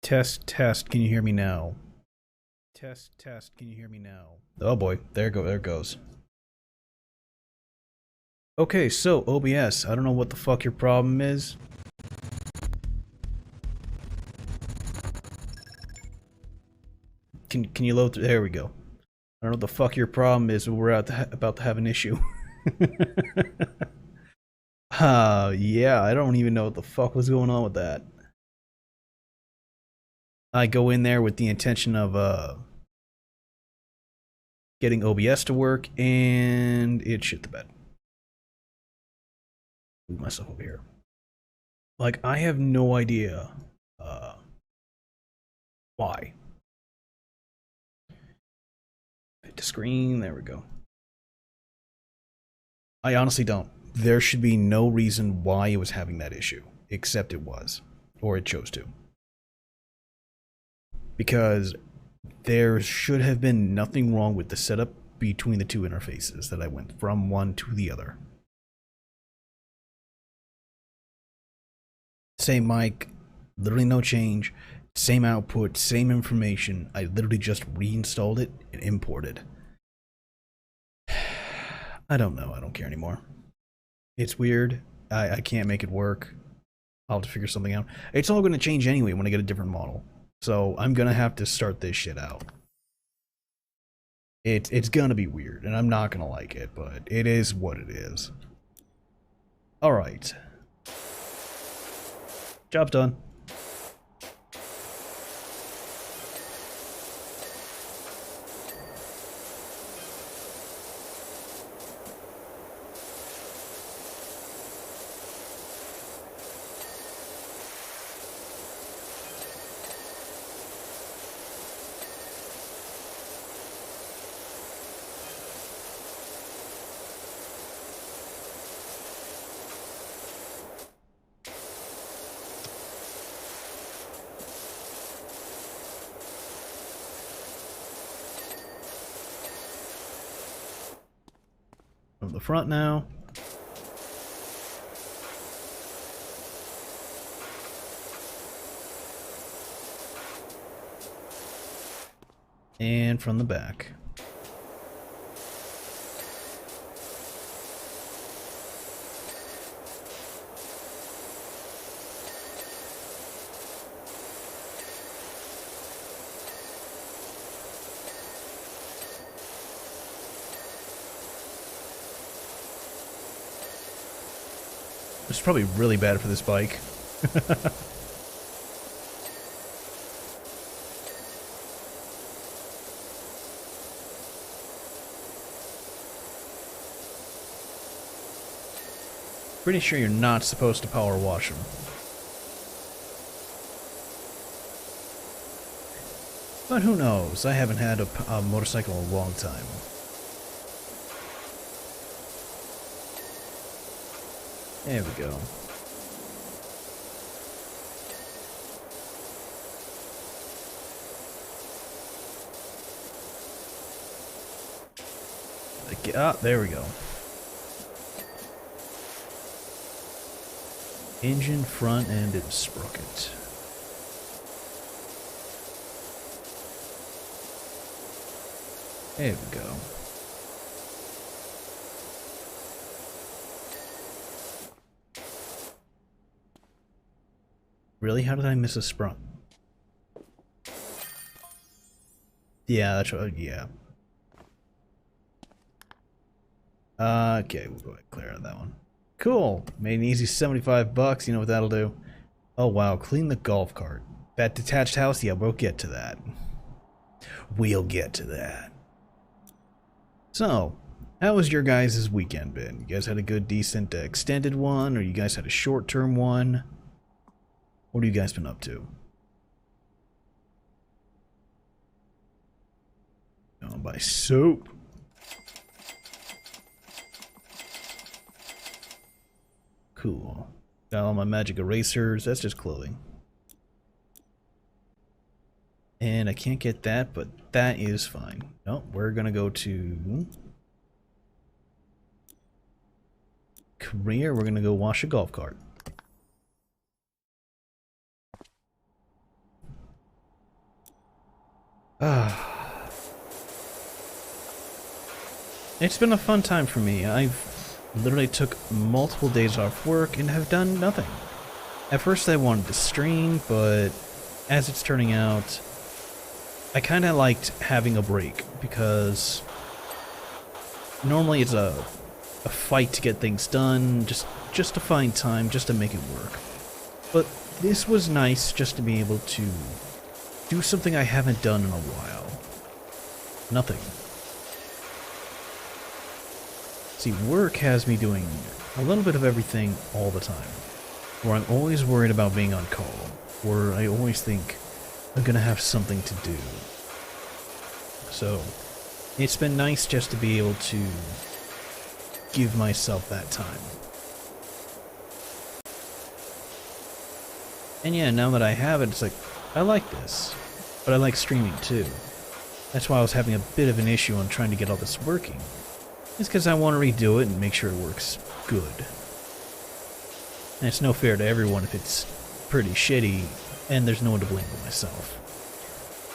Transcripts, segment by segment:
Test, test, can you hear me now? Test, test, can you hear me now? Oh boy, there it goes. Okay, so OBS, I don't know what the fuck your problem is. Can you load through? There we go. I don't know what the fuck your problem is, but we're about to have an issue. Yeah, I don't even know what the fuck was going on with that. I go in there with the intention of getting OBS to work, and it shit the bed. Move myself over here. Like, I have no idea why. Hit the screen, there we go. I honestly don't. There should be no reason why it was having that issue, except it was, or it chose to. Because there should have been nothing wrong with the setup between the two interfaces that I went from one to the other. Same mic, literally no change, same output, same information. I literally just reinstalled it and imported. I don't know, I don't care anymore. It's weird. I can't make it work. I'll have to figure something out. It's all going to change anyway when I get a different model. So I'm going to have to start this shit out. It's going to be weird, and I'm not going to like it, but it is what it is. Alright. Job's done. From the front now. And from the back. It's probably really bad for this bike. Pretty sure you're not supposed to power wash them. But who knows? I haven't had a motorcycle in a long time. There we go. Ah, there we go. Engine, front end, and sprocket. There we go. Really? How did I miss a sprung? Yeah, that's what, yeah. Okay, we'll go ahead and clear out that one. Cool. Made an easy 75 bucks. You know what that'll do? Oh, wow. Clean the golf cart. That detached house? Yeah, we'll get to that. We'll get to that. So, how was your guys' weekend been? You guys had a good, decent, extended one? Or you guys had a short-term one? What have you guys been up to? Gonna buy soap. Cool. Got all my magic erasers. That's just clothing. And I can't get that, but that is fine. No, we're gonna go to career. We're gonna go wash a golf cart. Ah, it's been a fun time for me. I've literally took multiple days off work and have done nothing. At first I wanted to stream, but as it's turning out, I kind of liked having a break because normally it's a fight to get things done, just to find time, just to make it work. But this was nice just to be able to do something I haven't done in a while. Nothing. See, work has me doing a little bit of everything all the time. Where I'm always worried about being on call. Where I always think I'm gonna have something to do. So, it's been nice just to be able to give myself that time. And yeah, now that I have it, it's like, I like this. But I like streaming too. That's why I was having a bit of an issue on trying to get all this working. It's because I want to redo it and make sure it works good. And it's no fair to everyone if it's pretty shitty, and there's no one to blame but myself.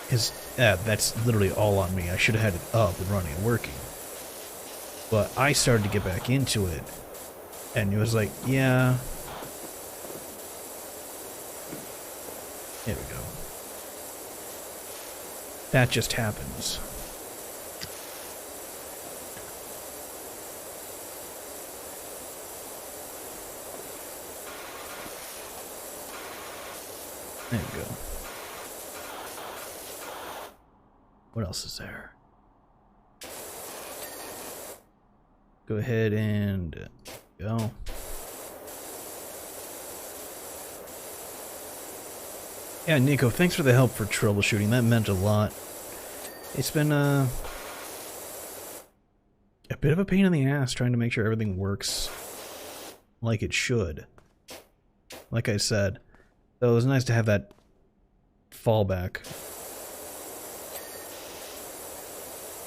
Because that's literally all on me. I should have had it up and running and working. But I started to get back into it, and it was like, yeah. There we go. That just happens. There we go. What else is there? Go ahead and go. Yeah, Nico, thanks for the help for troubleshooting. That meant a lot. It's been a bit of a pain in the ass trying to make sure everything works like it should. Like I said, so it was nice to have that fallback.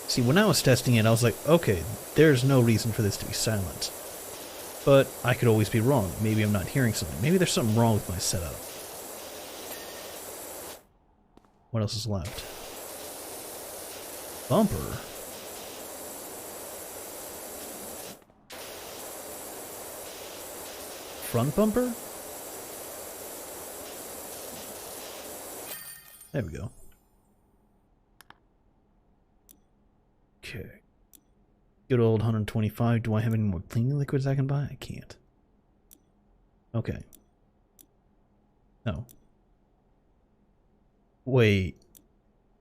See, when I was testing it, I was like, okay, there's no reason for this to be silent. But I could always be wrong. Maybe I'm not hearing something. Maybe there's something wrong with my setup. What else is left? Bumper? Front bumper? There we go. Okay. Good old 125. Do I have any more cleaning liquids I can buy? I can't. Okay. No. Wait.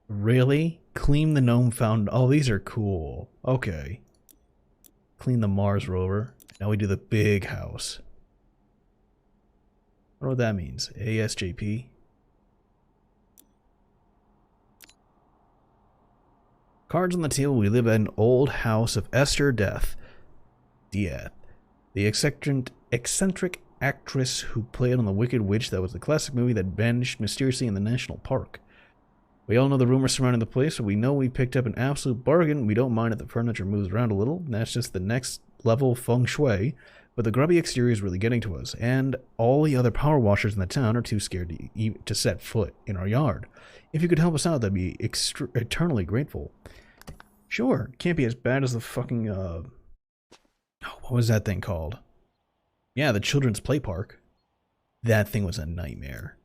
Really? Clean the gnome fountain. Oh, these are cool. Okay. Clean the Mars rover. Now we do the big house. I don't know what that means. ASJP. Cards on the table. We live at an old house of Esther Death. Dieth. The eccentric actress who played on The Wicked Witch that was the classic movie that vanished mysteriously in the national park. We all know the rumors surrounding the place, so we know we picked up an absolute bargain. We don't mind if the furniture moves around a little. That's just the next level feng shui. But the grubby exterior is really getting to us, and all the other power washers in the town are too scared to set foot in our yard. If you could help us out, that'd be eternally grateful. Sure, can't be as bad as the fucking, oh, what was that thing called? Yeah, the children's play park. That thing was a nightmare.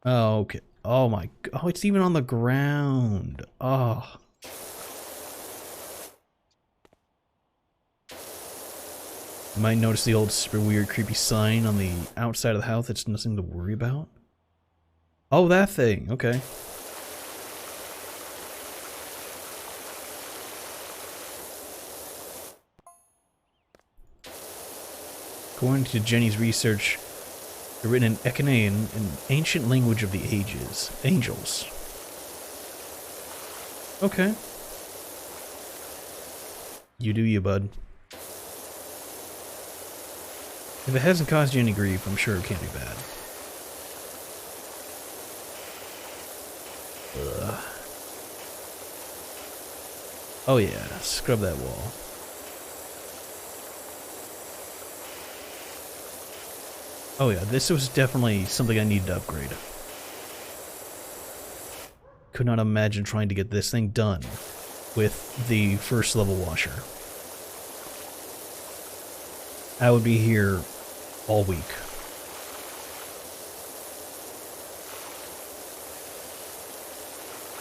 Oh, okay. Oh my, oh, it's even on the ground. Oh. You might notice the old super weird creepy sign on the outside of the house that's nothing to worry about. Oh, that thing. Okay. According to Jenny's research, they're written in Ecanaean, an ancient language of the ages. Angels. Okay. You do you, bud. If it hasn't caused you any grief, I'm sure it can't be bad. Ugh. Oh yeah, scrub that wall. Oh yeah, this was definitely something I needed to upgrade. could not imagine trying to get this thing done with the first level washer. I would be here all week.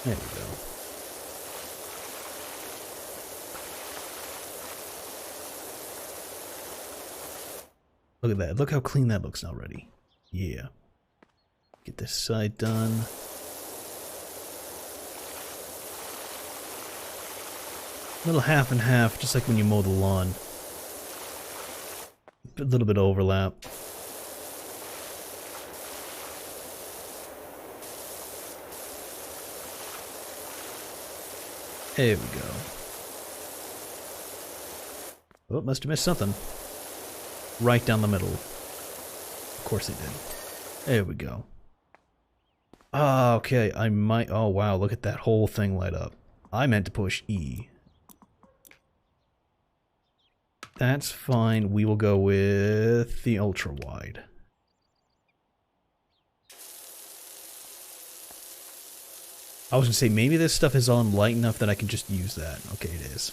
There we go. Look at that. Look how clean that looks already. Yeah. Get this side done. A little half and half, just like when you mow the lawn. A little bit of overlap. There we go. Oh, must have missed something. Right down the middle. Of course they did. There we go. Ah, okay, I might... Oh, wow, look at that whole thing light up. I meant to push E. That's fine. We will go with the ultra wide. I was gonna say, maybe this stuff is on light enough that I can just use that. Okay, it is.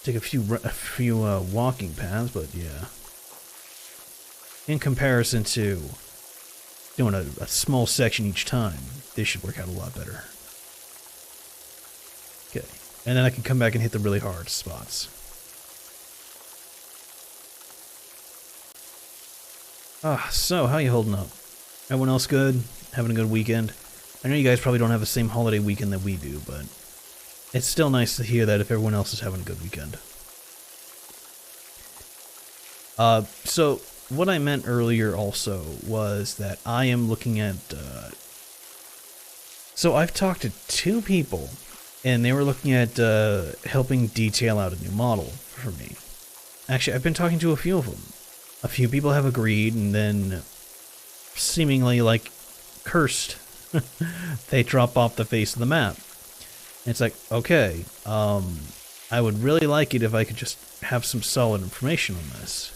Take a few walking paths, but yeah. In comparison to doing a small section each time, this should work out a lot better. Okay, and then I can come back and hit the really hard spots. So, how you holding up? Everyone else good? Having a good weekend? I know you guys probably don't have the same holiday weekend that we do, but it's still nice to hear that if everyone else is having a good weekend. So, what I meant earlier also was that I am looking at, so I've talked to 2 people, and they were looking at, helping detail out a new model for me. Actually, I've been talking to a few of them. A few people have agreed, and then, seemingly, like, cursed, they drop off the face of the map. And it's like, okay, I would really like it if I could just have some solid information on this.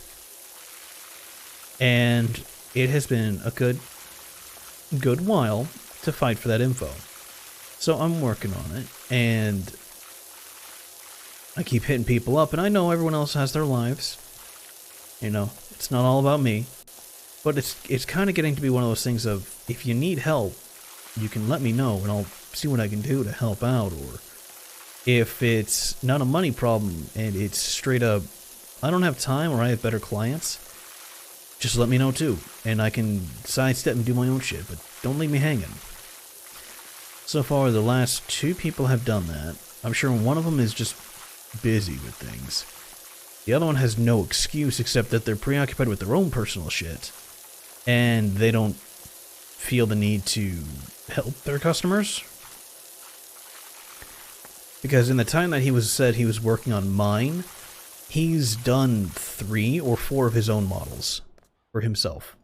And it has been a good while to fight for that info. So I'm working on it, and I keep hitting people up, and I know everyone else has their lives. You know, it's not all about me. But it's kind of getting to be one of those things of, if you need help, you can let me know, and I'll see what I can do to help out. Or if it's not a money problem, and it's straight up, I don't have time, or I have better clients, just let me know too, and I can sidestep and do my own shit, but don't leave me hanging. So far, the last 2 people have done that. I'm sure one of them is just busy with things. The other one has no excuse except that they're preoccupied with their own personal shit, and they don't feel the need to help their customers. Because in the time that he said he was working on mine, he's done 3 or 4 of his own models for himself.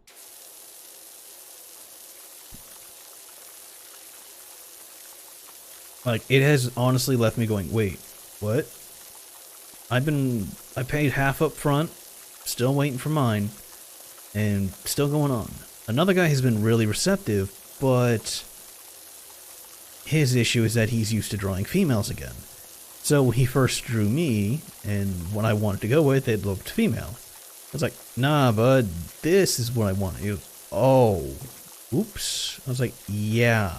Like, it has honestly left me going, wait, what? I paid half up front, still waiting for mine, and still going on. Another guy has been really receptive, but his issue is that he's used to drawing females again. So when he first drew me, and what I wanted to go with, it looked female. I was like, nah, bud, this is what I want. He goes, oh, oops. I was like, yeah.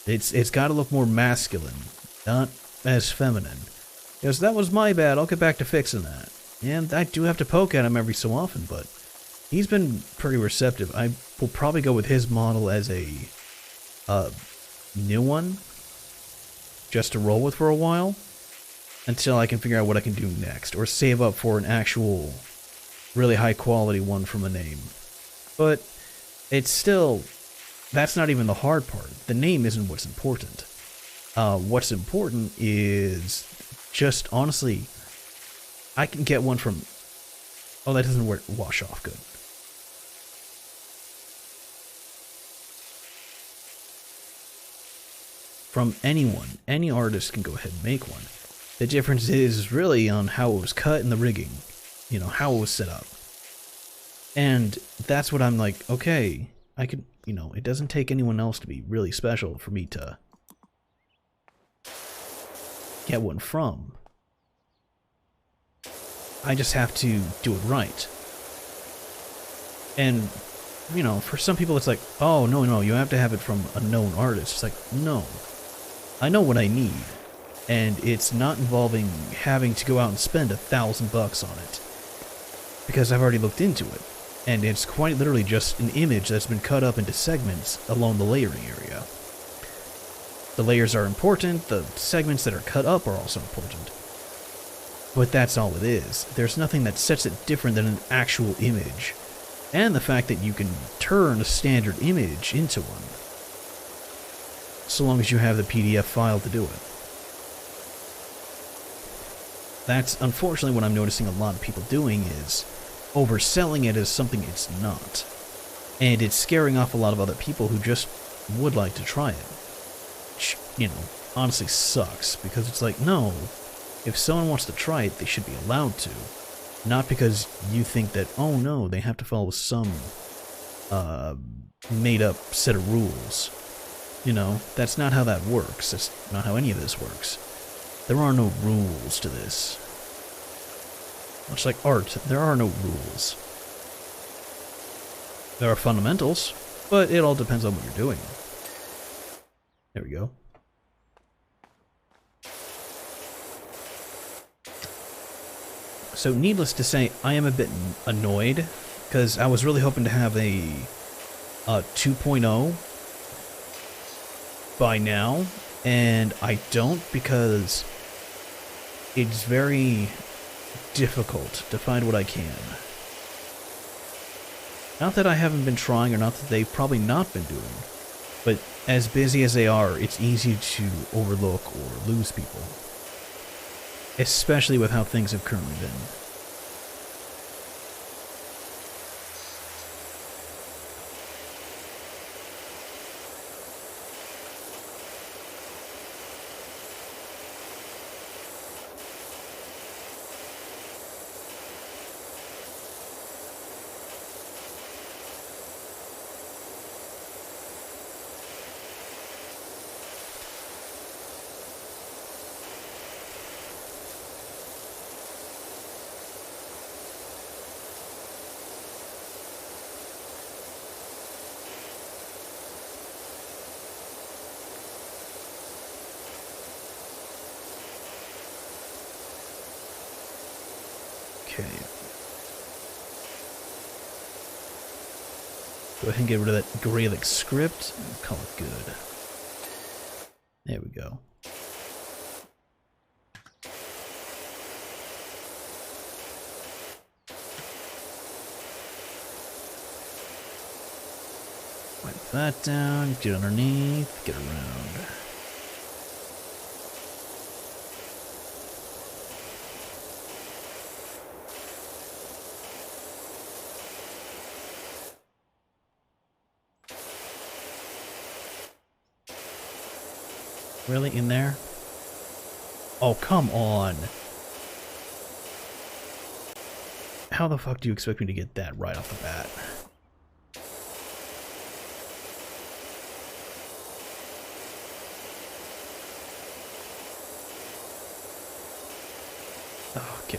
It's got to look more masculine, not as feminine. He goes, that was my bad. I'll get back to fixing that. And I do have to poke at him every so often, but he's been pretty receptive. I will probably go with his model as a new one, just to roll with for a while, until I can figure out what I can do next, or save up for an actual really high quality one from a name. But it's still, that's not even the hard part. The name isn't what's important. What's important is just, honestly, I can get one from, oh, that doesn't wash off good. From anyone, any artist can go ahead and make one. The difference is really on how it was cut and the rigging, you know, how it was set up. And that's what I'm like, okay, I could, you know, it doesn't take anyone else to be really special for me to get one from. I just have to do it right. And, you know, for some people it's like, oh, no, you have to have it from a known artist. It's like, no. I know what I need. And it's not involving having to go out and spend $1,000 on it. Because I've already looked into it. And it's quite literally just an image that's been cut up into segments along the layering area. The layers are important, the segments that are cut up are also important. But that's all it is. There's nothing that sets it different than an actual image. And the fact that you can turn a standard image into one. So long as you have the PDF file to do it. That's unfortunately what I'm noticing a lot of people doing is overselling it as something it's not. And it's scaring off a lot of other people who just would like to try it. Which, you know, honestly sucks, because it's like, no, if someone wants to try it, they should be allowed to. Not because you think that, oh no, they have to follow some made-up set of rules. You know, that's not how that works. That's not how any of this works. There are no rules to this. Much like art, there are no rules. There are fundamentals, but it all depends on what you're doing. There we go. So needless to say, I am a bit annoyed, because I was really hoping to have a 2.0 by now, and I don't, because it's very difficult to find what I can. Not that I haven't been trying, or not that they've probably not been doing, but as busy as they are, it's easy to overlook or lose people. Especially with how things have currently been. Okay. Go ahead and get rid of that Greylick script and call it good. There we go. Wipe that down, get underneath, get around. Really? In there? Oh, come on. How the fuck do you expect me to get that right off the bat? Okay.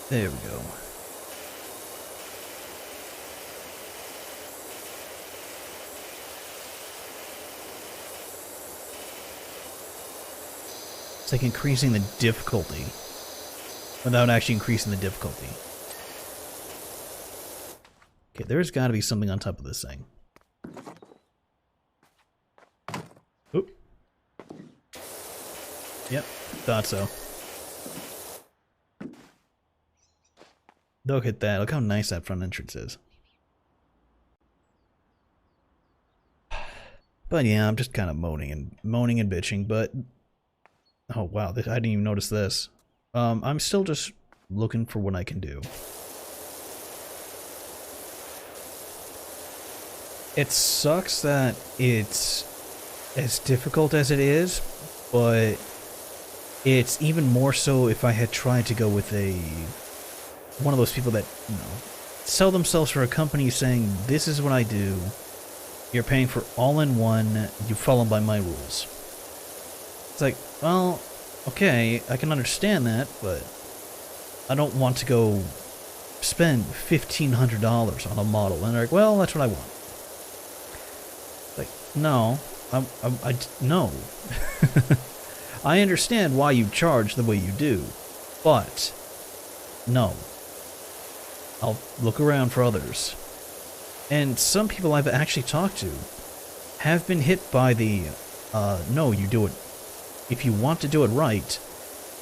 There we go. It's like increasing the difficulty without actually increasing the difficulty. Okay, there's got to be something on top of this thing. Oop. Yep, thought so. Look at that. Look how nice that front entrance is. But yeah, I'm just kind of moaning and bitching, but... Oh wow, I didn't even notice this. I'm still just looking for what I can do. It sucks that it's as difficult as it is, but It's even more so if I had tried to go with one of those people that, sell themselves for a company saying, this is what I do, you're paying for all-in-one, you follow by my rules. It's like, well, okay, I can understand that, but I don't want to go spend $1,500 on a model. And they're like, well, that's what I want. Like, no, no. I understand why you charge the way you do, but no. I'll look around for others. And some people I've actually talked to have been hit by the, no, you do it. If you want to do it right,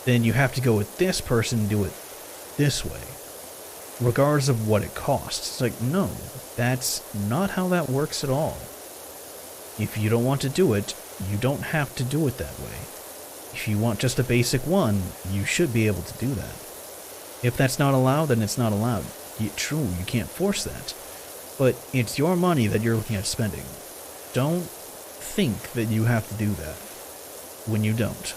then you have to go with this person and do it this way, regardless of what it costs. It's like, no, that's not how that works at all. If you don't want to do it, you don't have to do it that way. If you want just a basic one, you should be able to do that. If that's not allowed, then it's not allowed. True, you can't force that. But it's your money that you're looking at spending. Don't think that you have to do that when you don't.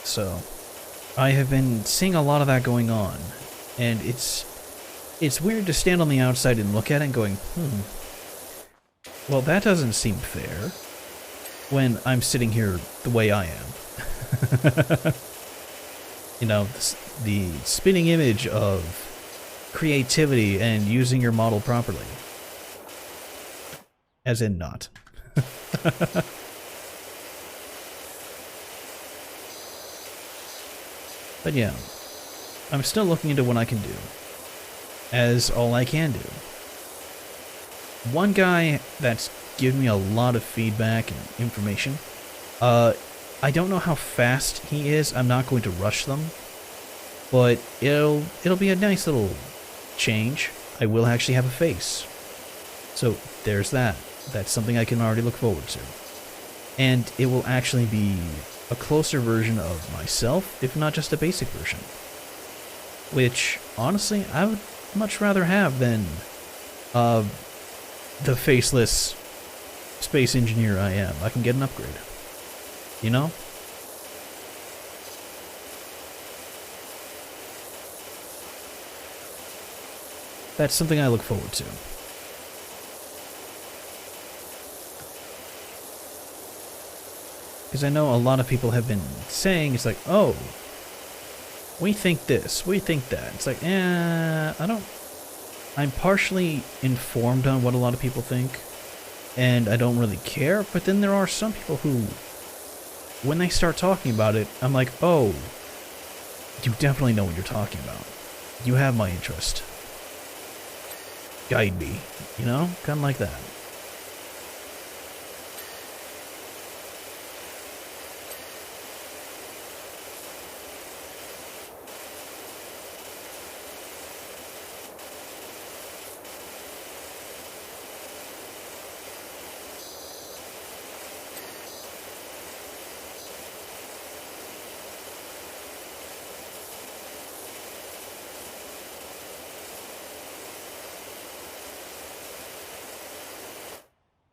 So, I have been seeing a lot of that going on, and it's weird to stand on the outside and look at it and going, well, that doesn't seem fair, when I'm sitting here the way I am. You know, the spinning image of creativity and using your model properly. As in not. But yeah, I'm still looking into what I can do, as all I can do. One guy that's given me a lot of feedback and information, I don't know how fast he is, I'm not going to rush them, but it'll be a nice little change. I will actually have a face. So there's that. That's something I can already look forward to. And it will actually be a closer version of myself, if not just a basic version. Which, honestly, I would much rather have than the faceless space engineer I am. I can get an upgrade. You know? That's something I look forward to. Because I know a lot of people have been saying, it's like, oh, we think this, we think that. It's like, I'm partially informed on what a lot of people think, and I don't really care, but then there are some people who, when they start talking about it, I'm like, oh, you definitely know what you're talking about. You have my interest. Guide me, you know? Kind of like that.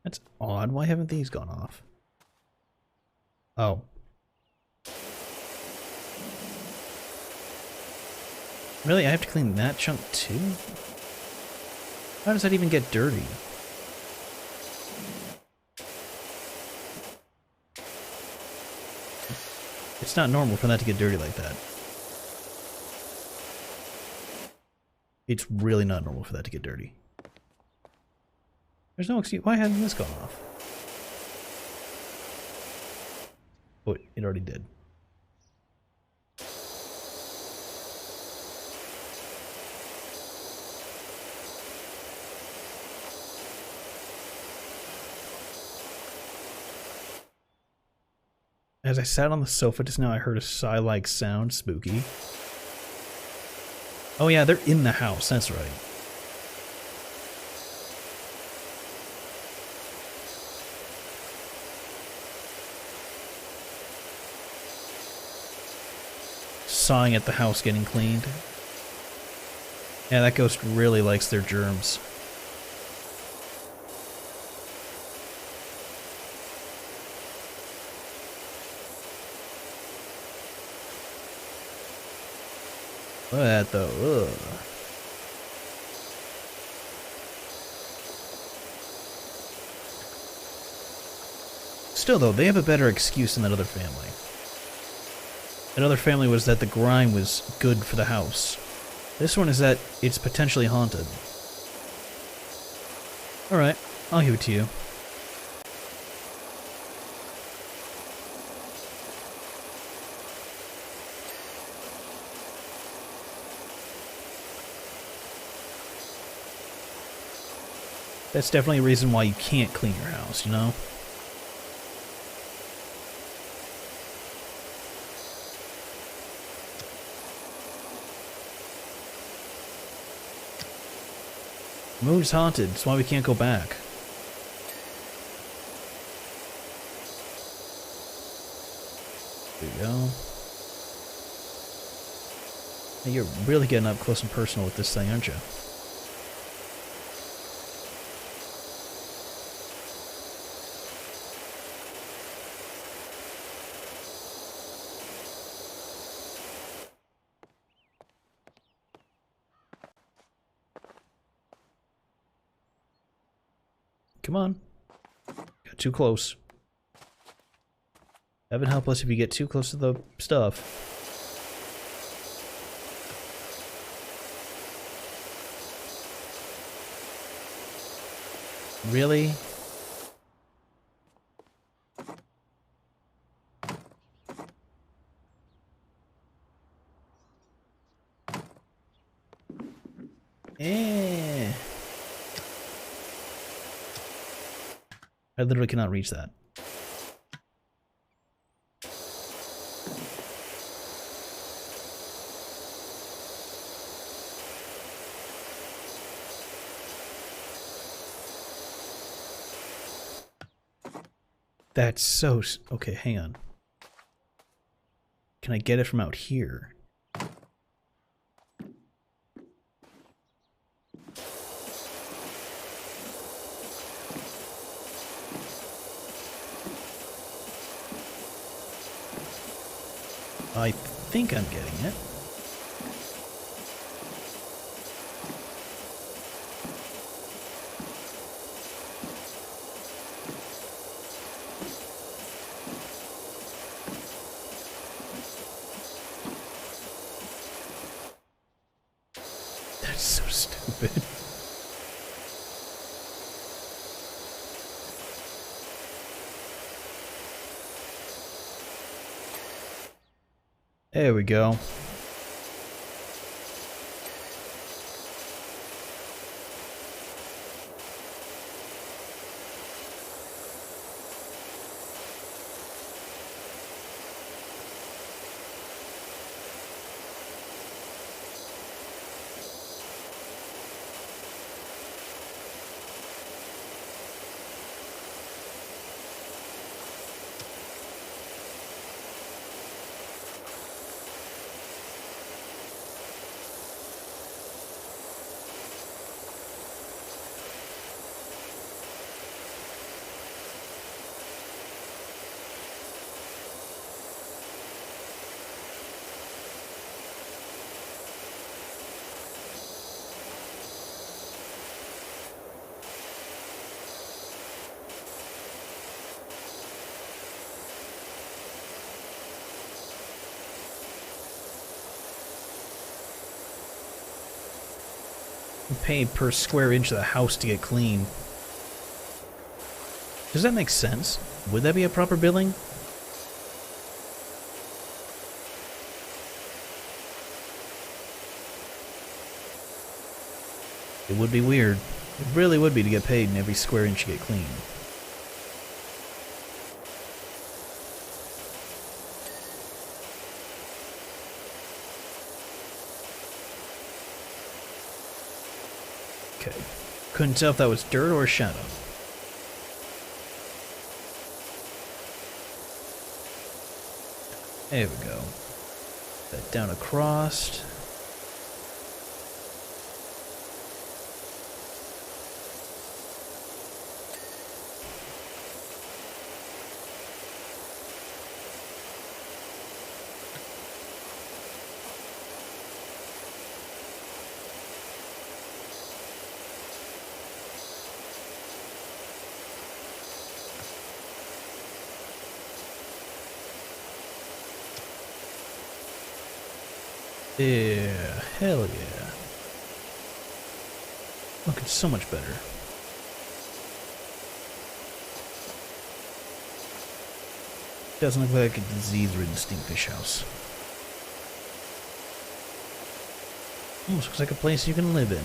That's odd. Why haven't these gone off? Oh. Really? I have to clean that chunk too? How does that even get dirty? It's not normal for that to get dirty like that. It's really not normal for that to get dirty. There's no excuse. Why hasn't this gone off? Oh, it already did. As I sat on the sofa just now, I heard a sigh-like sound. Spooky. Oh yeah, they're in the house. That's right. Sawing at the house getting cleaned. Yeah, that ghost really likes their germs. Look at that though. Ugh. Still though, they have a better excuse than that other family. That other family was that the grime was good for the house. This one is that it's potentially haunted. Alright, I'll give it to you. That's definitely a reason why you can't clean your house, you know? The moon's haunted, that's why we can't go back. There you go. Hey, you're really getting up close and personal with this thing, aren't you? Come on. Got too close. Heaven help us if you get too close to the stuff. Really? Eh. I literally cannot reach that. That's so... Okay, hang on. Can I get it from out here? I think I'm getting it. That's so stupid. There we go. I'm paying per square inch of the house to get clean. Does that make sense? Would that be a proper billing? It would be weird. It really would be to get paid in every square inch you get clean. Okay. Couldn't tell if that was dirt or a shadow. There we go. That down across. Yeah, hell yeah. Looking so much better. Doesn't look like a disease-ridden stinkfish house. Almost looks like a place you can live in.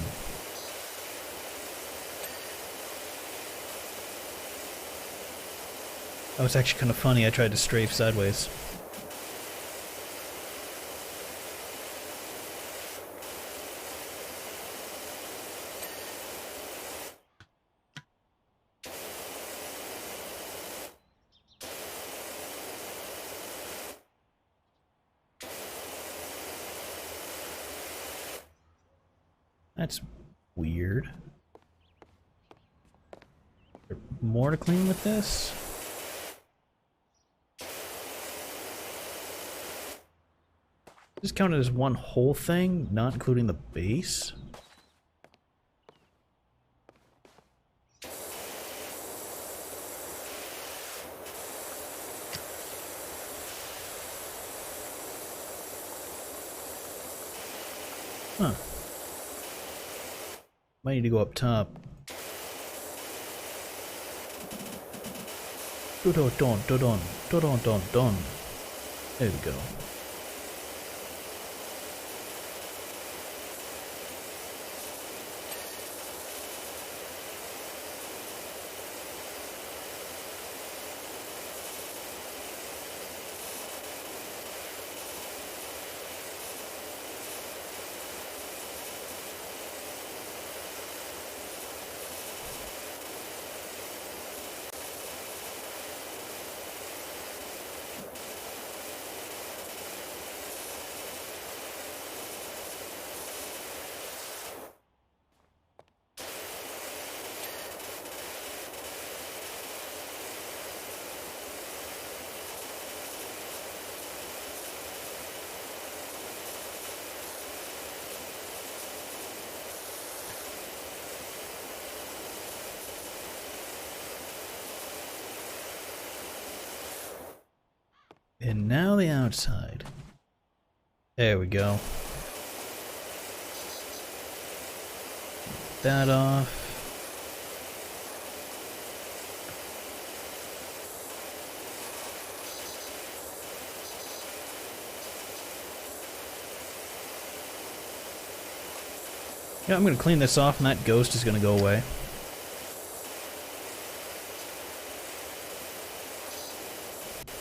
Oh, it's actually kind of funny. I tried to strafe sideways. That's weird. Is there more to clean with this? This counted as one whole thing, not including the base? Huh. Might need to go up top. Don. There we go. And now the outside. There we go. That off. Yeah, I'm gonna clean this off and that ghost is gonna go away.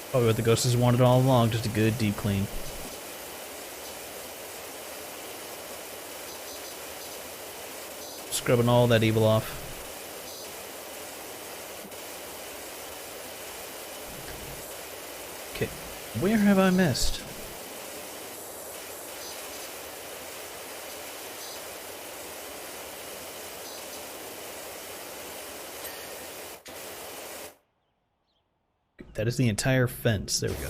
Probably what the ghost has wanted all along, just a good deep clean. Scrubbing all that evil off. Okay, where have I missed? That is the entire fence. There we go.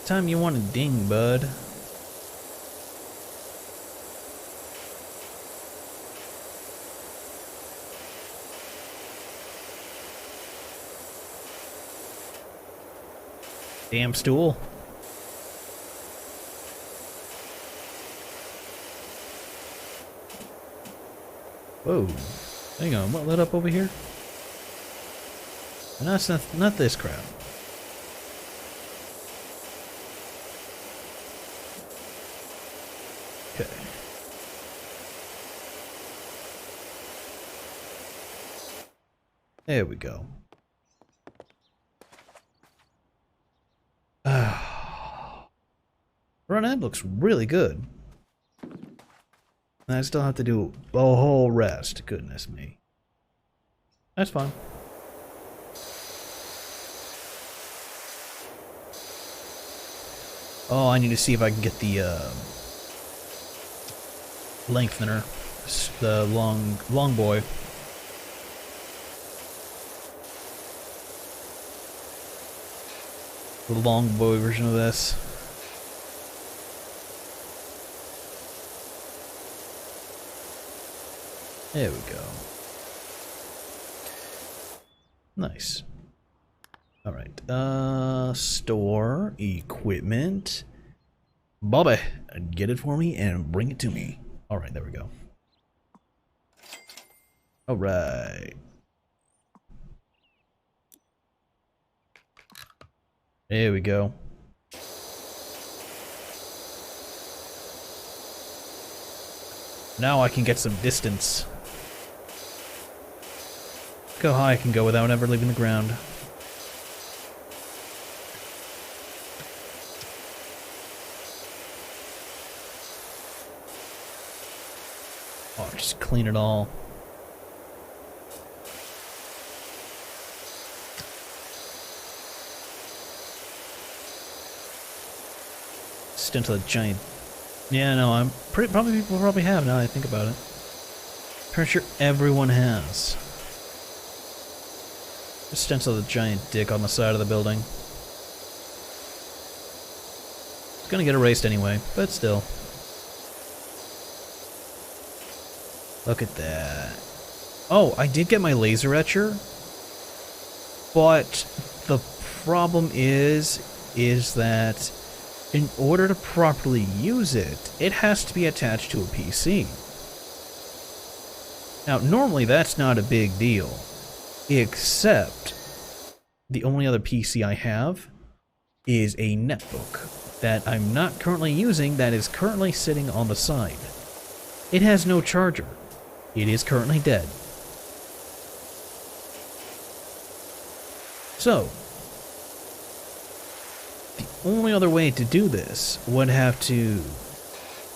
Time you want to ding, bud. Damn stool. Whoa. Hang on, what lit up over here? No, it's not this crap. Okay. There we go. Run end looks really good. And I still have to do a whole rest. Goodness me. That's fine. Oh, I need to see if I can get the lengthener, the long boy. The long boy version of this. There we go. Nice. Alright, store, equipment. Bobby, get it for me and bring it to me. Alright, there we go. Alright. There we go. Now I can get some distance. Look how high I can go without ever leaving the ground. Oh, just clean it all. Stint of the giant. Yeah, no, I'm pretty. Probably people probably have now that I think about it. Pretty sure everyone has. Just stencil the giant dick on the side of the building. It's gonna get erased anyway, but still. Look at that. Oh, I did get my laser etcher, but the problem is that in order to properly use it, it has to be attached to a PC. Now, normally that's not a big deal, except the only other PC I have is a netbook that I'm not currently using that is currently sitting on the side. It has no charger. It is currently dead. So, the only other way to do this would have to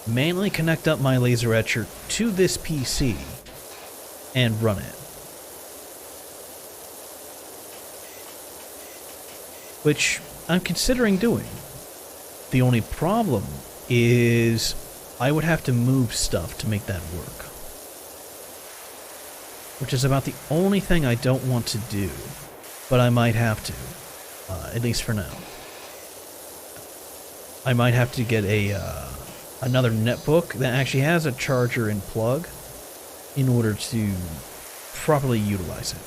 manually connect up my laser etcher to this PC and run it. Which I'm considering doing. The only problem is I would have to move stuff to make that work. Which is about the only thing I don't want to do. But I might have to. At least for now. I might have to get a another netbook that actually has a charger and plug in order to properly utilize it.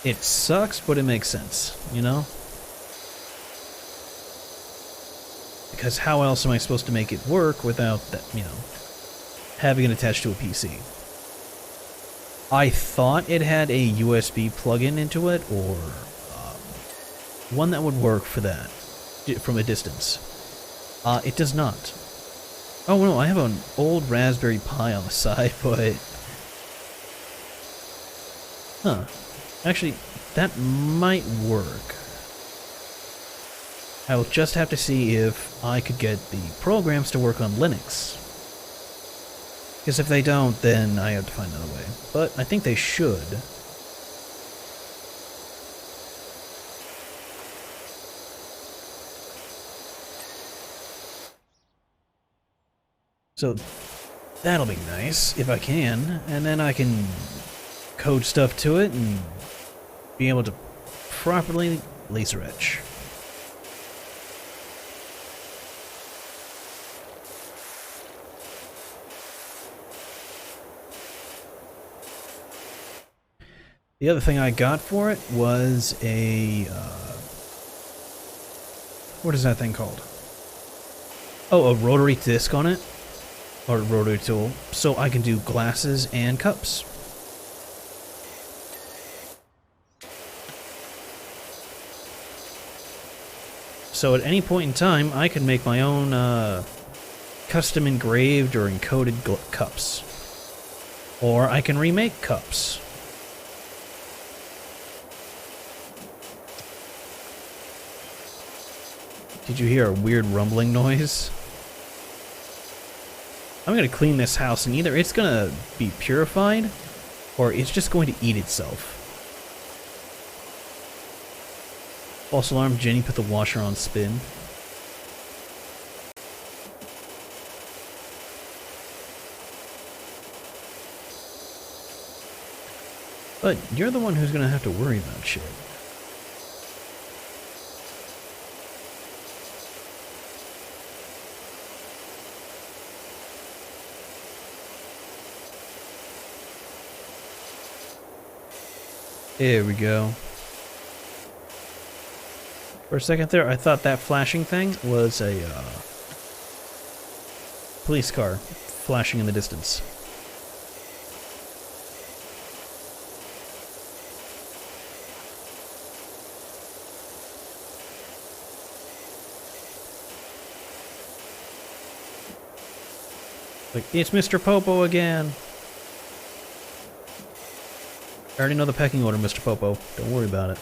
It sucks, but it makes sense, you know? Because how else am I supposed to make it work without that, you know, having it attached to a PC? I thought it had a USB plug-in into it, or one that would work for that from a distance. It does not. Oh no, I have an old Raspberry Pi on the side, but... Huh. Actually, that might work. I will just have to see if I could get the programs to work on Linux. Because if they don't, then I have to find another way. But I think they should. So that'll be nice, if I can. And then I can code stuff to it and be able to properly laser etch. The other thing I got for it was a, what is that thing called? Oh, a rotary disc on it, or a rotary tool, so I can do glasses and cups. So at any point in time, I can make my own custom engraved or encoded cups. Or I can remake cups. Did you hear a weird rumbling noise? I'm gonna clean this house and either it's gonna be purified or it's just going to eat itself. False alarm, Jenny put the washer on spin. But you're the one who's gonna have to worry about shit. Here we go. For a second there, I thought that flashing thing was a police car flashing in the distance. Like, it's Mr. Popo again. I already know the pecking order, Mr. Popo. Don't worry about it.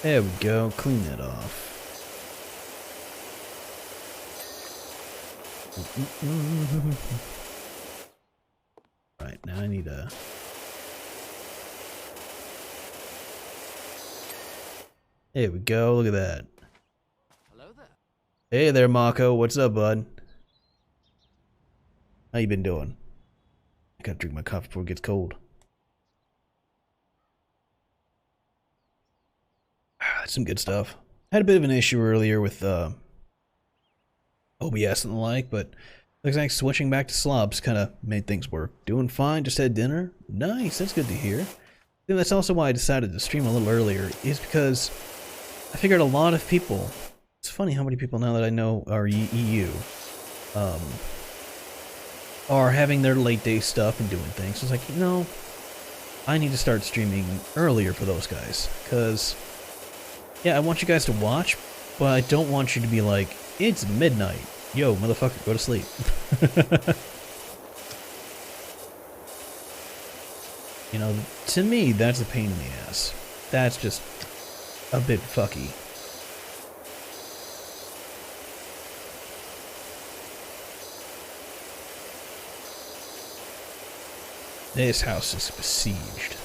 There we go. Clean that off. Right, now I need a... There we go. Look at that. Hello there. Hey there, Mako. What's up, bud? How you been doing? I gotta drink my coffee before it gets cold. That's some good stuff. I had a bit of an issue earlier with OBS and the like, but looks like switching back to slobs kind of made things work. Doing fine. Just had dinner. Nice. That's good to hear. I think that's also why I decided to stream a little earlier, is because I figured a lot of people, it's funny how many people now that I know are EU, are having their late day stuff and doing things. So it's like, you know, I need to start streaming earlier for those guys. Because, yeah, I want you guys to watch, but I don't want you to be like, it's midnight. Yo, motherfucker, go to sleep. You know, to me, that's a pain in the ass. That's just a bit fucky. This house is besieged.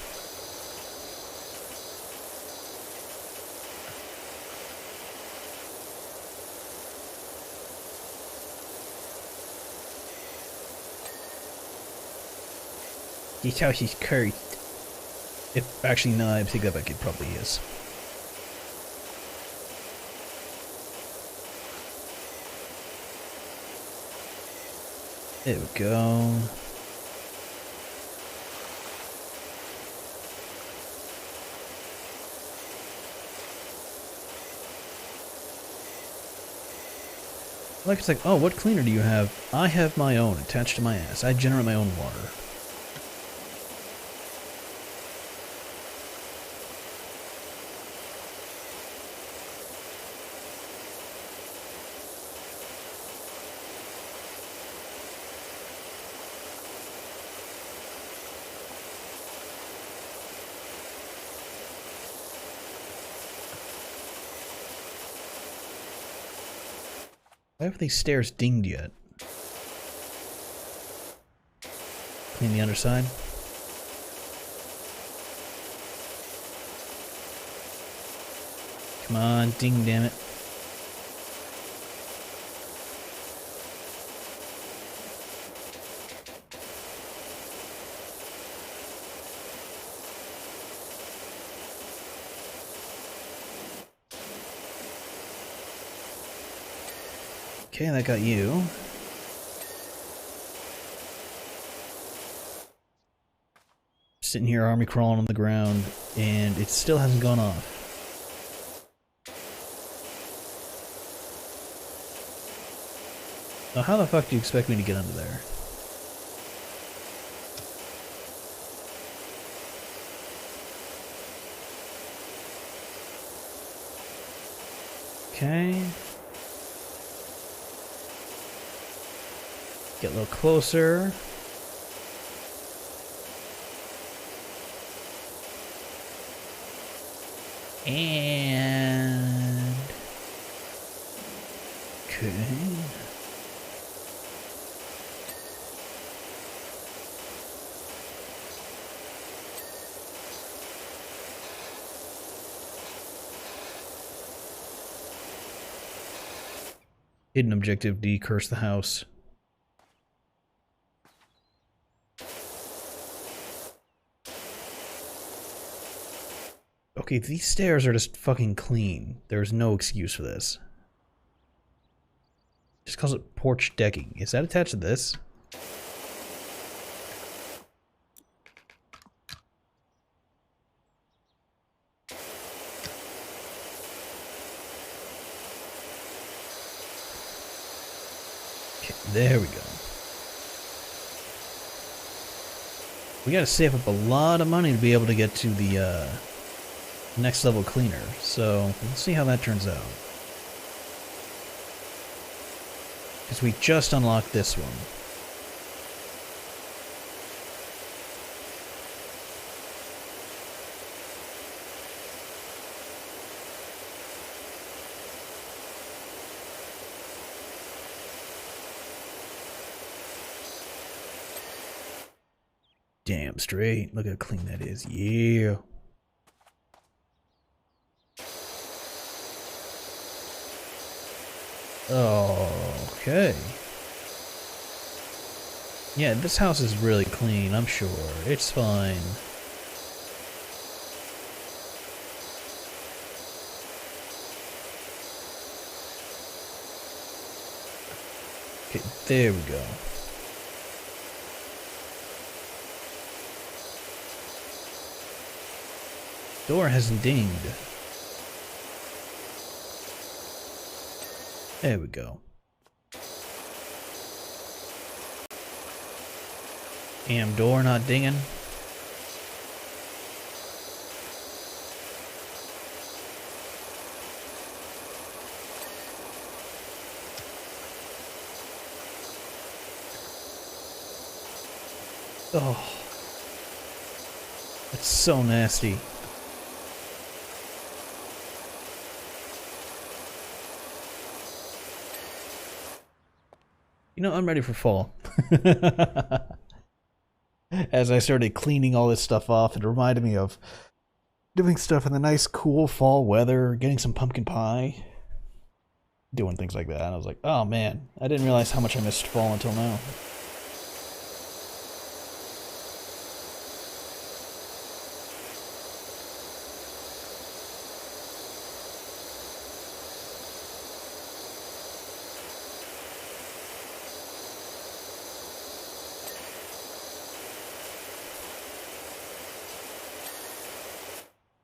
This house is cursed. If actually, no, I think that back, it probably is. There we go. Like, it's like, oh, what cleaner do you have? I have my own attached to my ass. I generate my own water. Why haven't these stairs dinged yet? Clean the underside. Come on, ding, damn it. Okay, that got you. Sitting here army crawling on the ground, and it still hasn't gone off. Now how the fuck do you expect me to get under there? Okay. Get a little closer. And... okay. Hidden objective D, curse the house. Okay, these stairs are just fucking clean. There's no excuse for this. Just calls it porch decking. Is that attached to this? Okay, there we go. We gotta save up a lot of money to be able to get to the next level cleaner. So let's see how that turns out. Because we just unlocked this one. Damn straight. Look how clean that is. Yeah. Okay. Yeah, this house is really clean, I'm sure. It's fine. Okay, there we go. Door hasn't dinged. There we go. Damn door not dinging. Oh. It's so nasty. You know, I'm ready for fall. As I started cleaning all this stuff off, it reminded me of doing stuff in the nice, cool fall weather, getting some pumpkin pie, doing things like that. And I was like, oh man, I didn't realize how much I missed fall until now.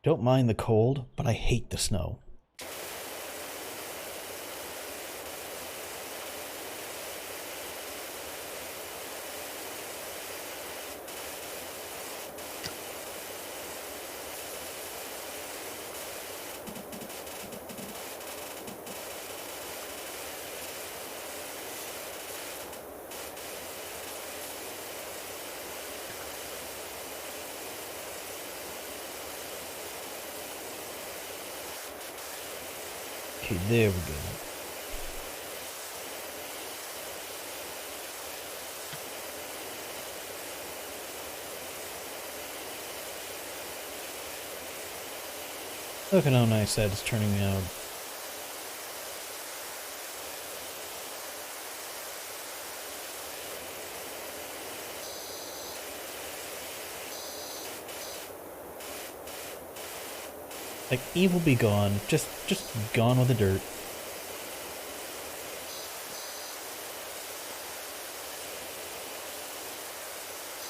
Don't mind the cold, but I hate the snow. Okay, there we go. Look at how nice that is turning out. Like, evil be gone. Just gone with the dirt.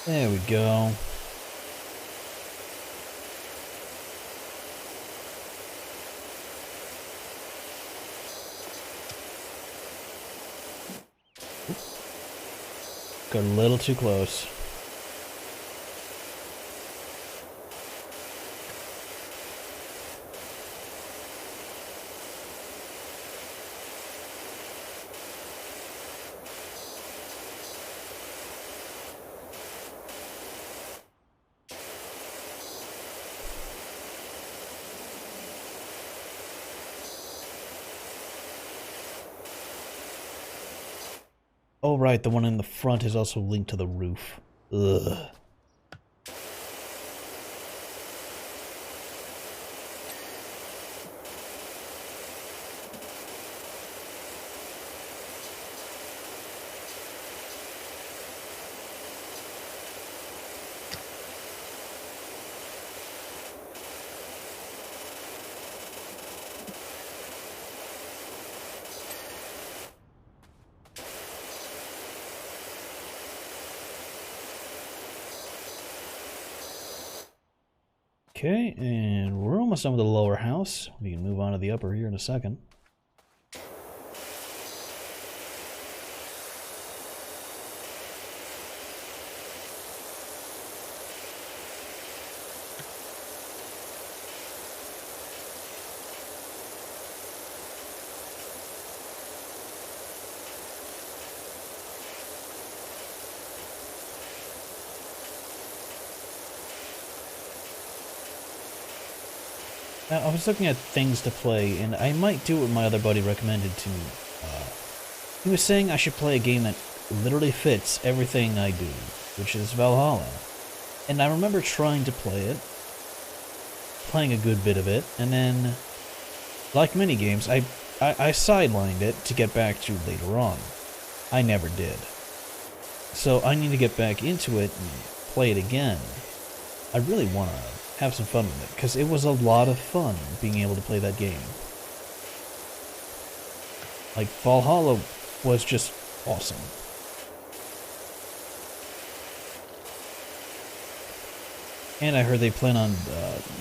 There we go. Got a little too close. Oh right, the one in the front is also linked to the roof. Ugh. Okay, and we're almost done with the lower house. We can move on to the upper here in a second. Now, I was looking at things to play, and I might do what my other buddy recommended to me. He was saying I should play a game that literally fits everything I do, which is Valhalla. And I remember trying to play it, playing a good bit of it, and then, like many games, I sidelined it to get back to later on. I never did. So I need to get back into it and play it again. I really want to have some fun with it, because it was a lot of fun being able to play that game. Like, Valhalla was just awesome. And I heard they plan on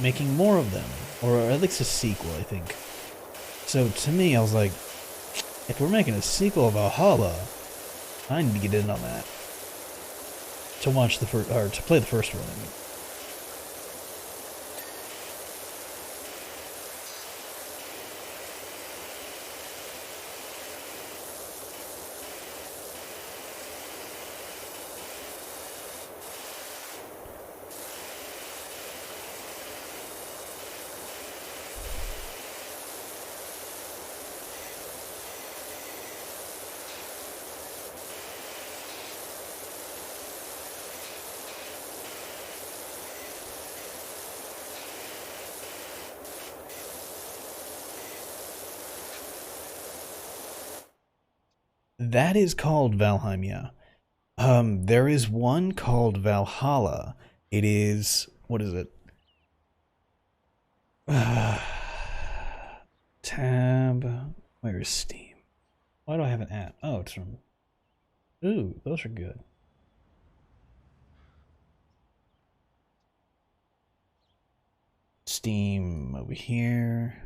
making more of them, or at least a sequel, I think. So to me, I was like, if we're making a sequel of Valhalla, I need to get in on that. To watch the first, or to play the first one, I mean. That is called Valheim, yeah. There is one called Valhalla. It is, what is it? Tab, where is Steam? Why do I have an app? Oh, it's from, ooh, those are good. Steam over here.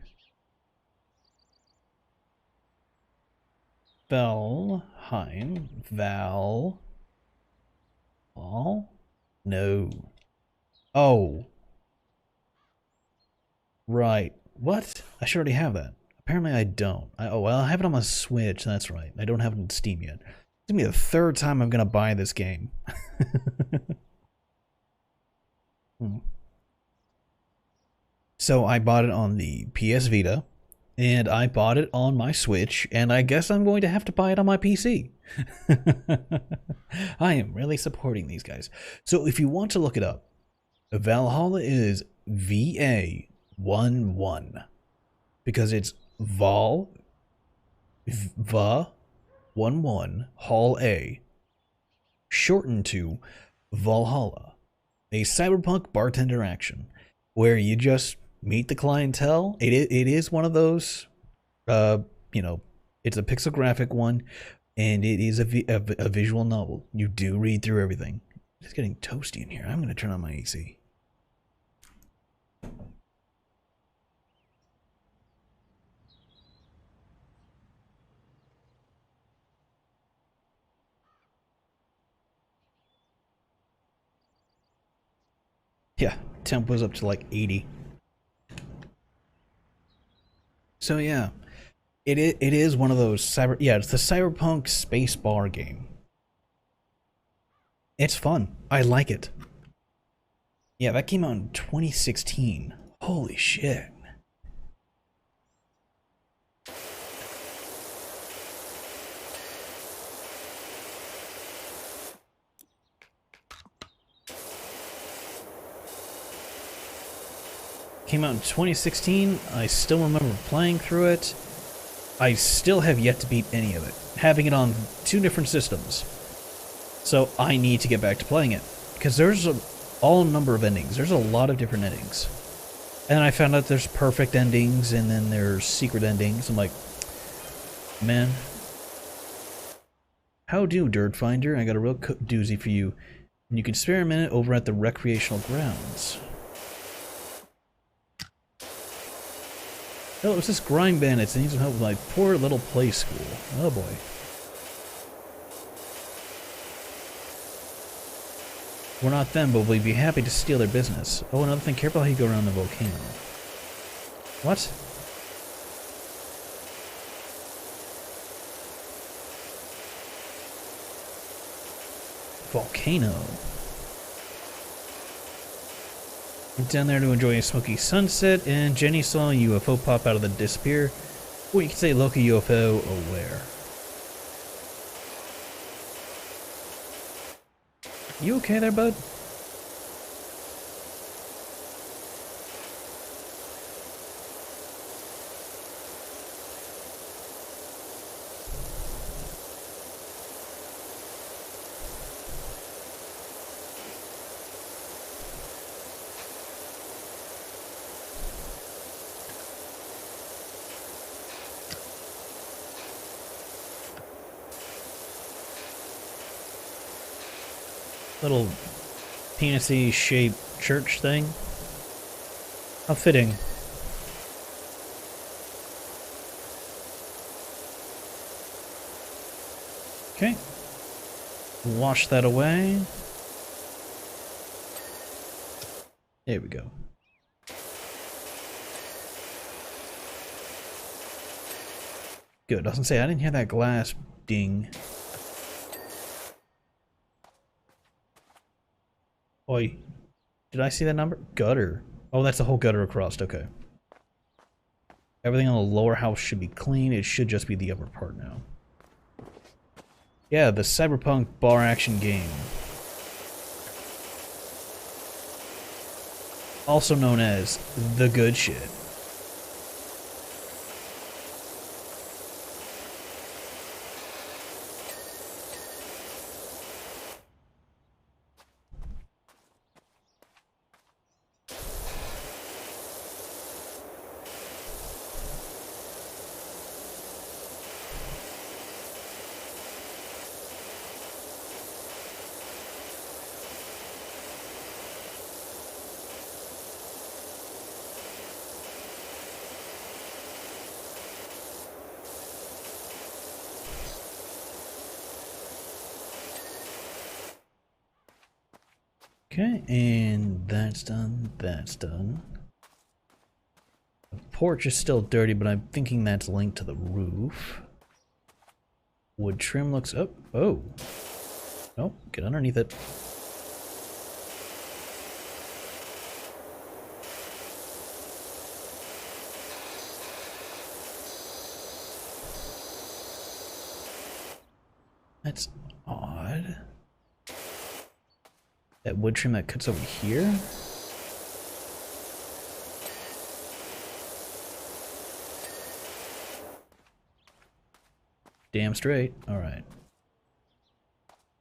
Valheim. Val. No. Oh. Right. What? I should already have that. Apparently I don't. Oh, well, I have it on my Switch. That's right. I don't have it on Steam yet. It's gonna be the third time I'm gonna buy this game. So I bought it on the PS Vita. And I bought it on my Switch, and I guess I'm going to have to buy it on my PC. I am really supporting these guys. So if you want to look it up, Valhalla is VA11. Because it's Val, Va, 11, Hall A, shortened to Valhalla. A cyberpunk bartender action, where you just meet the clientele. It is one of those, you know, it's a pixel graphic one, and it is a visual novel. You do read through everything. It's getting toasty in here. I'm going to turn on my AC. Yeah, temp was up to like 80. So yeah, it is one of those it's the cyberpunk space bar game. It's fun. I like it. Yeah, that came out in 2016. Holy shit. Came out in 2016. I still remember playing through it. I still have yet to beat any of it, having it on 2 different systems. So I need to get back to playing it, because there's all number of endings. There's a lot of different endings. And I found out there's perfect endings, and then there's secret endings. I'm like, man. How do, Dirt Finder? I got a real doozy for you. And you can spare a minute over at the recreational grounds. Oh, it was this grind bandits. They need some help with my poor little play school. Oh boy. We're not them, but we'd be happy to steal their business. Oh, another thing, careful how you go around the volcano. What? Volcano. Went down there to enjoy a smoky sunset, and Jenny saw a UFO pop out of the disappear. Or you could say local UFO aware. You okay there, bud? Little penis-y shaped church thing. How fitting. Okay. Wash that away. There we go. Good. Doesn't say I didn't hear that glass ding. Oi. Did I see that number? Gutter. Oh, that's the whole gutter across. Okay. Everything on the lower house should be clean. It should just be the upper part now. Yeah, the Cyberpunk bar action game. Also known as the good shit. Okay, and that's done, that's done. The porch is still dirty, but I'm thinking that's linked to the roof. Wood trim looks up. Oh. Oh, get underneath it. That's odd. That wood trim that cuts over here? Damn straight. Alright.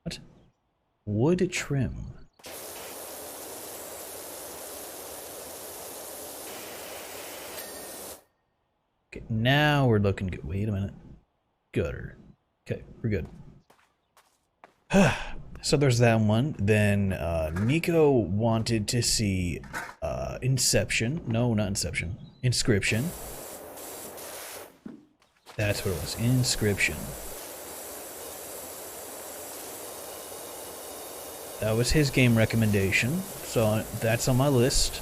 What? Wood trim. Okay, now we're looking good. Wait a minute. Gutter. Okay, we're good. So there's that one. Then Nico wanted to see Inception. No, not Inception. Inscription. That's what it was. Inscription. That was his game recommendation. So that's on my list.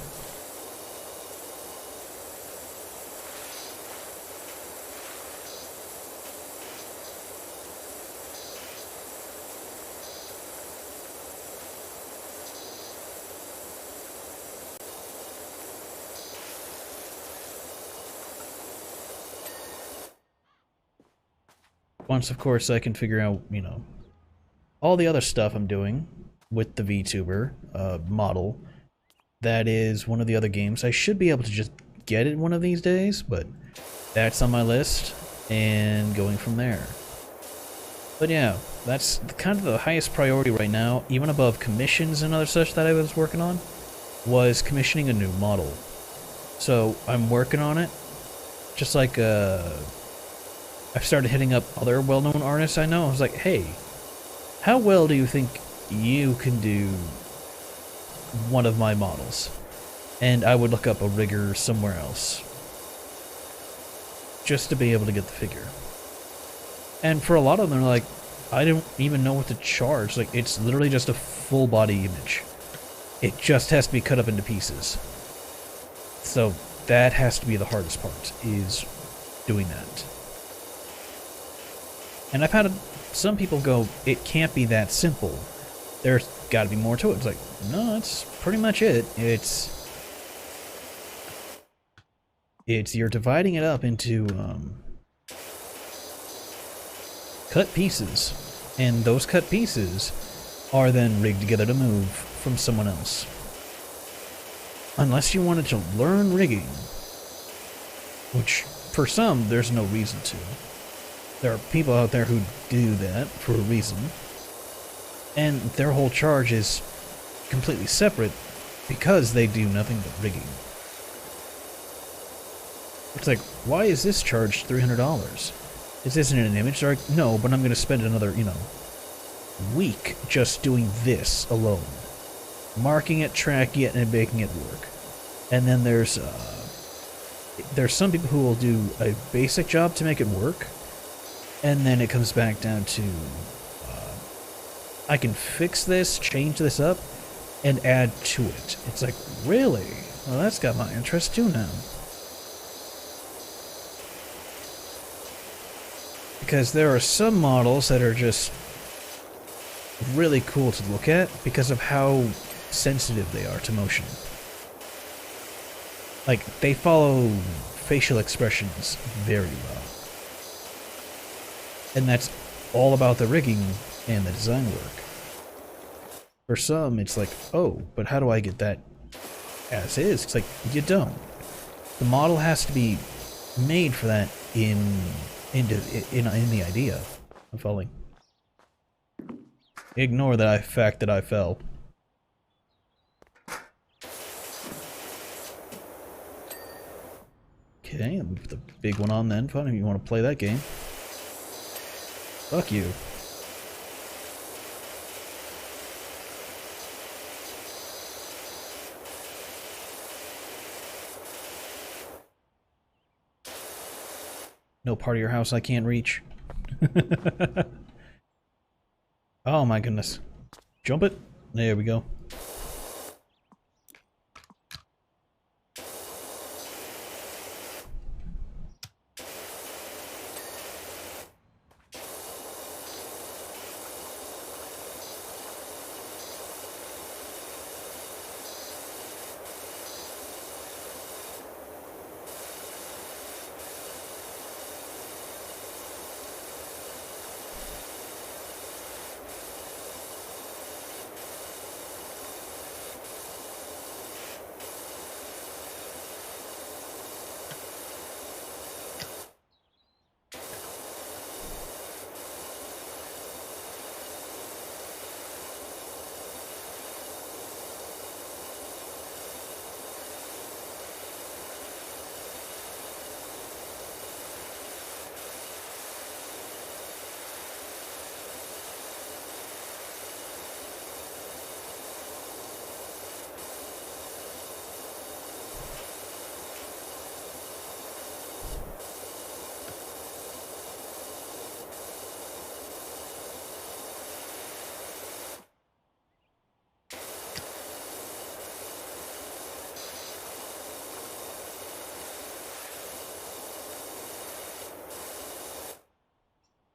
Once, of course, I can figure out, you know, all the other stuff I'm doing with the VTuber model. That is one of the other games. I should be able to just get it one of these days, but that's on my list, and going from there. But yeah, that's kind of the highest priority right now, even above commissions and other such that I was working on, was commissioning a new model. So I'm working on it, just like I've started hitting up other well-known artists I know. I was like, hey, how well do you think you can do one of my models? And I would look up a rigger somewhere else. just to be able to get the figure. And for a lot of them, they're like, I don't even know what to charge. Like, it's literally just a full body image. It just has to be cut up into pieces. So that has to be the hardest part, is doing that. And I've had some people go, it can't be that simple. There's got to be more to it. It's like, no, that's pretty much it. It's you're dividing it up into cut pieces, and those cut pieces are then rigged together to move from someone else. Unless you wanted to learn rigging, which for some there's no reason to. There are people out there who do that for a reason, and their whole charge is completely separate because they do nothing but rigging. It's like, why is this charged $300? Is this in an image? They're like, no, but I'm going to spend another, week just doing this alone. Marking it, tracking it, and making it work. And then there's some people who will do a basic job to make it work, and then it comes back down to, I can fix this, change this up, and add to it. It's like, really? Well, that's got my interest too now. Because there are some models that are just really cool to look at because of how sensitive they are to motion. Like, they follow facial expressions very well. And that's all about the rigging and the design work. For some, it's like, oh, but how do I get that as is? It's like, you don't. The model has to be made for that in the idea of falling. Ignore that fact that I fell. Okay, I'll move the big one on then. Fun if you want to play that game. Fuck you. No part of your house I can't reach. Oh my goodness. Jump it. There we go.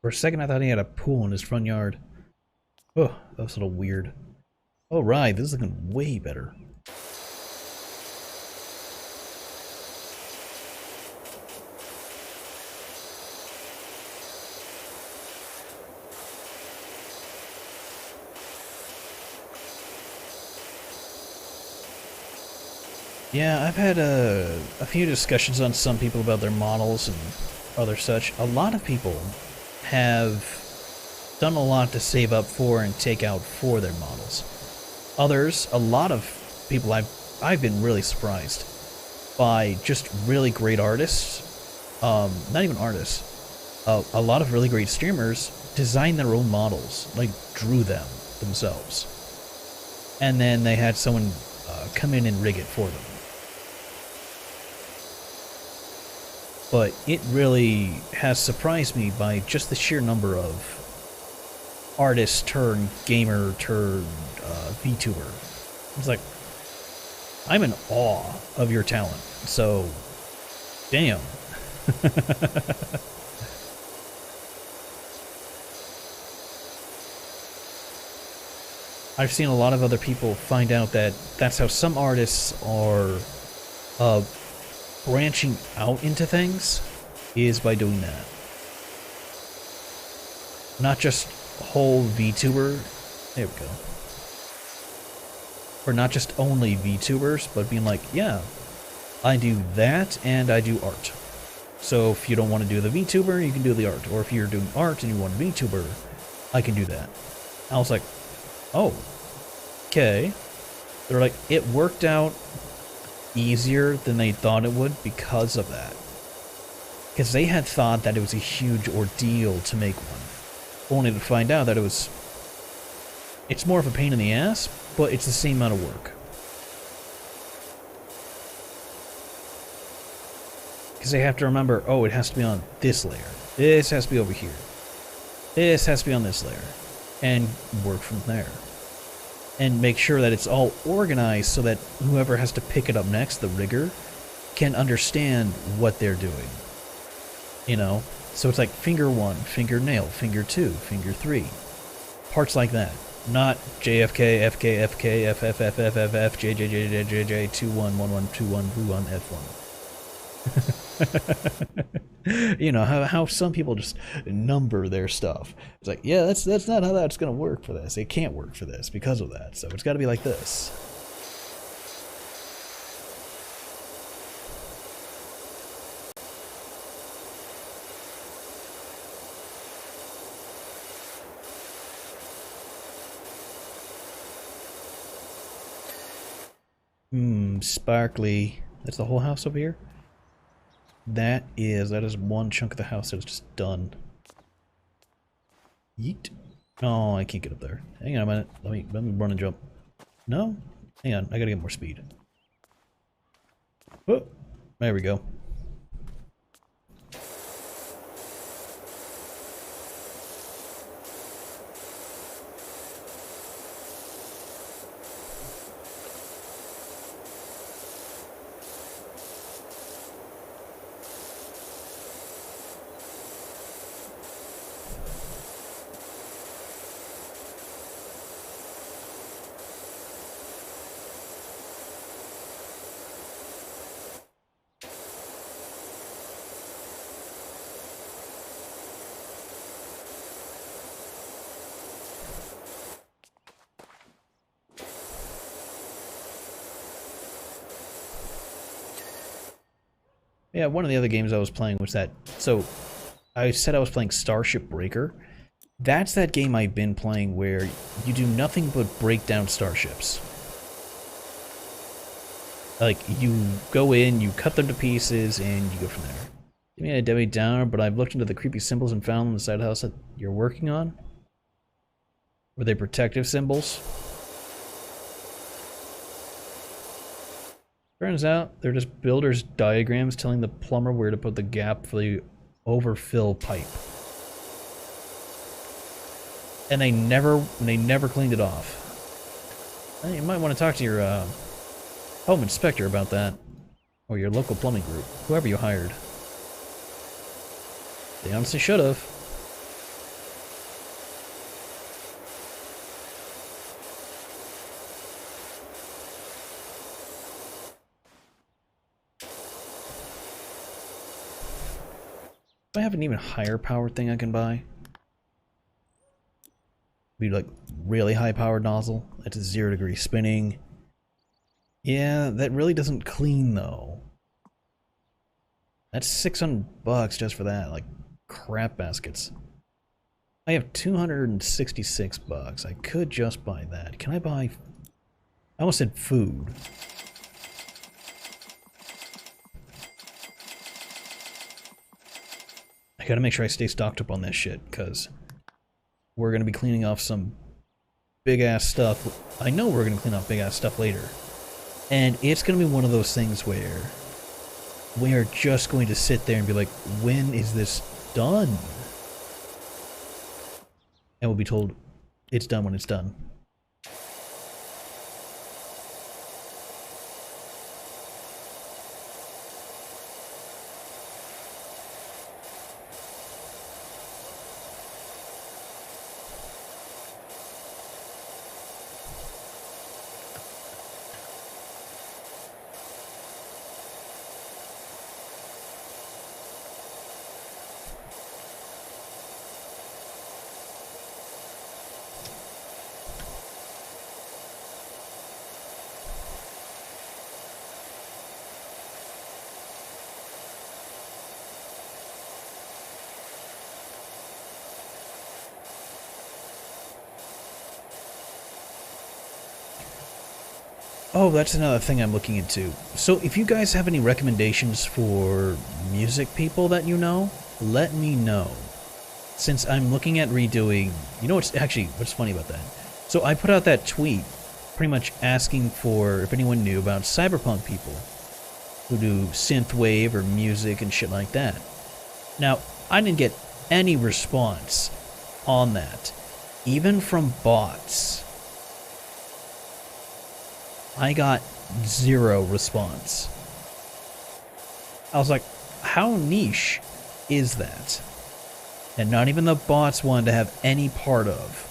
For a second I thought he had a pool in his front yard. Oh, that was a little weird. Oh right, this is looking way better. Yeah, I've had a few discussions on some people about their models and other such. A lot of people have done a lot to save up for and take out for their models. Others, a lot of people I've been really surprised by just really great artists, not even artists, a lot of really great streamers designed their own models, like drew them themselves. And then they had someone come in and rig it for them. but it really has surprised me by just the sheer number of artist turned gamer turned VTuber. It's like, I'm in awe of your talent. So, damn. I've seen a lot of other people find out that that's how some artists are branching out into things, is by doing that. Not just whole VTuber. There we go. Or not just only VTubers, but being like, yeah, I do that and I do art. So if you don't want to do the VTuber, you can do the art. Or if you're doing art and you want a VTuber, I can do that. I was like, oh, okay. They're like, it worked out easier than they thought it would because of that. Because they had thought that it was a huge ordeal to make one. Only to find out that it's more of a pain in the ass, but it's the same amount of work. Because they have to remember, oh, it has to be on this layer. This has to be over here. This has to be on this layer. And work from there. And make sure that it's all organized so that whoever has to pick it up next, the rigger, can understand what they're doing. You know? So it's like finger 1, fingernail, finger 2, finger 3. Parts like that. Not JFK, FK, FK, FFFFFF, JJJJJJ, 21112121 F1. You know, how some people just number their stuff. It's like, yeah, that's not how that's going to work for this. It can't work for this because of that. So it's got to be like this. Sparkly. That's the whole house over here? That is one chunk of the house that is just done. Yeet. Oh, I can't get up there. Hang on a minute. Let me run and jump. No? Hang on, I gotta get more speed. Oh, there we go. Yeah, one of the other games I was playing was that, so I said I was playing Starship Breaker. That's that game I've been playing where you do nothing but break down starships. Like, you go in, you cut them to pieces, and you go from there. Give me a Debbie Downer, but I've looked into the creepy symbols and found them inside the house that you're working on. Were they protective symbols? Turns out they're just builder's diagrams telling the plumber where to put the gap for the overfill pipe. And they never cleaned it off. You might want to talk to your home inspector about that, or your local plumbing group, whoever you hired. They honestly should have. Do I have an even higher powered thing I can buy? Be like really high powered nozzle. That's 0 degree spinning. Yeah, that really doesn't clean though. That's $600 just for that, like crap baskets. I have $266. I could just buy that. Can I buy? I almost said food. I gotta make sure I stay stocked up on this shit, because we're gonna be cleaning off some big-ass stuff. I know we're gonna clean off big-ass stuff later. And it's gonna be one of those things where we are just going to sit there and be like, when is this done? And we'll be told it's done when it's done. Oh, that's another thing I'm looking into. So if you guys have any recommendations for music people that you know, let me know. Since I'm looking at redoing... You know what's funny about that? So I put out that tweet pretty much asking for if anyone knew about cyberpunk people who do synthwave or music and shit like that. Now, I didn't get any response on that, even from bots. I got 0 response. I was like, how niche is that? And not even the bots wanted to have any part of.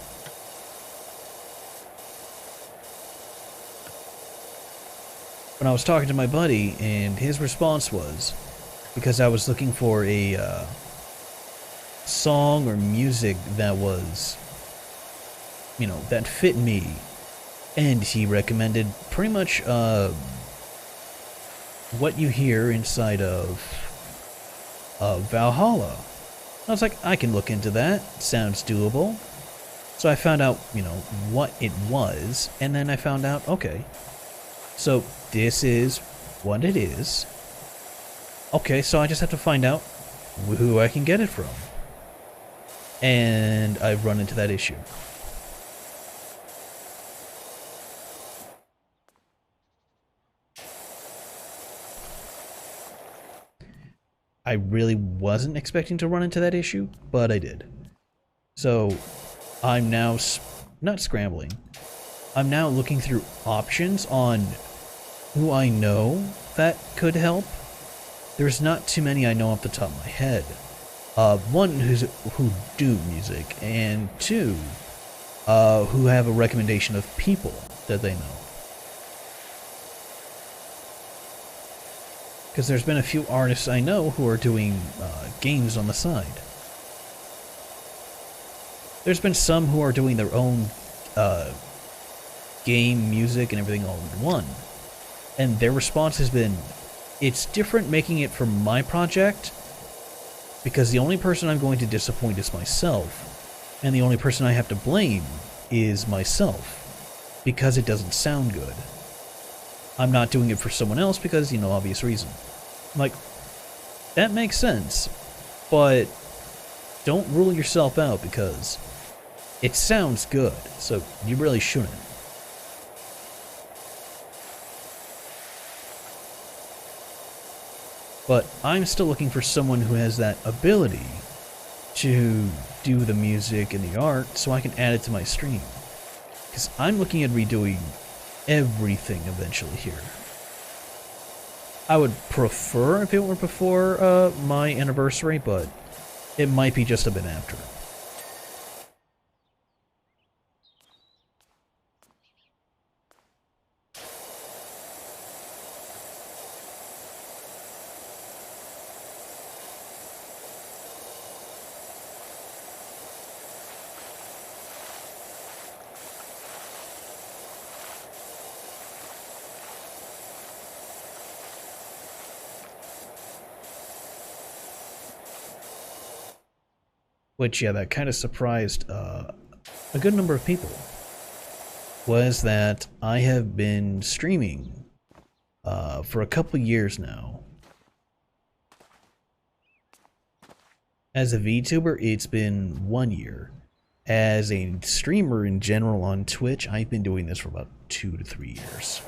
When I was talking to my buddy, and his response was, because I was looking for a song or music that was, you know, that fit me. And he recommended pretty much what you hear inside of Valhalla. I was like, I can look into that. Sounds doable. So I found out, you know, what it was, and then I found out, okay, so this is what it is. Okay, so I just have to find out who I can get it from. And I've run into that issue. I really wasn't expecting to run into that issue, but I did. So I'm now not scrambling. I'm now looking through options on who I know that could help. There's not too many I know off the top of my head. One who do music, and 2 who have a recommendation of people that they know. Because there's been a few artists I know who are doing games on the side. There's been some who are doing their own game, music, and everything all in one. And their response has been, it's different making it for my project, because the only person I'm going to disappoint is myself. And the only person I have to blame is myself, because it doesn't sound good. I'm not doing it for someone else because, you know, obvious reason. Like, that makes sense, but don't rule yourself out because it sounds good, so you really shouldn't. But I'm still looking for someone who has that ability to do the music and the art so I can add it to my stream. Because I'm looking at redoing everything eventually here. I would prefer if it were before my anniversary, but it might be just a bit after. Which, yeah, that kind of surprised a good number of people, was that I have been streaming for a couple years now. As a VTuber, it's been 1 year. As a streamer in general on Twitch, I've been doing this for about 2 to 3 years.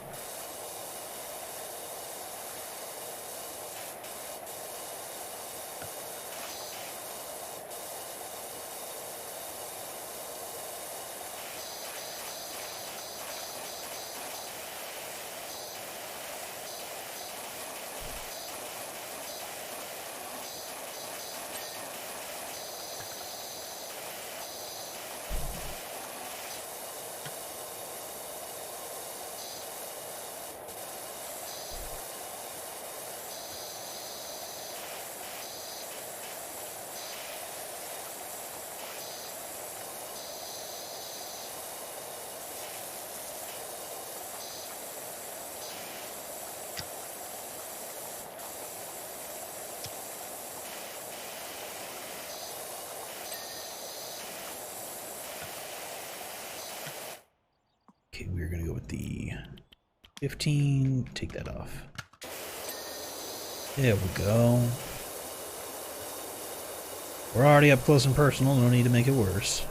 Okay, we're gonna go with the 15. Take that off. There we go. We're already up close and personal, no need to make it worse.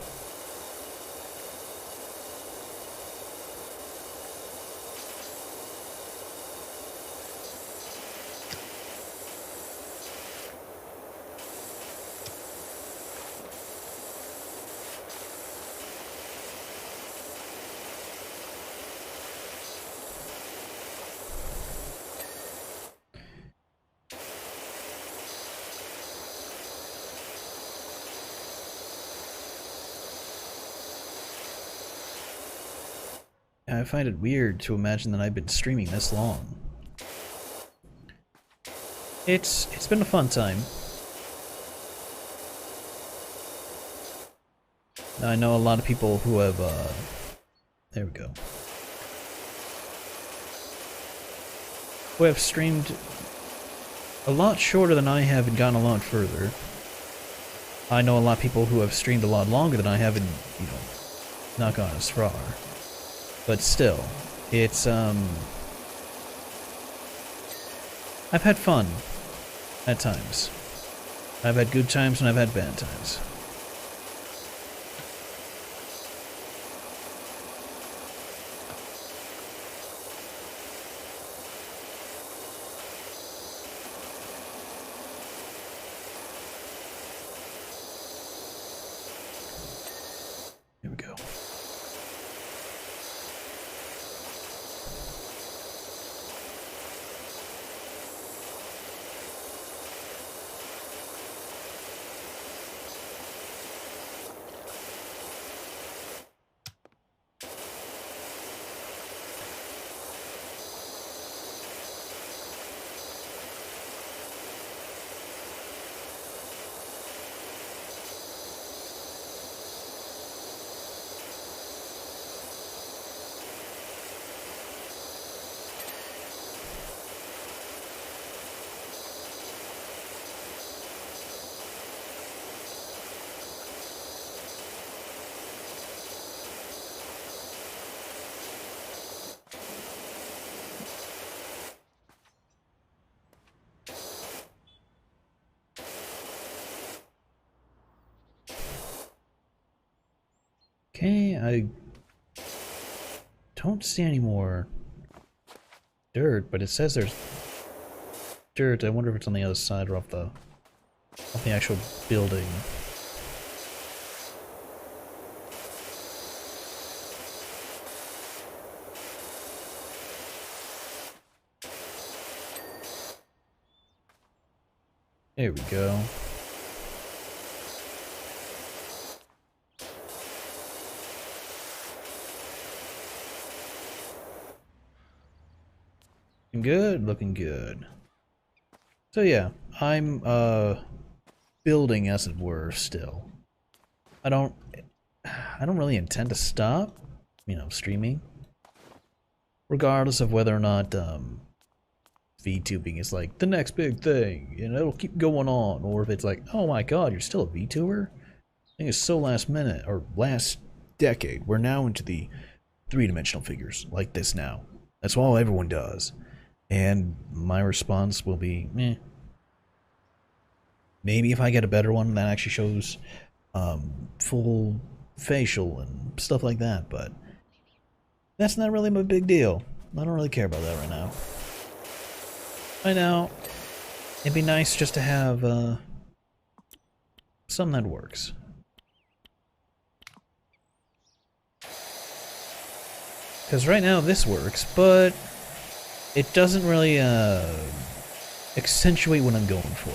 I find it weird to imagine that I've been streaming this long. It's been a fun time. I know a lot of people who have there we go. Who have streamed a lot shorter than I have and gone a lot further. I know a lot of people who have streamed a lot longer than I have and, you know, not gone as far. But still, it's, I've had fun at times. I've had good times and I've had bad times. Here we go. Okay, I don't see any more dirt, but it says there's dirt. I wonder if it's on the other side or off the actual building. There we go. Looking good, looking good. So yeah, I'm building as it were still. I don't really intend to stop, you know, streaming. Regardless of whether or not VTubing is like the next big thing, and it'll keep going on, or if it's like, oh my god, you're still a VTuber? I think it's so last minute, or last decade. We're now into the three-dimensional figures, like this now. That's all everyone does. And my response will be, meh. Maybe if I get a better one that actually shows full facial and stuff like that, but that's not really my big deal. I don't really care about that right now. I know, it'd be nice just to have something that works. Because right now this works, but it doesn't really accentuate what I'm going for.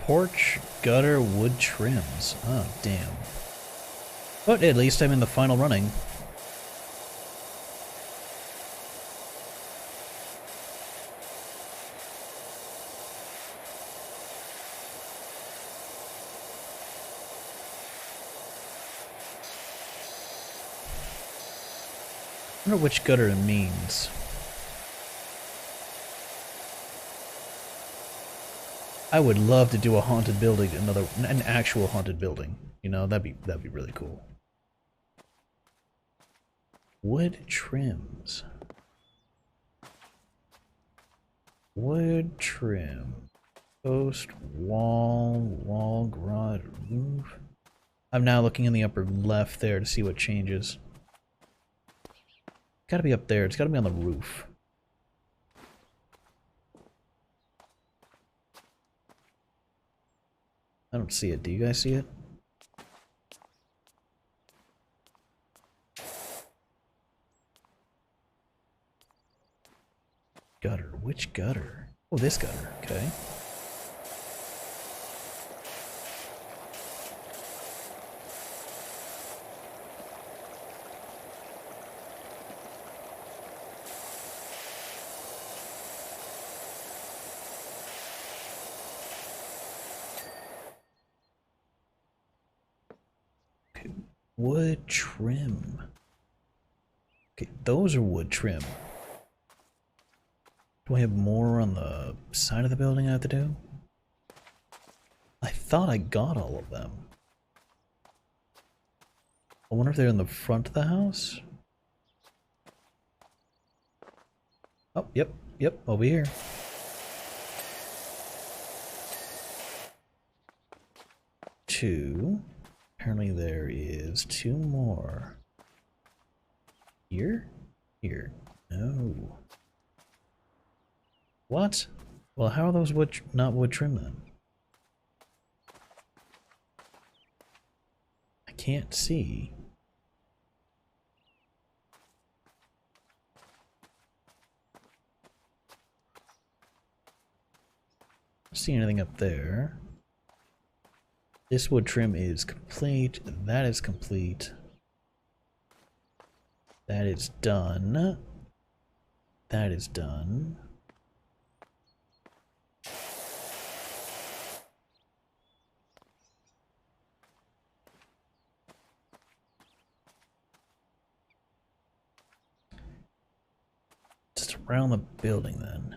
porch, gutter, wood trims. Oh, damn. But at least I'm in the final running. I wonder which gutter it means. I would love to do a haunted building, an actual haunted building. You know, that'd be really cool. Wood trims. Wood trim. Post, wall, garage, roof. I'm now looking in the upper left there to see what changes. Gotta be up there. It's gotta be on the roof. I don't see it. Do you guys see it? Gutter. Which gutter? Oh, this gutter. Okay. Wood trim. Okay, those are wood trim. Do I have more on the side of the building I have to do? I thought I got all of them. I wonder if they're in the front of the house? Oh, yep, over here. Two. Apparently there is two more. Here? Here. No. What? Well, how are those not wood trim then? I can't see. I don't see anything up there. This wood trim is complete. That is complete. That is done. That is done. Just around the building then.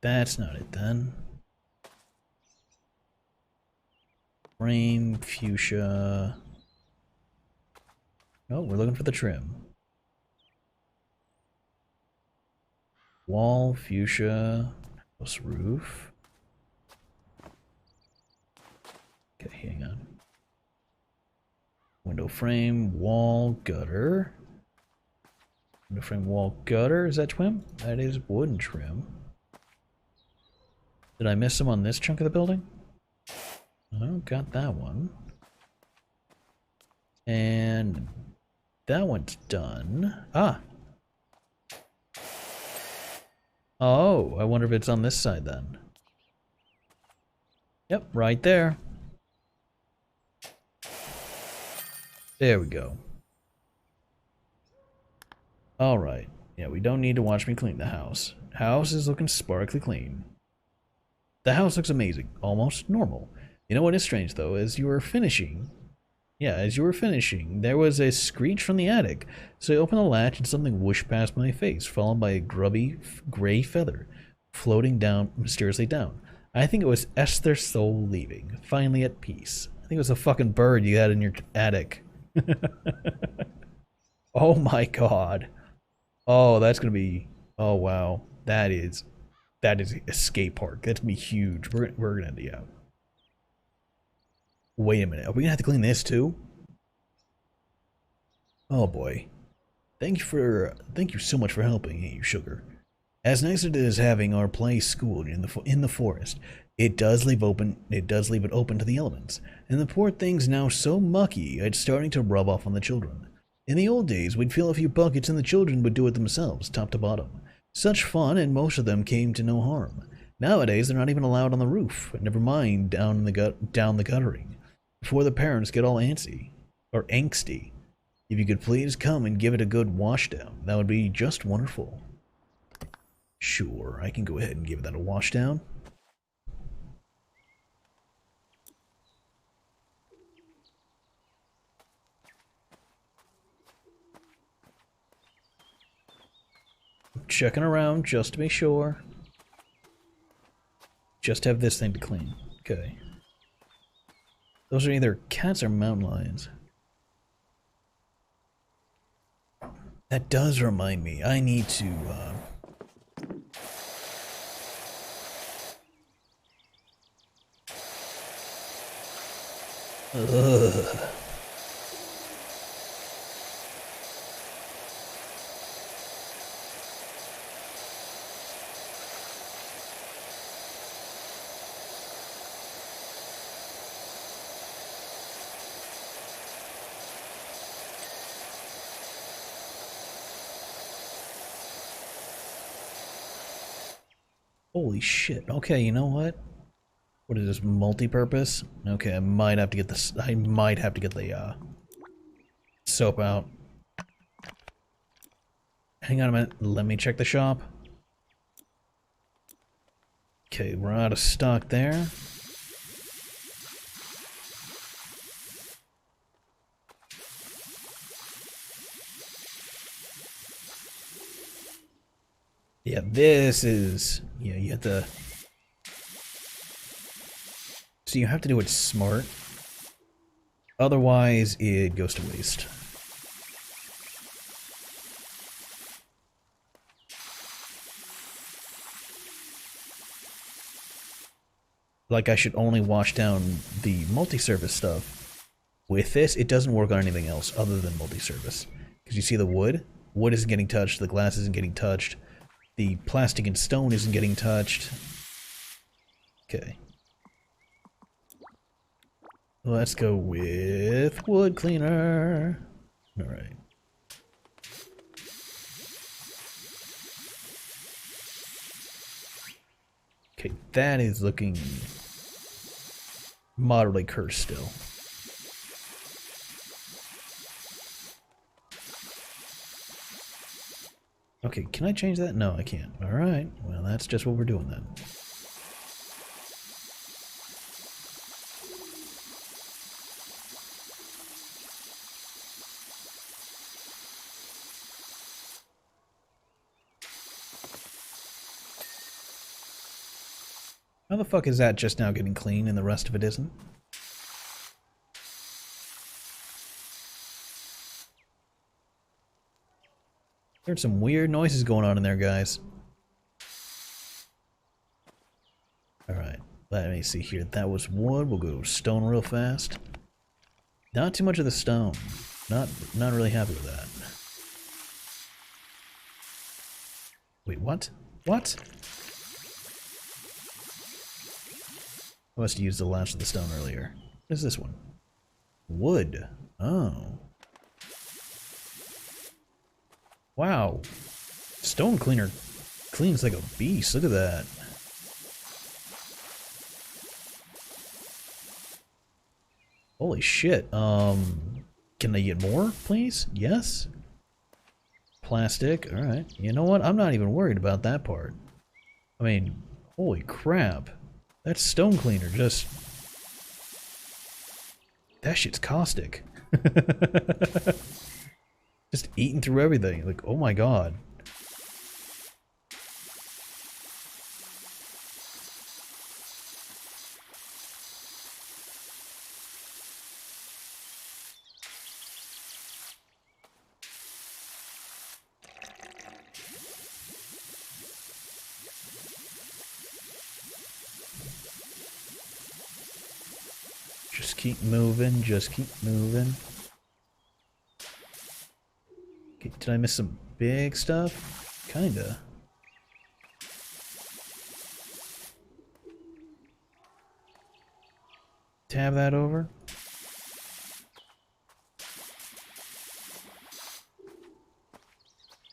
That's not it then. Frame, fuchsia. Oh, we're looking for the trim. Wall, fuchsia, house roof. Okay, hang on. Window frame, wall, gutter. Window frame, wall, gutter. Is that trim? That is wooden trim. Did I miss some on this chunk of the building? Oh, got that one. And that one's done. Ah! Oh, I wonder if it's on this side then. Yep, right there. There we go. Alright. Yeah, we don't need to watch me clean the house. House is looking sparkly clean. The house looks amazing. Almost normal. You know what is strange though? As you were finishing, there was a screech from the attic. So I opened the latch and something whooshed past my face, followed by a grubby gray feather floating down mysteriously down. I think it was Esther Soul leaving, finally at peace. I think it was a fucking bird you had in your attic. Oh my god. Oh, that's gonna be... Oh wow. That is a skate park. That's gonna be huge. We're gonna yeah. Wait a minute. Are we gonna have to clean this too? Oh boy. Thank you so much for helping, ain't you, sugar? As nice as it is having our play school in the forest, it does leave it open to the elements, and the poor thing's now so mucky it's starting to rub off on the children. In the old days, we'd fill a few buckets and the children would do it themselves, top to bottom. Such fun, and most of them came to no harm. Nowadays, they're not even allowed on the roof, never mind down the guttering, before the parents get all antsy or angsty. If you could please come and give it a good wash down, that would be just wonderful. Sure, I can go ahead and give that a wash down. Checking around just to be sure. Just have this thing to clean. Okay. Those are either cats or mountain lions. That does remind me, I need to, Ugh. Holy shit. Okay, you know what? What is this, multi-purpose? Okay, I might have to get this. I might have to get the soap out. Hang on a minute. Let me check the shop. Okay, we're out of stock there. Yeah, this is... Yeah, you have to... So you have to do it smart. Otherwise, it goes to waste. Like, I should only wash down the multi-service stuff. With this, it doesn't work on anything else other than multi-service. Because you see the wood? Wood isn't getting touched, the glass isn't getting touched, the plastic and stone isn't getting touched. Okay. Let's go with wood cleaner. Alright. Okay, that is looking moderately cursed still. Okay, can I change that? No, I can't. Alright, well that's just what we're doing then. How the fuck is that just now getting clean and the rest of it isn't? There's some weird noises going on in there, guys. Alright, let me see here. That was wood. We'll go stone real fast. Not too much of the stone. Not really happy with that. Wait, what? What? I must have used the last of the stone earlier. What is this one? Wood. Oh. Wow. Stone cleaner cleans like a beast. Look at that. Holy shit. Can I get more, please? Yes? Plastic. Alright. You know what? I'm not even worried about that part. I mean, holy crap. That stone cleaner just... That shit's caustic. Just eating through everything. Like, oh my god. keep moving, just keep moving. Okay, did I miss some big stuff? Kinda. Tab that over.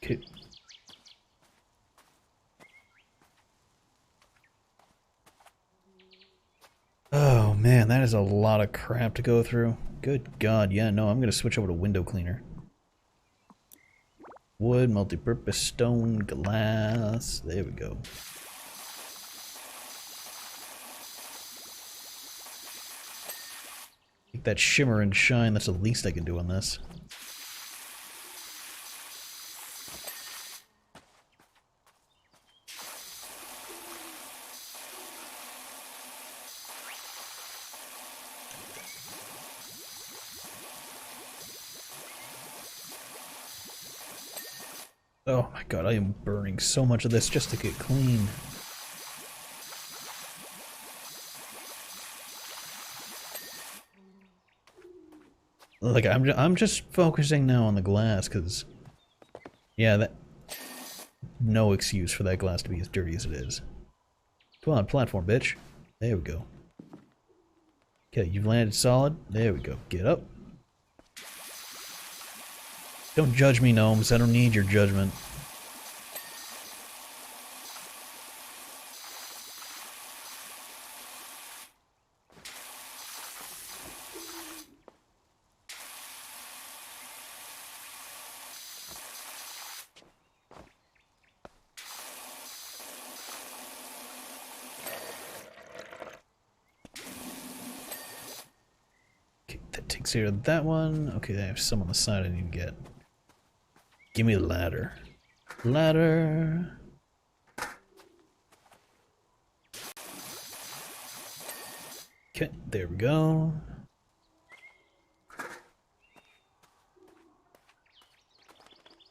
Okay. Oh man, that is a lot of crap to go through. Good God, yeah, no, I'm gonna switch over to window cleaner. Wood, multi-purpose, stone, glass. There we go. Take that shimmer and shine, that's the least I can do on this. Oh my God, I am burning so much of this just to get clean. Like, I'm just focusing now on the glass, because, yeah, that, no excuse for that glass to be as dirty as it is. Come on, platform, bitch. There we go. Okay, you've landed solid. There we go. Get up. Don't judge me, gnomes. I don't need your judgment. Okay, that takes care of that one. Okay, I have some on the side I need to get. Give me a ladder. Ladder. Okay, there we go.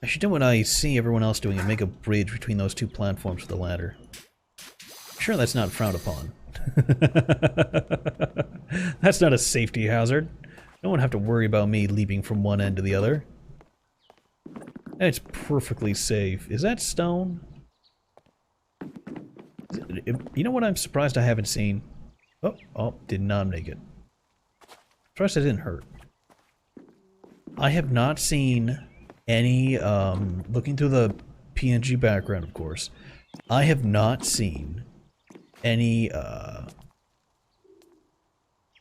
I should do what I see everyone else doing and make a bridge between those two platforms with a ladder. I'm sure that's not frowned upon. That's not a safety hazard. No one have to worry about me leaping from one end to the other. It's perfectly safe. Is that stone? You know what I'm surprised I haven't seen? Oh, did not make it. Surprised I didn't hurt. I have not seen any, looking through the PNG background, of course, I have not seen any,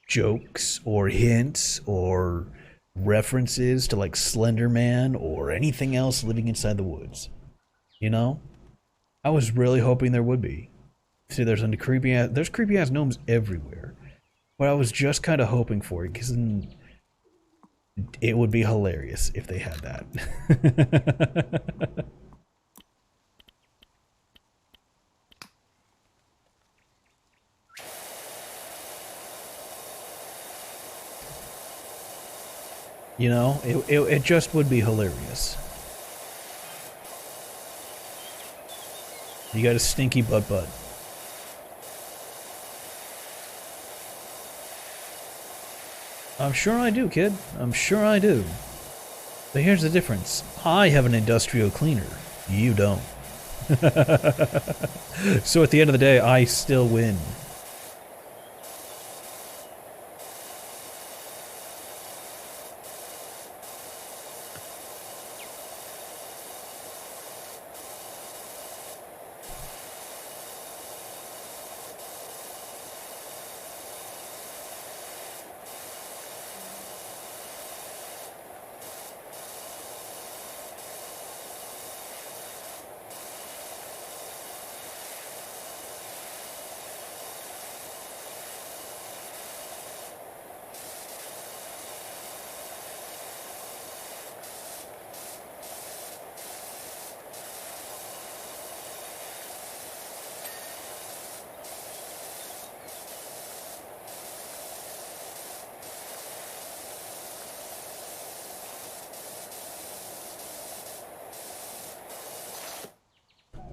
jokes or hints or references to like Slender Man or anything else living inside the woods. You know? I was really hoping there would be. See, there's creepy ass gnomes everywhere. But I was just kind of hoping for it because it would be hilarious if they had that. You know, it just would be hilarious. You got a stinky butt. I'm sure I do, kid. I'm sure I do. But here's the difference. I have an industrial cleaner. You don't. So at the end of the day, I still win.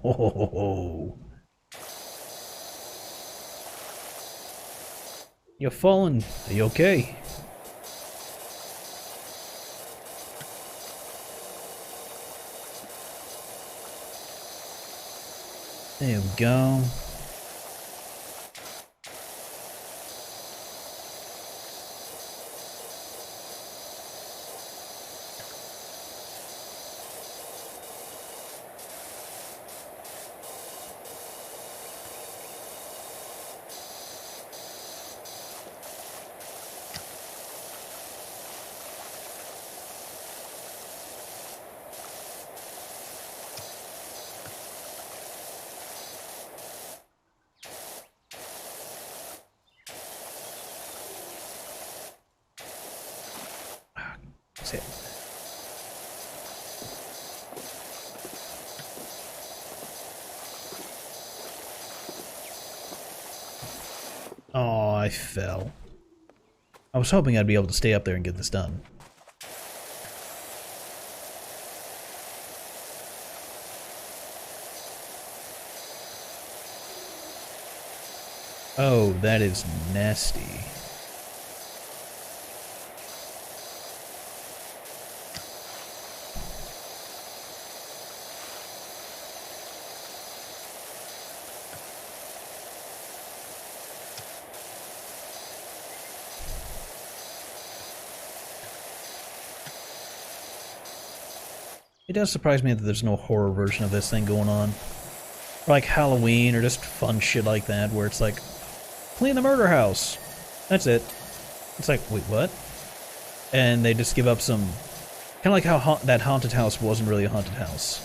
Oh. You're falling. Are you okay? There we go. That's it. Oh, I fell. I was hoping I'd be able to stay up there and get this done. Oh, that is nasty. It does surprise me that there's no horror version of this thing going on. Or like Halloween or just fun shit like that where it's like, clean the murder house. That's it. It's like, wait, what? And they just give up some... Kind of like how that haunted house wasn't really a haunted house.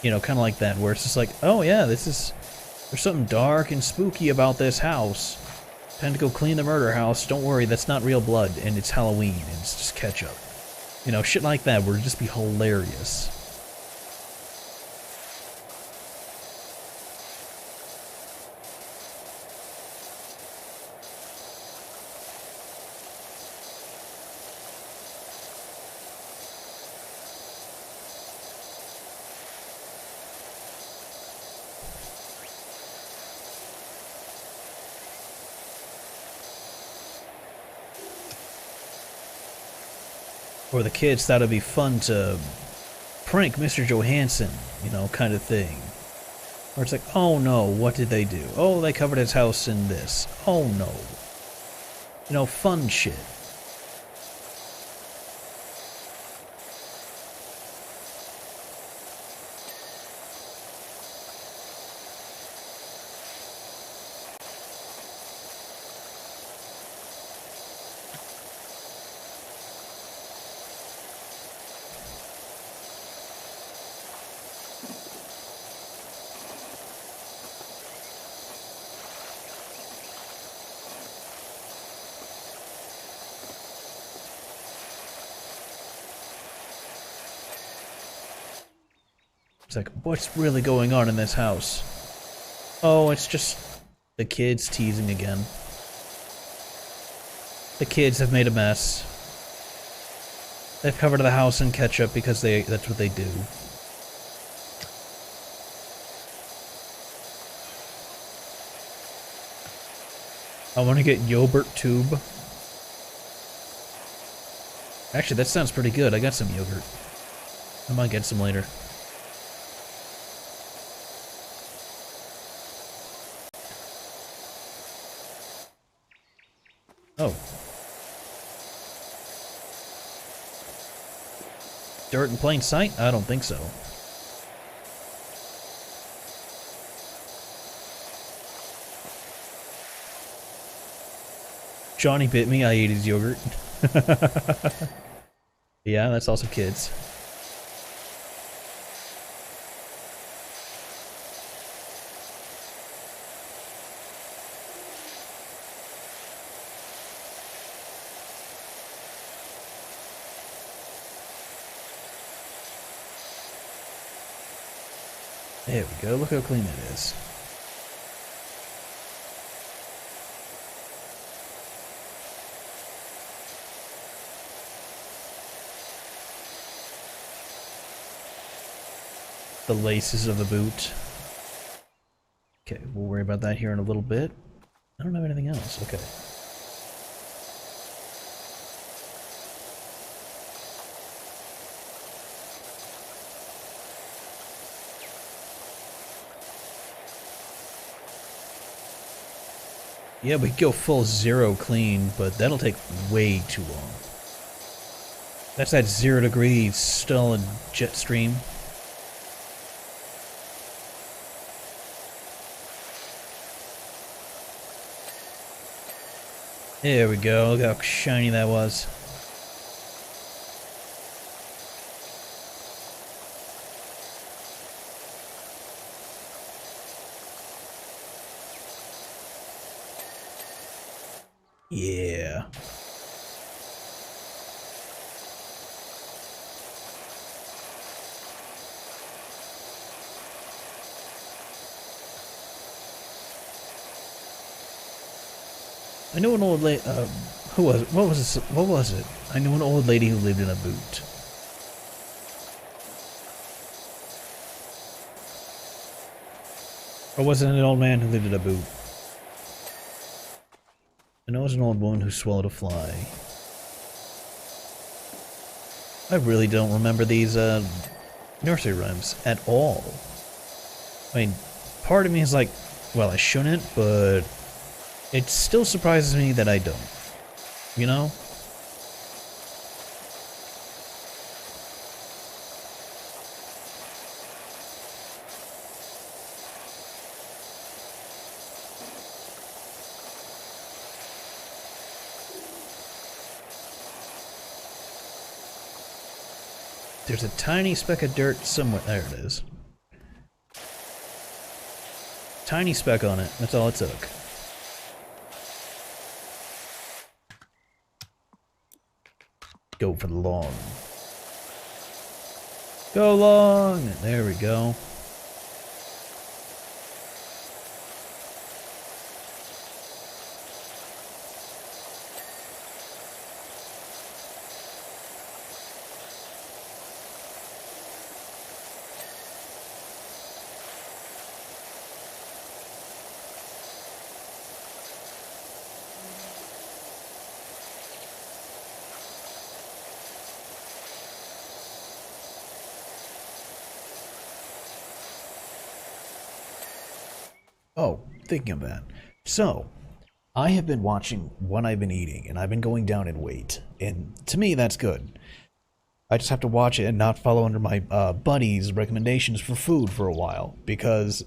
You know, kind of like that, where it's just like, oh yeah, this is... There's something dark and spooky about this house. Time to go clean the murder house. Don't worry, that's not real blood, and it's Halloween, and it's just ketchup. You know, shit like that would just be hilarious. Or the kids thought it'd be fun to prank Mr. Johansson, you know, kind of thing. Or it's like, oh no, what did they do? Oh, they covered his house in this. Oh no. You know, fun shit. It's like, what's really going on in this house? Oh, it's just the kids teasing again. The kids have made a mess. They've covered the house in ketchup because that's what they do. I want to get yogurt tube. Actually, that sounds pretty good. I got some yogurt. I might get some later. Oh. Dirt in plain sight? I don't think so. Johnny bit me, I ate his yogurt. Yeah, that's also kids. There we go, look how clean it is. the laces of the boot. Okay, we'll worry about that here in a little bit. I don't have anything else. Okay. Yeah, we could go full zero clean, but that'll take way too long. That's that 0 degrees still in jet stream. There we go, look how shiny that was. Yeah. I know an old lady. Who was it? What was it? What was it? I know an old lady who lived in a boot. Or was it an old man who lived in a boot? I know it was an old woman who swallowed a fly. I really don't remember these nursery rhymes at all. I mean, part of me is like, well, I shouldn't, but it still surprises me that I don't. You know? There's a tiny speck of dirt somewhere. There it is. Tiny speck on it. That's all it took. Go for the long. Go long! There we go. Oh, thinking of that. So, I have been watching what I've been eating, and I've been going down in weight. And to me, that's good. I just have to watch it and not follow under my buddy's recommendations for food for a while. Because,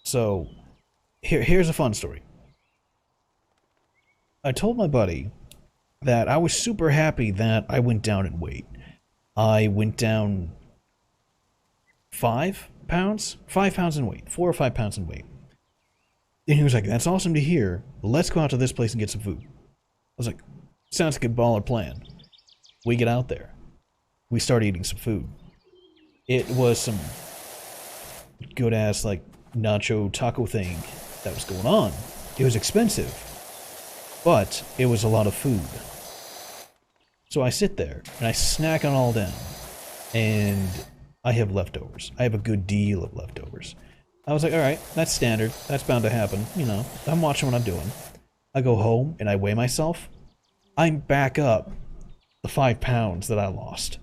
so, here's a fun story. I told my buddy that I was super happy that I went down in weight. I went down 5 pounds? 5 pounds in weight. 4 or 5 pounds in weight. And he was like, that's awesome to hear. Let's go out to this place and get some food. I was like, sounds like a baller plan. We get out there. We start eating some food. It was some good ass like nacho taco thing that was going on. It was expensive, but it was a lot of food. So I sit there and I snack on all down, and I have leftovers. I have a good deal of leftovers. I was like, alright, that's standard. That's bound to happen. You know, I'm watching what I'm doing. I go home and I weigh myself. I'm back up the 5 pounds that I lost.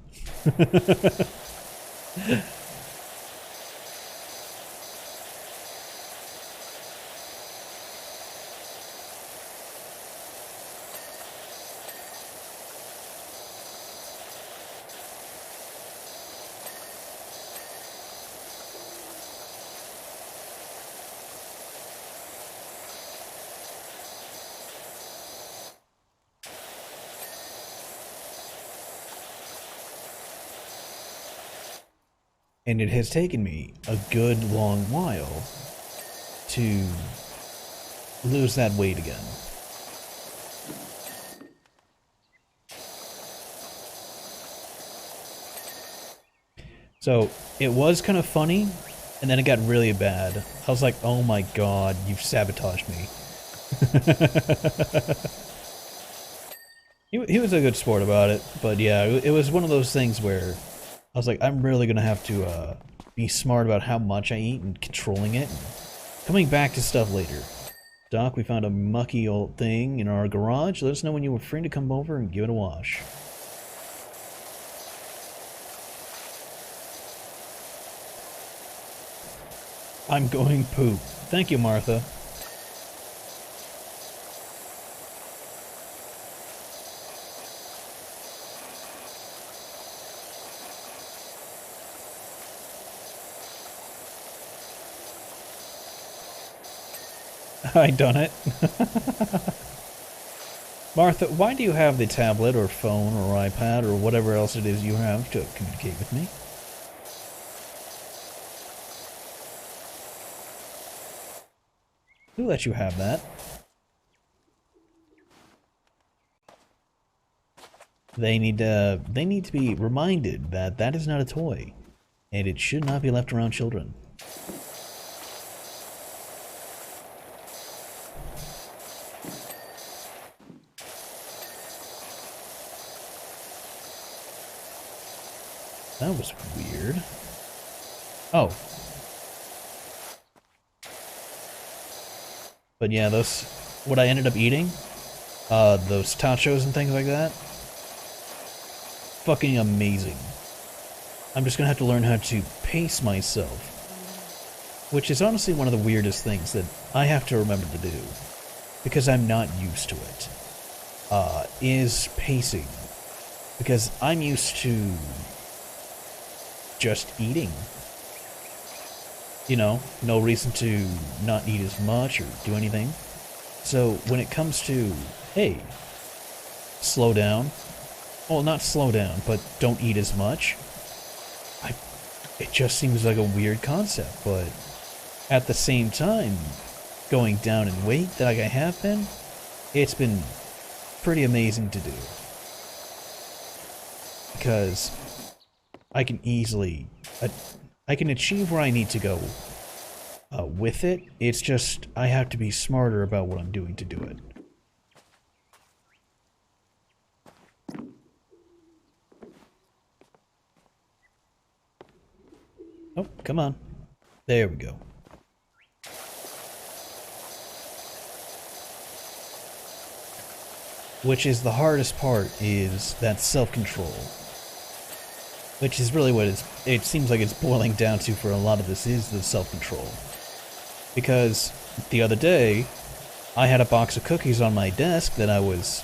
And it has taken me a good long while to lose that weight again. So it was kind of funny, and then it got really bad. I was like, oh my god, you've sabotaged me. He was a good sport about it, but yeah, it was one of those things where I was like, I'm really gonna have to be smart about how much I eat and controlling it. Coming back to stuff later. Doc, we found a mucky old thing in our garage. Let us know when you were free to come over and give it a wash. I'm going poop. Thank you, Martha. I done it. Martha, why do you have the tablet or phone or iPad or whatever else it is you have to communicate with me? Who let you have that? They need to be reminded that that is not a toy, and it should not be left around children. That was weird. Oh. But yeah, those... what I ended up eating, those tachos and things like that, fucking amazing. I'm just gonna have to learn how to pace myself. Which is honestly one of the weirdest things that I have to remember to do. Because I'm not used to it. Is pacing. Because I'm used to just eating. You know, no reason to not eat as much or do anything. So when it comes to, hey, slow down. Well, not slow down, but don't eat as much. It just seems like a weird concept, but at the same time, going down in weight like I have been, it's been pretty amazing to do. Because I can easily, I can achieve where I need to go with it. It's just, I have to be smarter about what I'm doing to do it. Oh, come on. There we go. Which is the hardest part, is that self-control. Which is really what it seems like it's boiling down to for a lot of this, is the self-control. Because the other day, I had a box of cookies on my desk that I was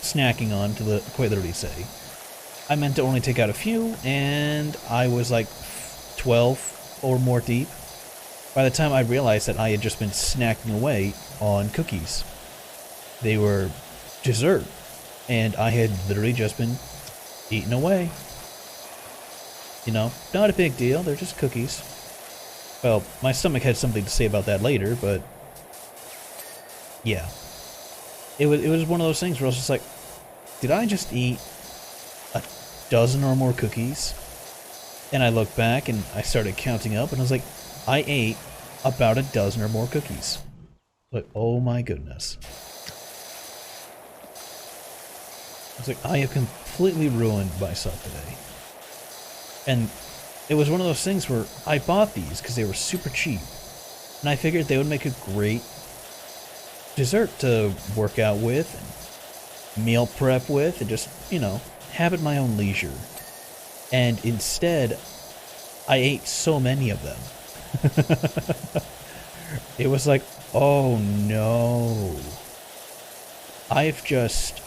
snacking on, to quite literally say. I meant to only take out a few, and I was like 12 or more deep by the time I realized that I had just been snacking away on cookies. They were dessert, and I had literally just been eating away. You know, not a big deal, they're just cookies. Well, my stomach had something to say about that later, but yeah. It was one of those things where I was just like, did I just eat a dozen or more cookies? And I looked back and I started counting up and I was like, I ate about a dozen or more cookies. Like, oh my goodness. I was like, I have completely ruined myself today. And it was one of those things where I bought these because they were super cheap. And I figured they would make a great dessert to work out with and meal prep with and just, you know, have at my own leisure. And instead, I ate so many of them. It was like, oh no. I've just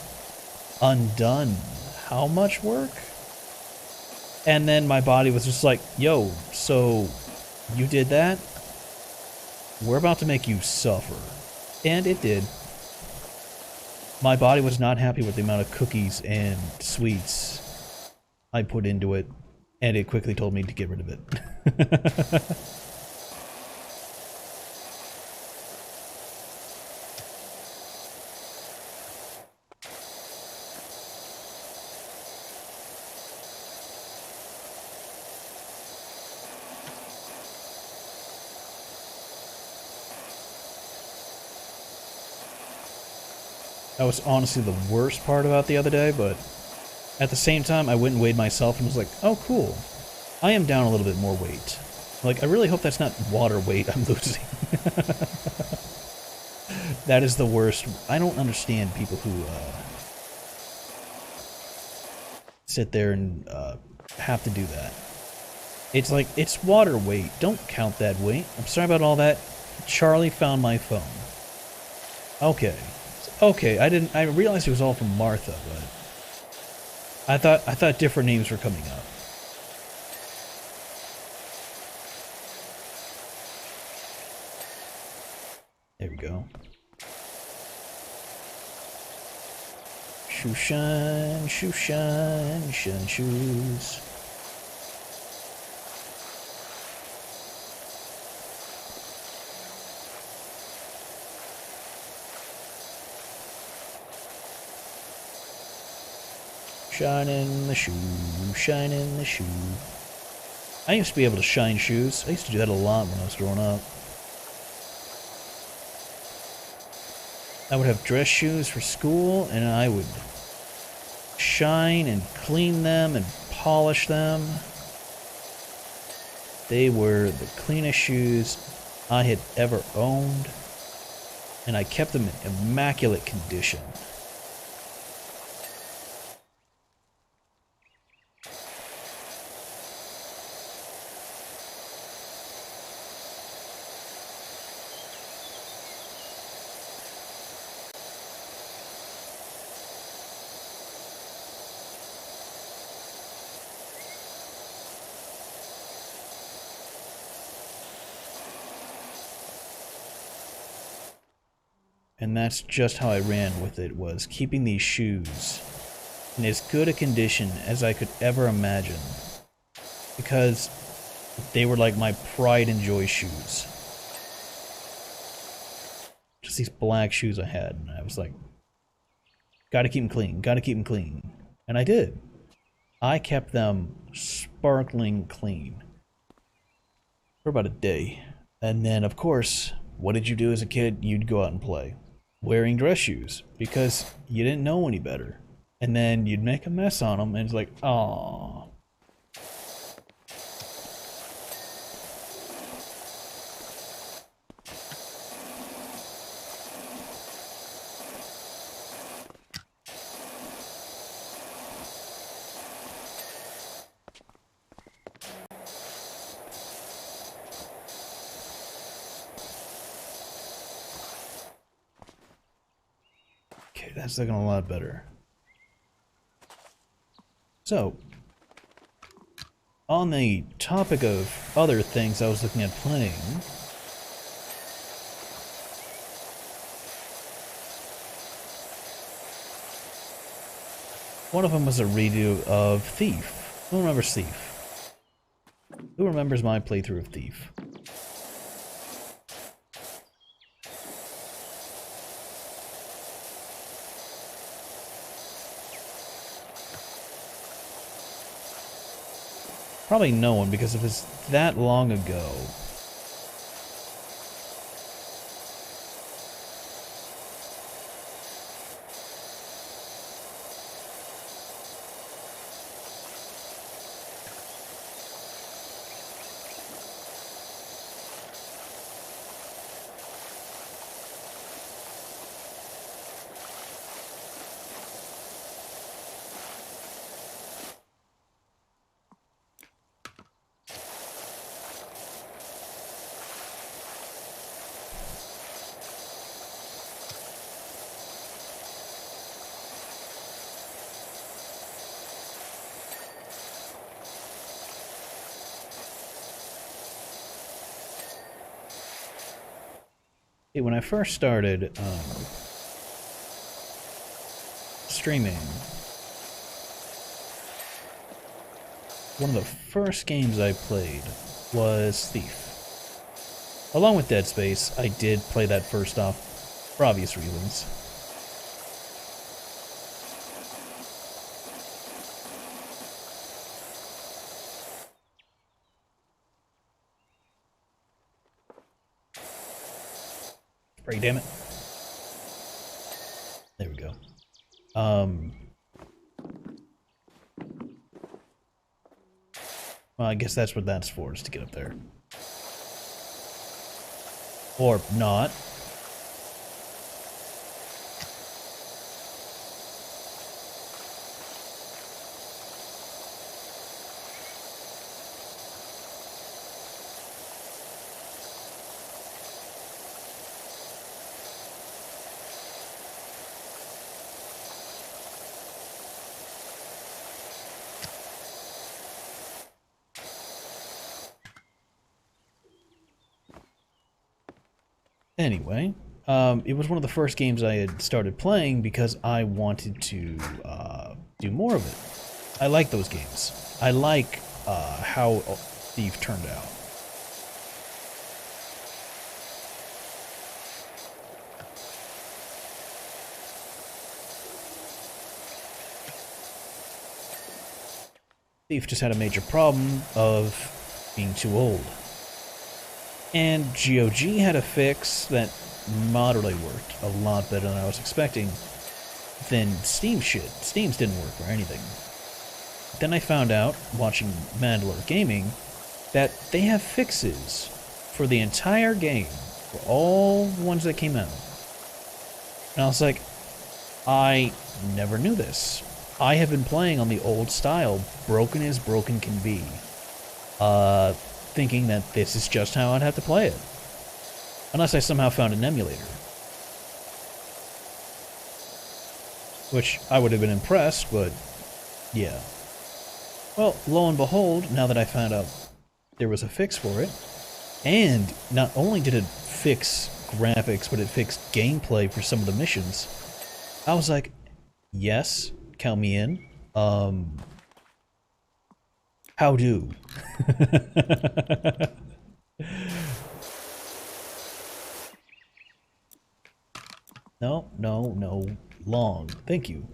undone how much work? And then my body was just like, yo, so you did that? We're about to make you suffer. And it did. My body was not happy with the amount of cookies and sweets I put into it, and it quickly told me to get rid of it. That was honestly the worst part about the other day, but At the same time, I went and weighed myself and was like, oh, cool. I am down a little bit more weight. Like, I really hope that's not water weight I'm losing. That is the worst. I don't understand people who sit there and have to do that. It's like, it's water weight. Don't count that weight. I'm sorry about all that. Charlie found my phone. Okay. Okay, I realized it was all from Martha, but I thought different names were coming up. There we go. Shoe shine, shine shoes. Shine in the shoe, shine in the shoe. I used to be able to shine shoes. I used to do that a lot when I was growing up. I would have dress shoes for school, and I would shine and clean them and polish them. They were the cleanest shoes I had ever owned, and I kept them in immaculate condition. And that's just how I ran with it, was keeping these shoes in as good a condition as I could ever imagine. Because they were like my pride and joy shoes. Just these black shoes I had, and I was like, gotta keep them clean, gotta keep them clean. And I did. I kept them sparkling clean for about a day. And then, of course, what did you do as a kid? You'd go out and play. Wearing dress shoes, because you didn't know any better. And then you'd make a mess on them, and it's like, aww. Okay, that's looking a lot better. So, on the topic of other things I was looking at playing, one of them was a redo of Thief. Who remembers Thief? Who remembers my playthrough of Thief? Probably no one, because it was that long ago. When I first started streaming, one of the first games I played was Thief. Along with Dead Space, I did play that first off for obvious reasons. Spray, damn it. There we go. Well, I guess that's what that's for, is to get up there. Or not. Anyway, it was one of the first games I had started playing because I wanted to do more of it. I like those games. I like how Thief turned out. Thief just had a major problem of being too old. And GOG had a fix that moderately worked a lot better than I was expecting than Steam shit. Steam's didn't work for anything. Then I found out, watching Mandalore Gaming, that they have fixes for the entire game, for all the ones that came out. And I was like, I never knew this. I have been playing on the old style, broken as broken can be. Thinking that this is just how I'd have to play it. Unless I somehow found an emulator. Which I would have been impressed, but yeah. Well, lo and behold, now that I found out there was a fix for it, and not only did it fix graphics, but it fixed gameplay for some of the missions, I was like, yes, count me in. How do? No, no, no. Long. Thank you.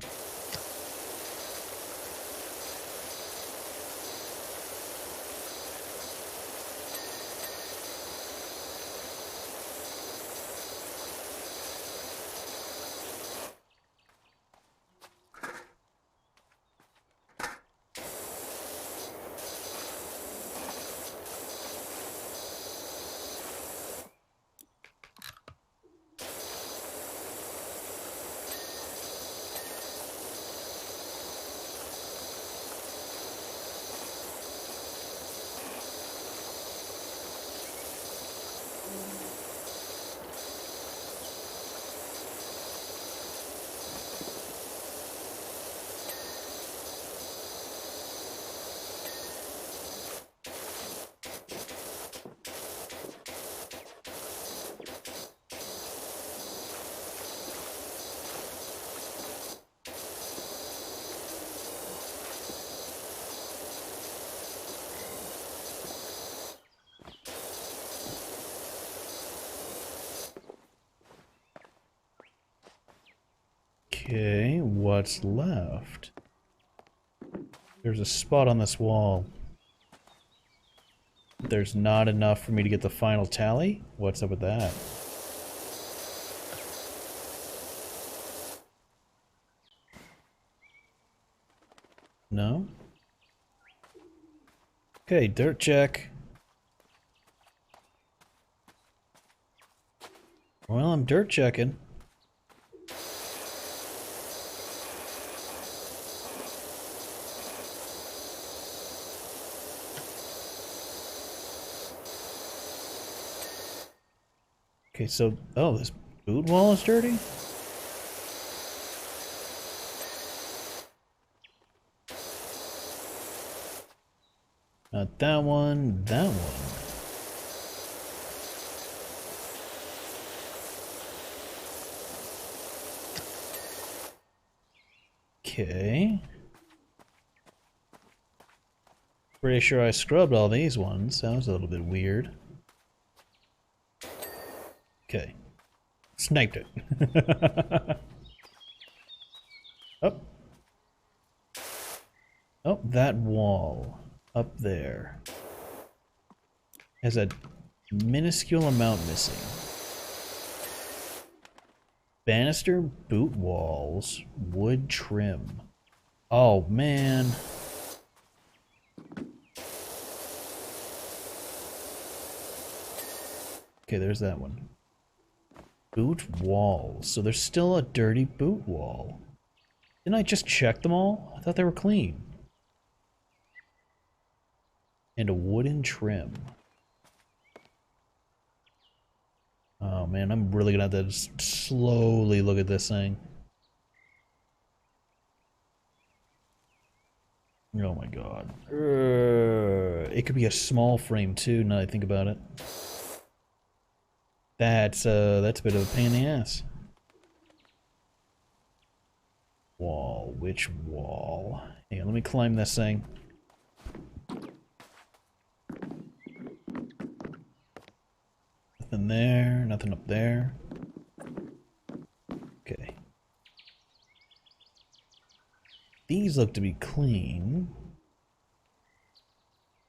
Okay, what's left? There's a spot on this wall. There's not enough for me to get the final tally? What's up with that? No? Okay, dirt check. Well, I'm dirt checking. Okay, so, oh, this boot wall is dirty? Not that one, that one. Okay. Pretty sure I scrubbed all these ones. That was a little bit weird. Okay. Sniped it. Oh. Oh, that wall. Up there. Has a minuscule amount missing. Banister, boot walls, wood trim. Oh, man. Okay, there's that one. Boot walls. So there's still a dirty boot wall. Didn't I just check them all? I thought they were clean. And a wooden trim. Oh man, I'm really gonna have to just slowly look at this thing. Oh my god. It could be a small frame too, now that I think about it. That's a bit of a pain in the ass. Wall, which wall? Hang on, let me climb this thing. Nothing there, nothing up there. Okay. These look to be clean.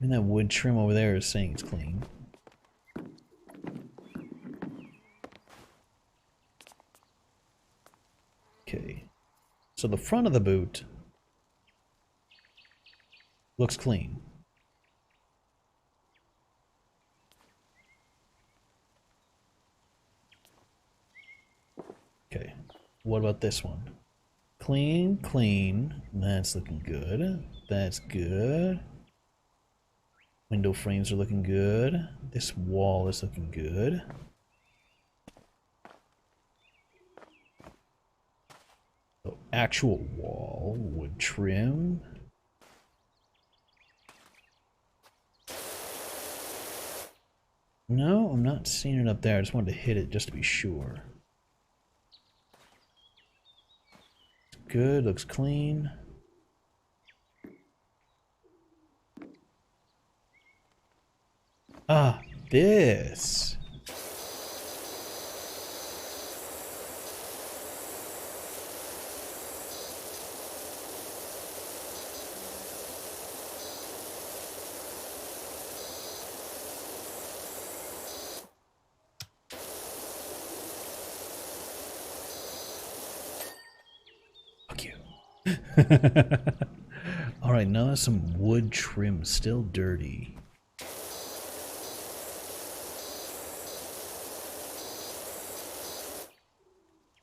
And that wood trim over there is saying it's clean. Okay. So the front of the boot looks clean. Okay. What about this one? Clean, clean. That's looking good. That's good. Window frames are looking good. This wall is looking good. So actual wall, wood trim. No, I'm not seeing it up there. I just wanted to hit it just to be sure. Good, looks clean. Ah, this. Fuck you. Alright, now some wood trim, still dirty.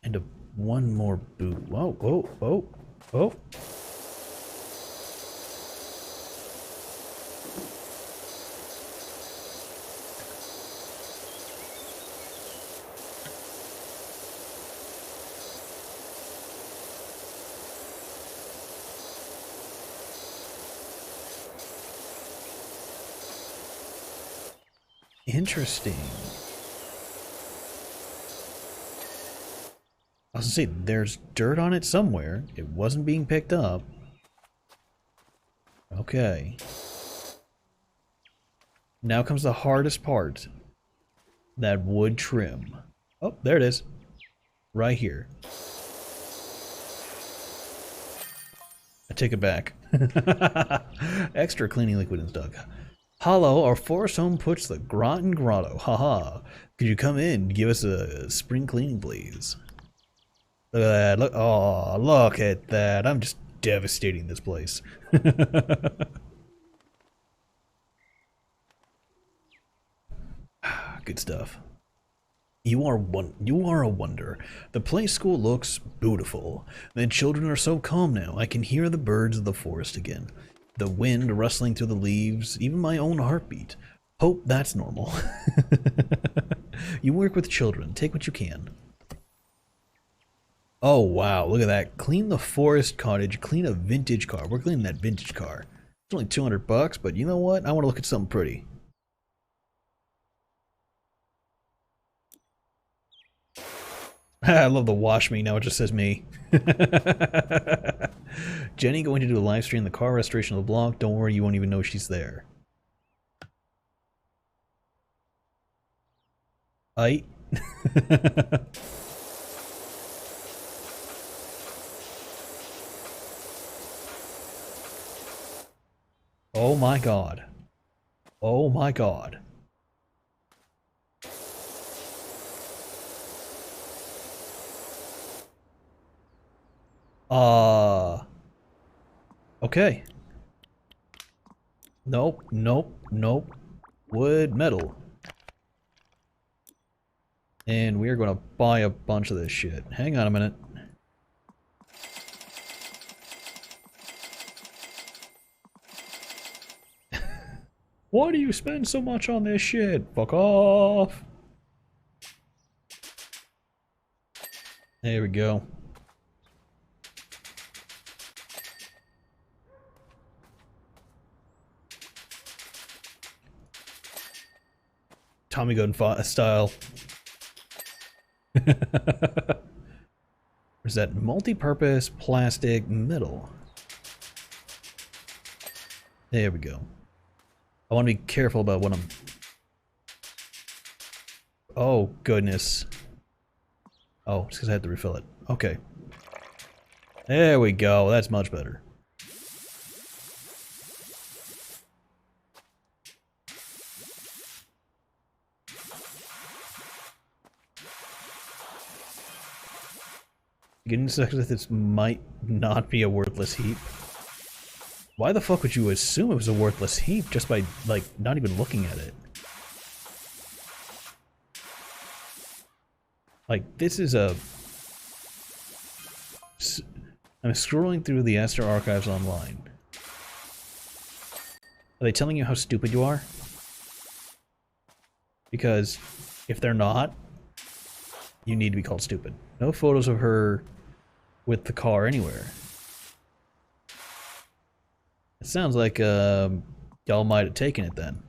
And one more boot. Whoa, whoa, whoa, whoa. Interesting. I was gonna say, there's dirt on it somewhere. It wasn't being picked up. Okay. Now comes the hardest part. That wood trim. Oh, there it is. Right here. I take it back. Extra cleaning liquid in stock. Hello, our forest home puts the Groton Grotto. Haha. Could you come in and give us a spring cleaning, please? Look at that. Look, oh, look at that. I'm just devastating this place. Good stuff. You are a wonder. The play school looks beautiful. The children are so calm now. I can hear the birds of the forest again. The wind rustling through the leaves, even my own heartbeat. Hope that's normal. You work with children. Take what you can. Oh wow, look at that. Clean the forest cottage, clean a vintage car. We're cleaning that vintage car. It's only 200 bucks, but you know what? I want to look at something pretty. I love the wash me, now it just says me. Jenny going to do a live stream the car restoration of the block. Don't worry, you won't even know she's there. Aight. Oh my god. Oh my god. Okay. Nope, nope, nope. Wood, metal. And we are going to buy a bunch of this shit. Hang on a minute. Why do you spend so much on this shit? Fuck off. There we go. Tommy gun style. There's that multi-purpose plastic metal. There we go. I want to be careful about what I'm... Oh, goodness. Oh, it's because I had to refill it. Okay. There we go. That's much better. Getting stuck with this might not be a worthless heap. Why the fuck would you assume it was a worthless heap just by, like, not even looking at it? Like, this is a... I'm scrolling through the Esther archives online. Are they telling you how stupid you are? Because if they're not, you need to be called stupid. No photos of her with the car anywhere. It sounds like y'all might have taken it then.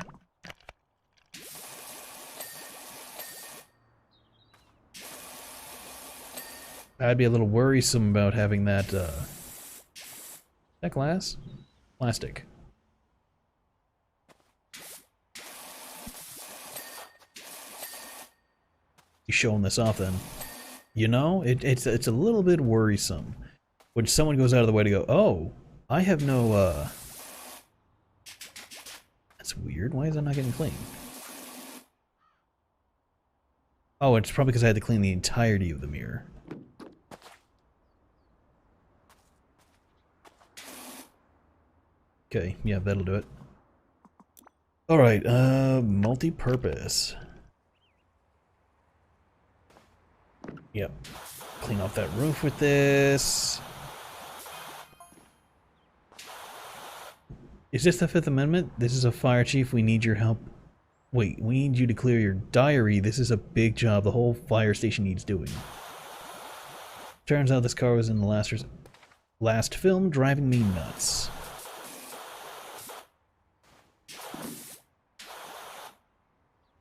I'd be a little worrisome about having that, that glass? Plastic. You showing this off then. You know, it's a little bit worrisome when someone goes out of the way to go, oh, I have no, that's weird. Why is that not getting clean? Oh, it's probably because I had to clean the entirety of the mirror. Okay, yeah, that'll do it. Alright, multi-purpose. Yep. Clean off that roof with this. Is this the Fifth Amendment? This is a fire chief. We need your help. Wait, we need you to clear your diary. This is a big job. The whole fire station needs doing. Turns out this car was in the last film, driving me nuts.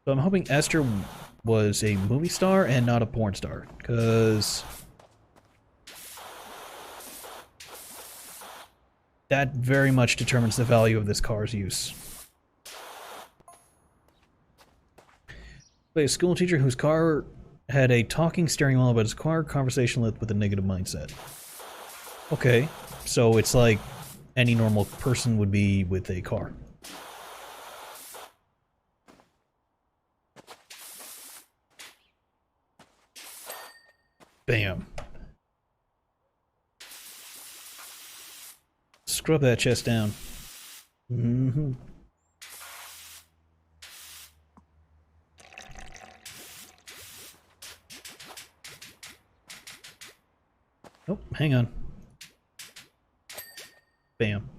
So I'm hoping Esther was a movie star and not a porn star, because that very much determines the value of this car's use. Play a school teacher whose car had a talking steering wheel about his car, conversationalist with a negative mindset. Okay, so it's like any normal person would be with a car. Bam. Scrub that chest down. Mm-hmm. Oh, hang on. Bam.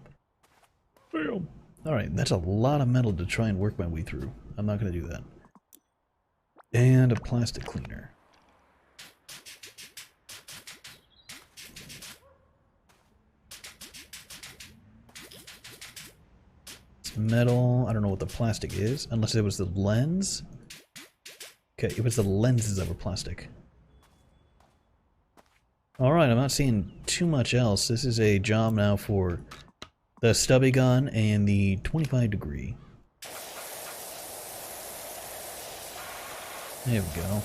Bam. Alright, that's a lot of metal to try and work my way through. I'm not going to do that. And a plastic cleaner. Metal. I don't know what the plastic is, unless it was the lens. Okay, it was the lenses that were plastic. Alright, I'm not seeing too much else. This is a job now for the stubby gun and the 25 degree. There we go.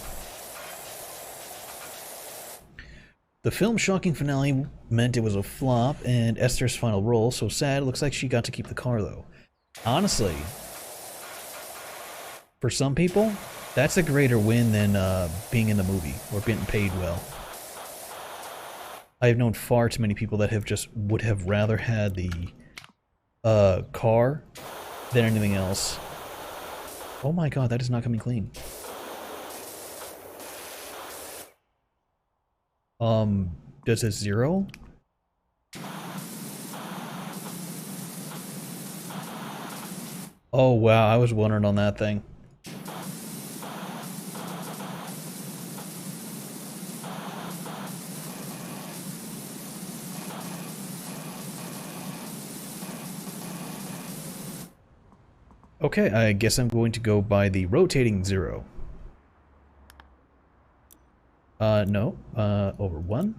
The film's shocking finale meant it was a flop, and Esther's final role, so sad. Looks like she got to keep the car, though. Honestly, for some people, that's a greater win than being in the movie or getting paid well. I have known far too many people that have just would have rather had the car than anything else. Oh my god, that is not coming clean. Does it 0? Oh wow, I was wondering on that thing. Okay, I guess I'm going to go by the rotating 0. No. Over 1.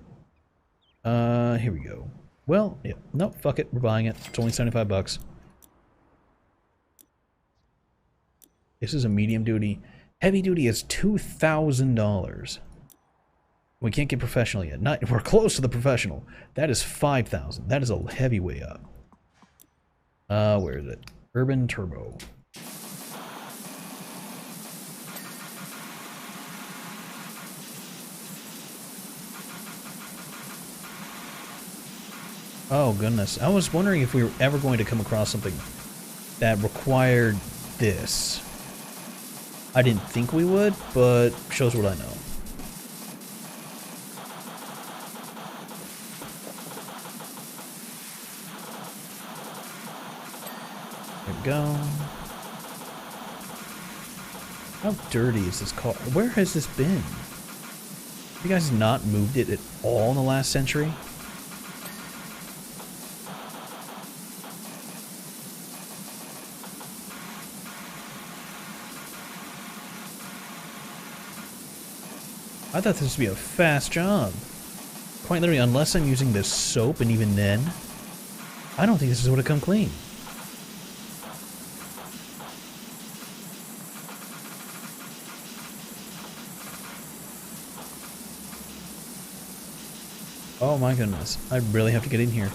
Here we go. Well, yeah. Nope, fuck it. We're buying it. It's only 75 bucks. This is a medium duty. Heavy duty is $2,000. We can't get professional yet. Not, we're close to the professional. That is 5,000. That is a heavy way up. Where is it? Urban Turbo. Oh goodness. I was wondering if we were ever going to come across something that required this. I didn't think we would, but shows what I know. There we go. How dirty is this car? Where has this been? Have you guys not moved it at all in the last century? I thought this would be a fast job. Quite literally, unless I'm using this soap, and even then, I don't think this is going to come clean. Oh my goodness. I really have to get in here.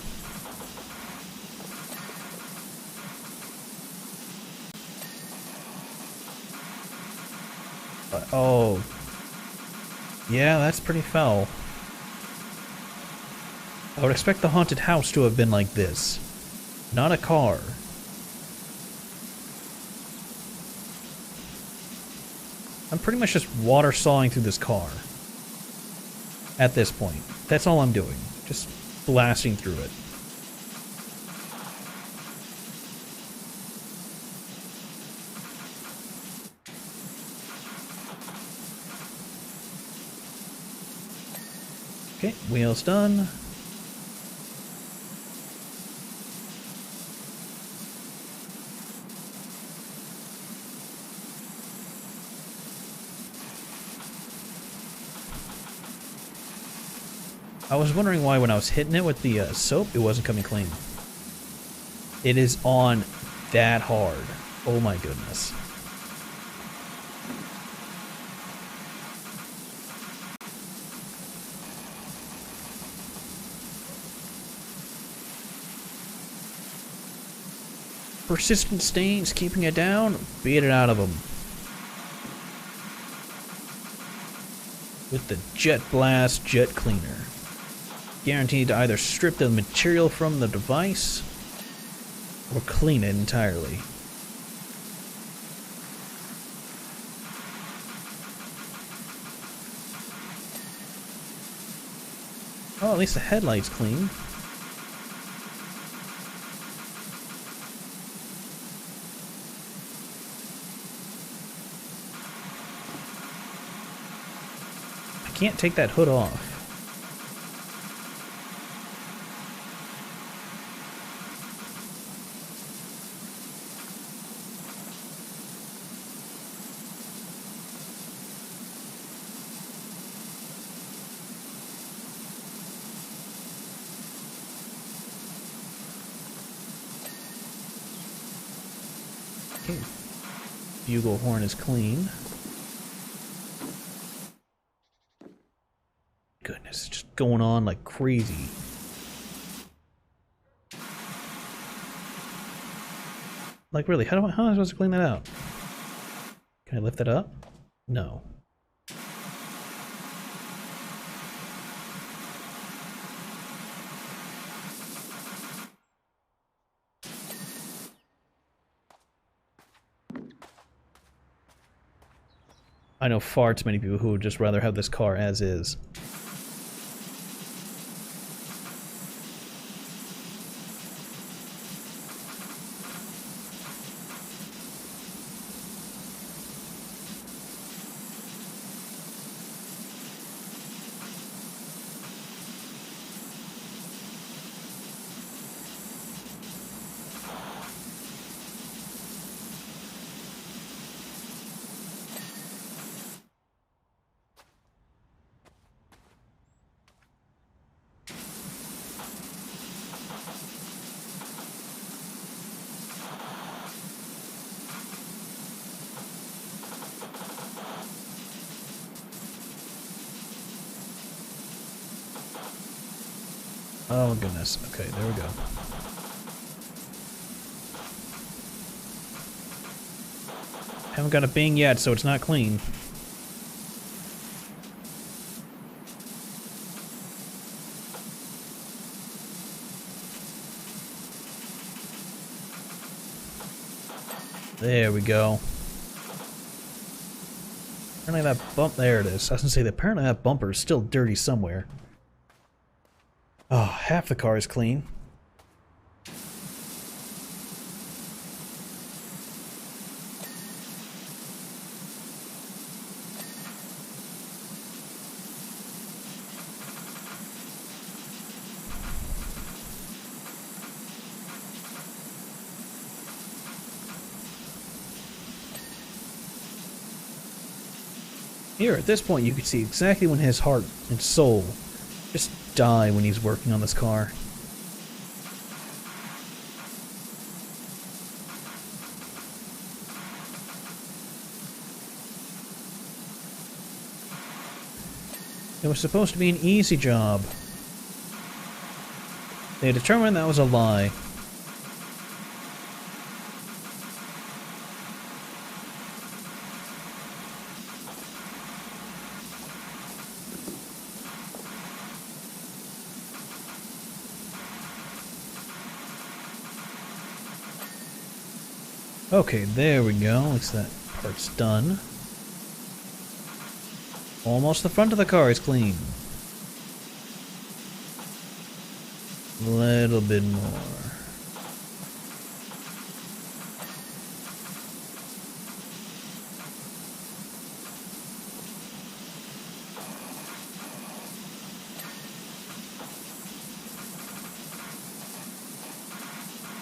Oh. Yeah, that's pretty foul. I would expect the haunted house to have been like this. Not a car. I'm pretty much just water sawing through this car. At this point. That's all I'm doing. Just blasting through it. Okay, wheels done. I was wondering why when I was hitting it with the soap, it wasn't coming clean. It is on that hard. Oh my goodness. Persistent stains keeping it down, beat it out of them. With the Jet Blast Jet Cleaner. Guaranteed to either strip the material from the device or clean it entirely. Oh, at least the headlight's clean. I can't take that hood off. Okay. Bugle horn is clean. Goodness, it's just going on like crazy. Like really, how am I supposed to clean that out? Can I lift it up? No. I know far too many people who would just rather have this car as is. Oh goodness. Okay, there we go. Haven't got a bing yet, so it's not clean. There we go. Apparently that bump, there it is. I was gonna say that apparently that bumper is still dirty somewhere. Oh, half the car is clean. Here, at this point, you can see exactly when his heart and soul just die when he's working on this car. It was supposed to be an easy job. They determined that was a lie. Okay, there we go. Looks like that part's done. Almost the front of the car is clean. A little bit more.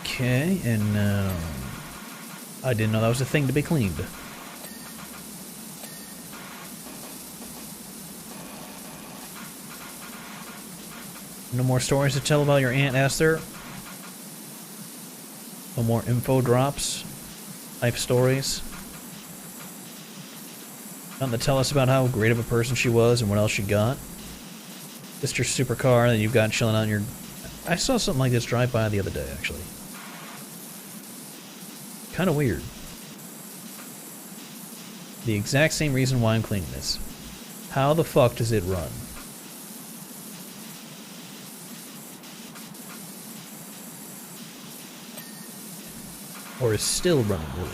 Okay, and now... I didn't know that was a thing to be cleaned. No more stories to tell about your Aunt Esther? No more info drops? Type stories? Nothing to tell us about how great of a person she was and what else she got? Just your supercar that you've got chilling out in your... I saw something like this drive by the other day, actually. Kind of weird. The exact same reason why I'm cleaning this. How the fuck does it run? Or is still running, really?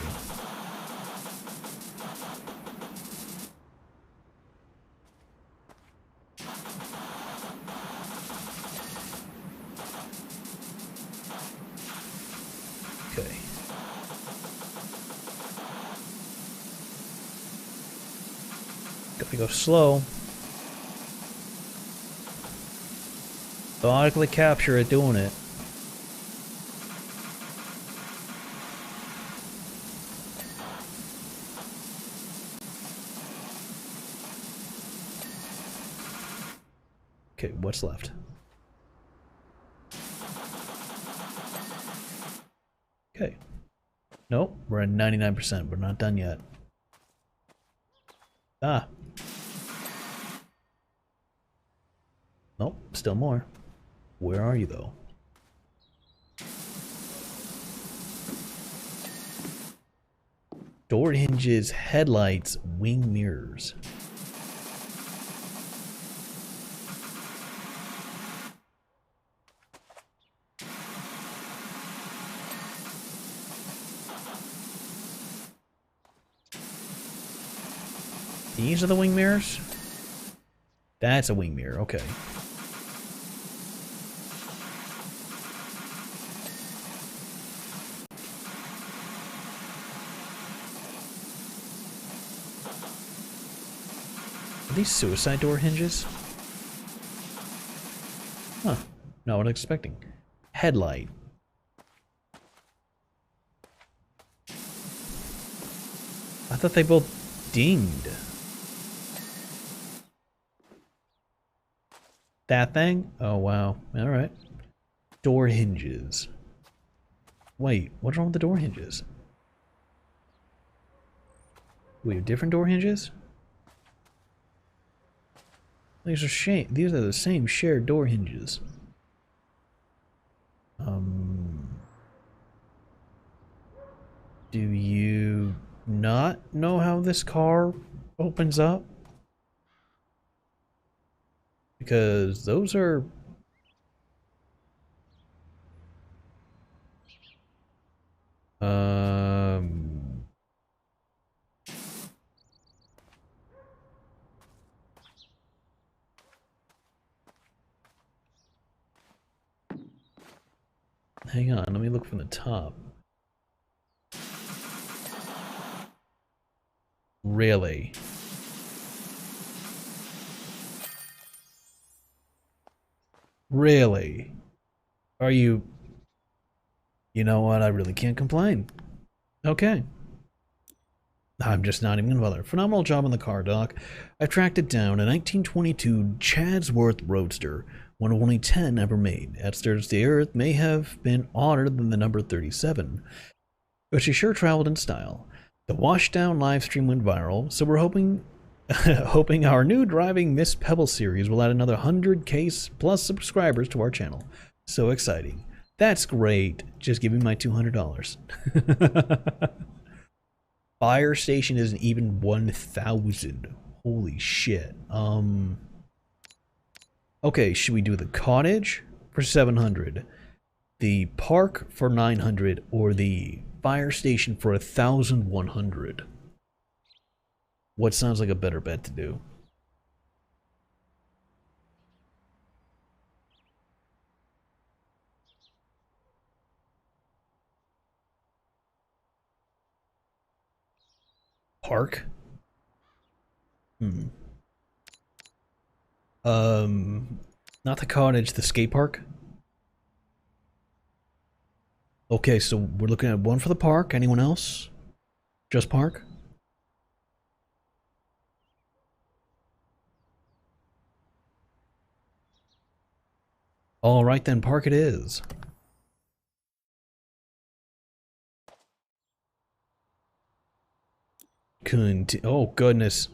Okay. Gotta go slow. Methodically capture it doing it. Okay, what's left? Okay. Nope, we're at 99%. We're not done yet. Ah. Nope, still more. Where are you, though? Door hinges, headlights, wing mirrors. These are the wing mirrors? That's a wing mirror, okay. Are these suicide door hinges? Huh. Not what I was expecting. Headlight. I thought they both dinged. That thing? Oh, wow. Alright. Door hinges. Wait, what's wrong with the door hinges? We have different door hinges? These are the same shared door hinges. Um, do you not know how this car opens up? Because those are... Um... Hang on, let me look from the top. Really? Really? Are you... You know what? I really can't complain. Okay. I'm just not even gonna bother. Phenomenal job on the car, Doc. I've tracked it down. A 1922 Chadsworth Roadster, one of only 10 ever made. At Stirs the Earth may have been odder than the number 37, but she sure traveled in style. The washdown live stream went viral, so we're hoping hoping our new Driving Miss Pebble series will add another 100k plus subscribers to our channel. So exciting. That's great. Just give me my $200. Fire station isn't even 1,000. Holy shit. Okay, should we do the cottage for 700, the park for 900, or the fire station for 1,100? What sounds like a better bet to do? Park? Hmm. Not the cottage, the skate park? Okay, so we're looking at one for the park. Anyone else? Just park? All right then, park it is. Oh goodness.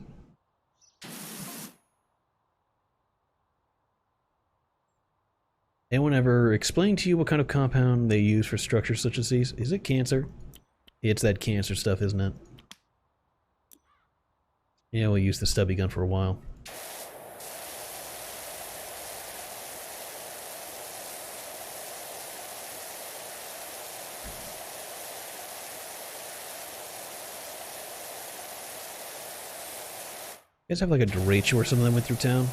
Anyone ever explain to you what kind of compound they use for structures such as these? Is it cancer? It's that cancer stuff, isn't it? Yeah, we'll use the stubby gun for a while. You guys have like a derecho or something that went through town?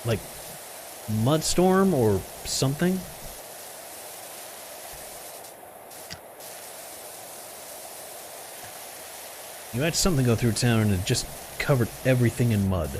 Like Mudstorm or something? You had something go through town and it just covered everything in mud.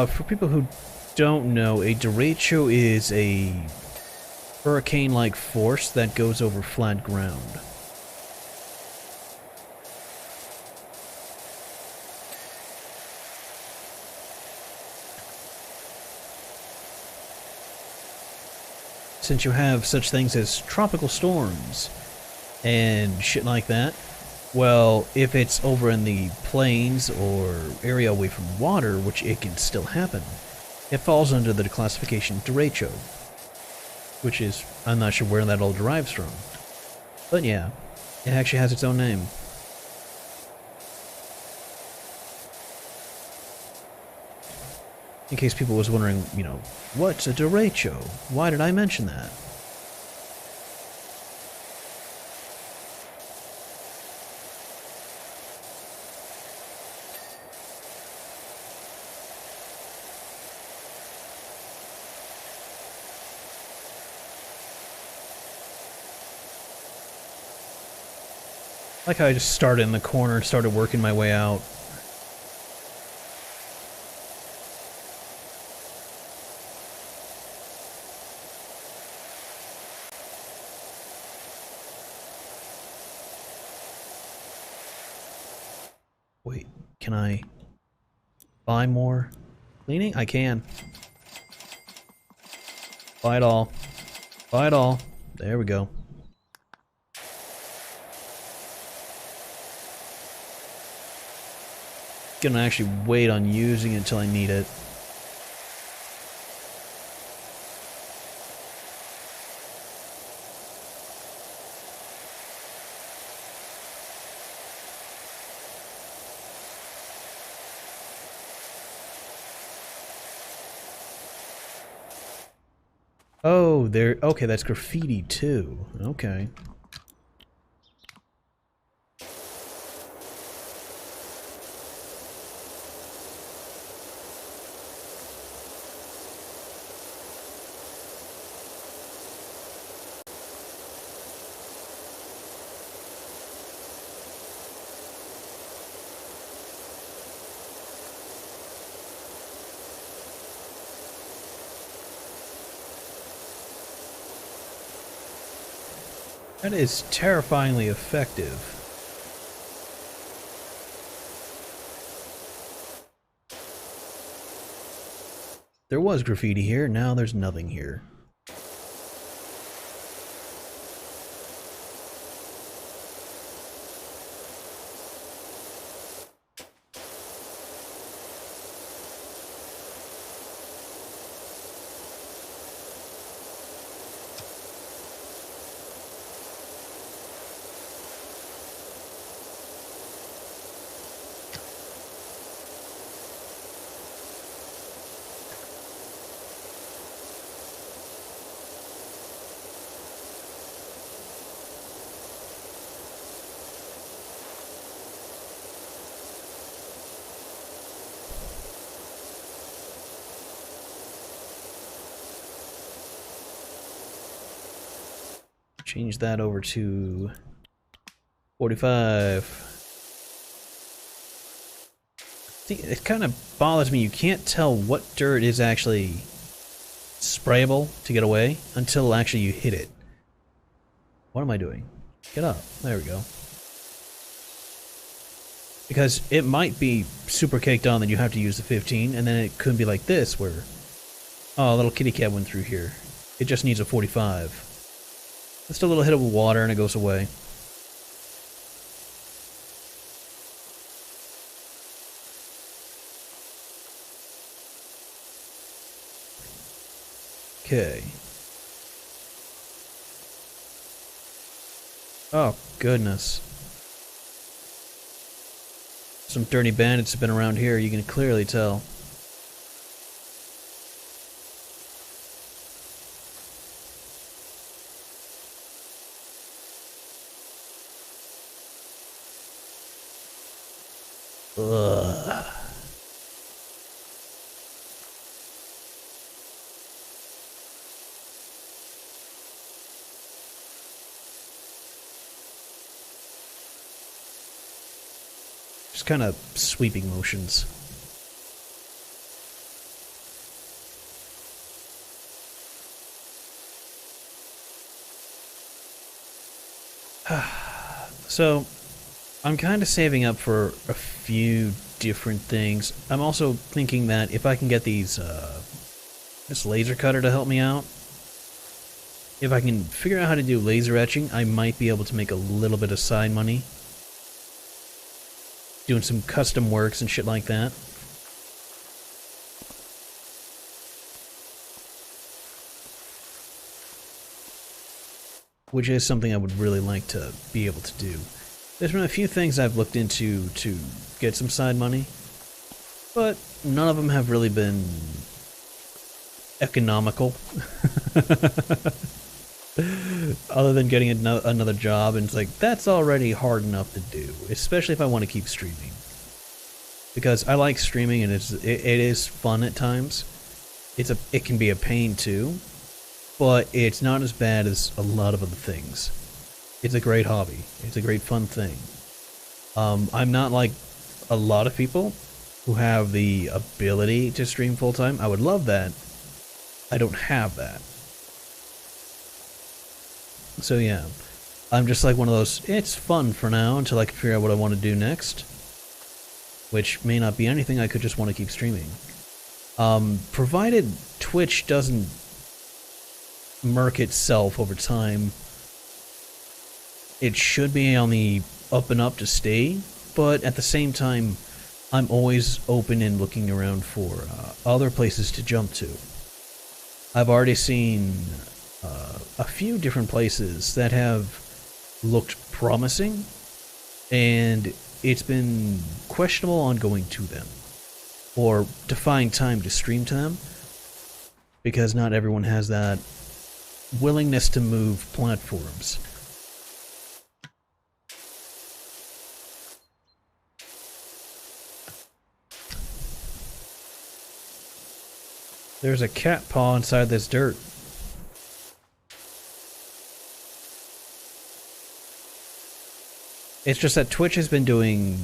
For people who don't know, a derecho is a hurricane-like force that goes over flat ground. Since you have such things as tropical storms and shit like that, well, if it's over in the plains or area away from water, which it can still happen, it falls under the classification derecho, which is, I'm not sure where that all derives from. But yeah, it actually has its own name. In case people was wondering, you know, what's a derecho? Why did I mention that? Like how I just started in the corner and started working my way out. Wait, can I buy more cleaning? I can. Buy it all. Buy it all. There we go. Gonna actually wait on using it until I need it. Oh, there. Okay, that's graffiti too. Okay. That is terrifyingly effective. There was graffiti here, now there's nothing here. Change that over to 45. See, it kind of bothers me. You can't tell what dirt is actually sprayable to get away until actually you hit it. What am I doing? Get up. There we go. Because it might be super caked on that you have to use the 15, and then it could be like this, where... Oh, a little kitty cat went through here. It just needs a 45. Just a little hit of water and it goes away. Okay. Oh, goodness. Some dirty bandits have been around here, you can clearly tell. Ugh. Just kind of sweeping motions. So, I'm kind of saving up for a few different things. I'm also thinking that if I can get these, this laser cutter to help me out, if I can figure out how to do laser etching, I might be able to make a little bit of side money. Doing some custom works and shit like that. Which is something I would really like to be able to do. There's been a few things I've looked into to get some side money, but none of them have really been economical. Other than getting another job, and it's like, that's already hard enough to do, especially if I want to keep streaming. Because I like streaming and it is fun at times. It can be a pain too, but it's not as bad as a lot of other things. It's a great hobby. It's a great fun thing. I'm not like a lot of people who have the ability to stream full-time. I would love that. I don't have that. So yeah, I'm just like one of those, it's fun for now until I can figure out what I want to do next. Which may not be anything, I could just want to keep streaming. Provided Twitch doesn't murk itself over time, it should be on the up and up to stay, but at the same time, I'm always open and looking around for other places to jump to. I've already seen a few different places that have looked promising, and it's been questionable on going to them, or to find time to stream to them, because not everyone has that willingness to move platforms. There's a cat paw inside this dirt. It's just that Twitch has been doing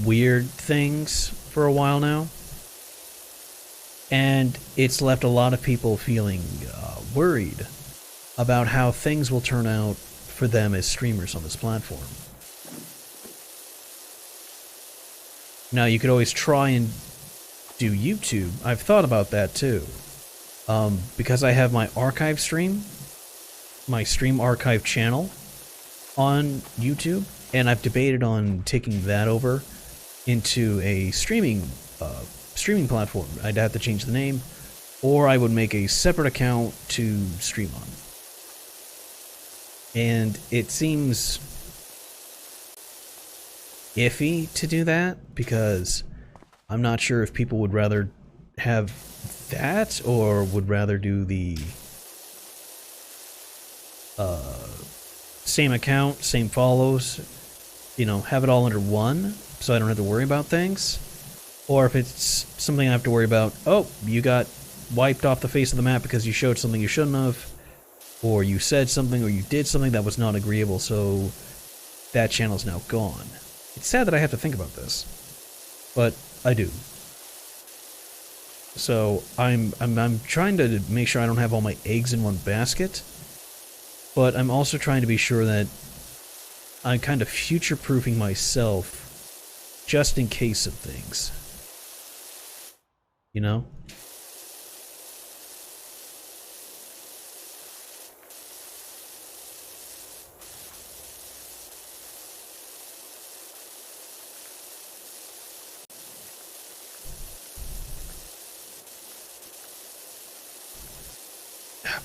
weird things for a while now. And it's left a lot of people feeling worried about how things will turn out for them as streamers on this platform. Now, you could always try and do YouTube. I've thought about that too. Because I have my archive stream, my stream archive channel on YouTube, and I've debated on taking that over into a streaming platform. I'd have to change the name, or I would make a separate account to stream on. And it seems iffy to do that, because I'm not sure if people would rather have that, or would rather do the same account, same follows, you know, have it all under one, so I don't have to worry about things. Or if it's something I have to worry about, oh, you got wiped off the face of the map because you showed something you shouldn't have, or you said something, or you did something that was not agreeable, so that channel's now gone. It's sad that I have to think about this, but I do. So I'm trying to make sure I don't have all my eggs in one basket, but I'm also trying to be sure that I'm kind of future-proofing myself just in case of things. You know?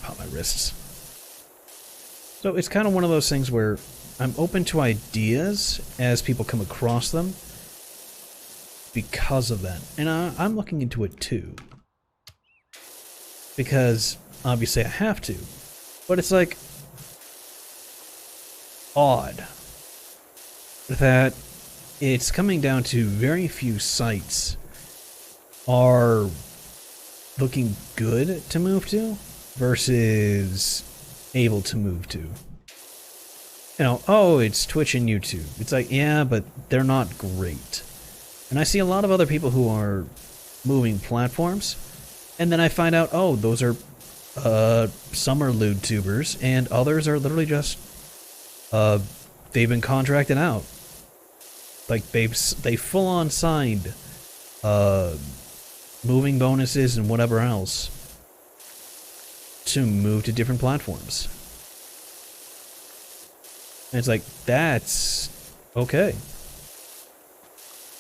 Pop my wrists. So it's kind of one of those things where I'm open to ideas as people come across them because of that. And I'm looking into it too. Because obviously I have to. But it's like odd that it's coming down to very few sites are looking good to move to versus able to move to. You know, oh, it's Twitch and YouTube. It's like, yeah, but they're not great. And I see a lot of other people who are moving platforms, and then I find out, oh, those are some are lewd tubers, and others are literally just they've been contracted out. Like they full on signed moving bonuses and whatever else to move to different platforms. And it's like, that's okay.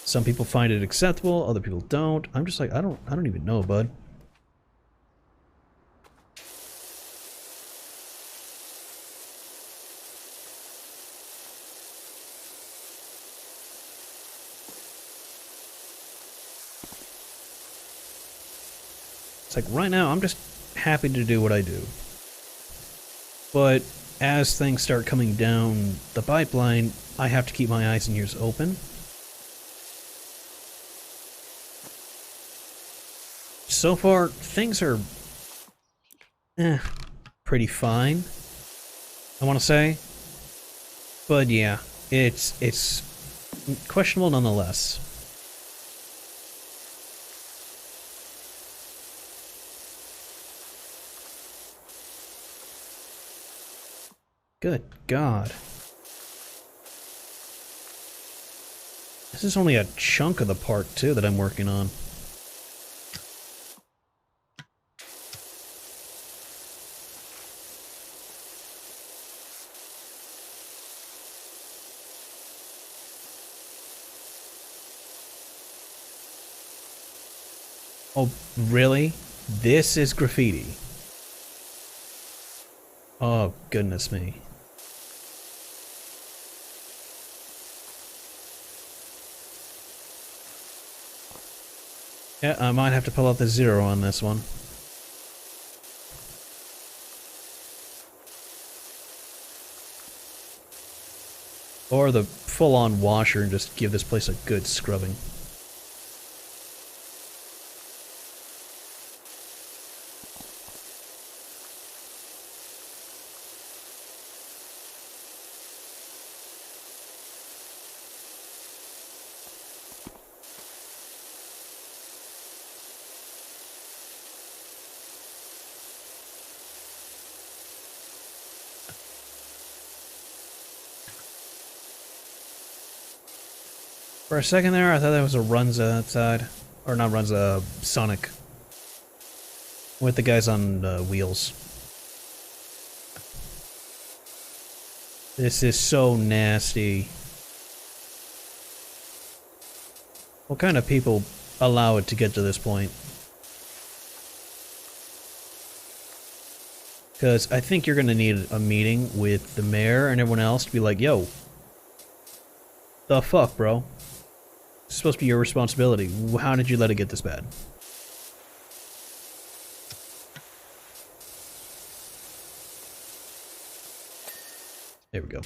Some people find it acceptable, other people don't. I'm just like, I don't even know, bud. It's like, right now, I'm just happy to do what I do. But as things start coming down the pipeline, I have to keep my eyes and ears open. So far, things are pretty fine, I want to say. But yeah, it's Questionable nonetheless. Good God. This is only a chunk of the part, too, that I'm working on. Oh, really? This is graffiti? Oh, goodness me. Yeah, I might have to pull out the 0 on this one. Or the full-on washer and just give this place a good scrubbing. For a second there, I thought that was a Runza outside. Or not Runza, Sonic. With the guys on wheels. This is so nasty. What kind of people allow it to get to this point? Because I think you're going to need a meeting with the mayor and everyone else to be like, yo, the fuck, bro? It's supposed to be your responsibility. How did you let it get this bad? There we go.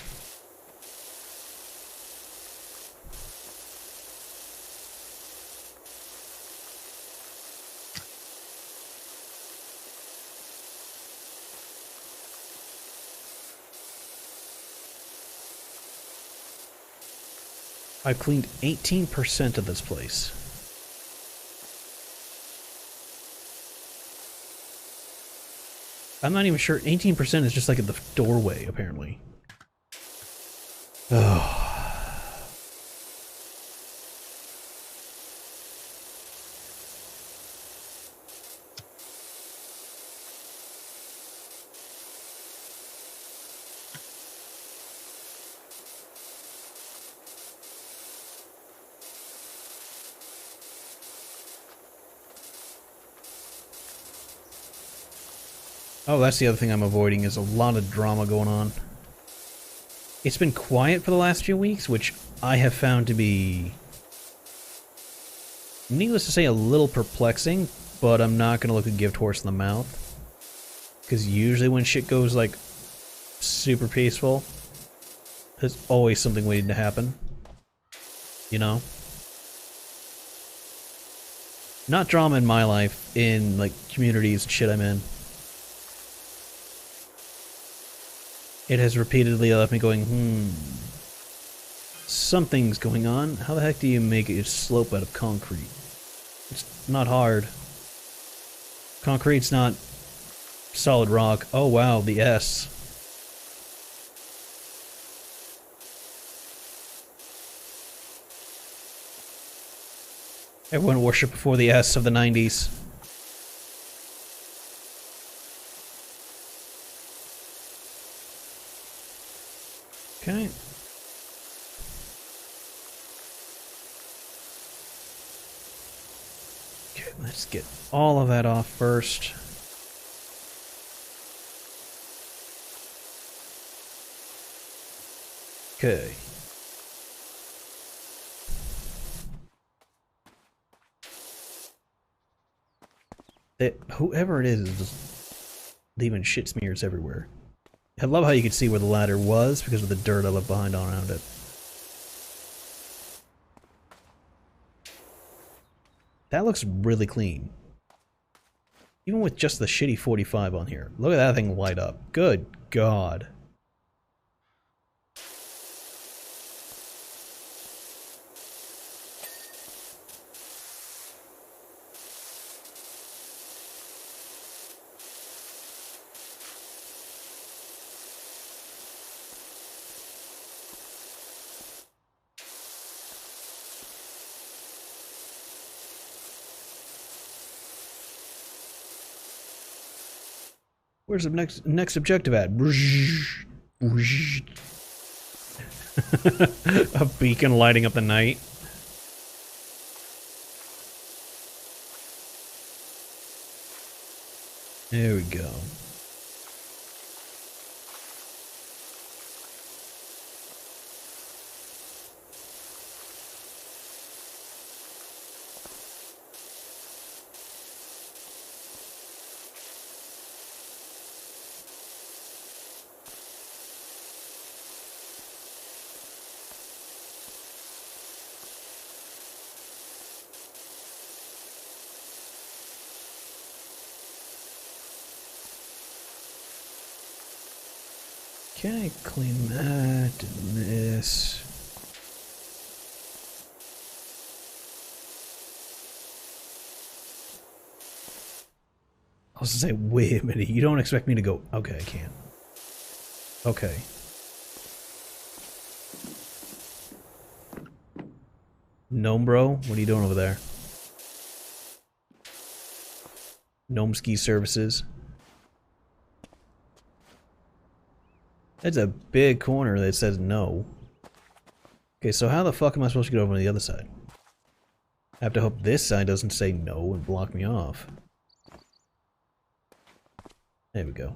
I've cleaned 18% of this place. I'm not even sure. 18% is just like at the doorway, apparently. Oh. Oh, that's the other thing I'm avoiding, is a lot of drama going on. It's been quiet for the last few weeks, which I have found to be, needless to say, a little perplexing, but I'm not going to look a gift horse in the mouth. Because usually when shit goes, like, super peaceful, there's always something waiting to happen. You know? Not drama in my life, in, like, communities and shit I'm in. It has repeatedly left me going, something's going on. How the heck do you make a slope out of concrete? It's not hard. Concrete's not solid rock. Oh wow, the S. Everyone worship before the S of the 90s. Okay. Okay, let's get all of that off first. Okay. Whoever it is just leaving shit smears everywhere. I love how you can see where the ladder was because of the dirt I left behind all around it. That looks really clean. Even with just the shitty 45 on here. Look at that thing light up. Good God. Where's the next objective at? A beacon lighting up the night. There we go. Okay, clean that and this. I was gonna say, wait a minute, you don't expect me to go... Okay, I can't. Okay. Gnome bro, what are you doing over there? Gnome Ski Services. That's a big corner that says no. Okay, so how the fuck am I supposed to get over to the other side? I have to hope this side doesn't say no and block me off. There we go.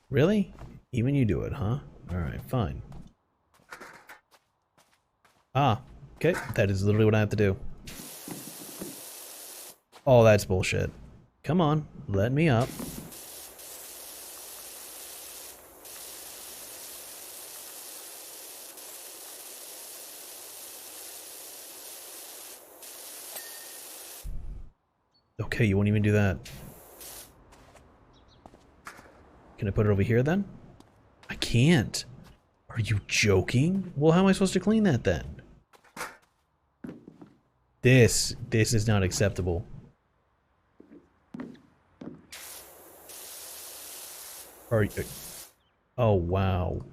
Really? Even you do it, huh? Alright, fine. Ah, okay, that is literally what I have to do. Oh, that's bullshit. Come on, let me up. Okay, you won't even do that. Can I put it over here then? I can't. Are you joking? Well, how am I supposed to clean that then? This is not acceptable. Are you... Oh, wow.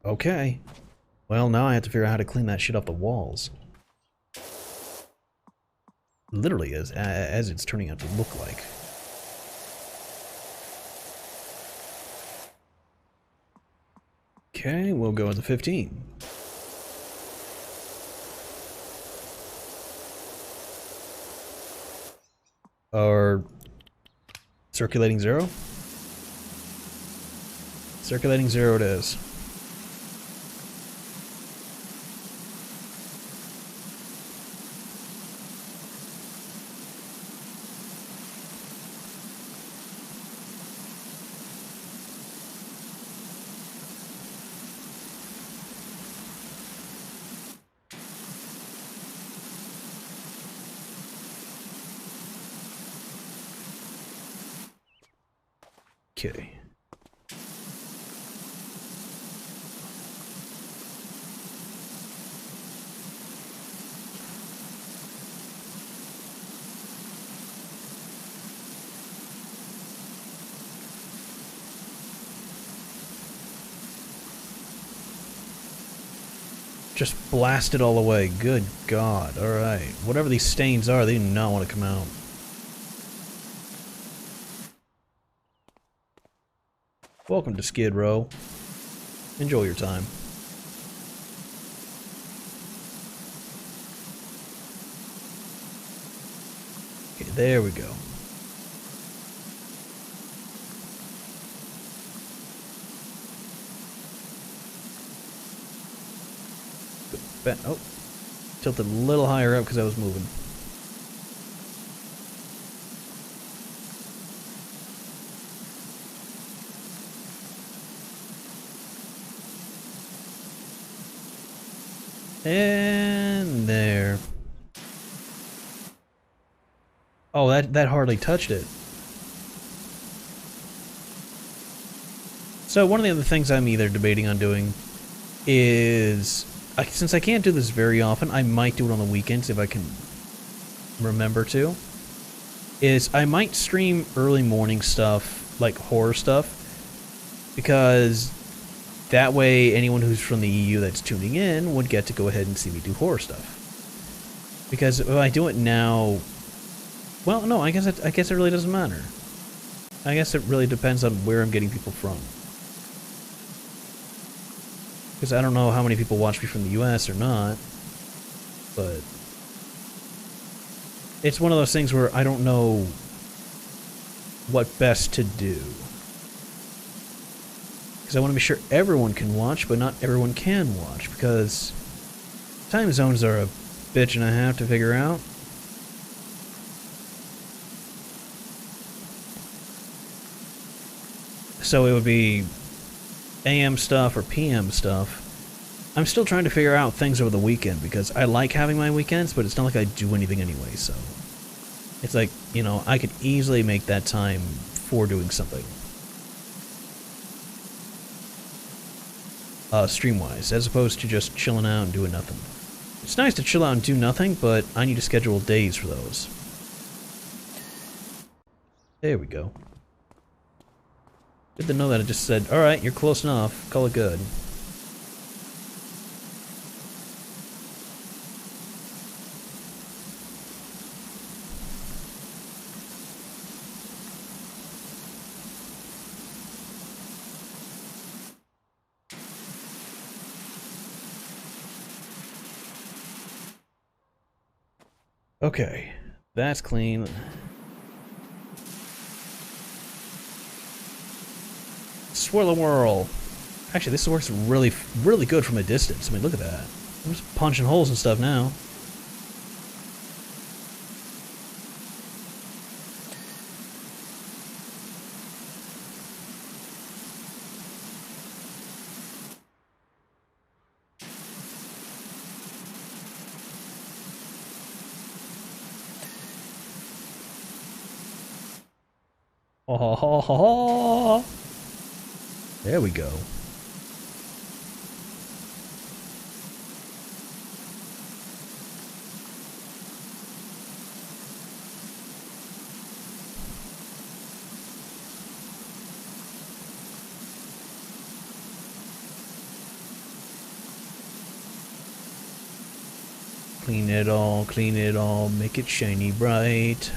Okay. Well, now I have to figure out how to clean that shit off the walls. Literally, as it's turning out to look like. Okay, we'll go with the 15. Or circulating 0? Circulating 0 it is. Okay. Just blast it all away. Good God. Alright. Whatever these stains are, they do not want to come out. Welcome to Skid Row. Enjoy your time. Okay, there we go. Oh, tilted a little higher up because I was moving. And there. Oh, that hardly touched it. So one of the other things I'm either debating on doing is, since I can't do this very often, I might do it on the weekends if I can remember to, is I might stream early morning stuff, like horror stuff, because that way anyone who's from the EU that's tuning in would get to go ahead and see me do horror stuff. Because if I do it now, well, no, I guess it really doesn't matter. I guess it really depends on where I'm getting people from. Because I don't know how many people watch me from the US or not, but it's one of those things where I don't know what best to do. Because I want to be sure everyone can watch, but not everyone can watch, because time zones are a bitch and a half to figure out. So it would be AM stuff or PM stuff. I'm still trying to figure out things over the weekend, because I like having my weekends, but it's not like I do anything anyway, so it's like, you know, I could easily make that time for doing something. Stream-wise, as opposed to just chilling out and doing nothing. It's nice to chill out and do nothing, but I need to schedule days for those. There we go. Good to know that it just said, alright, you're close enough, call it good. Okay, that's clean. Swirl a whirl. Actually, this works really, really good from a distance. I mean, look at that. I'm just punching holes and stuff now. Oh, there we go. Clean it all, make it shiny bright.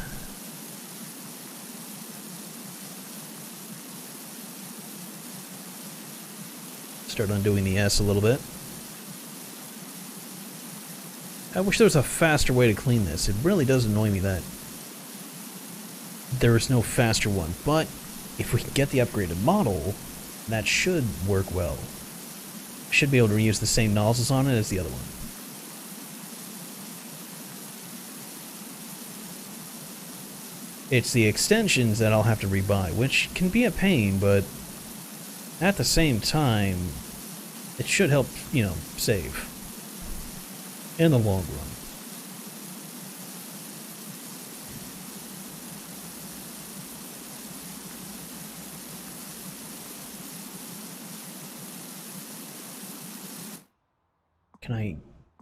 Start undoing the S a little bit. I wish there was a faster way to clean this. It really does annoy me that there is no faster one, but if we can get the upgraded model, that should work well. Should be able to reuse the same nozzles on it as the other one. It's the extensions that I'll have to rebuy, which can be a pain, but at the same time, it should help, you know, save in the long run. Can I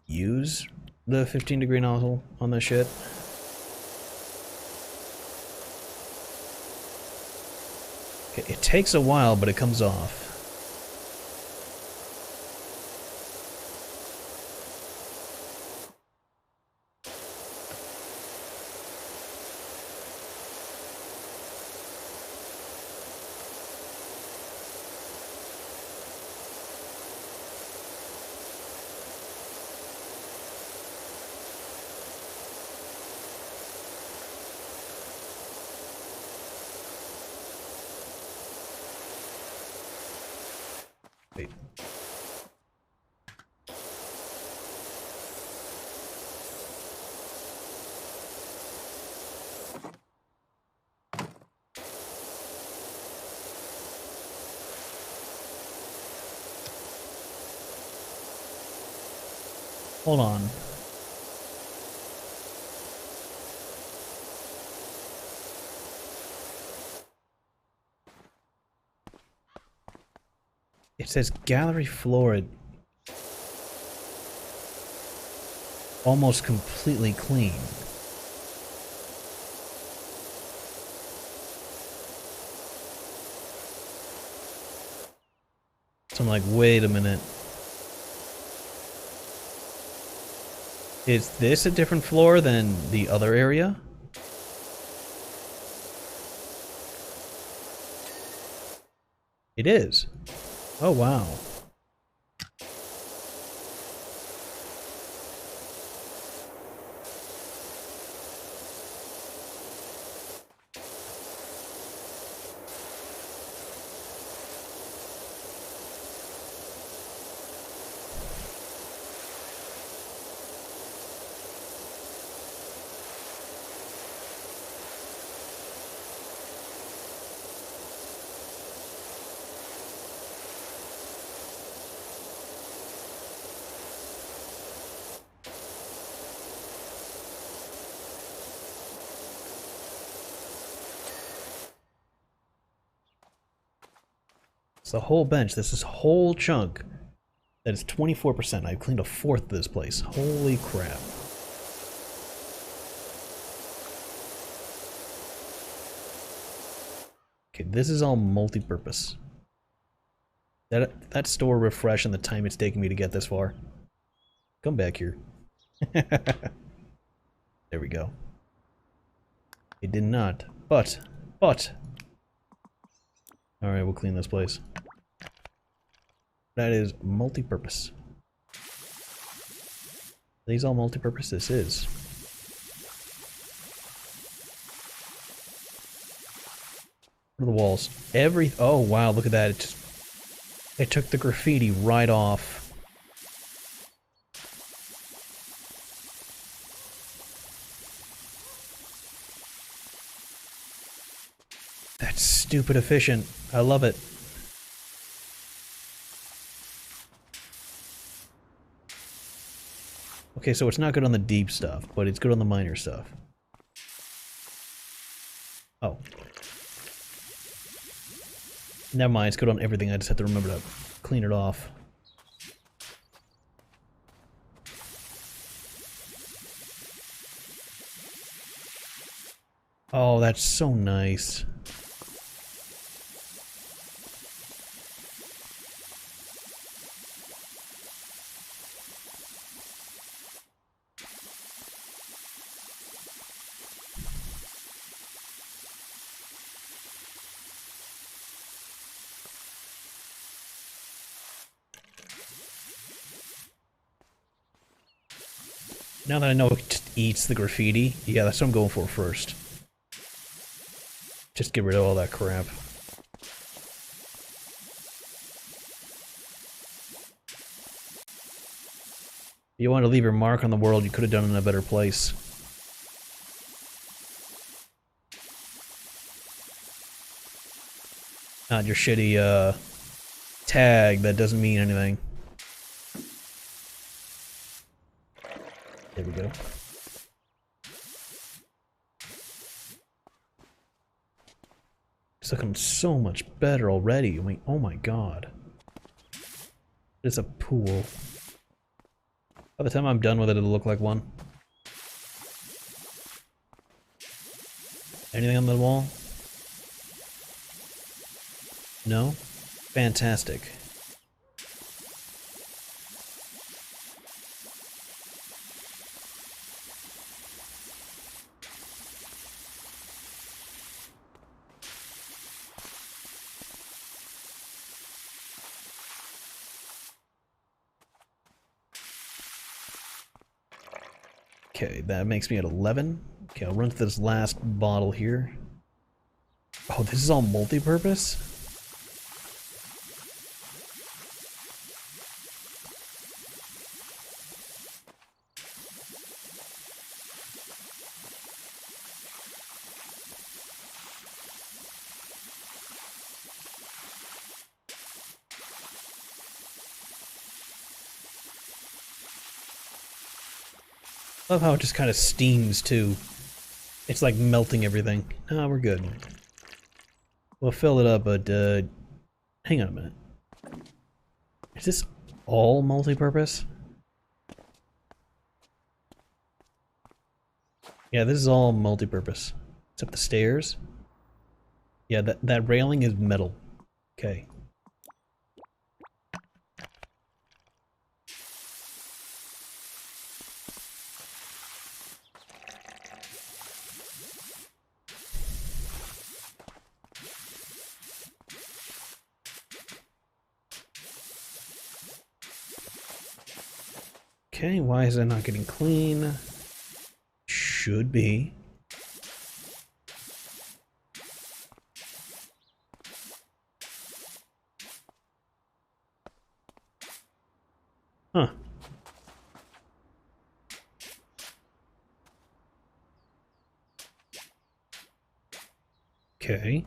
use the 15-degree nozzle on this shit? Okay, it takes a while, but it comes off. Wait. Hold on. It says gallery floor. almost completely clean. So I'm like, wait a minute. Is this a different floor than the other area? It is. Oh, wow. It's the whole bench. This is a whole chunk. That is 24%. I've cleaned a fourth of this place. Holy crap. Okay, this is all multi-purpose. That store refresh and the time it's taking me to get this far. Come back here. There we go. It did not. But. Alright, we'll clean this place. That is multi-purpose. Are these all multi-purpose? This is. What are the walls? Oh wow, look at that. It took the graffiti right off. That's stupid efficient. I love it. Okay, so it's not good on the deep stuff, but it's good on the minor stuff. Oh. Never mind, it's good on everything. I just have to remember to clean it off. Oh, that's so nice. Now that I know it just eats the graffiti, yeah, that's what I'm going for first. Just get rid of all that crap. If you want to leave your mark on the world, you could have done it in a better place. Not your shitty, tag that doesn't mean anything. There we go. It's looking so much better already. I mean, oh my god. It's a pool. By the time I'm done with it, it'll look like one. Anything on the wall? No? Fantastic. Okay, that makes me at 11. Okay, I'll run through this last bottle here. Oh, this is all multi-purpose? Love how it just kind of steams too. It's like melting everything. No, we're good. We'll fill it up, but hang on a minute. Is this all multi-purpose? Yeah, this is all multi-purpose. Except the stairs. Yeah, that railing is metal. Okay. Okay, why is that not getting clean? Should be. Huh. Okay.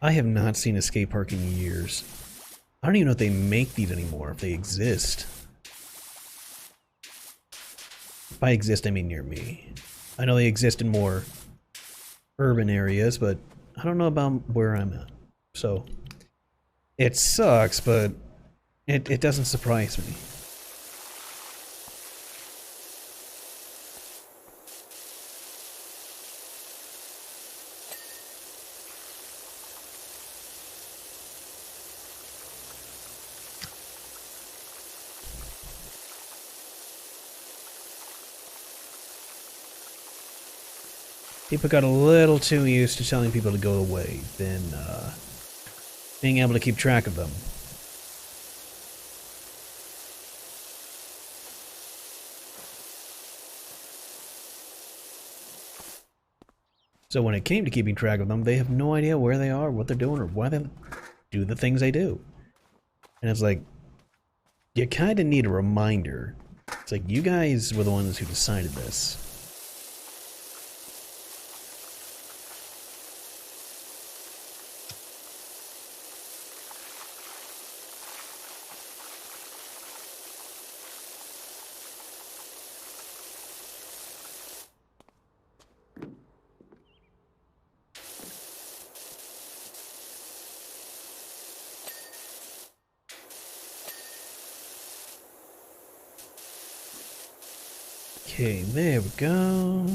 I have not seen a skate park in years. I don't even know if they make these anymore, if they exist. By exist, I mean near me. I know they exist in more urban areas, but I don't know about where I'm at. So, it sucks, but it doesn't surprise me. People got a little too used to telling people to go away than being able to keep track of them. So when it came to keeping track of them, they have no idea where they are, what they're doing, or why they do the things they do. And it's like, you kind of need a reminder. It's like, you guys were the ones who decided this. Okay, there we go.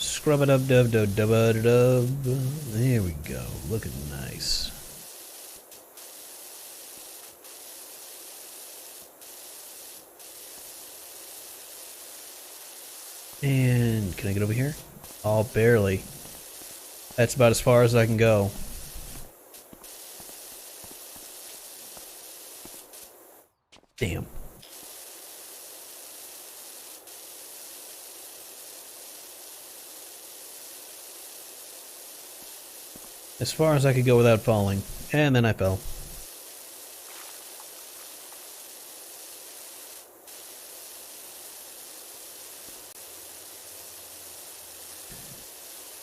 Scrub it up, dub, dub, dub, dub, dub. There we go. Looking nice. And can I get over here? Oh, barely. That's about as far as I can go. Damn. As far as I could go without falling. And then I fell.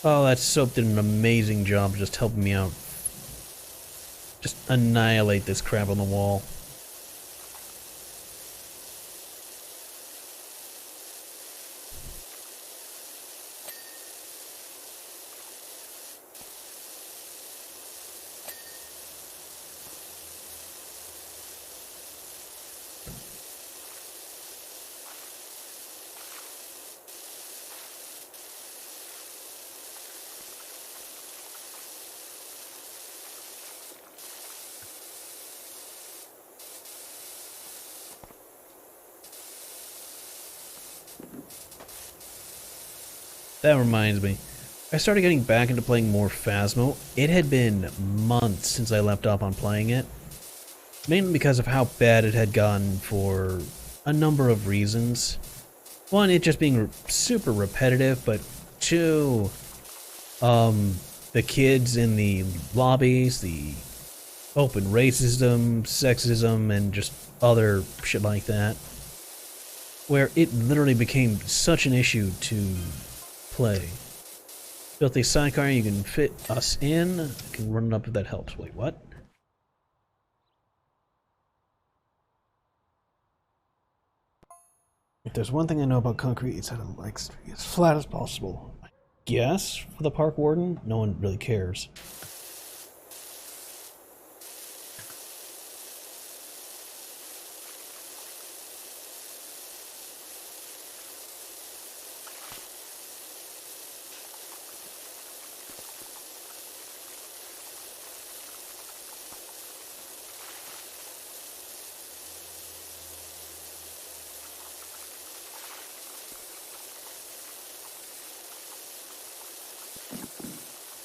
Oh, that soap did an amazing job just helping me out. Just annihilate this crap on the wall. That reminds me. I started getting back into playing more Phasmo. It had been months since I left off on playing it. Mainly because of how bad it had gotten for a number of reasons. one, it just being super repetitive, but two, the kids in the lobbies, the open racism, sexism, and just other shit like that, where it literally became such an issue to play. Built a sidecar, you can fit us in. I can run it up if that helps. Wait, what? If there's one thing I know about concrete, it's that it likes to be as flat as possible. I guess, for the park warden, no one really cares.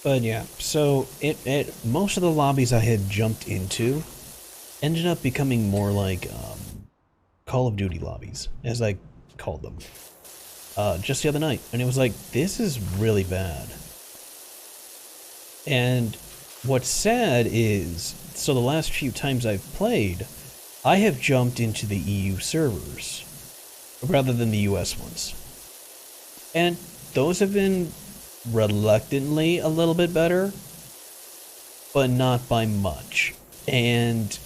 But yeah, so most of the lobbies I had jumped into ended up becoming more like Call of Duty lobbies, as I called them, just the other night, and it was like, this is really bad. And what's sad is, so the last few times I've played, I have jumped into the EU servers rather than the US ones, and those have been reluctantly a little bit better, but not by much. And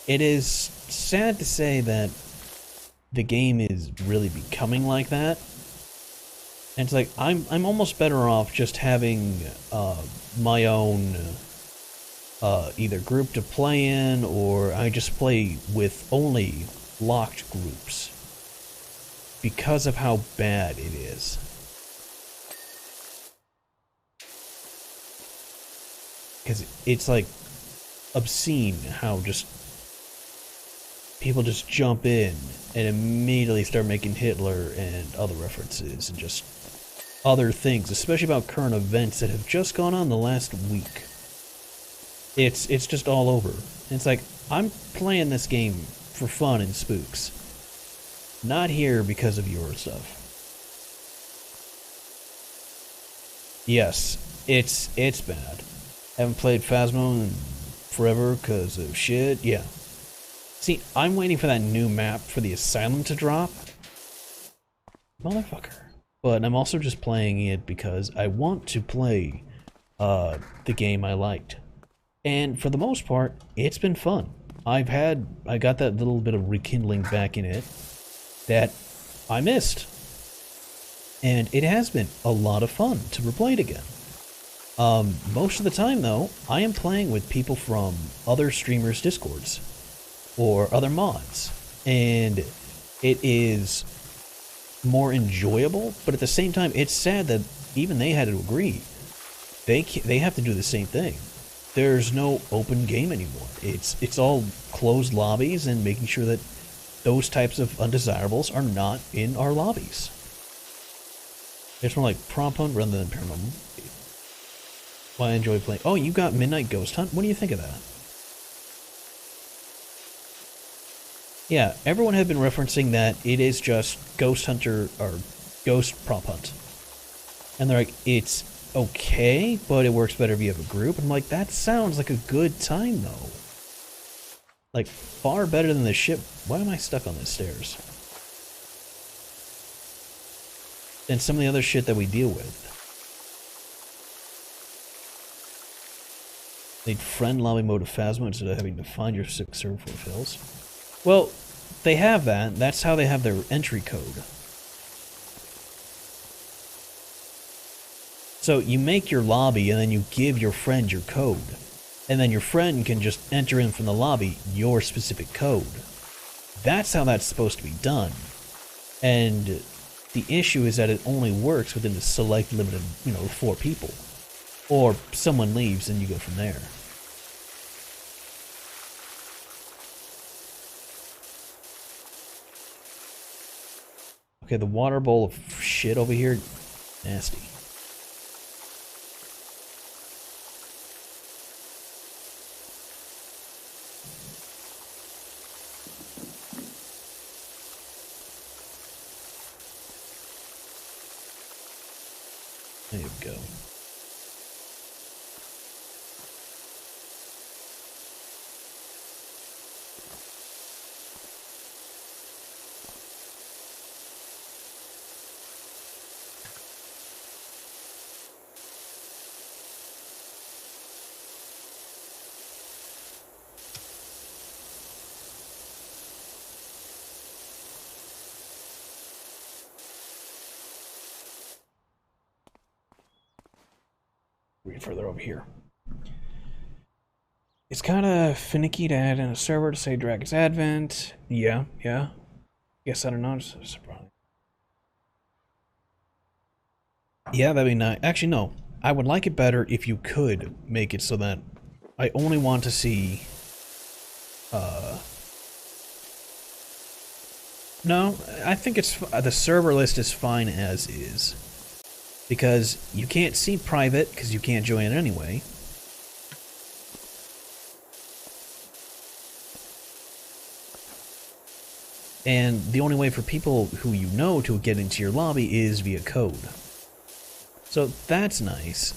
it is sad to say that the game is really becoming like that. And it's like, I'm almost better off just having my own either group to play in, or I just play with only locked groups because of how bad it is. Because it's like obscene how just people just jump in and immediately start making Hitler and other references and just other things, especially about current events that have just gone on the last week. It's just all over. And it's like, I'm playing this game for fun and spooks, not here because of your stuff. Yes, it's bad. Haven't played Phasmo in forever because of shit. Yeah. See, I'm waiting for that new map for the Asylum to drop. Motherfucker. But I'm also just playing it because I want to play the game I liked. And for the most part, it's been fun. I got that little bit of rekindling back in it that I missed. And it has been a lot of fun to replay it again. Most of the time, though, I am playing with people from other streamers' Discords or other mods, and it is more enjoyable. But at the same time, it's sad that even they had to agree. They have to do the same thing. There's no open game anymore. It's all closed lobbies and making sure that those types of undesirables are not in our lobbies. It's more like Prompt Hunt rather than Paranormal. Why I enjoy playing. Oh, you got Midnight Ghost Hunt? What do you think of that? Yeah, everyone had been referencing that it is just Ghost Hunter or Ghost Prop Hunt. And they're like, it's okay, but it works better if you have a group. I'm like, that sounds like a good time though. Like, far better than the ship. Why am I stuck on the stairs? Than some of the other shit that we deal with. They'd friend lobby mode of Phasma instead of having to find your sick server for fills. Well, they have that. That's how they have their entry code. So you make your lobby and then you give your friend your code. And then your friend can just enter in from the lobby your specific code. That's how that's supposed to be done. And the issue is that it only works within the select limited, 4 people. Or someone leaves and you go from there. Okay, the water bowl of shit over here, nasty. There you go. Read further over here. It's kind of finicky to add in a server to say Dragon's Advent. Yeah. Guess I don't know. It's surprising. Yeah, that'd be nice. Actually, no. I would like it better if you could make it so that I only want to see. No, I think it's the server list is fine as is. Because you can't see private, because you can't join it anyway. And the only way for people who you know to get into your lobby is via code. So that's nice.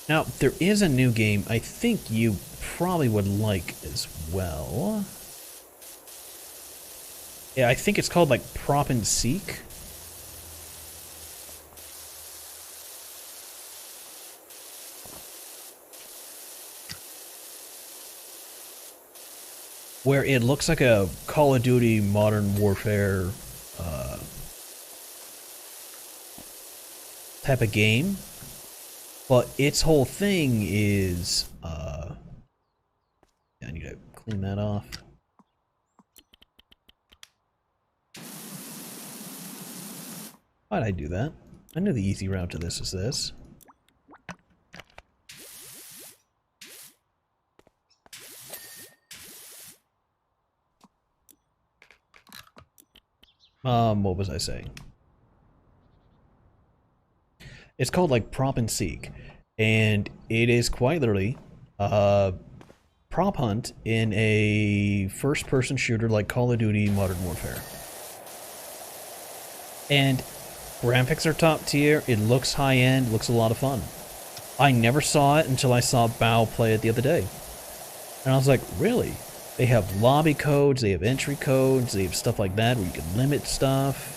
Now, there is a new game I think you probably would like as well. Yeah, I think it's called like Prop and Seek. Where it looks like a Call of Duty Modern Warfare type of game, but its whole thing is I need to clean that off. Why'd I do that? I knew the easy route to this is this. What was I saying? It's called like Prop and Seek, and it is quite literally prop hunt in a first-person shooter like Call of Duty Modern Warfare. And graphics are top tier, it looks high-end, looks a lot of fun. I never saw it until I saw Bao play it the other day. And I was like, really? They have lobby codes, they have entry codes, they have stuff like that where you can limit stuff.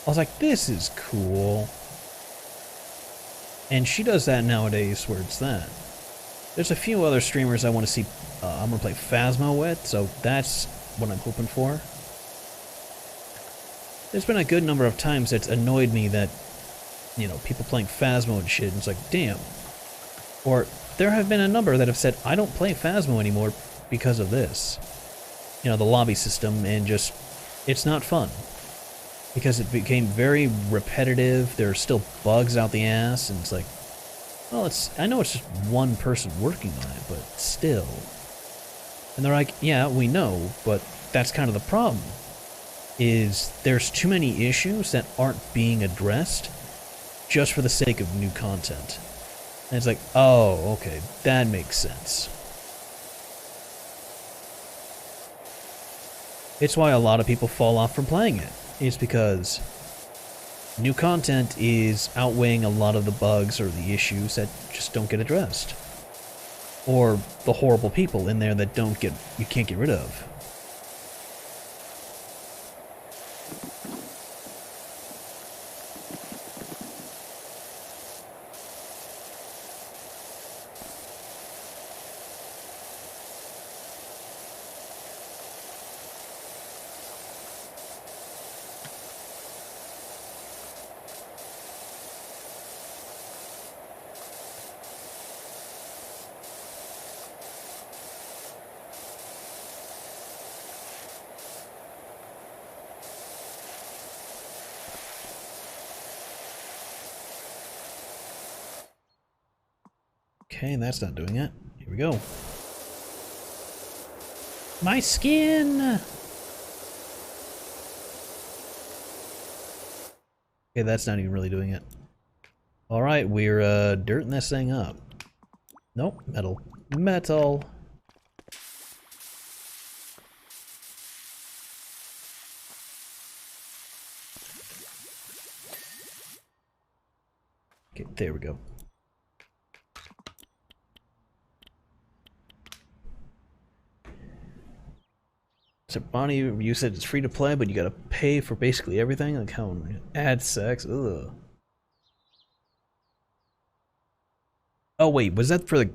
I was like, this is cool. And she does that nowadays where it's that. There's a few other streamers I want to see, I'm going to play Phasmo with, so that's what I'm hoping for. There's been a good number of times that's annoyed me that, you know, people playing Phasmo and shit, and it's like, damn. Or there have been a number that have said, I don't play Phasmo anymore because of this. You know, the lobby system, and just, it's not fun. Because it became very repetitive, there are still bugs out the ass, and it's like, well, I know it's just one person working on it, but still. And they're like, yeah, we know, but that's kind of the problem. Is there's too many issues that aren't being addressed just for the sake of new content. And it's like, oh, okay, that makes sense. It's why a lot of people fall off from playing it. It's because new content is outweighing a lot of the bugs or the issues that just don't get addressed. Or the horrible people in there that you can't get rid of. Okay, that's not doing it. Here we go. My skin! Okay, that's not even really doing it. Alright, we're dirting this thing up. Nope, metal. Metal! Okay, there we go. So Bonnie, you said it's free to play, but you gotta pay for basically everything? Like how add sex? Ugh. Oh wait, was that for the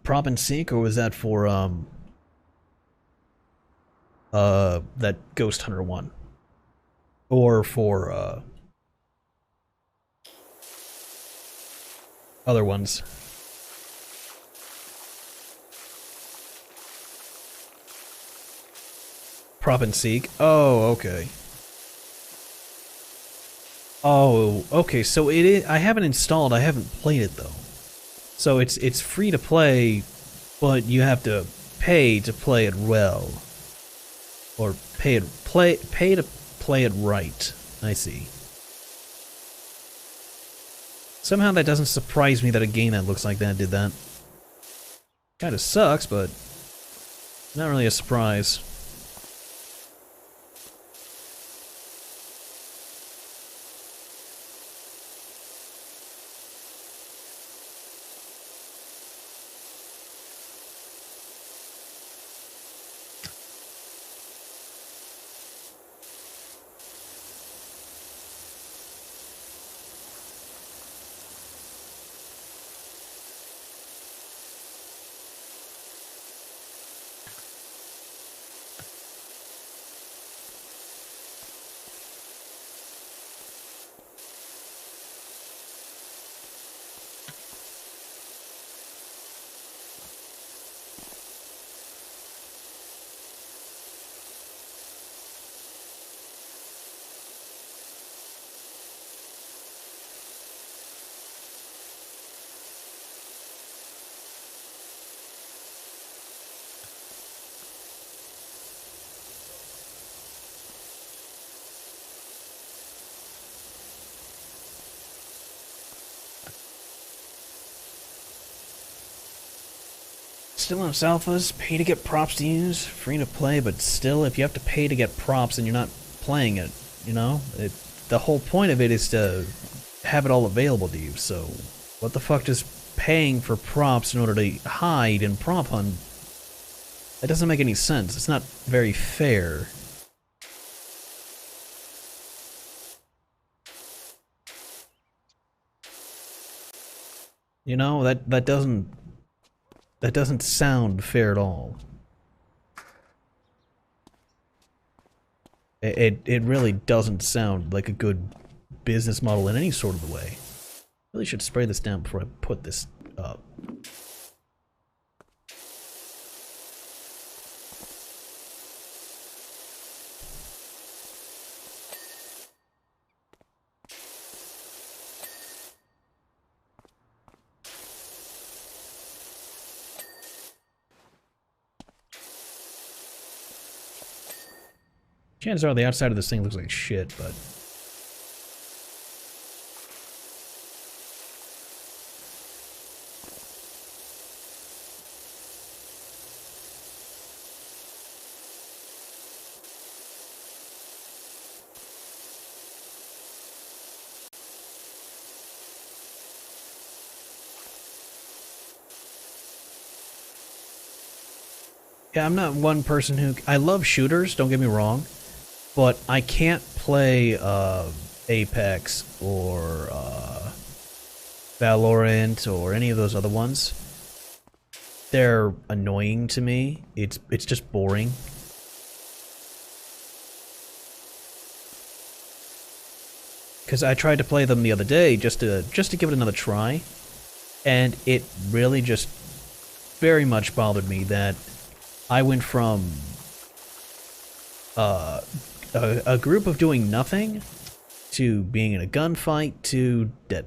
prop and seek, or was that for that Ghost Hunter one? Or for other ones? Prop and seek? Oh, okay. Oh, okay, so it is, I haven't installed, I haven't played it though. So it's free to play, but you have to pay to play it well. Or pay to play it right. I see. Somehow that doesn't surprise me that a game that looks like that did that. Kinda sucks, but not really a surprise. Still on alphas, pay to get props to use, free to play, but still, if you have to pay to get props and you're not playing it, you know? The whole point of it is to have it all available to you, so what the fuck does paying for props in order to hide in prop hunt? That doesn't make any sense. It's not very fair. You know, that doesn't sound fair at all. It really doesn't sound like a good business model in any sort of a way. Really should spray this down before I put this up. Chances are the outside of this thing looks like shit, but... yeah, I'm not one person who... I love shooters, don't get me wrong, but I can't play Apex or Valorant or any of those other ones. They're annoying to me. It's just boring. Because I tried to play them the other day just to give it another try, and it really just very much bothered me that I went from a group of doing nothing to being in a gunfight to dead.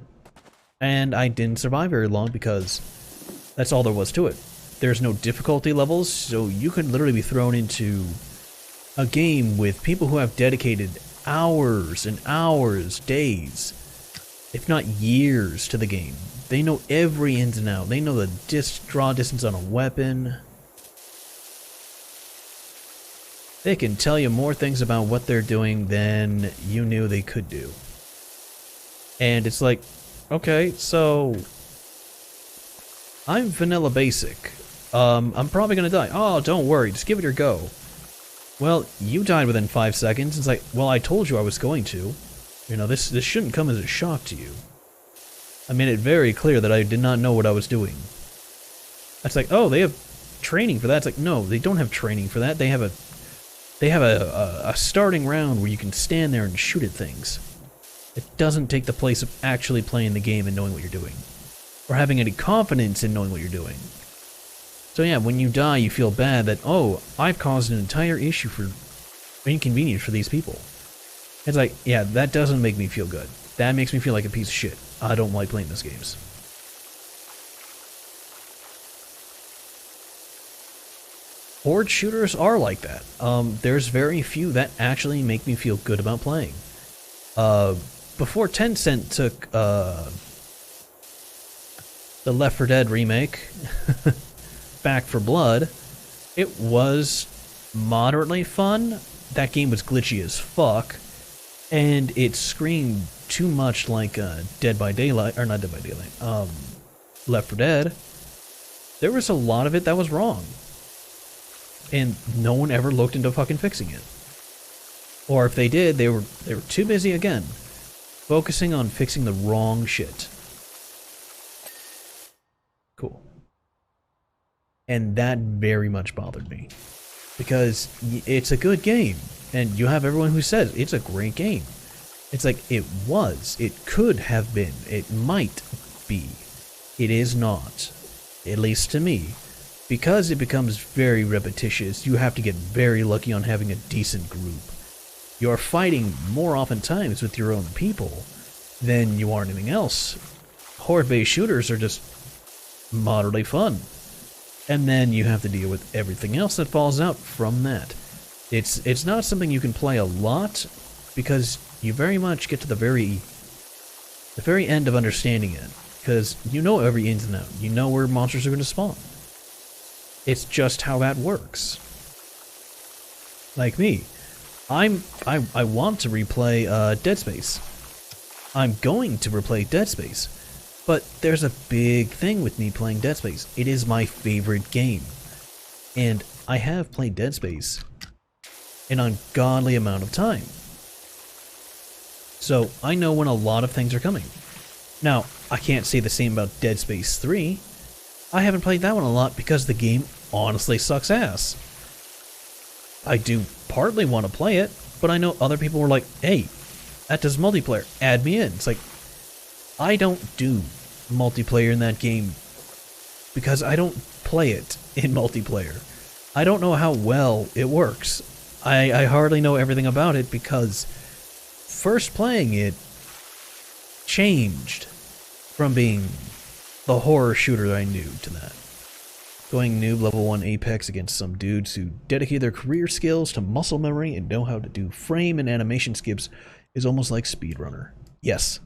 And I didn't survive very long because that's all there was to it. There's no difficulty levels, so you could literally be thrown into a game with people who have dedicated hours and hours, days, if not years to the game. They know every ins and out. They know the draw distance on a weapon. They can tell you more things about what they're doing than you knew they could do. And it's like, okay, so I'm vanilla basic. I'm probably gonna die. Oh, don't worry, just give it your go. Well, you died within 5 seconds. It's like, well, I told you I was going to. You know, this shouldn't come as a shock to you. I made it very clear that I did not know what I was doing. It's like, oh, they have training for that. It's like, no, they don't have training for that. They have a starting round where you can stand there and shoot at things. It doesn't take the place of actually playing the game and knowing what you're doing, or having any confidence in knowing what you're doing. So yeah, when you die, you feel bad that, oh, I've caused an entire issue for inconvenience for these people. It's like, yeah, that doesn't make me feel good. That makes me feel like a piece of shit. I don't like playing those games. Horde shooters are like that. There's very few that actually make me feel good about playing. Before Tencent took the Left 4 Dead remake, Back 4 Blood, it was moderately fun. That game was glitchy as fuck, and it screamed too much like Dead by Daylight, or not Dead by Daylight, Left 4 Dead. There was a lot of it that was wrong, and no one ever looked into fucking fixing it. Or if they did, they were too busy again, focusing on fixing the wrong shit. Cool. And that very much bothered me, because it's a good game, and you have everyone who says it's a great game. It's like, it was, it could have been, it might be. It is not, at least to me. Because it becomes very repetitious, you have to get very lucky on having a decent group. You're fighting more oftentimes with your own people than you are anything else. Horde-based shooters are just moderately fun. And then you have to deal with everything else that falls out from that. It's not something you can play a lot, because you very much get to the very end of understanding it. Because you know every ins and out. You know where monsters are going to spawn. It's just how that works. Like me, I want to replay Dead Space. I'm going to replay Dead Space. But there's a big thing with me playing Dead Space. It is my favorite game. And I have played Dead Space an ungodly amount of time. So I know when a lot of things are coming. Now, I can't say the same about Dead Space 3. I haven't played that one a lot because the game honestly sucks ass. I do partly want to play it, but I know other people were like, hey, that does multiplayer, add me in. It's like, I don't do multiplayer in that game because I don't play it in multiplayer. I don't know how well it works. I hardly know everything about it because first playing it changed from being the horror shooter I knew to that. Going noob level 1 Apex against some dudes who dedicate their career skills to muscle memory and know how to do frame and animation skips is almost like speedrunner. Yes,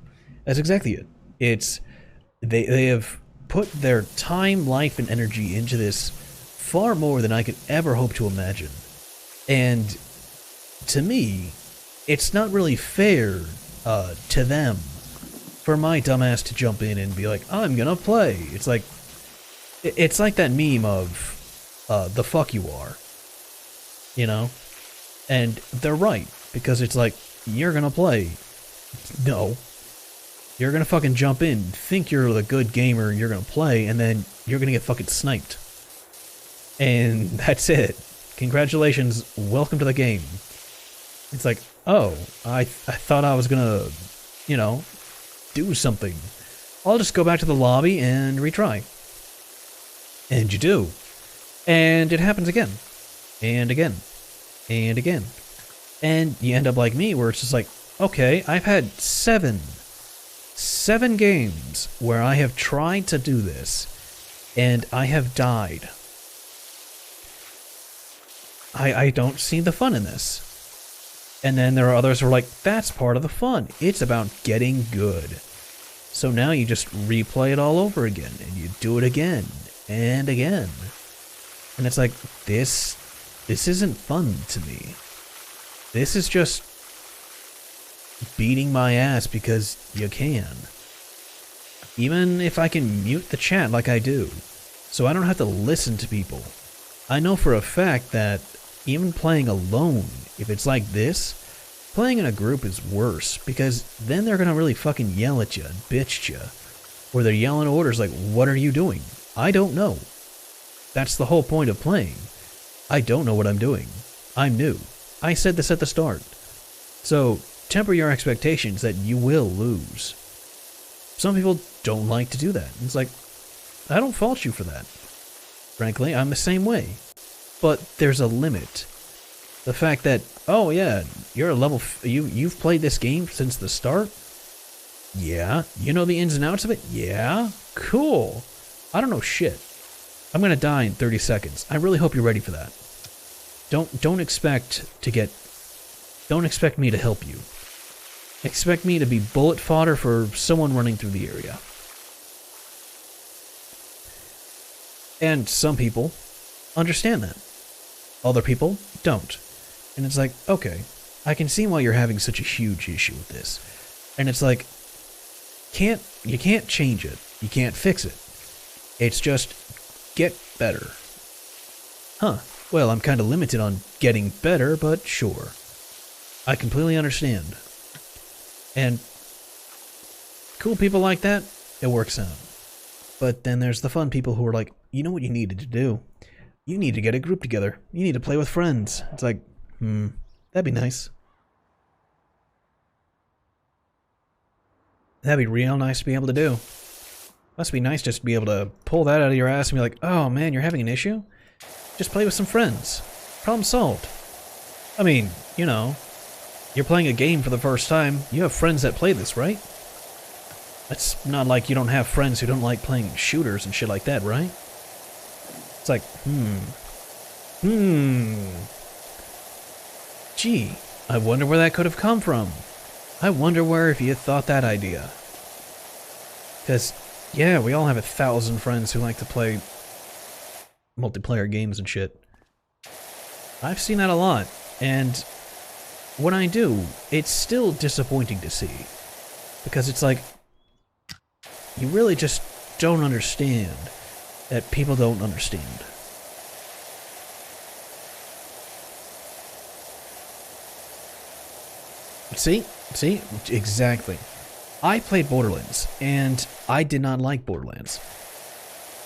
that's exactly it. It's they have put their time, life, and energy into this far more than I could ever hope to imagine. And to me, it's not really fair to them for my dumbass to jump in and be like, I'm gonna play. It's like that meme of the fuck you are, you know? And they're right, because it's like, you're gonna play. No. You're gonna fucking jump in, think you're the good gamer, and you're gonna play, and then you're gonna get fucking sniped. And that's it. Congratulations, welcome to the game. It's like, oh, I thought I was gonna, you know, do something. I'll just go back to the lobby and retry. And you do. And it happens again. And again. And again. And you end up like me, where it's just like, okay, I've had seven games where I have tried to do this, and I have died. I don't see the fun in this. And then there are others who are like, that's part of the fun. It's about getting good. So now you just replay it all over again, and you do it again, and again. And it's like, this isn't fun to me. This is just beating my ass because you can. Even if I can mute the chat like I do, so I don't have to listen to people. I know for a fact that even playing alone, if it's like this, playing in a group is worse, because then they're gonna really fucking yell at you and bitch you. Or they're yelling orders like, what are you doing? I don't know. That's the whole point of playing. I don't know what I'm doing. I'm new. I said this at the start. So, temper your expectations that you will lose. Some people don't like to do that. It's like, I don't fault you for that. Frankly, I'm the same way. But there's a limit. The fact that, oh yeah, you're a level, you've played this game since the start? Yeah. You know the ins and outs of it? Yeah. Cool. I don't know shit. I'm gonna die in 30 seconds. I really hope you're ready for that. Don't expect me to help you. Expect me to be bullet fodder for someone running through the area. And some people understand that. Other people don't. And it's like, okay, I can see why you're having such a huge issue with this. And it's like, you can't change it. You can't fix it. It's just get better. Huh. Well, I'm kind of limited on getting better, but sure. I completely understand. And cool people like that, it works out. But then there's the fun people who are like, you know what you needed to do? You need to get a group together. You need to play with friends. It's like, that'd be nice. That'd be real nice to be able to do. Must be nice just to be able to pull that out of your ass and be like, oh man, you're having an issue? Just play with some friends. Problem solved. I mean, you know, you're playing a game for the first time. You have friends that play this, right? It's not like you don't have friends who don't like playing shooters and shit like that, right? It's like, Gee, I wonder where that could have come from. I wonder where if you thought that idea. Because, yeah, we all have 1,000 friends who like to play multiplayer games and shit. I've seen that a lot, and when I do, it's still disappointing to see. Because it's like, you really just don't understand that people don't understand. See? See? Exactly. I played Borderlands, and I did not like Borderlands.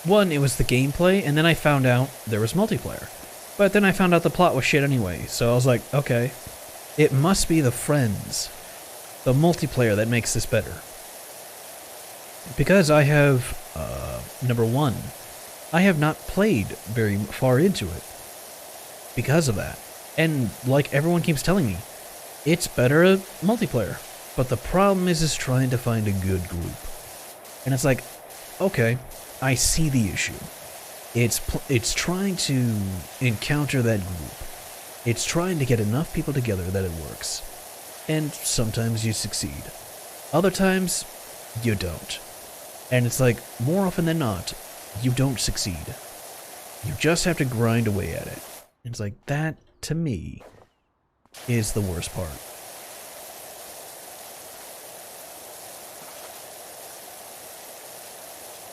One, it was the gameplay, and then I found out there was multiplayer. But then I found out the plot was shit anyway, so I was like, okay, it must be the friends, the multiplayer that makes this better. Because I have, number one, I have not played very far into it. Because of that. And like everyone keeps telling me, it's better at multiplayer. But the problem is trying to find a good group. And it's like, okay, I see the issue. It's trying to encounter that group. It's trying to get enough people together that it works. And sometimes you succeed. Other times, you don't. And it's like, more often than not, you don't succeed. You just have to grind away at it. And it's like, that, to me, is the worst part.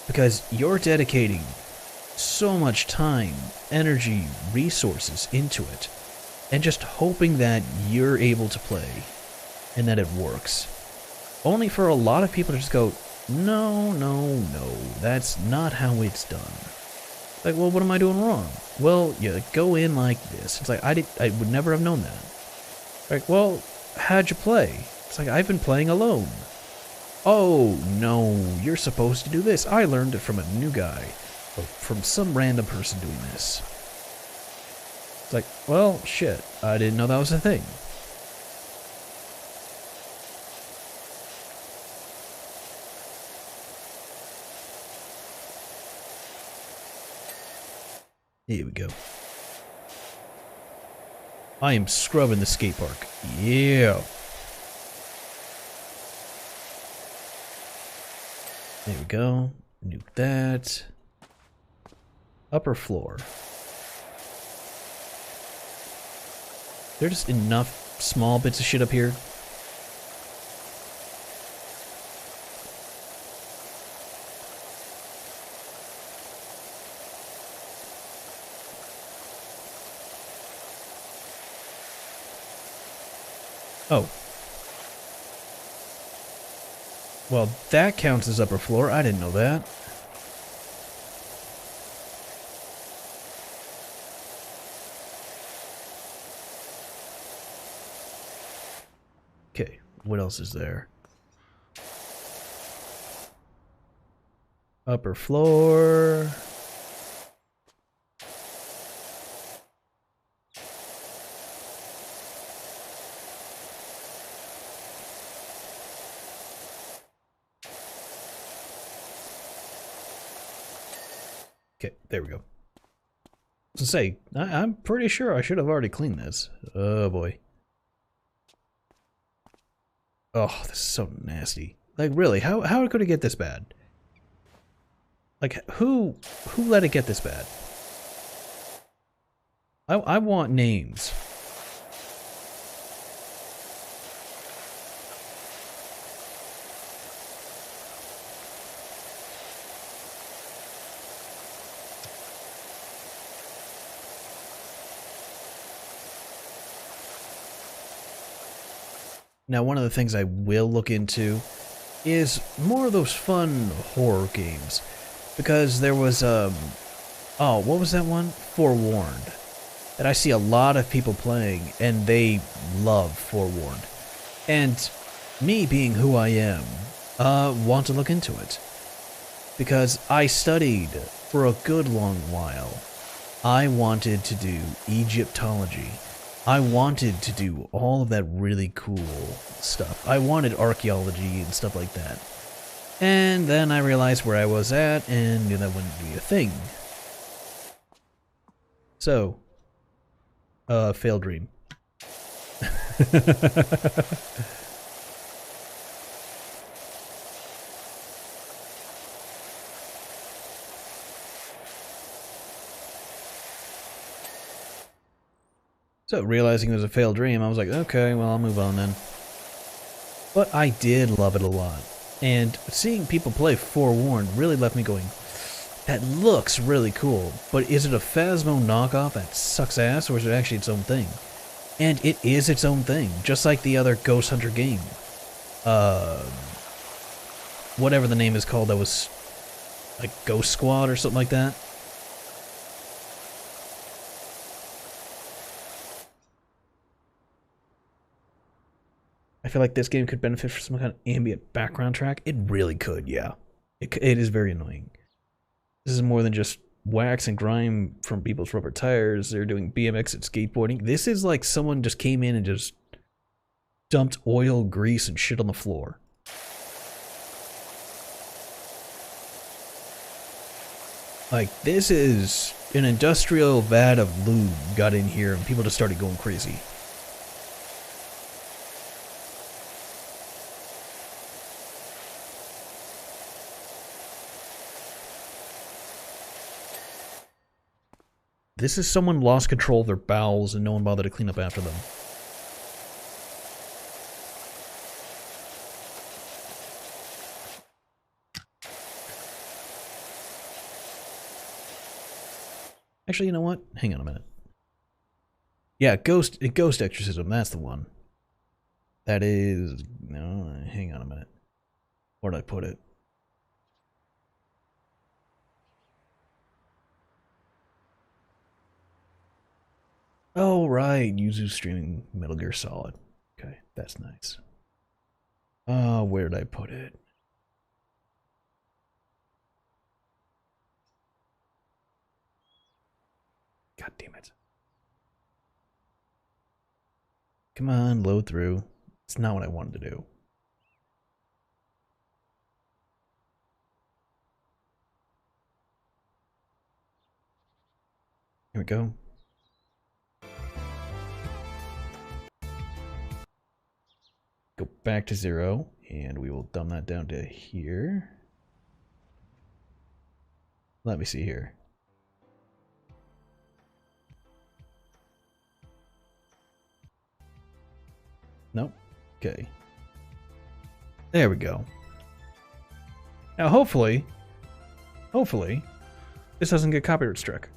Because you're dedicating so much time, energy, resources into it, and just hoping that you're able to play, and that it works. Only for a lot of people to just go, no, no, no, that's not how it's done. Like, well, what am I doing wrong? Well, you go in like this. It's like, I would never have known that. Like, well, how'd you play? It's like, I've been playing alone. Oh, no, you're supposed to do this. I learned it from a new guy. Or from some random person doing this. It's like, well, shit, I didn't know that was a thing. Here we go. I am scrubbing the skate park. Yeah. There we go. Nuke that. Upper floor. There's just enough small bits of shit up here. Oh. Well, that counts as upper floor. I didn't know that. Okay, what else is there? Upper floor. Okay, there we go. To say, I'm pretty sure I should have already cleaned this. Oh boy. Oh, this is so nasty. Like, really, how could it get this bad? Like, who let it get this bad? I want names. Now, one of the things I will look into is more of those fun horror games. Because there was, oh, what was that one? Forewarned. That I see a lot of people playing, and they love Forewarned. And me being who I am, want to look into it. Because I studied for a good long while. I wanted to do Egyptology. I wanted to do all of that really cool stuff. I wanted archaeology and stuff like that. And then I realized where I was at and knew that wouldn't be a thing. So, failed dream. So, realizing it was a failed dream, I was like, okay, well, I'll move on then. But I did love it a lot. And seeing people play Forewarned really left me going, that looks really cool, but is it a Phasmo knockoff that sucks ass, or is it actually its own thing? And it is its own thing, just like the other Ghost Hunter game. Whatever the name is called, that was like Ghost Squad or something like that. I feel like this game could benefit from some kind of ambient background track. It really could, yeah. It is very annoying. This is more than just wax and grime from people's rubber tires. They're doing BMX and skateboarding. This is like someone just came in and just dumped oil, grease, and shit on the floor. Like, this is an industrial vat of lube got in here and people just started going crazy. This is someone lost control of their bowels and no one bothered to clean up after them. Actually, you know what? Hang on a minute. Yeah, Ghost Exorcism, that's the one. That is... No, hang on a minute. Where'd I put it? Oh, right. Yuzu streaming Metal Gear Solid. Okay, that's nice. Where did I put it? God damn it. Come on, load through. It's not what I wanted to do. Here we go. Go back to 0, and we will dumb that down to here. Let me see here. Nope. Okay. There we go. Now, hopefully, this doesn't get copyright struck.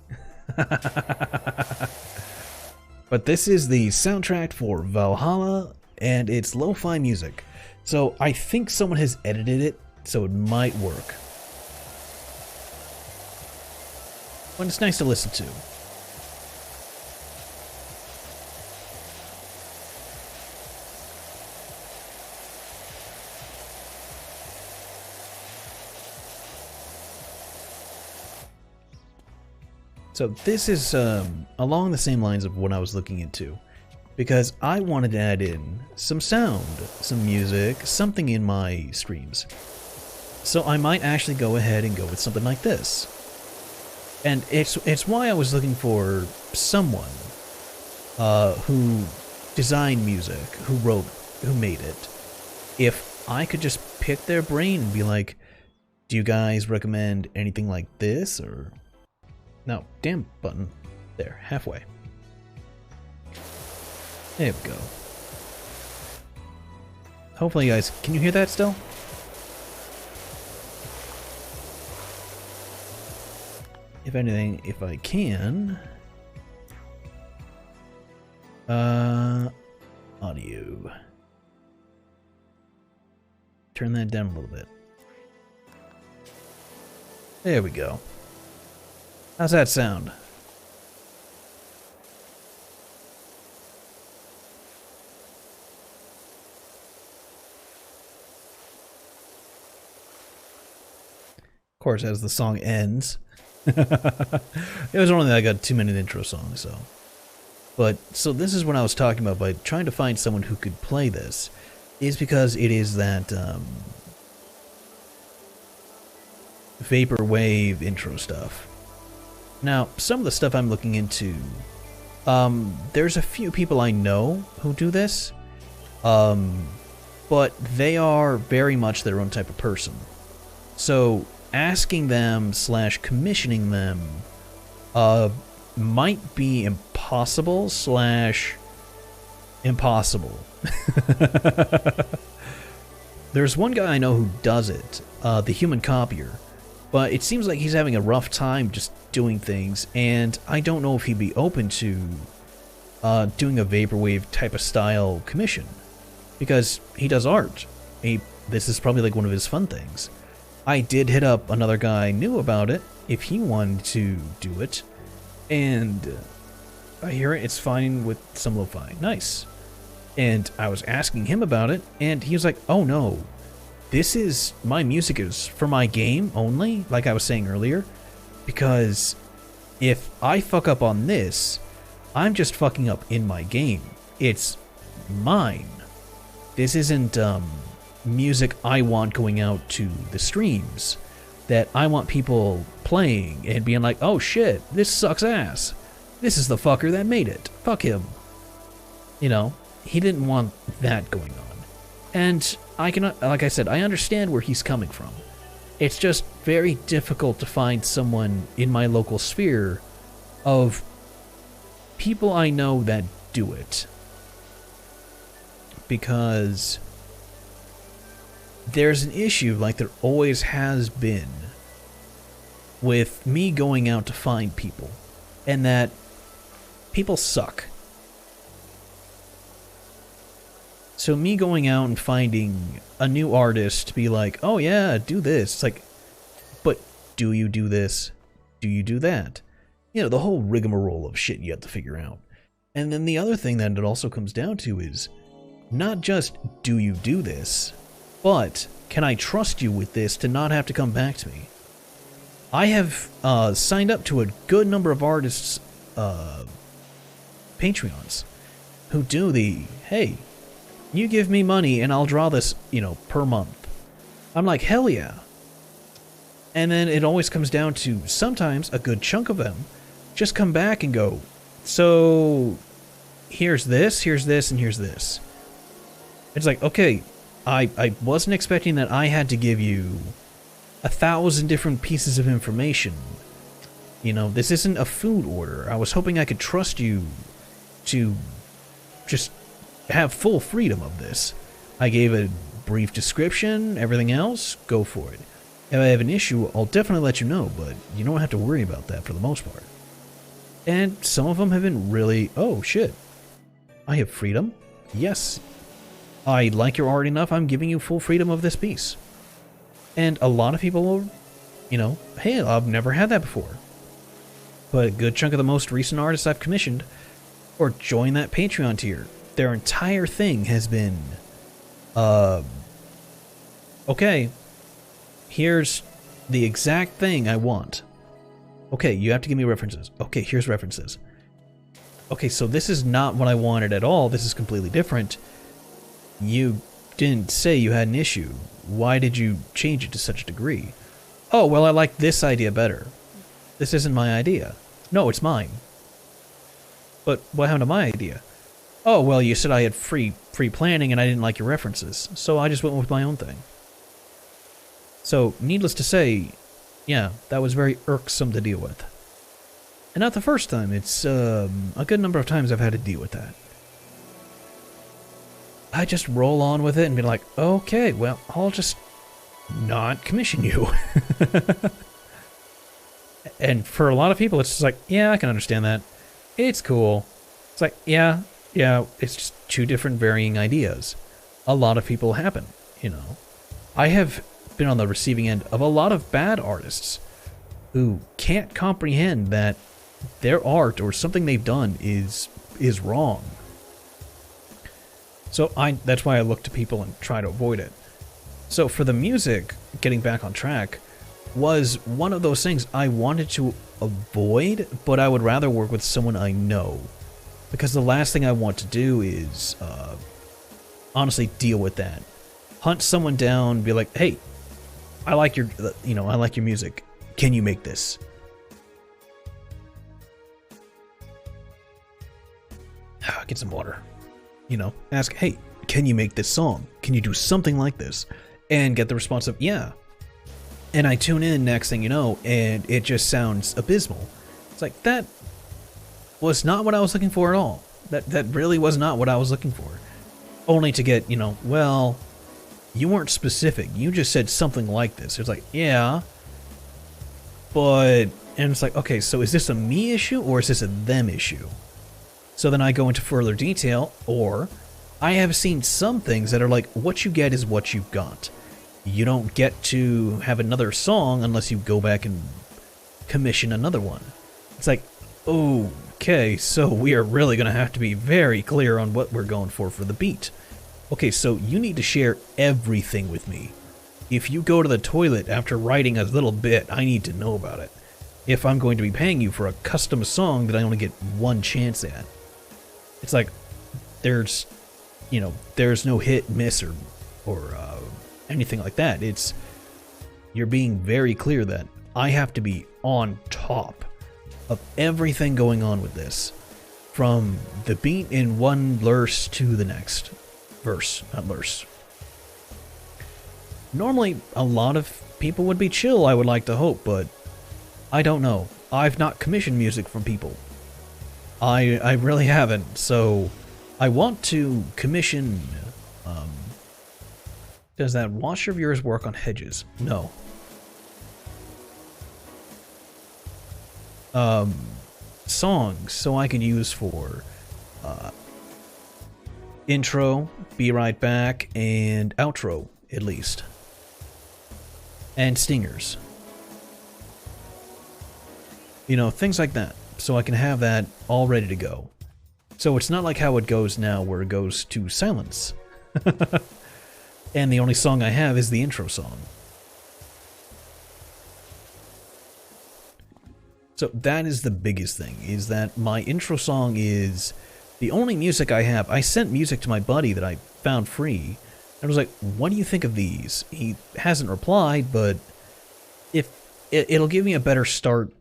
But this is the soundtrack for Valhalla and it's lo-fi music. So I think someone has edited it, so it might work. But it's nice to listen to. So this is along the same lines of what I was looking into, because I wanted to add in some sound, some music, something in my streams. So I might actually go ahead and go with something like this. And it's why I was looking for someone who designed music, who wrote, who made it. If I could just pick their brain and be like, do you guys recommend anything like this, or... No, damn button. There, halfway. There we go. Hopefully you guys... Can you hear that still? If anything, if I can... Audio. Turn that down a little bit. There we go. How's that sound? Of course, as the song ends. It was only like a 2-minute intro song, so. But, so this is what I was talking about by trying to find someone who could play this, is because it is that, vaporwave intro stuff. Now, some of the stuff I'm looking into, there's a few people I know who do this, but they are very much their own type of person. So, asking them / commissioning them might be impossible / impossible. There's one guy I know who does it, the Human Copier, but it seems like he's having a rough time just doing things, and I don't know if he'd be open to doing a vaporwave type of style commission, because he does art. This is probably like one of his fun things. I did hit up another guy I knew about it, if he wanted to do it, and I hear it's fine with some lo-fi. Nice. And I was asking him about it, and he was like, oh no, my music is for my game only, like I was saying earlier, because if I fuck up on this, I'm just fucking up in my game. It's mine. This isn't music I want going out to the streams, that I want people playing and being like, oh shit, this sucks ass. This is the fucker that made it. Fuck him. You know, he didn't want that going on. And I can, like I said, I understand where he's coming from. It's just very difficult to find someone in my local sphere of people I know that do it. Because there's an issue, like there always has been, with me going out to find people, and that people suck. So me going out and finding a new artist to be like, oh yeah, do this. It's like, but do you do this? Do you do that? You know, the whole rigmarole of shit you have to figure out. And then the other thing that it also comes down to is not just do you do this, but can I trust you with this to not have to come back to me? I have signed up to a good number of artists' Patreons who do the, hey, you give me money and I'll draw this, you know, per month. I'm like, hell yeah. And then it always comes down to sometimes a good chunk of them just come back and go, so here's this, and here's this. It's like, okay, I wasn't expecting that I had to give you 1,000 different pieces of information. You know, this isn't a food order. I was hoping I could trust you to just have full freedom of this. I gave a brief description, everything else, go for it. If I have an issue, I'll definitely let you know, but you don't have to worry about that for the most part. And some of them have been really, oh shit, I have freedom? Yes, I like your art enough, I'm giving you full freedom of this piece. And a lot of people will, you know, hey, I've never had that before. But a good chunk of the most recent artists I've commissioned or joined that Patreon tier, their entire thing has been, okay, here's the exact thing I want. Okay, you have to give me references. Okay, here's references. Okay, so this is not what I wanted at all. This is completely different. You didn't say you had an issue. Why did you change it to such a degree? Oh, well, I like this idea better. This isn't my idea. No, it's mine. But what happened to my idea? Oh, well, you said I had free planning and I didn't like your references, so I just went with my own thing. So, needless to say, yeah, that was very irksome to deal with. And not the first time, it's a good number of times I've had to deal with that. I just roll on with it and be like, okay, well, I'll just not commission you. And for a lot of people, it's just like, yeah, I can understand that. It's cool. It's like, yeah, it's just two different varying ideas. A lot of people happen, you know. I have been on the receiving end of a lot of bad artists who can't comprehend that their art or something they've done is wrong. So that's why I look to people and try to avoid it. So for the music, getting back on track, was one of those things I wanted to avoid, but I would rather work with someone I know. Because the last thing I want to do is, honestly, deal with that. Hunt someone down, be like, hey, I like your, I like your music. Can you make this? Get some water. Ask, hey, can you make this song? Can you do something like this? And get the response of, yeah. And I tune in next thing you know, and it just sounds abysmal. It's like, that was not what I was looking for at all. That really was not what I was looking for. Only to get, well, you weren't specific. You just said something like this. It's like, yeah, but, and it's like, okay, so is this a me issue or is this a them issue? So then I go into further detail, or I have seen some things that are like, what you get is what you got. You don't get to have another song unless you go back and commission another one. It's like, okay, so we are really going to have to be very clear on what we're going for the beat. Okay, so you need to share everything with me. If you go to the toilet after writing a little bit, I need to know about it. If I'm going to be paying you for a custom song that I only get one chance at. It's like, there's no hit, miss, or anything like that. You're being very clear that I have to be on top of everything going on with this. From the beat in one verse to the next. Verse, not verse. Normally, a lot of people would be chill, I would like to hope, but I don't know. I've not commissioned music from people. I really haven't, so I want to commission, does that washer of yours work on hedges? No. Songs, so I can use for, intro, be right back, and outro, at least. And stingers. Things like that. So I can have that all ready to go. So it's not like how it goes now, where it goes to silence. And the only song I have is the intro song. So that is the biggest thing, is that my intro song is the only music I have. I sent music to my buddy that I found free, and I was like, what do you think of these? He hasn't replied, but if it'll give me a better start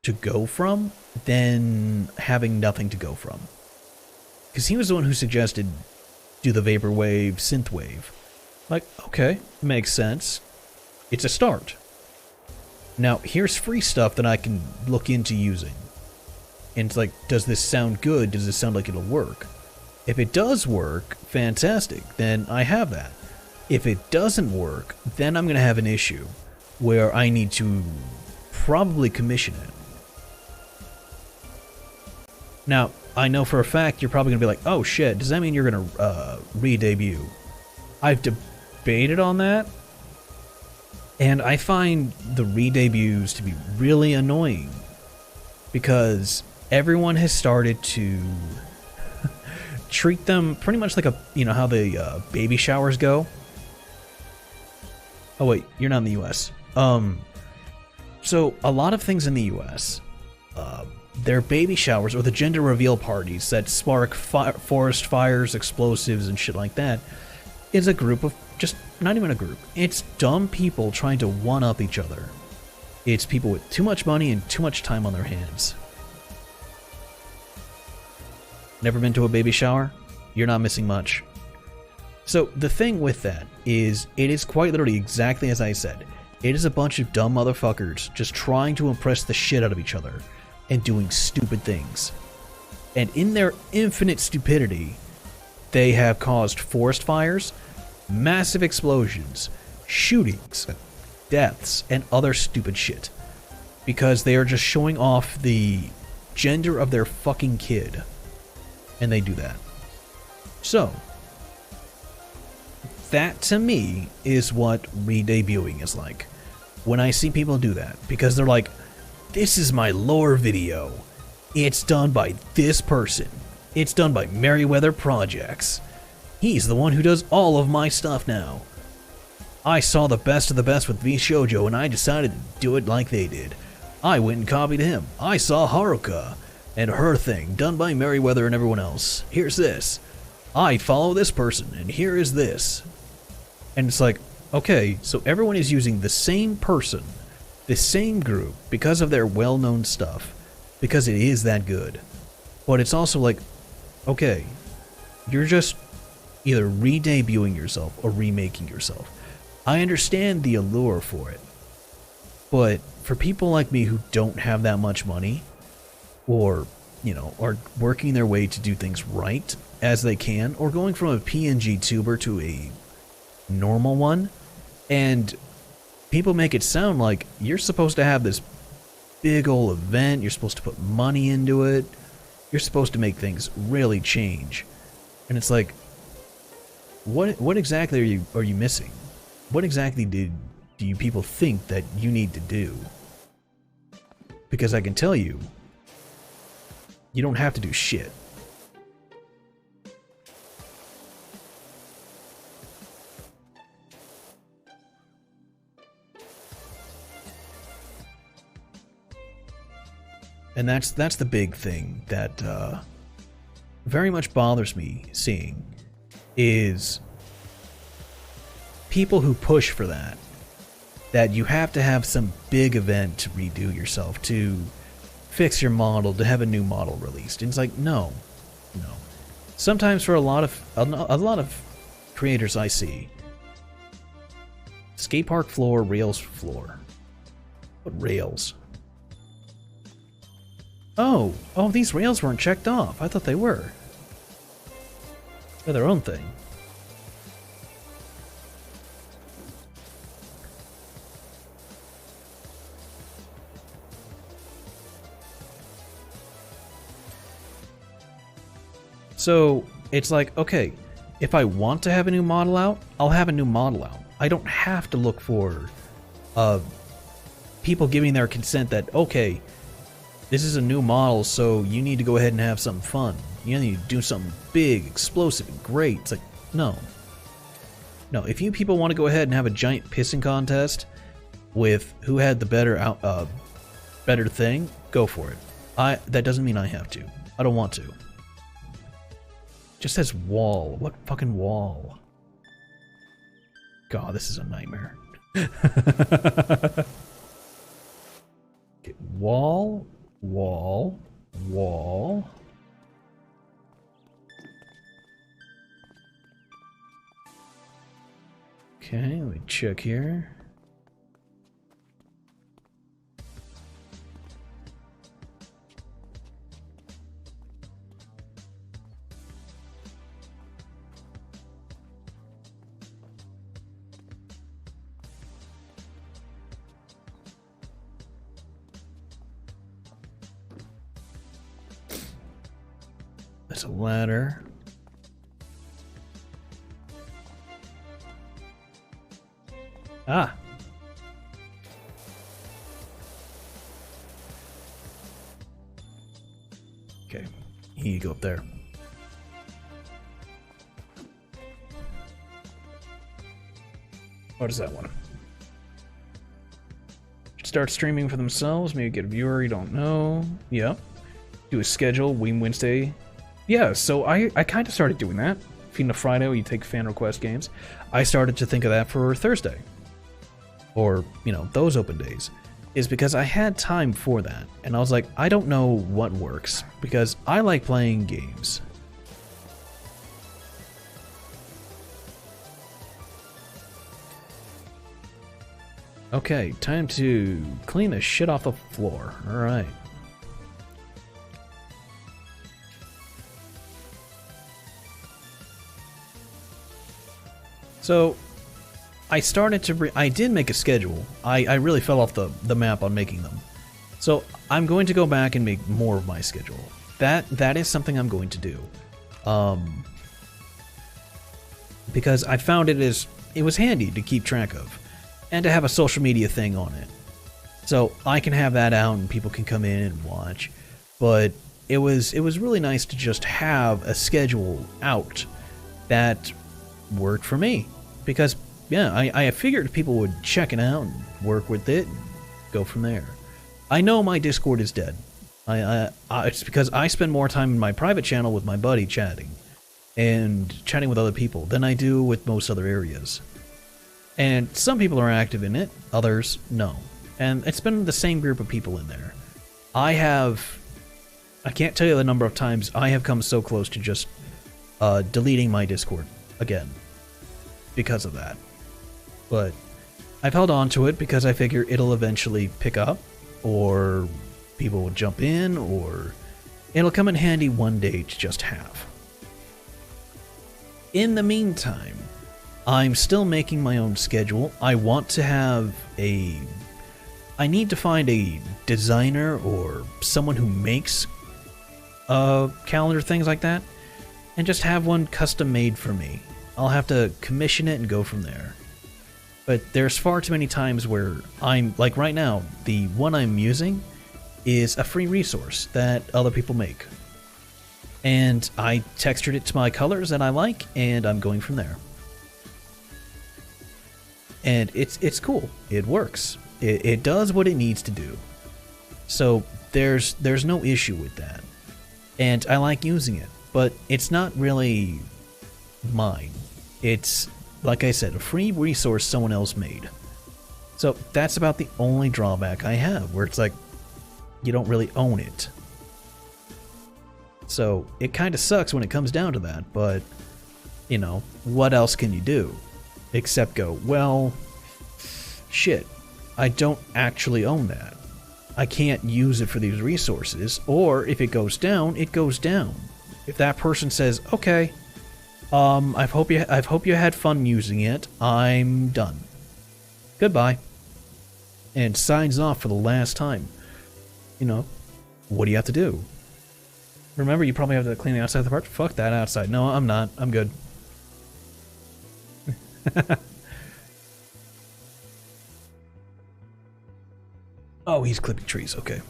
to go from than having nothing to go from. Because he was the one who suggested do the vaporwave, synthwave. Like, okay, makes sense. It's a start. Now, here's free stuff that I can look into using. And it's like, does this sound good? Does this sound like it'll work? If it does work, fantastic, then I have that. If it doesn't work, then I'm going to have an issue where I need to probably commission it. Now, I know for a fact you're probably going to be like, oh shit, does that mean you're going to re-debut? I've debated on that, and I find the re-debuts to be really annoying because everyone has started to treat them pretty much like how the baby showers go. Oh wait, you're not in the U.S. So a lot of things in the U.S., their baby showers or the gender reveal parties that spark forest fires, explosives, and shit like that is a group of just not even a group. It's dumb people trying to one-up each other. It's people with too much money and too much time on their hands. Never been to a baby shower? You're not missing much. So the thing with that is it is quite literally exactly as I said. It is a bunch of dumb motherfuckers just trying to impress the shit out of each other and doing stupid things. And in their infinite stupidity, they have caused forest fires, massive explosions, shootings, deaths, and other stupid shit. Because they are just showing off the gender of their fucking kid. And they do that. So, that to me is what re-debuting is like. When I see people do that, because they're like, this is my lore video. It's done by this person. It's done by Merryweather Projects. He's the one who does all of my stuff now. I saw the best of the best with VShojo and I decided to do it like they did. I went and copied him. I saw Haruka and her thing done by Merryweather and everyone else. Here's this. I follow this person and here is this. And it's like, okay, so everyone is using the same person, the same group, because of their well-known stuff, because it is that good. But it's also like, okay, you're just either re-debuting yourself or remaking yourself. I understand the allure for it, but for people like me who don't have that much money, or, are working their way to do things right as they can, or going from a PNG tuber to a normal one, and people make it sound like you're supposed to have this big old event, you're supposed to put money into it, you're supposed to make things really change. And it's like, what exactly are you missing? What exactly do you people think that you need to do? Because I can tell you, you don't have to do shit. And that's the big thing that very much bothers me seeing, is people who push for that you have to have some big event to redo yourself, to fix your model, to have a new model released. And it's like, no. Sometimes for a lot of creators I see, skate park floor, rails floor. What rails? Oh, these rails weren't checked off. I thought they were. They're their own thing. So, it's like, okay, if I want to have a new model out, I'll have a new model out. I don't have to look for people giving their consent that, okay, this is a new model, so you need to go ahead and have something fun. You need to do something big, explosive, and great. It's like, no. No, if you people want to go ahead and have a giant pissing contest with who had the better thing, go for it. That doesn't mean I have to. I don't want to. Just says wall. What fucking wall? God, this is a nightmare. Okay, wall. Okay, let me check here. That's a ladder. Ah. Okay, you go up there. What is that one? Start streaming for themselves, maybe get a viewer you don't know. Yep. Do a schedule, Wednesday. Yeah, so I kind of started doing that. Feeding a Friday, you take fan request games. I started to think of that for Thursday. Or, you know, those open days. Is because I had time for that. And I was like, I don't know what works. Because I like playing games. Okay, time to clean the shit off the floor. Alright. So, I started to... I did make a schedule. I really fell off the map on making them. So, I'm going to go back and make more of my schedule. That is something I'm going to do. Because I found it was handy to keep track of. And to have a social media thing on it. So I can have that out and people can come in and watch. But it was really nice to just have a schedule out that worked for me. Because, yeah, I figured people would check it out and work with it and go from there. I know my Discord is dead. It's because I spend more time in my private channel with my buddy chatting. And chatting with other people than I do with most other areas. And some people are active in it, others no. And it's been the same group of people in there. I can't tell you the number of times I have come so close to just deleting my Discord again. Because of that. But I've held on to it because I figure it'll eventually pick up, or people will jump in, or it'll come in handy one day to just have. In the meantime, I'm still making my own schedule. I want to have I need to find a designer or someone who makes calendar things like that, and just have one custom made for me. I'll have to commission it and go from there. But there's far too many times where like right now, the one I'm using is a free resource that other people make. And I textured it to my colors that I like, and I'm going from there. And it's cool. It works. It does what it needs to do. So there's no issue with that. And I like using it, but it's not really mine. It's, like I said, a free resource someone else made. So that's about the only drawback I have, where it's like, you don't really own it. So it kind of sucks when it comes down to that, but, you know, what else can you do? Except go, well, shit, I don't actually own that. I can't use it for these resources, or if it goes down, it goes down. If that person says, okay, I hope you had fun using it, I'm done. Goodbye. And signs off for the last time. You know, what do you have to do? Remember, you probably have to clean the outside of the part? Fuck that outside. No, I'm not. I'm good. Oh, he's clipping trees, okay.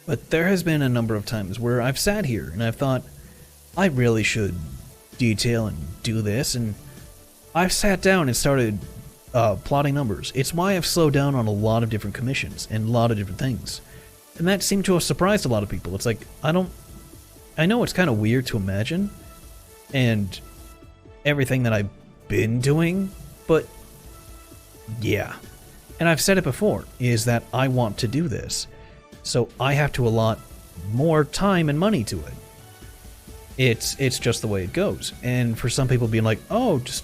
But there has been a number of times where I've sat here and I've thought, I really should detail and do this, and I've sat down and started plotting numbers. It's why I've slowed down on a lot of different commissions and a lot of different things. And that seemed to have surprised a lot of people. It's like, I know it's kind of weird to imagine, and everything that I've been doing, but yeah. And I've said it before, is that I want to do this. So I have to allot more time and money to it. It's just the way it goes. And for some people being like, oh, just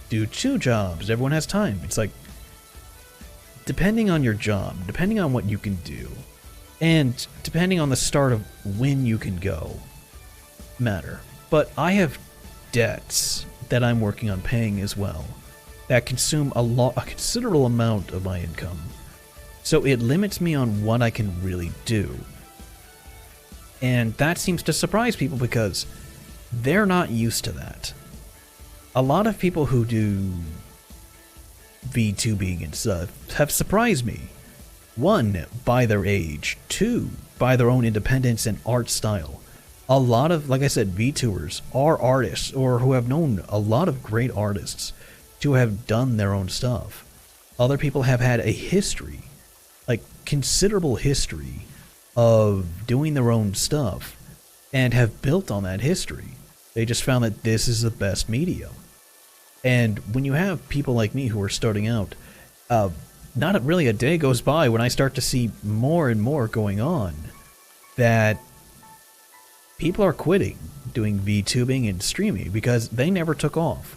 do 2 jobs, everyone has time. It's like, depending on your job, depending on what you can do, and depending on the start of when you can go, matter. But I have debts that I'm working on paying as well, that consume a considerable amount of my income. So it limits me on what I can really do. And that seems to surprise people because they're not used to that. A lot of people who do VTubing and stuff have surprised me. One, by their age. Two, by their own independence and art style. A lot of, like I said, VTubers are artists, or who have known a lot of great artists to have done their own stuff. Other people have had a history, like considerable history, of doing their own stuff, and have built on that history. They just found that this is the best medium. And when you have people like me who are starting out, not really a day goes by when I start to see more and more going on that people are quitting doing VTubing and streaming because they never took off.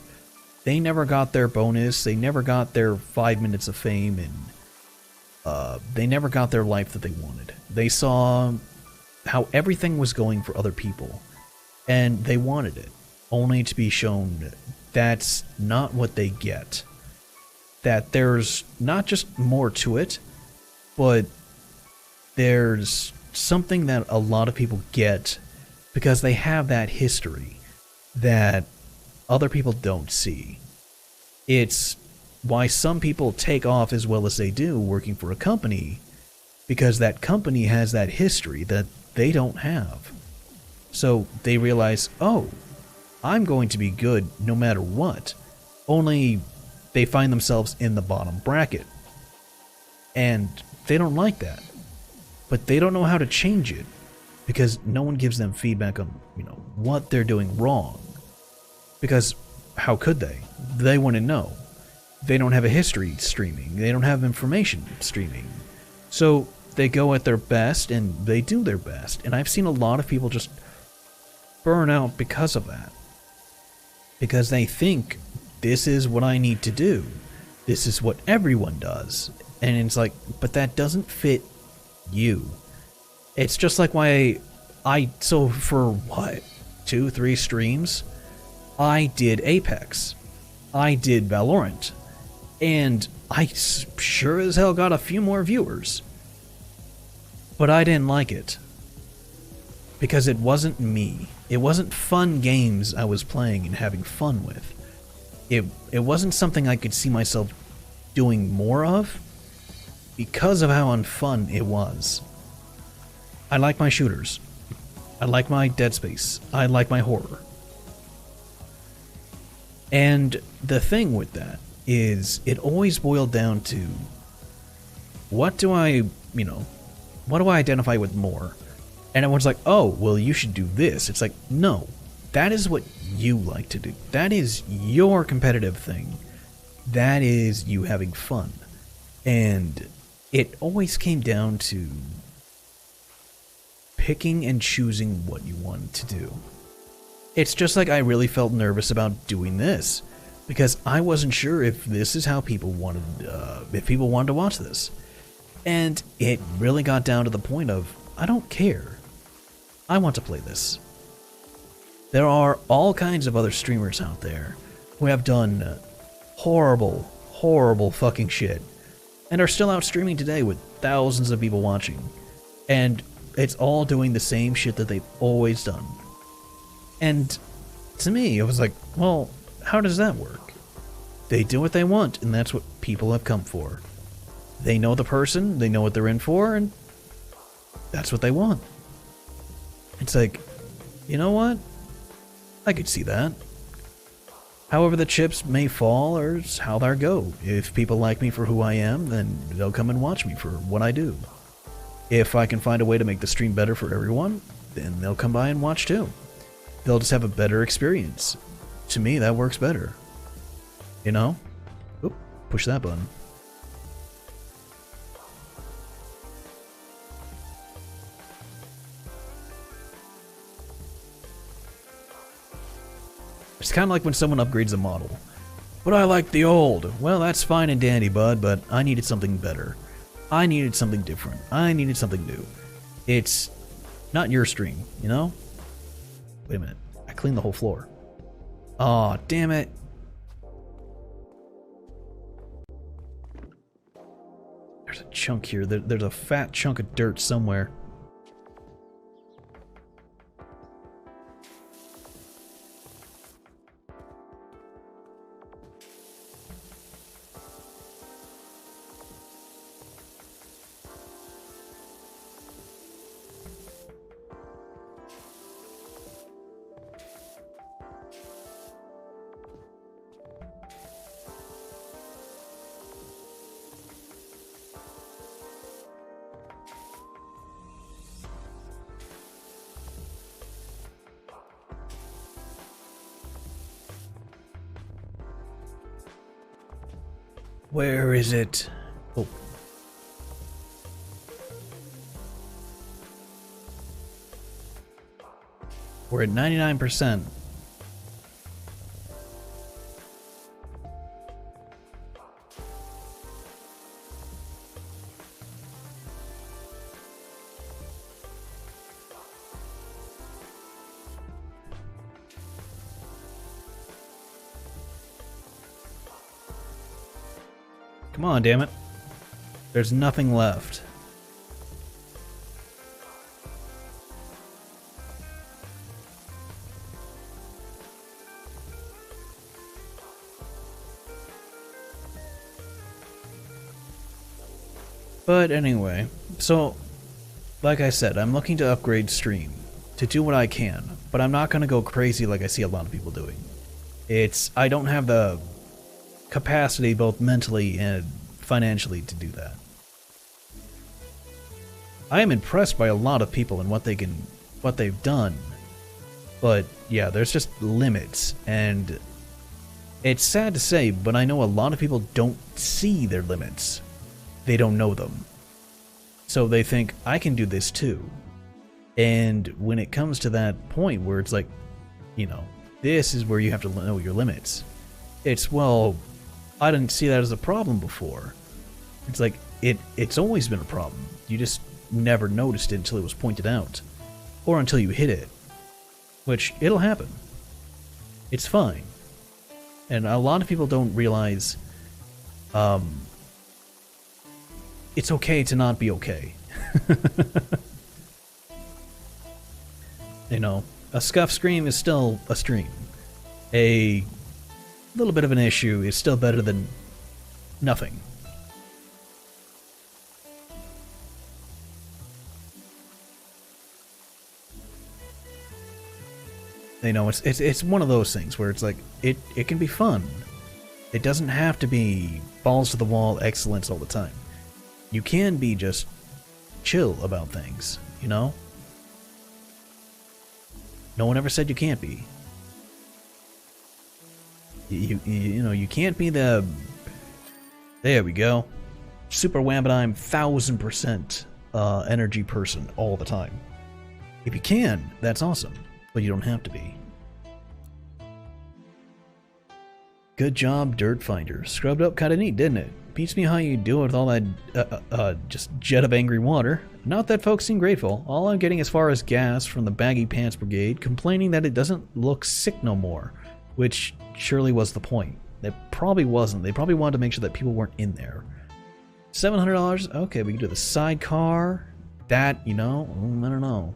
They never got their bonus, they never got their 5 minutes of fame, and they never got their life that they wanted. They saw how everything was going for other people, and they wanted it, only to be shown that's not what they get. That there's not just more to it, but there's something that a lot of people get because they have that history that other people don't see. It's why some people take off as well as they do working for a company, because that company has that history that they don't have. So they realize, oh, I'm going to be good no matter what, only they find themselves in the bottom bracket. And they don't like that. But they don't know how to change it, because no one gives them feedback on, what they're doing wrong. Because how could they? They wouldn't know. They don't have a history streaming. They don't have information streaming. So they go at their best, and they do their best. And I've seen a lot of people just burn out because of that. Because they think, this is what I need to do. This is what everyone does. And it's like, but that doesn't fit you. It's just like why so for what, 2-3 streams, I did Apex. I did Valorant. And I sure as hell got a few more viewers. But I didn't like it. Because it wasn't me. It wasn't fun games I was playing and having fun with. It wasn't something I could see myself doing more of because of how unfun it was. I like my shooters. I like my Dead Space. I like my horror. And the thing with that is it always boiled down to what do I identify with more? And everyone's like, oh, well, you should do this. It's like, no, that is what you like to do. That is your competitive thing. That is you having fun. And it always came down to picking and choosing what you wanted to do. It's just like I really felt nervous about doing this because I wasn't sure if this is how people wanted, if people wanted to watch this. And it really got down to the point of, I don't care. I want to play this. There are all kinds of other streamers out there who have done horrible, horrible fucking shit and are still out streaming today with thousands of people watching. And it's all doing the same shit that they've always done. And to me, I was like, well, how does that work? They do what they want, and that's what people have come for. They know the person, they know what they're in for, and that's what they want. It's like, you know what? I could see that. However the chips may fall, or it's how they go. If people like me for who I am, then they'll come and watch me for what I do. If I can find a way to make the stream better for everyone, then they'll come by and watch too. They'll just have a better experience. To me, that works better. You know? Oop, push that button. It's kind of like when someone upgrades a model. But I like the old. Well, that's fine and dandy, bud, but I needed something better. I needed something different. I needed something new. It's not your stream, you know? Wait a minute. I cleaned the whole floor. Aw, damn it. There's a chunk here. There's a fat chunk of dirt somewhere. Where is it? Oh. We're at 99%. Come on, damn it. There's nothing left. But anyway, so, like I said, I'm looking to upgrade Stream to do what I can, but I'm not going to go crazy like I see a lot of people doing. I don't have the capacity, both mentally and financially, to do that. I am impressed by a lot of people and what they've done, but yeah, there's just limits, and it's sad to say, but I know a lot of people don't see their limits. They don't know them. So they think, I can do this too. And when it comes to that point where it's like, you know, this is where you have to know your limits. It's, well, I didn't see that as a problem before. It's like, it's always been a problem. You just never noticed it until it was pointed out. Or until you hit it. Which, it'll happen. It's fine. And a lot of people don't realize, it's okay to not be okay. You know, a scuff scream is still a stream. A little bit of an issue is still better than nothing. You know, it's one of those things where it's like, it can be fun. It doesn't have to be balls to the wall excellence all the time. You can be just chill about things, you know? No one ever said you can't be. You know, you can't be the... There we go. Super Wabadime 1000% energy person all the time. If you can, that's awesome. But you don't have to be. Good job, Dirt Finder. Scrubbed up kinda neat, didn't it? Beats me how you do it with all that, just jet of angry water. Not that folks seem grateful. All I'm getting as far as gas from the Baggy Pants Brigade, complaining that it doesn't look sick no more. Which surely was the point. It probably wasn't. They probably wanted to make sure that people weren't in there. $700? Okay, we can do the sidecar. That, you know, I don't know.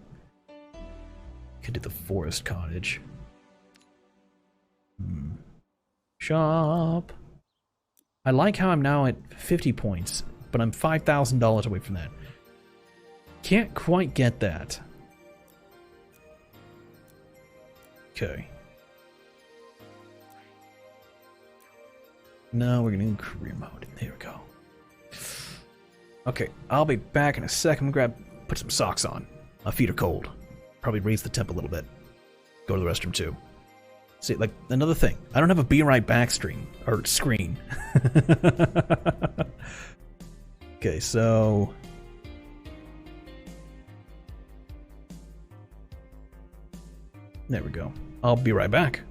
Could do the forest cottage. Shop. I like how I'm now at 50 points, but I'm $5,000 away from that. Can't quite get that. Okay. No, we're gonna do career mode. There we go. Okay, I'll be back in a second. I'm gonna put some socks on. My feet are cold. Probably raise the temp a little bit. Go to the restroom too. See, like, another thing. I don't have a be right back stream. Or screen. Okay, so... There we go. I'll be right back.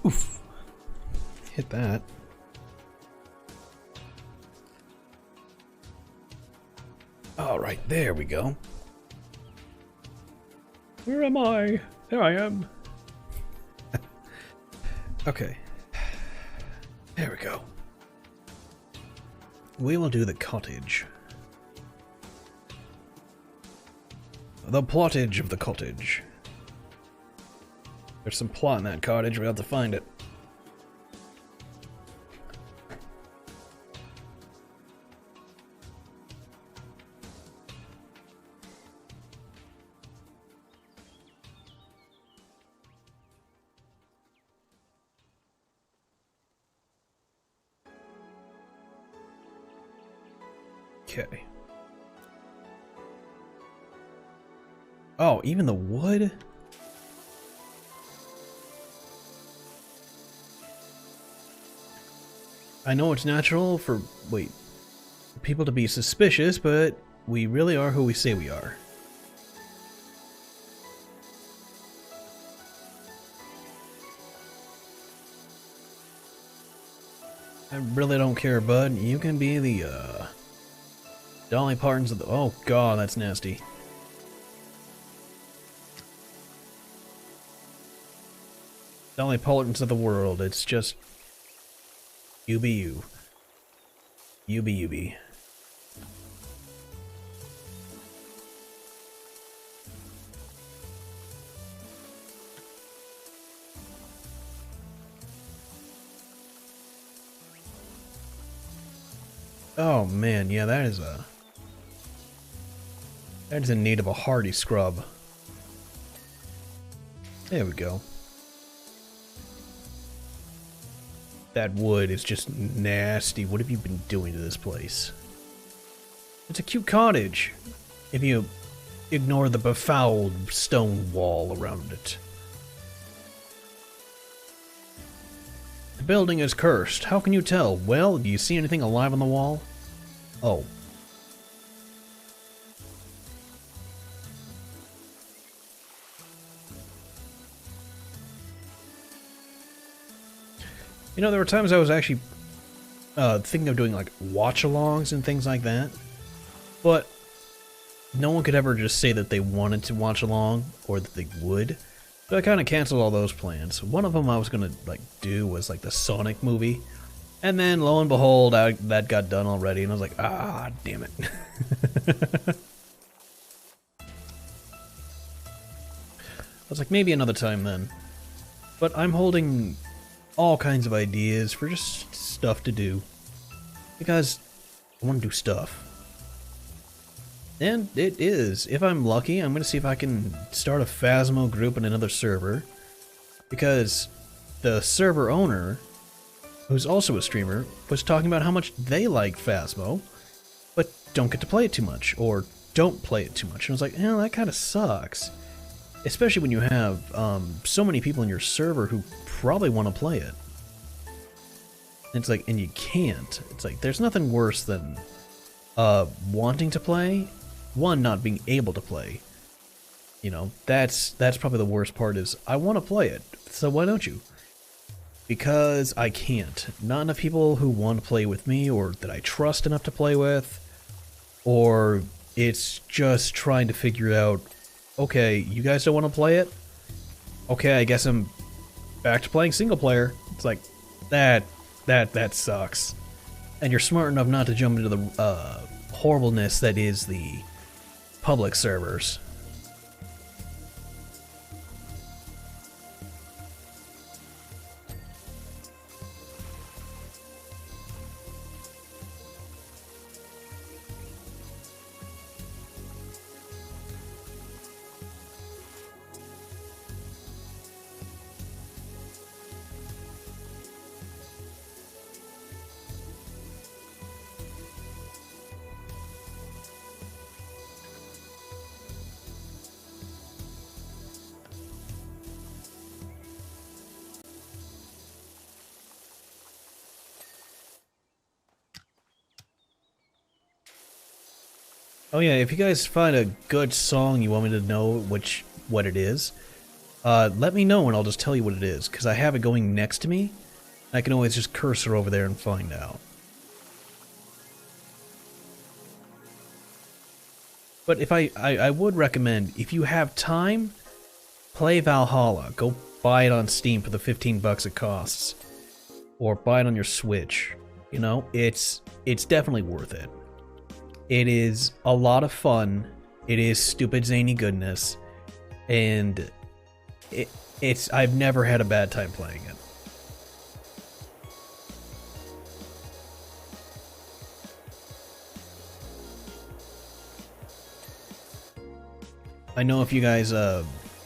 Oof. Hit that. All right, there we go. Where am I? There I am. Okay. There we go. We will do the cottage. The plottage of the cottage. There's some plot in that cottage, we have to find it. Okay. Oh, even the wood? I know it's natural for, people to be suspicious, but we really are who we say we are. I really don't care, bud. You can be the, Dolly Partons of the... Oh god, that's nasty. Dolly Partons of the world, it's just... You be you. You be you be. Oh man, yeah, that is in need of a hearty scrub. There we go. That wood is just nasty. What have you been doing to this place? It's a cute cottage, if you ignore the befouled stone wall around it. The building is cursed. How can you tell? Well, do you see anything alive on the wall? Oh. You know, there were times I was actually thinking of doing like watch-alongs and things like that, but no one could ever just say that they wanted to watch along or that they would. So I kind of canceled all those plans. One of them I was gonna like do was like the Sonic movie, and then lo and behold, that got done already, and I was like, ah, damn it. I was like, maybe another time then. But I'm holding all kinds of ideas for just stuff to do, because I want to do stuff. And it is, if I'm lucky, I'm going to see if I can start a Phasmo group in another server, because the server owner, who's also a streamer, was talking about how much they like Phasmo, but don't get to play it too much, or don't play it too much. And I was like, eh, that kind of sucks. Especially when you have so many people in your server who probably want to play it. And it's like, and you can't. It's like, there's nothing worse than wanting to play, one, not being able to play. You know, that's probably the worst part is, I want to play it, so why don't you? Because I can't. Not enough people who want to play with me, or that I trust enough to play with, or it's just trying to figure out, okay, you guys don't want to play it? Okay, I guess I'm back to playing single player. It's like, that sucks. And you're smart enough not to jump into the horribleness that is the public servers. Oh yeah, if you guys find a good song you want me to know what it is, let me know and I'll just tell you what it is, because I have it going next to me. I can always just cursor over there and find out. But if I would recommend, if you have time, play Valhalla. Go buy it on Steam for the 15 bucks it costs. Or buy it on your Switch. You know, it's definitely worth it. It is a lot of fun. It is stupid zany goodness. And I've never had a bad time playing it. I know if you guys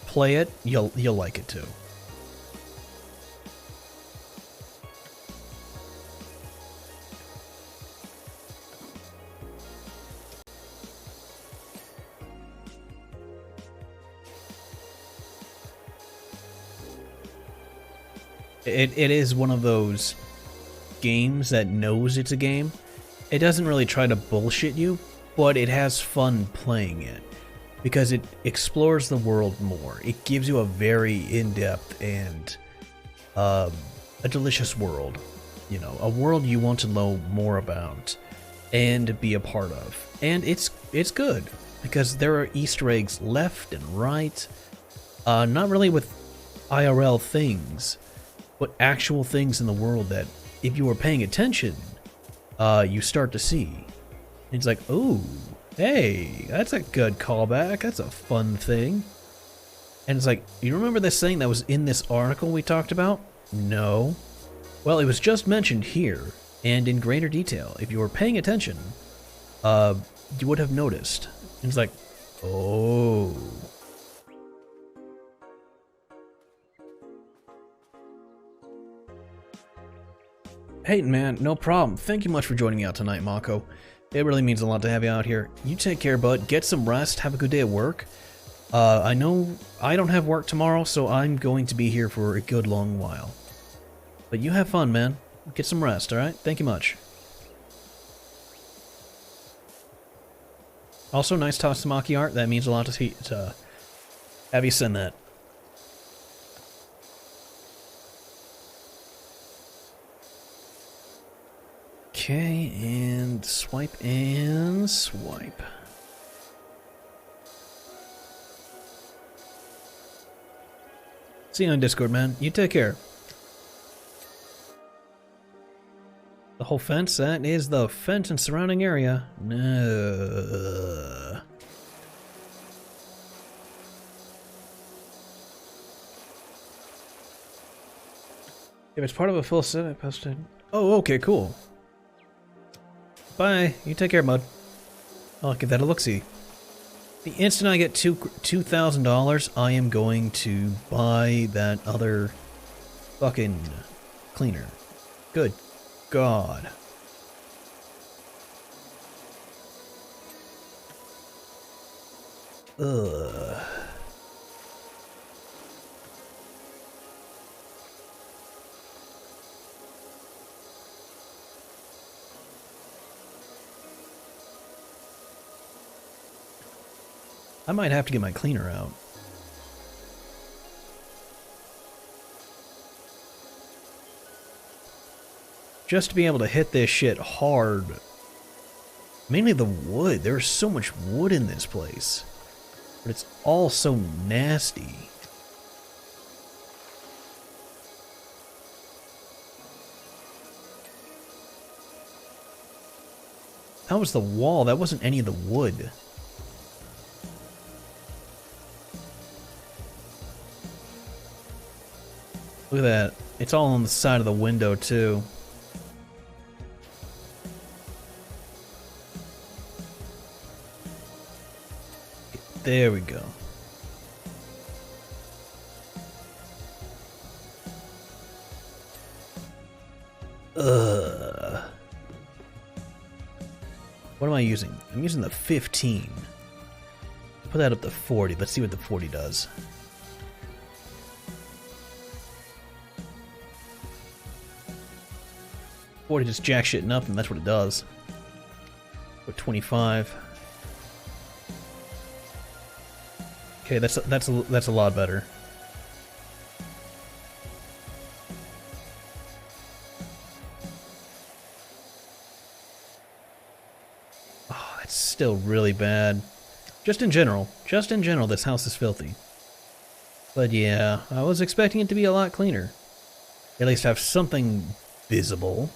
play it, you'll like it too. It is one of those games that knows it's a game. It doesn't really try to bullshit you, but it has fun playing it. Because it explores the world more. It gives you a very in-depth and a delicious world. You know, a world you want to know more about and be a part of. And it's good because there are Easter eggs left and right. Not really with IRL things, but actual things in the world that if you were paying attention, you start to see. And it's like, ooh. Hey, that's a good callback. That's a fun thing. And it's like, you remember this thing that was in this article we talked about? No. Well, it was just mentioned here, and in greater detail. If you were paying attention, you would have noticed. And it's like, oh. Hey, man, no problem. Thank you much for joining me out tonight, Mako. It really means a lot to have you out here. You take care, bud. Get some rest. Have a good day at work. I know I don't have work tomorrow, so I'm going to be here for a good long while. But you have fun, man. Get some rest, alright? Thank you much. Also, nice Tatsumaki art. That means a lot to have you send that. Okay, and swipe and swipe. See you on Discord, man. You take care. The whole fence? That is the fence and surrounding area. No. If it's part of a full set, I posted. Oh, okay, cool. Bye. You take care, bud. I'll give that a look-see. The instant I get $2,000, I am going to buy that other fucking cleaner. Good God. Ugh. I might have to get my cleaner out. Just to be able to hit this shit hard. Mainly the wood. There's so much wood in this place. But it's all so nasty. That was the wall. That wasn't any of the wood. Look at that. It's all on the side of the window, too. There we go. Ugh. What am I using? I'm using the 15. Put that up to 40. Let's see what the 40 does. Or just jack shitting up, and that's what it does. With 25. Okay, that's a lot better. still really bad. Just in general, this house is filthy. But yeah, I was expecting it to be a lot cleaner. At least have something visible.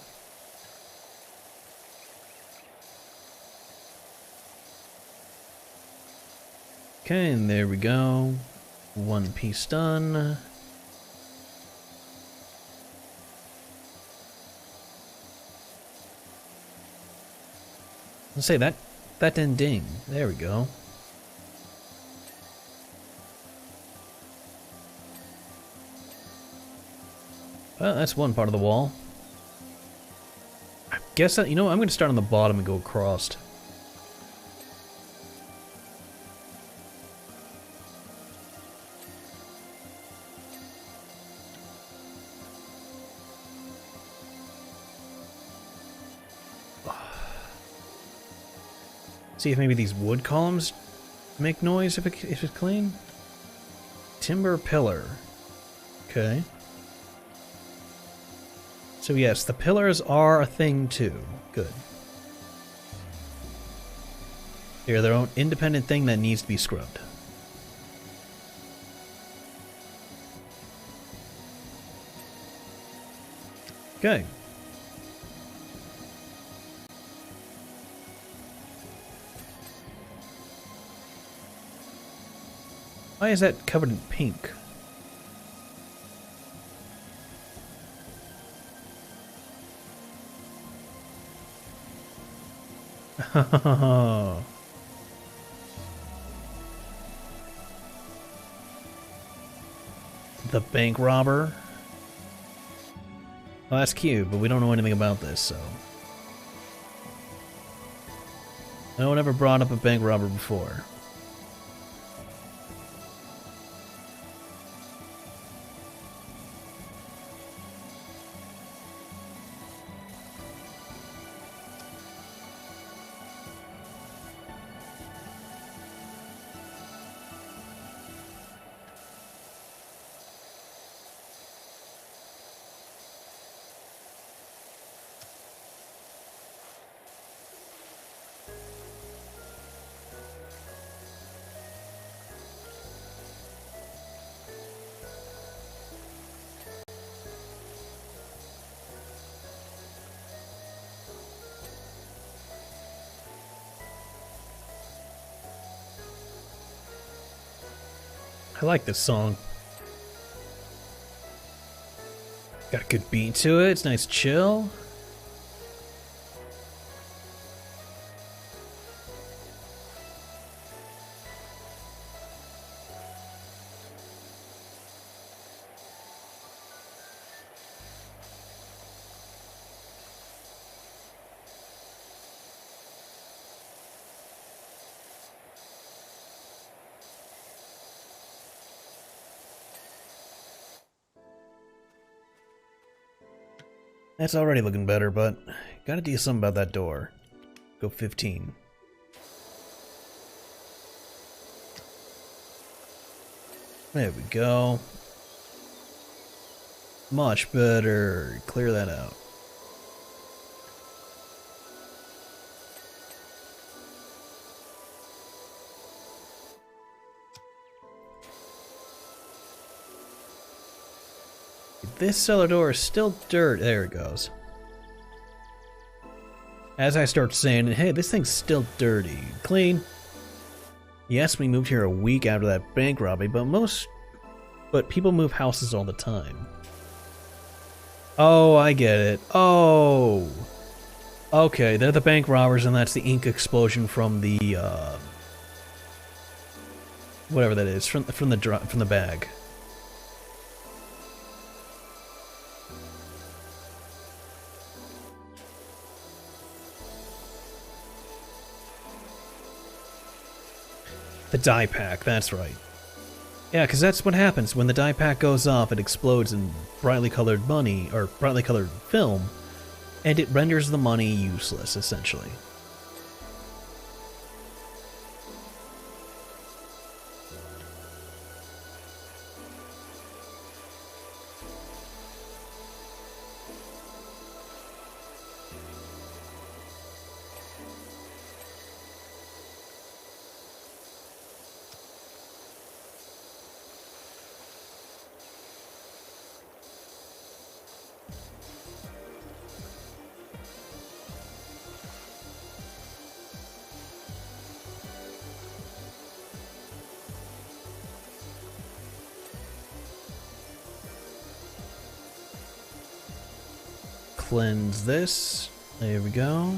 Okay, and there we go. One piece done. Let's say that didn't ding. There we go. Well, that's one part of the wall. I guess that, you know, I'm going to start on the bottom and go across. See if maybe these wood columns make noise if it's clean. Timber pillar. Okay. So yes, the pillars are a thing too. Good. They're their own independent thing that needs to be scrubbed. Okay. Why is that covered in pink? The bank robber? Well, that's cute, but we don't know anything about this, so... No one ever brought up a bank robber before. I like this song. Got a good beat to it. It's nice, chill. That's already looking better, but gotta do something about that door. Go 15. There we go. Much better. Clear that out. This cellar door is still dirt. There it goes. As I start saying, hey, this thing's still dirty. Clean. Yes, we moved here a week after that bank robbery, but people move houses all the time. Oh, I get it. Oh. Okay, they're the bank robbers, and that's the ink explosion from the, whatever that is, from the bag. The dye pack, that's right. Yeah, because that's what happens. When the dye pack goes off, it explodes in brightly colored money, or brightly colored film, and it renders the money useless, essentially. cleanse this. There we go.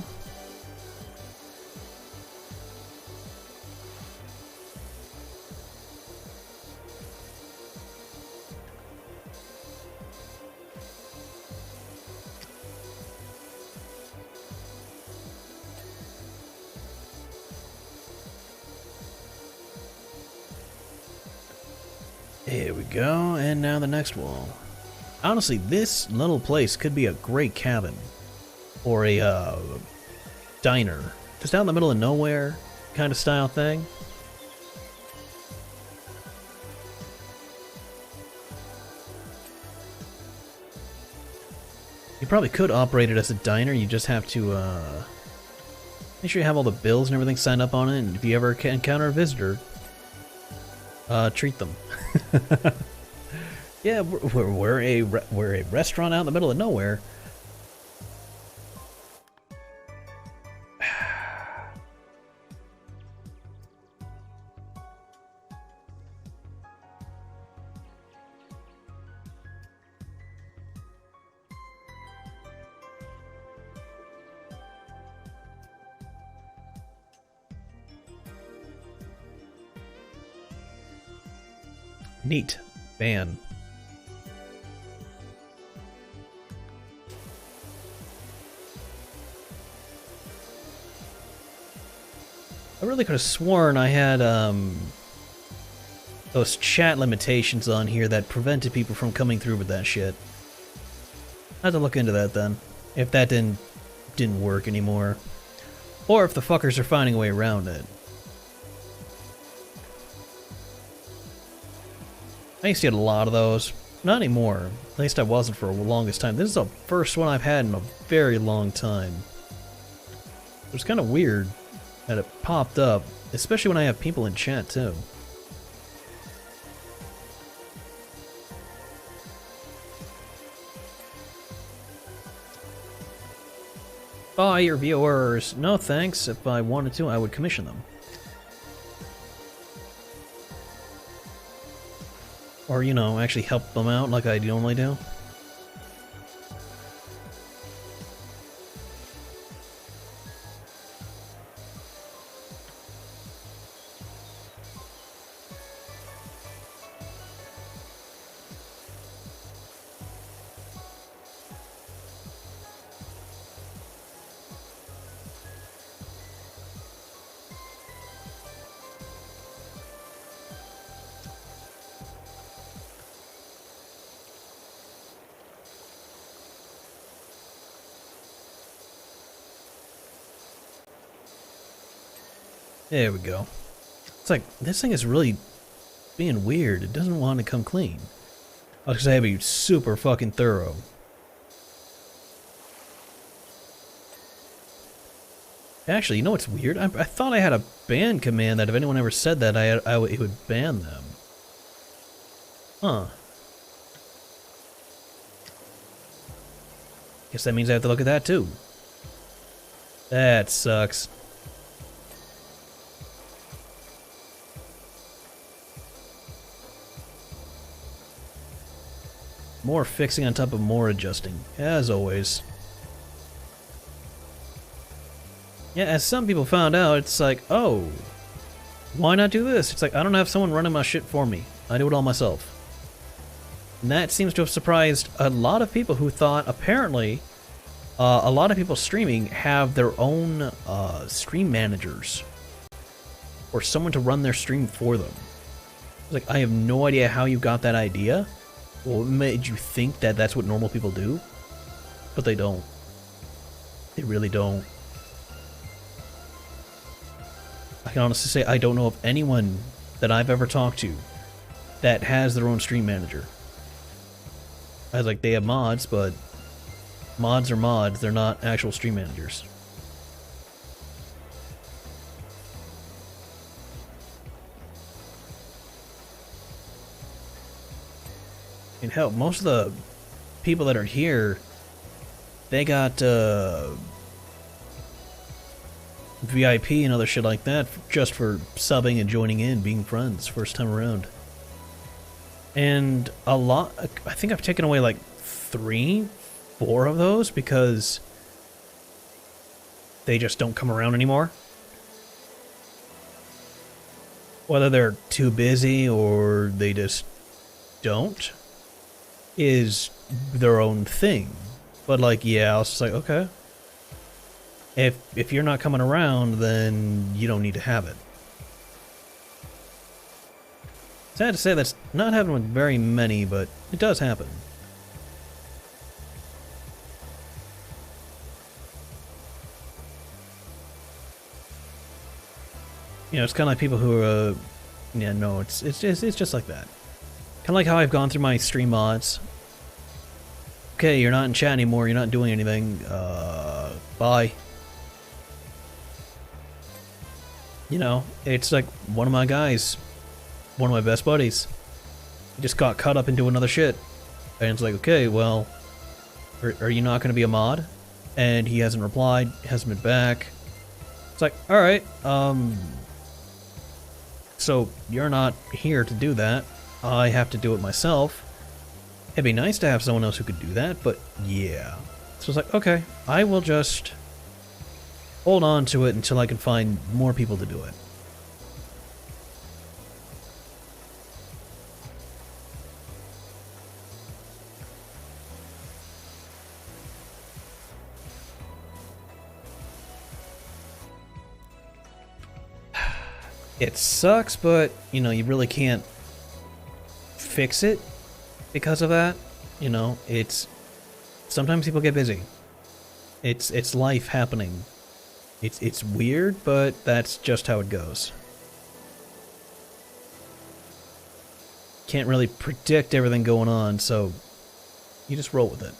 Here we go, and now the next wall. Honestly, this little place could be a great cabin. Or a, diner. Just out in the middle of nowhere kind of style thing. You probably could operate it as a diner, you just have to, make sure you have all the bills and everything signed up on it, and if you ever encounter a visitor, treat them. Yeah, we're a restaurant out in the middle of nowhere. Neat. Ban. I really could have sworn I had those chat limitations on here that prevented people from coming through with that shit. I have to look into that then. If that didn't work anymore. Or if the fuckers are finding a way around it. I used to get a lot of those. Not anymore. At least I wasn't for the longest time. This is the first one I've had in a very long time. It was kind of weird that it popped up, especially when I have people in chat too. Buy your viewers. No thanks. If I wanted to, I would commission them. Or, you know, actually help them out like I normally do. There we go. It's like, this thing is really being weird. It doesn't want to come clean. I was gonna say, have to be super fucking thorough. Actually, you know what's weird? I thought I had a ban command that if anyone ever said that, it would ban them. Huh. Guess that means I have to look at that too. That sucks. More fixing on top of more adjusting, as always. Yeah, as some people found out, it's like, oh, why not do this? It's like, I don't have someone running my shit for me. I do it all myself. And that seems to have surprised a lot of people who thought, apparently, a lot of people streaming have their own stream managers. Or someone to run their stream for them. It's like, I have no idea how you got that idea. What made you think that that's what normal people do? But they don't. They really don't. I can honestly say I don't know of anyone that I've ever talked to that has their own stream manager. I was like, they have mods, but mods are mods, they're not actual stream managers. And hell, most of the people that are here, they got VIP and other shit like that just for subbing and joining in, being friends first time around. And a lot, I think I've taken away like 3 4 of those because they just don't come around anymore. Whether they're too busy or they just don't is their own thing. But like, yeah, I was just like, okay. If you're not coming around, then you don't need to have it. Sad to say that's not happening with very many, but it does happen. You know, it's kind of like people who are, yeah, no, it's just like that. Kind of like how I've gone through my stream mods. Okay, you're not in chat anymore, you're not doing anything, bye. You know, it's like one of my guys, one of my best buddies, he just got caught up into another shit. And it's like, okay, well, are you not going to be a mod? And he hasn't replied, hasn't been back. It's like, alright, so you're not here to do that. I have to do it myself. It'd be nice to have someone else who could do that, but yeah. So it's like, okay, I will just hold on to it until I can find more people to do it. It sucks, but, you know, you really can't fix it because of that. You know, it's... Sometimes people get busy. It's life happening. It's weird, but that's just how it goes. Can't really predict everything going on, so you just roll with it.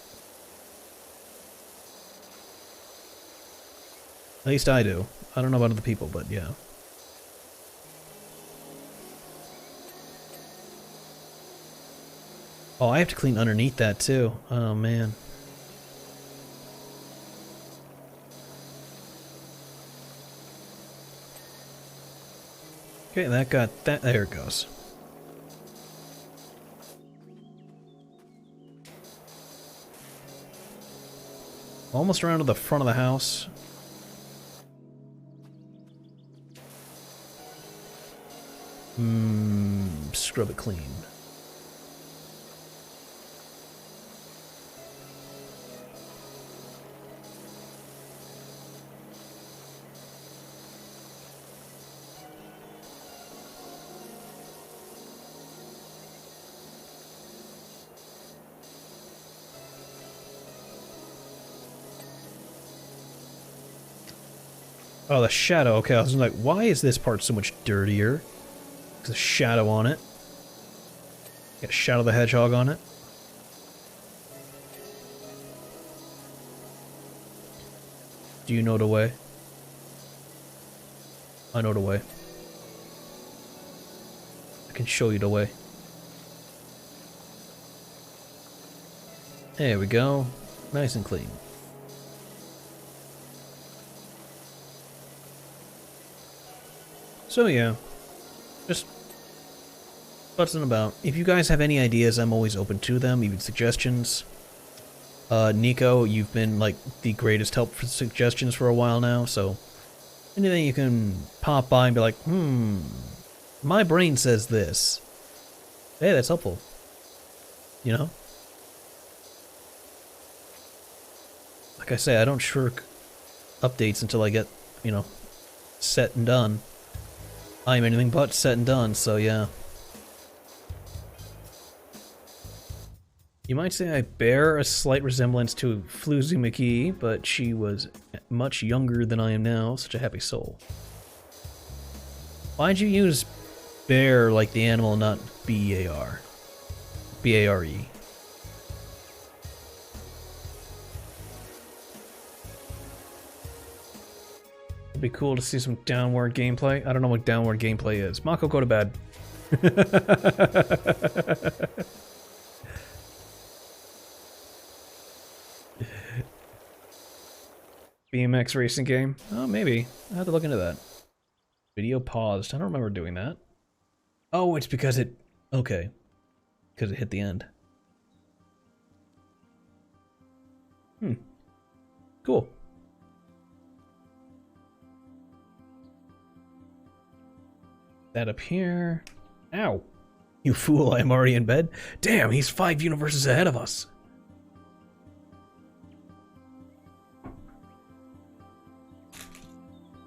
At least I do. I don't know about other people, but yeah. Oh, I have to clean underneath that too. Oh, man. Okay, that got that. There it goes. Almost around to the front of the house. Scrub it clean. Oh, the shadow. Okay, I was like, why is this part so much dirtier? There's a shadow on it. Got Shadow the Hedgehog on it. Do you know the way? I know the way. I can show you the way. There we go. Nice and clean. So yeah, just futzing about. If you guys have any ideas, I'm always open to them, even suggestions. Nico, you've been like the greatest help for suggestions for a while now, so anything you can pop by and be like, my brain says this. Hey, that's helpful. You know? Like I say, I don't shirk updates until I get, you know, set and done. I'm anything but set and done, so yeah. You might say I bear a slight resemblance to Floozy McGee, but she was much younger than I am now. Such a happy soul. Why'd you use bear like the animal, not B-A-R? B-A-R-E. It'd be cool to see some downward gameplay. I don't know what downward gameplay is. Mako, go to bed. BMX racing game? Oh, maybe. I'll have to look into that. Video paused. I don't remember doing that. Oh, it's because it... Okay. Because it hit the end. Cool. That up here. Ow. You fool, I'm already in bed. Damn, he's 5 universes ahead of us.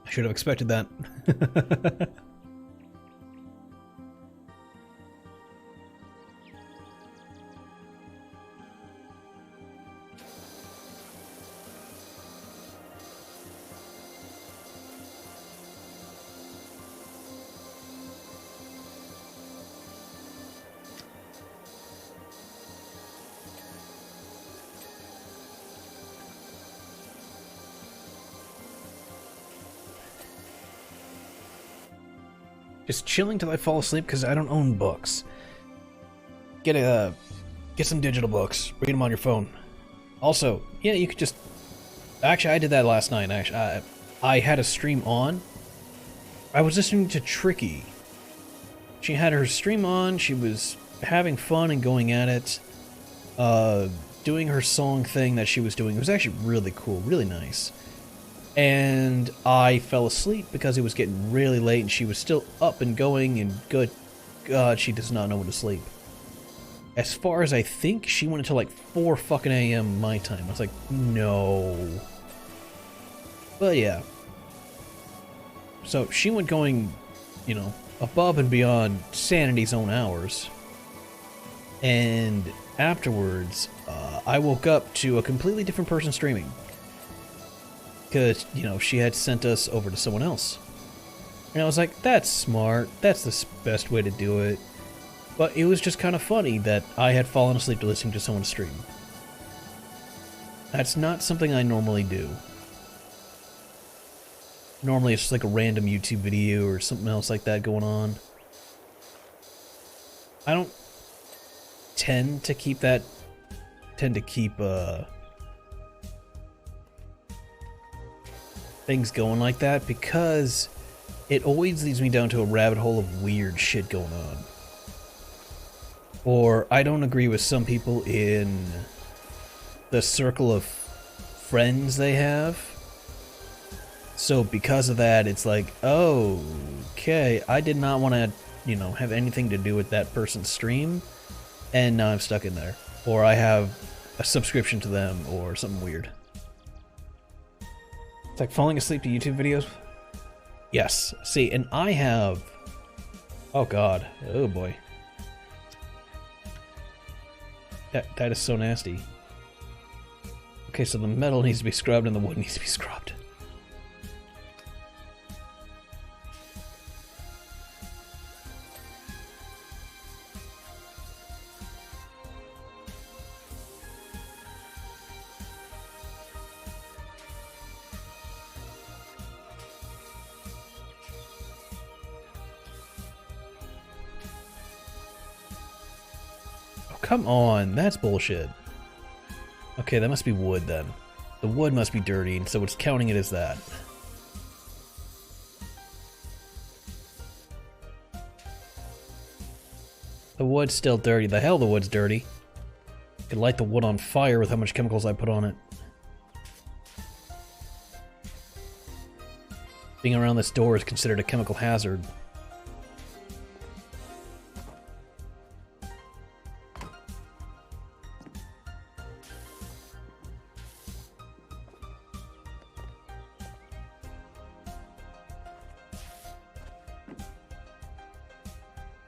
I should have expected that. Just chilling till I fall asleep because I don't own books. Get some digital books. Read them on your phone. Also, yeah, you could just... Actually, I did that last night. Actually, I had a stream on. I was listening to Tricky. She had her stream on. She was having fun and going at it. Doing her song thing that she was doing. It was actually really cool, really nice. And I fell asleep because it was getting really late and she was still up and going, and good God, she does not know when to sleep. As far as I think, she went until like 4 fucking a.m. my time. I was like, no. But yeah. So she went going, you know, above and beyond sanity's own hours. And afterwards, I woke up to a completely different person streaming. Because, you know, she had sent us over to someone else. And I was like, that's smart. That's the best way to do it. But it was just kind of funny that I had fallen asleep to listening to someone stream. That's not something I normally do. Normally it's just like a random YouTube video or something else like that going on. I don't tend to keep things going like that because it always leads me down to a rabbit hole of weird shit going on. Or I don't agree with some people in the circle of friends they have. So because of that, it's like, oh, okay, I did not want to, you know, have anything to do with that person's stream, and now I'm stuck in there. Or I have a subscription to them or something weird. It's like falling asleep to YouTube videos. Yes. See, and I have... Oh god. Oh boy. That is so nasty. Okay, so the metal needs to be scrubbed and the wood needs to be scrubbed. Come on, that's bullshit. Okay, that must be wood then. The wood must be dirty, and so it's counting it as that. The wood's still dirty. The hell the wood's dirty. I could light the wood on fire with how much chemicals I put on it. Being around this door is considered a chemical hazard.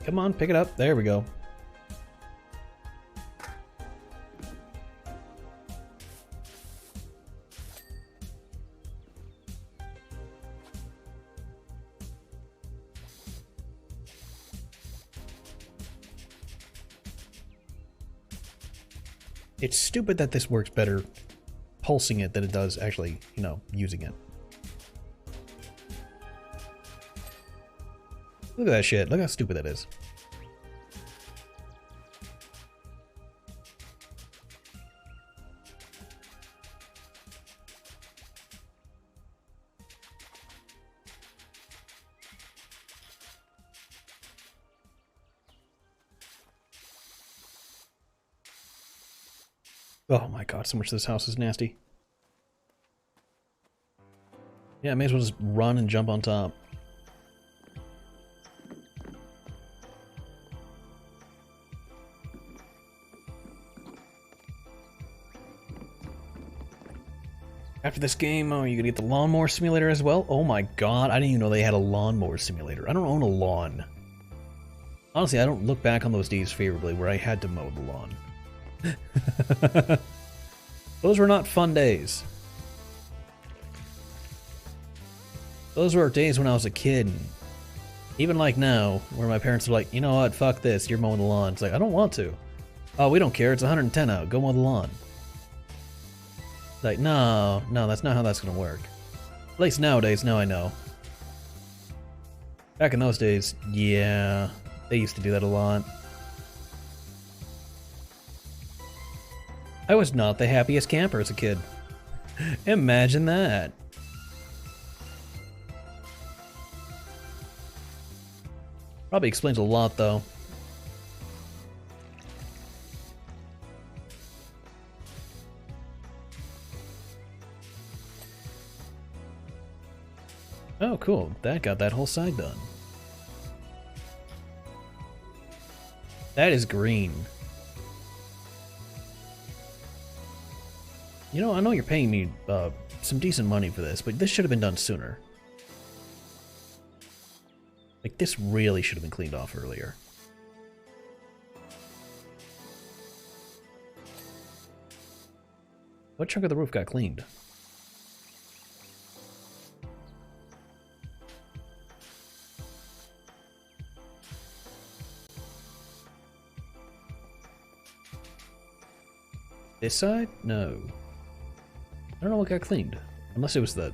Come on, pick it up. There we go. It's stupid that this works better pulsing it than it does actually, you know, using it. Look at that shit. Look how stupid that is. Oh my god, so much of this house is nasty. Yeah, I may as well just run and jump on top. After this game, oh, you gonna get the lawnmower simulator as well? Oh my god, I didn't even know they had a lawnmower simulator. I don't own a lawn. Honestly, I don't look back on those days favorably where I had to mow the lawn. Those were not fun days. Those were days when I was a kid. And even like now, where my parents are like, you know what, fuck this, you're mowing the lawn. It's like, I don't want to. Oh, we don't care, it's 110 out, go mow the lawn. Like, no, that's not how that's gonna work. At least nowadays, now I know. Back in those days, yeah, they used to do that a lot. I was not the happiest camper as a kid. Imagine that. Probably explains a lot, though. Oh, cool. That got that whole side done. That is green. You know, I know you're paying me some decent money for this, but this should have been done sooner. Like, this really should have been cleaned off earlier. What chunk of the roof got cleaned? This side? No. I don't know what got cleaned. Unless it was the...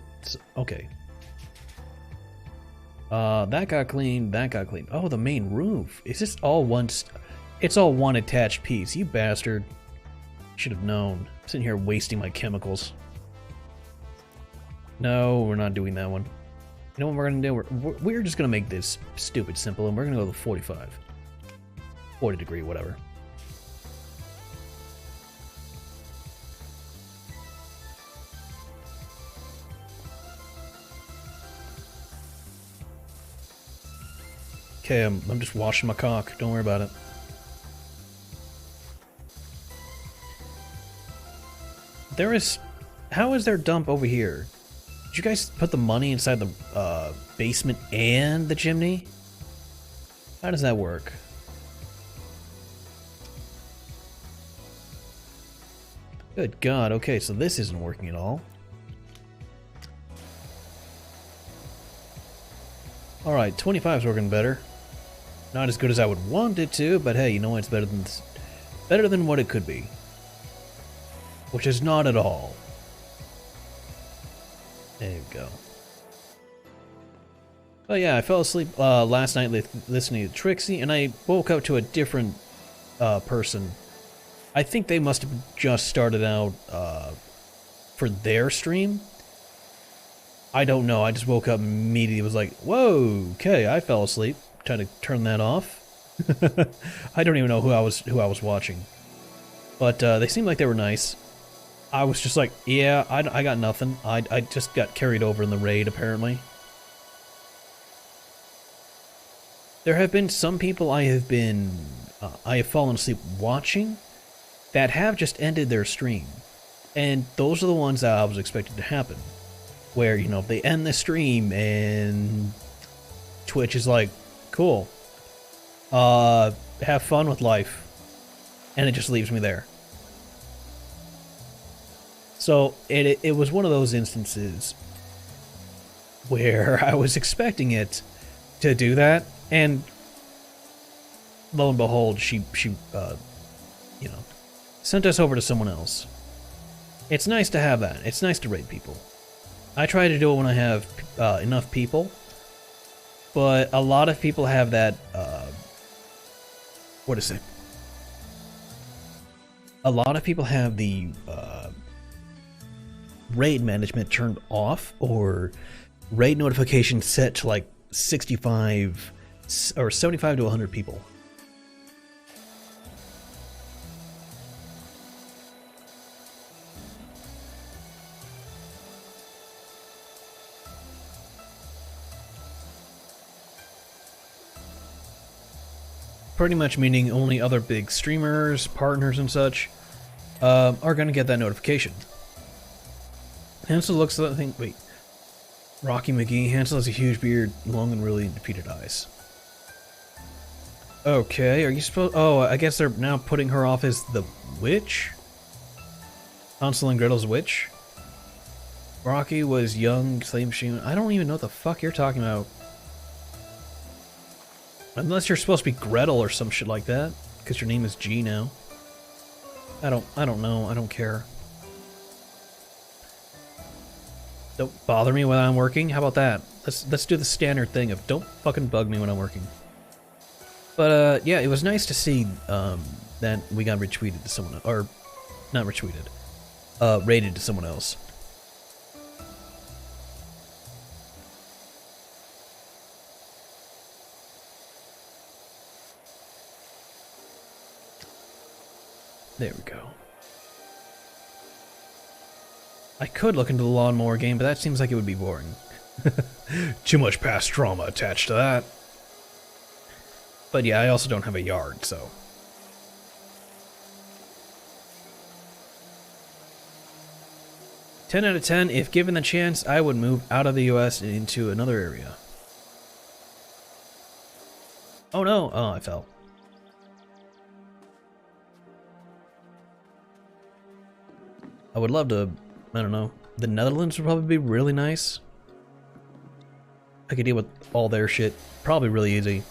Okay. That got cleaned, that got cleaned. Oh, the main roof. Is this all one... It's all one attached piece. You bastard. Should have known. I'm sitting here wasting my chemicals. No, we're not doing that one. You know what we're gonna do? We're just gonna make this stupid simple, and we're gonna go to 45. 40 degree, whatever. Okay, I'm just washing my cock. Don't worry about it. There is... How is there dump over here? Did you guys put the money inside the basement and the chimney? How does that work? Good God, okay, so this isn't working at all. Alright, 25's working better. Not as good as I would want it to, but hey, you know what? It's better than what it could be. Which is not at all. There you go. But yeah, I fell asleep last night listening to Trixie, and I woke up to a different person. I think they must have just started out for their stream. I don't know, I just woke up and immediately was like, whoa, okay, I fell asleep. Trying to turn that off. I don't even know who I was watching. But they seemed like they were nice. I was just like, yeah, I got nothing. I just got carried over in the raid, apparently. There have been some people I have fallen asleep watching that have just ended their stream. And those are the ones that I was expecting to happen. Where, you know, they end the stream and Twitch is like, cool. Have fun with life. And it just leaves me there. So it was one of those instances where I was expecting it to do that, and lo and behold, she you know, sent us over to someone else. It's nice to have that. It's nice to raid people. I try to do it when I have enough people, but a lot of people have that, what is it? A lot of people have the raid management turned off, or raid notifications set to like 65 or 75 to 100 people. pretty much meaning only other big streamers, partners, and such are going to get that notification. Hansel looks like, I think, wait, Rocky McGee. Hansel has a huge beard, long and really defeated eyes. Okay, are you supposed... Oh, I guess they're now putting her off as the witch? Hansel and Gretel's witch? Rocky was young, slave machine. I don't even know what the fuck you're talking about. Unless you're supposed to be Gretel or some shit like that, because your name is G now. I don't know. I don't care. Don't bother me when I'm working. How about that? Let's do the standard thing of don't fucking bug me when I'm working. But yeah, it was nice to see that we got retweeted to someone, or not retweeted, rated to someone else. There we go. I could look into the lawnmower game, but that seems like it would be boring. Too much past trauma attached to that. But yeah, I also don't have a yard, so... "10 out of 10, if given the chance, I would move out of the US and into another area." Oh no! Oh, I fell. I would love to, I don't know, the Netherlands would probably be really nice. I could deal with all their shit, probably really easy.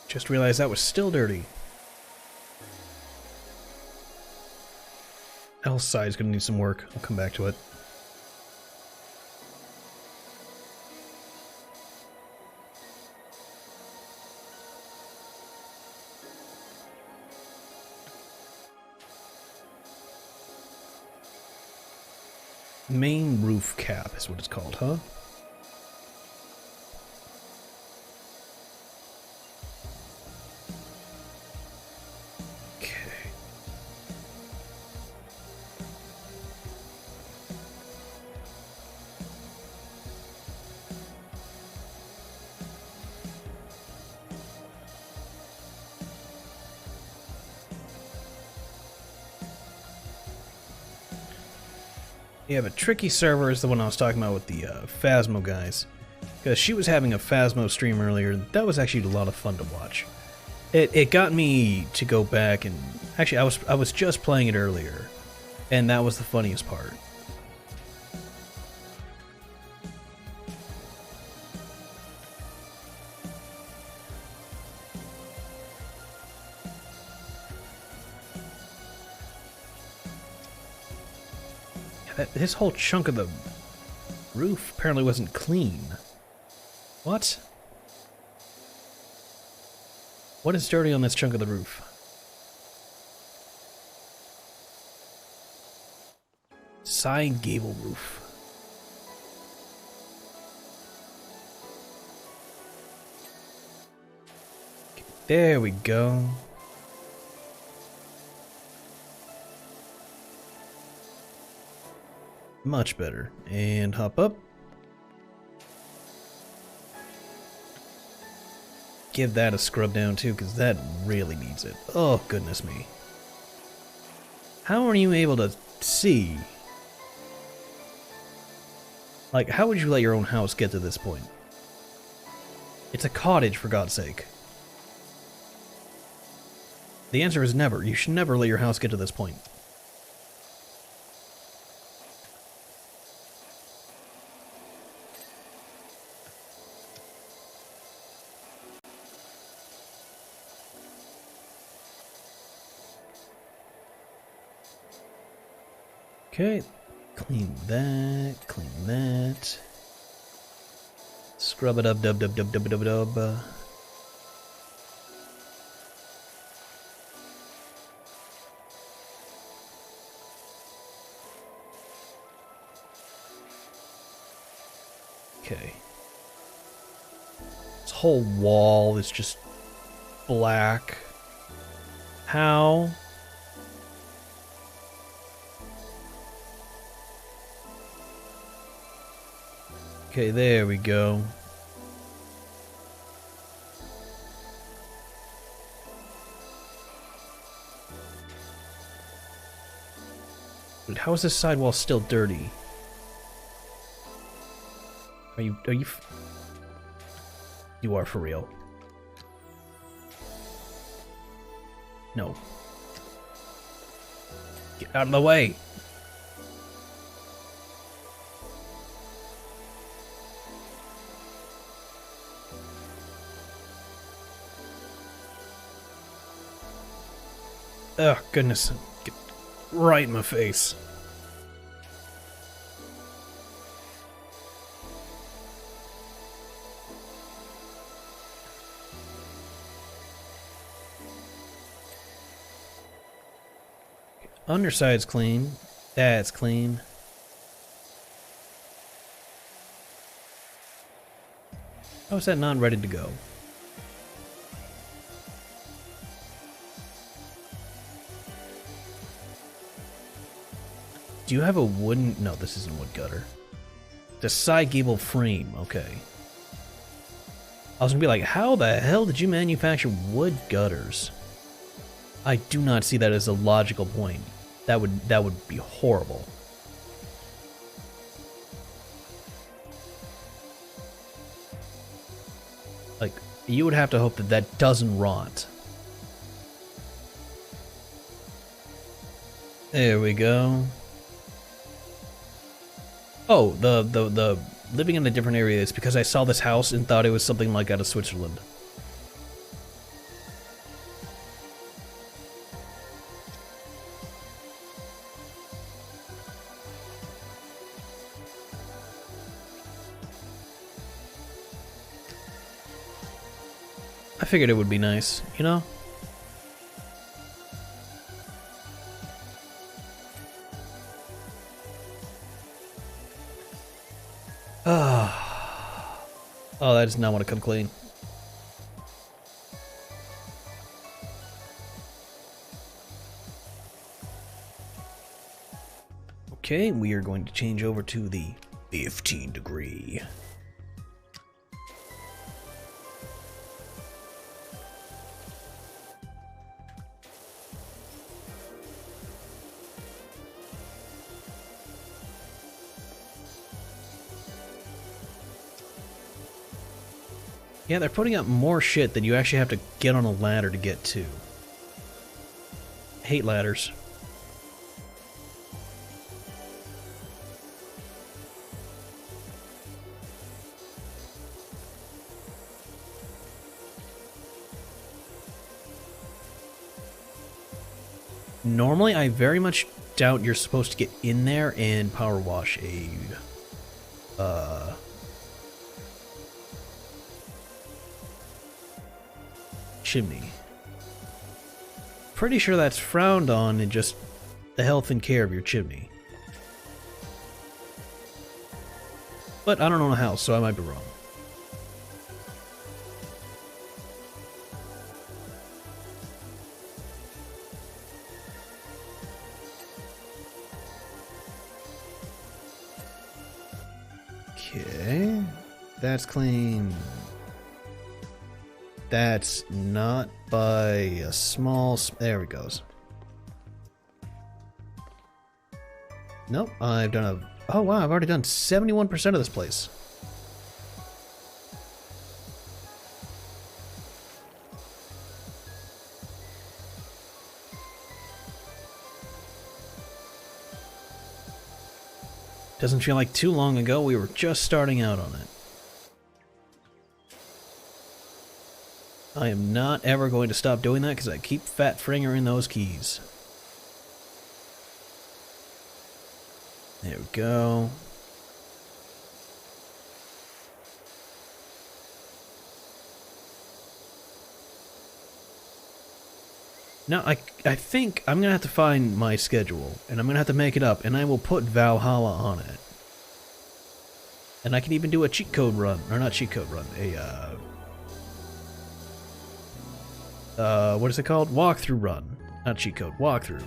Just realized that was still dirty. Else side's gonna need some work. I'll come back to it. Main roof cap is what it's called, huh? Yeah, but Tricky Server is the one I was talking about with the Phasmo guys. Because she was having a Phasmo stream earlier. That was actually a lot of fun to watch. It got me to go back and... Actually, I was just playing it earlier. And that was the funniest part. His whole chunk of the roof apparently wasn't clean. What? What is dirty on this chunk of the roof? Side gable roof. Okay, there we go. Much better. And hop up. Give that a scrub down too, because that really needs it. Oh, goodness me. How are you able to see? Like, how would you let your own house get to this point? It's a cottage, for God's sake. The answer is never. You should never let your house get to this point. Okay, clean that. Scrub it up, dub. Okay. This whole wall is just black. How? Okay, there we go. Dude, how is this sidewall still dirty? Are you you are for real. No. Get out of the way. Oh, goodness. Get right in my face. Underside's clean. That's clean. How is that not ready to go? Do you have a wooden... No, this isn't wood gutter. The side gable frame, okay. I was gonna be like, how the hell did you manufacture wood gutters? I do not see that as a logical point. That would be horrible. Like, you would have to hope that that doesn't rot. There we go. Oh, the living in a different area is because I saw this house and thought it was something like out of Switzerland. I figured it would be nice, you know? Oh, that does not want to come clean. Okay, we are going to change over to the 15 degree. Yeah, they're putting up more shit that you actually have to get on a ladder to get to. I hate ladders. Normally, I very much doubt you're supposed to get in there and power wash a chimney. Pretty sure that's frowned on in just the health and care of your chimney. But I don't own a house, so I might be wrong. Okay, that's clean. That's not by a small... There it goes. Nope, I've done a... Oh wow, I've already done 71% of this place. Doesn't feel like too long ago we were just starting out on it. I am not ever going to stop doing that because I keep fat fingering those keys. There we go. Now, I think I'm going to have to find my schedule, and I'm going to have to make it up, and I will put Valhalla on it. And I can even do a cheat code run, or not cheat code run, what is it called? Walkthrough run. Not cheat code, walkthrough.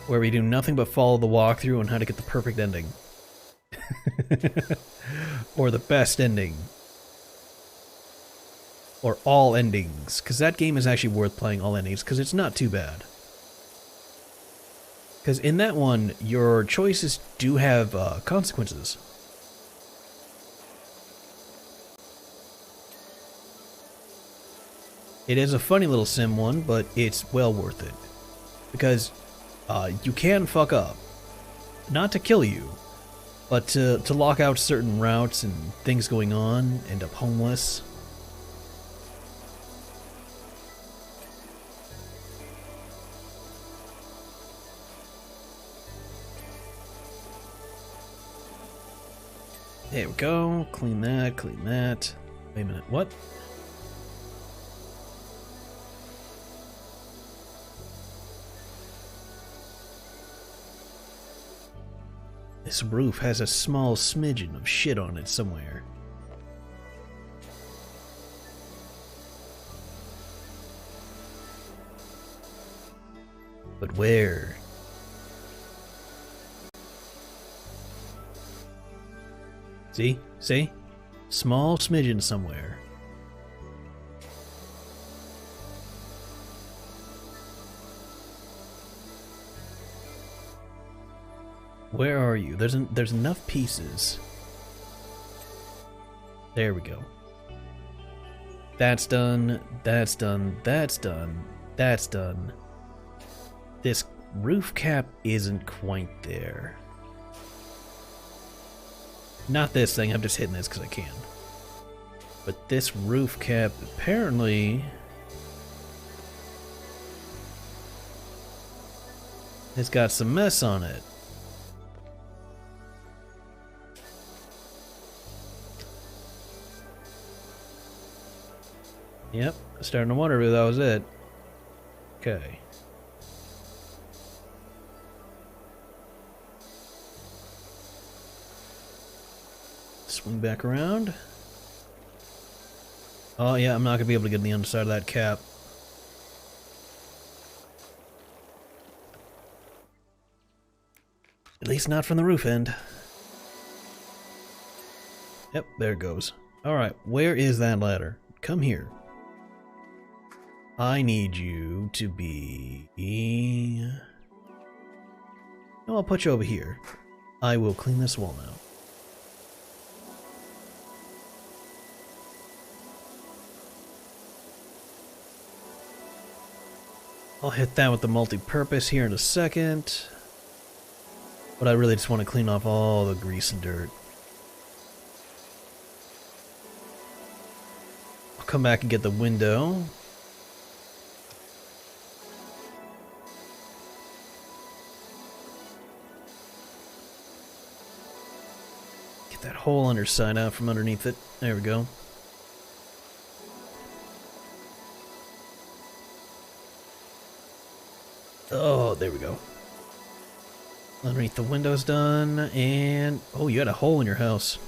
Where we do nothing but follow the walkthrough on how to get the perfect ending. Or the best ending. Or all endings. Because that game is actually worth playing all endings, because it's not too bad. Because in that one, your choices do have consequences. It is a funny little sim one, but it's well worth it. Because you can fuck up. Not to kill you, but to lock out certain routes and things going on, end up homeless. There we go. Clean that, clean that. Wait a minute, what? This roof has a small smidgen of shit on it somewhere. But where? See? See? Small smidgen somewhere. Where are you? There's enough pieces. There we go. That's done. That's done. That's done. That's done. This roof cap isn't quite there. Not this thing, I'm just hitting this because I can. But this roof cap apparently has got some mess on it. Yep, starting to wonder if that was it. Okay. Swing back around. Oh yeah, I'm not gonna be able to get on the underside of that cap. At least not from the roof end. Yep, there it goes. Alright, where is that ladder? Come here. I need you to be... No, I'll put you over here. I will clean this wall now. I'll hit that with the multi-purpose here in a second. But I really just want to clean off all the grease and dirt. I'll come back and get the window. Get that whole underside out from underneath it. There we go. Oh, there we go. Underneath the window's done, and... Oh, you had a hole in your house.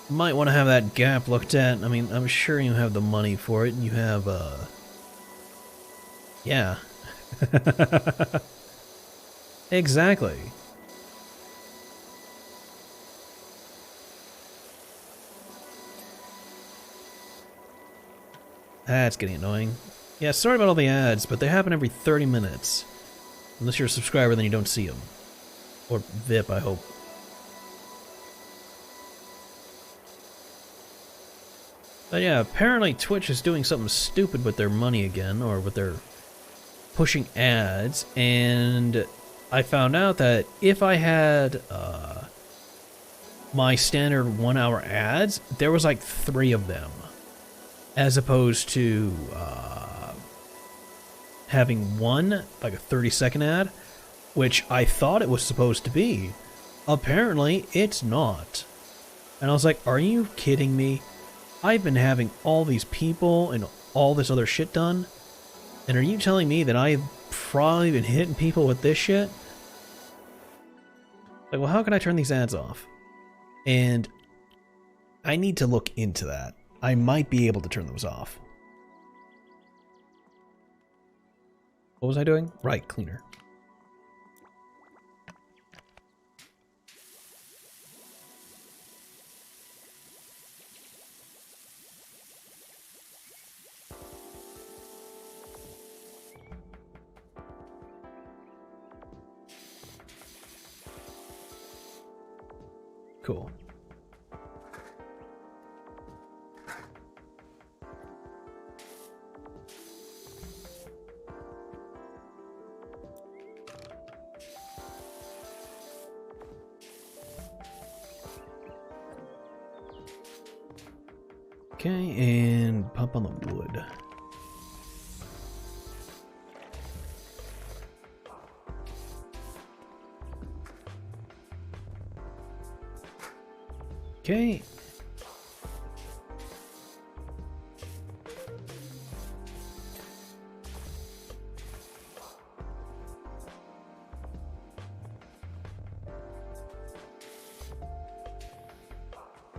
Might want to have that gap looked at. I mean, I'm sure you have the money for it, and you have, yeah. Exactly. That's getting annoying. Yeah, sorry about all the ads, but they happen every 30 minutes. Unless you're a subscriber, then you don't see them. Or VIP, I hope. But yeah, apparently Twitch is doing something stupid with their money again, or with their pushing ads, and I found out that if I had my standard 1 hour ads, there was like 3 of them. As opposed to having one, like a 30-second ad, which I thought it was supposed to be. Apparently, it's not. And I was like, are you kidding me? I've been having all these people and all this other shit done, and are you telling me that I've probably been hitting people with this shit? Like, well, how can I turn these ads off? And I need to look into that. I might be able to turn those off. What was I doing? Right, cleaner. Cool. Okay, and pop on the wood. Okay.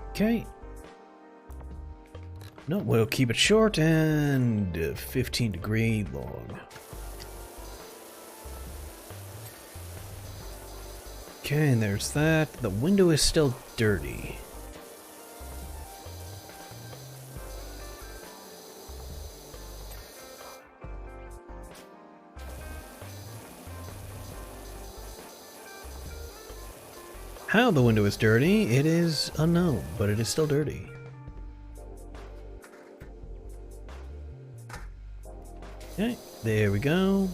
Okay. No, we'll keep it short and 15-degree long. Okay, and there's that. The window is still dirty. How the window is dirty, it is unknown, but it is still dirty. Okay, there we go.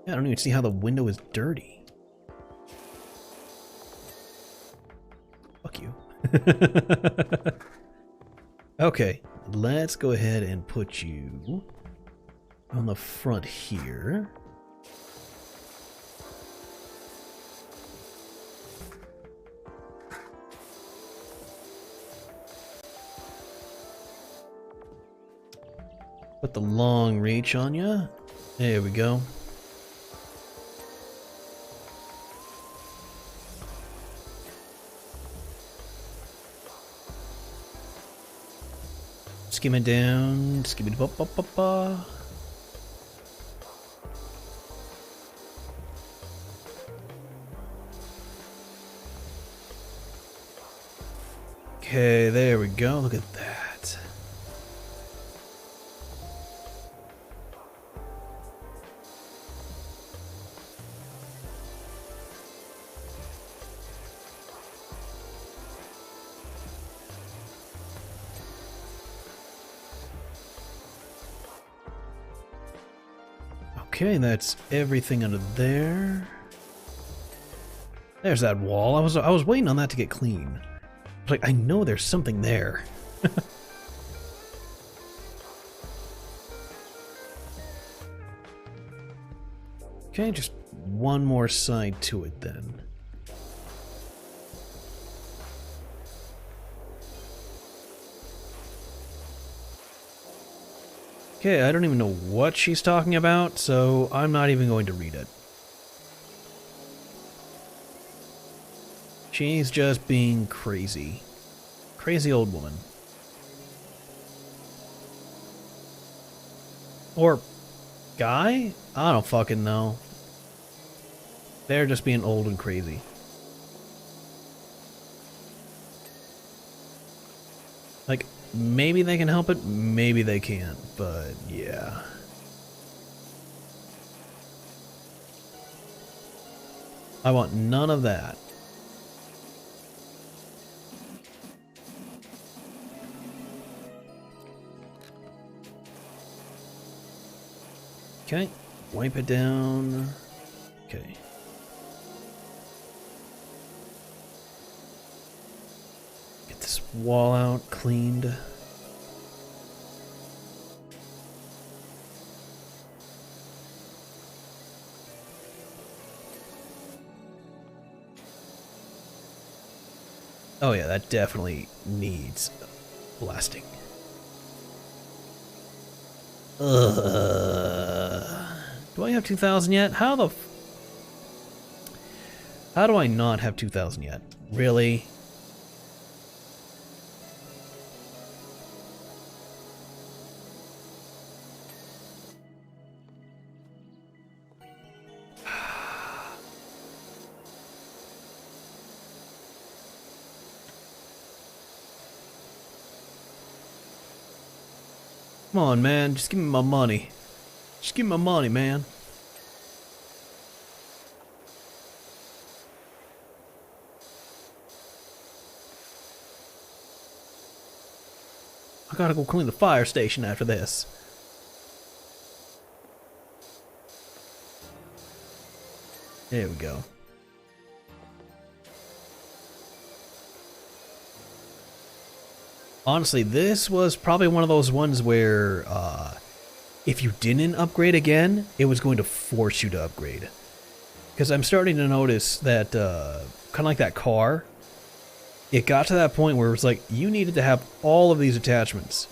Yeah, I don't even see how the window is dirty. Fuck you. Okay, let's go ahead and put you on the front here. Put the long reach on you. There we go. Skim it down. Skim it up, up, up, up. Okay, there we go. Look at that. Okay, that's everything under there. There's that wall. I was waiting on that to get clean. Like, I know there's something there. Okay, just one more side to it then. Okay, I don't even know what she's talking about, so I'm not even going to read it. She's just being crazy. Crazy old woman. Or guy? I don't fucking know. They're just being old and crazy. Like, maybe they can help it, maybe they can't, but yeah. I want none of that. Okay, wipe it down. Okay. Get this wall out cleaned. Oh yeah, that definitely needs blasting. Do I have 2,000 yet? How the How do I not have 2,000 yet? Really? Come on, man. Just give me my money. Just give me my money, man. I gotta go clean the fire station after this. There we go. Honestly, this was probably one of those ones where if you didn't upgrade again, it was going to force you to upgrade. Because I'm starting to notice that, kind of like that car, it got to that point where it was like, you needed to have all of these attachments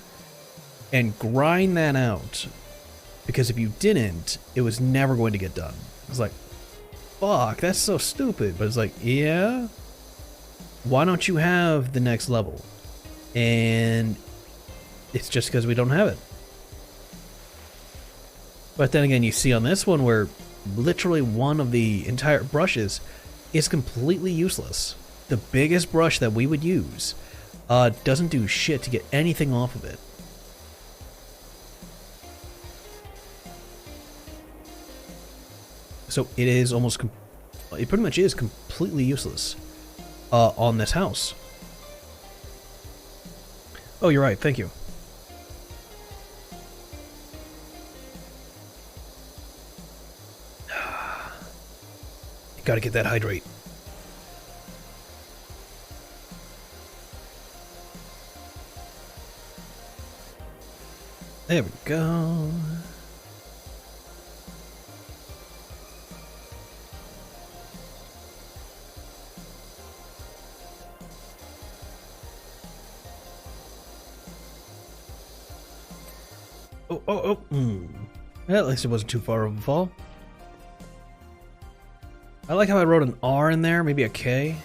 and grind that out. Because if you didn't, it was never going to get done. It was like, fuck, that's so stupid. But it's like, yeah, why don't you have the next level? And it's just because we don't have it. But then again, you see on this one where literally one of the entire brushes is completely useless. The biggest brush that we would use doesn't do shit to get anything off of it. So it is almost, it pretty much is completely useless on this house. Oh, you're right. Thank you. Gotta get that hydrate. There we go. Oh. Well, at least it wasn't too far of a fall. I like how I wrote an R in there, maybe a K.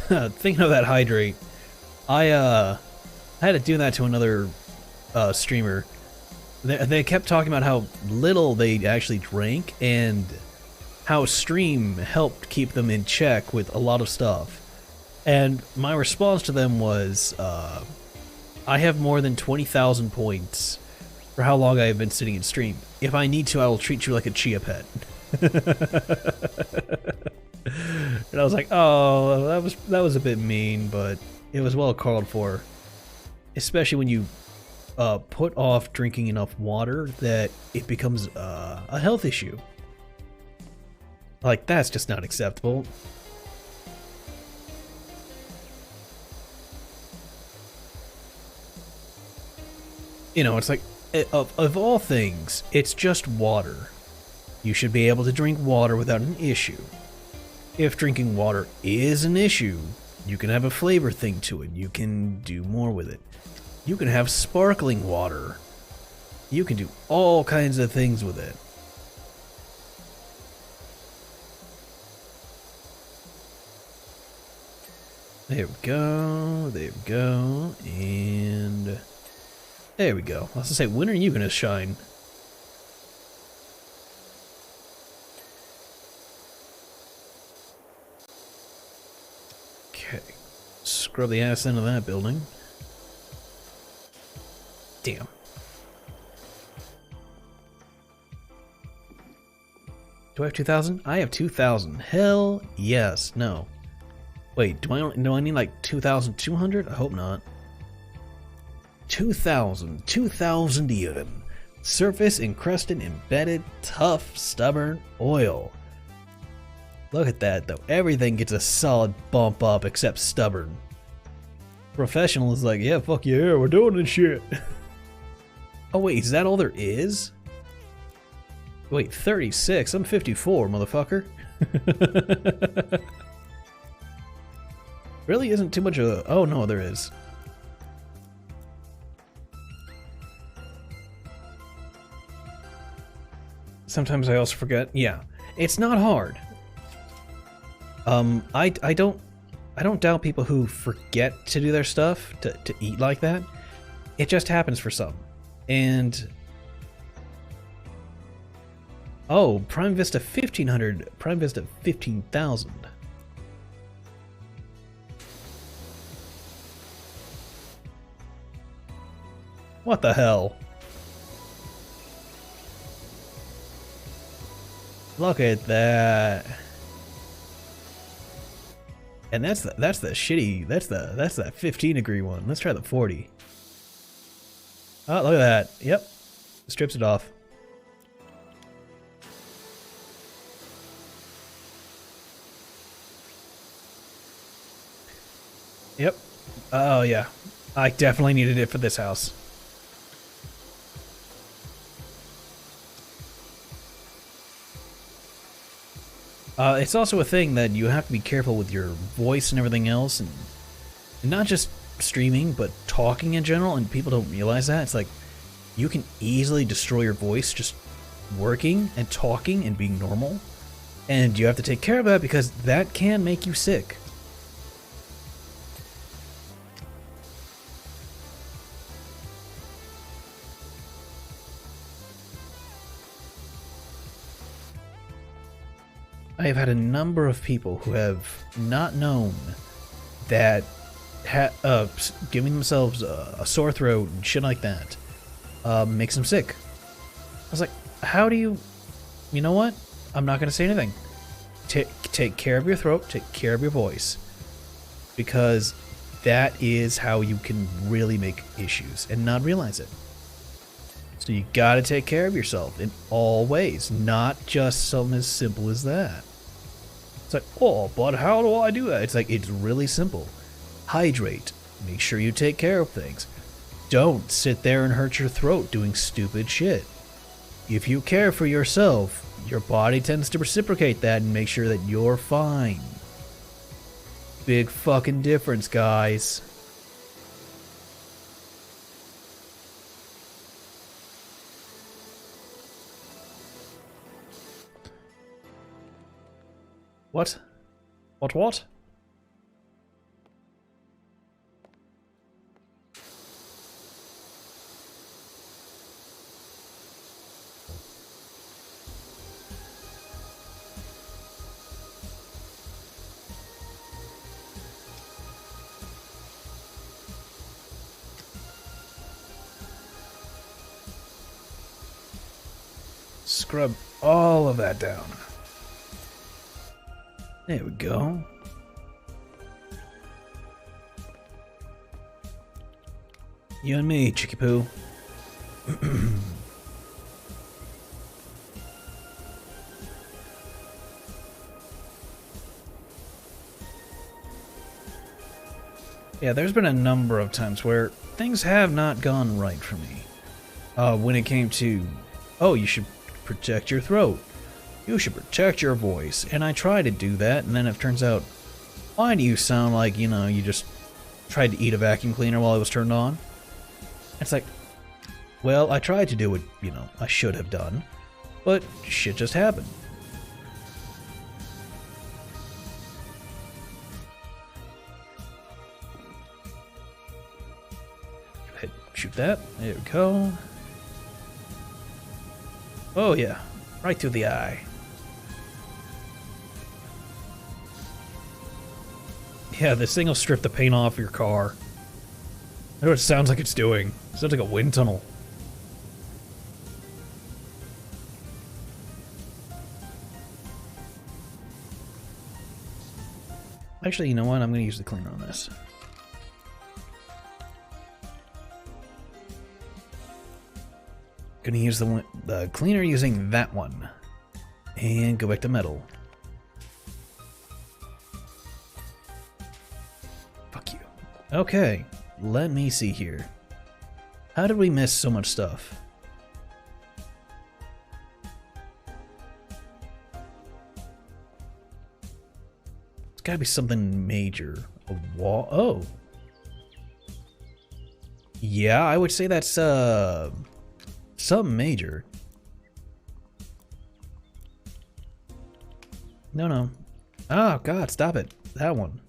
Thinking of that hydrate, I had to do that to another streamer. They kept talking about how little they actually drank and how Stream helped keep them in check with a lot of stuff. And my response to them was, I have more than 20,000 points for how long I have been sitting in Stream. If I need to, I will treat you like a chia pet. And I was like, oh, that was a bit mean, but it was well called for. Especially when you put off drinking enough water that it becomes a health issue. Like, that's just not acceptable. You know, it's like, of all things, it's just water. You should be able to drink water without an issue. If drinking water is an issue, you can have a flavor thing to it. You can do more with it. You can have sparkling water. You can do all kinds of things with it. There we go, there we go, and there we go. I was gonna say, when are you gonna shine? Okay, scrub the ass into that building. Damn. Do I have 2,000? I have 2,000. Hell yes. No. Wait, do I need like 2,200? I hope not. 2,000 even. Surface encrusted, embedded, tough, stubborn oil. Look at that though. Everything gets a solid bump up except stubborn. Professional is like, yeah, fuck yeah, we're doing this shit. Oh wait, is that all there is? Wait, 36? I'm 54, motherfucker. Really isn't too much of a... Oh no, there is. Sometimes I also forget. Yeah, it's not hard. I don't doubt people who forget to do their stuff to eat like that. It just happens for some. And oh, Prime Vista 1500, Prime Vista 15,000. What the hell? Look at that. And that's that 15-degree one. Let's try the 40. Oh, look at that. Yep. Strips it off. Yep. Oh yeah. I definitely needed it for this house. It's also a thing that you have to be careful with your voice and everything else, and not just streaming, but talking in general, and people don't realize that. It's like, you can easily destroy your voice just working and talking and being normal, and you have to take care of that because that can make you sick. I have had a number of people who have not known that giving themselves a sore throat and shit like that makes them sick. I was like, how do you... You know what? I'm not going to say anything. Take care of your throat, take care of your voice. Because that is how you can really make issues and not realize it. So you gotta take care of yourself in all ways, not just something as simple as that. It's like, oh, but how do I do that? It's like, it's really simple. Hydrate. Make sure you take care of things. Don't sit there and hurt your throat doing stupid shit. If you care for yourself, your body tends to reciprocate that and make sure that you're fine. Big fucking difference, guys. What? What? Scrub all of that down. There we go. You and me, Chicky Poo. Yeah, there's been a number of times where things have not gone right for me. When it came to, oh, you should protect your throat. You should protect your voice. And I try to do that, and then it turns out, why do you sound like, you know, you just tried to eat a vacuum cleaner while it was turned on? It's like, well, I tried to do what, you know, I should have done, but shit just happened. Go ahead, shoot that. There we go. Oh yeah, right through the eye. Yeah, this thing will strip the paint off your car. I know what it sounds like it's doing. It sounds like a wind tunnel. Actually, you know what? I'm going to use the cleaner on this. Going to use the cleaner using that one. And go back to metal. Fuck you. Okay, let me see here. How did we miss so much stuff? It's gotta be something major. A wall? Oh. Yeah, I would say that's, something major. No, no. Oh, God, stop it. That one.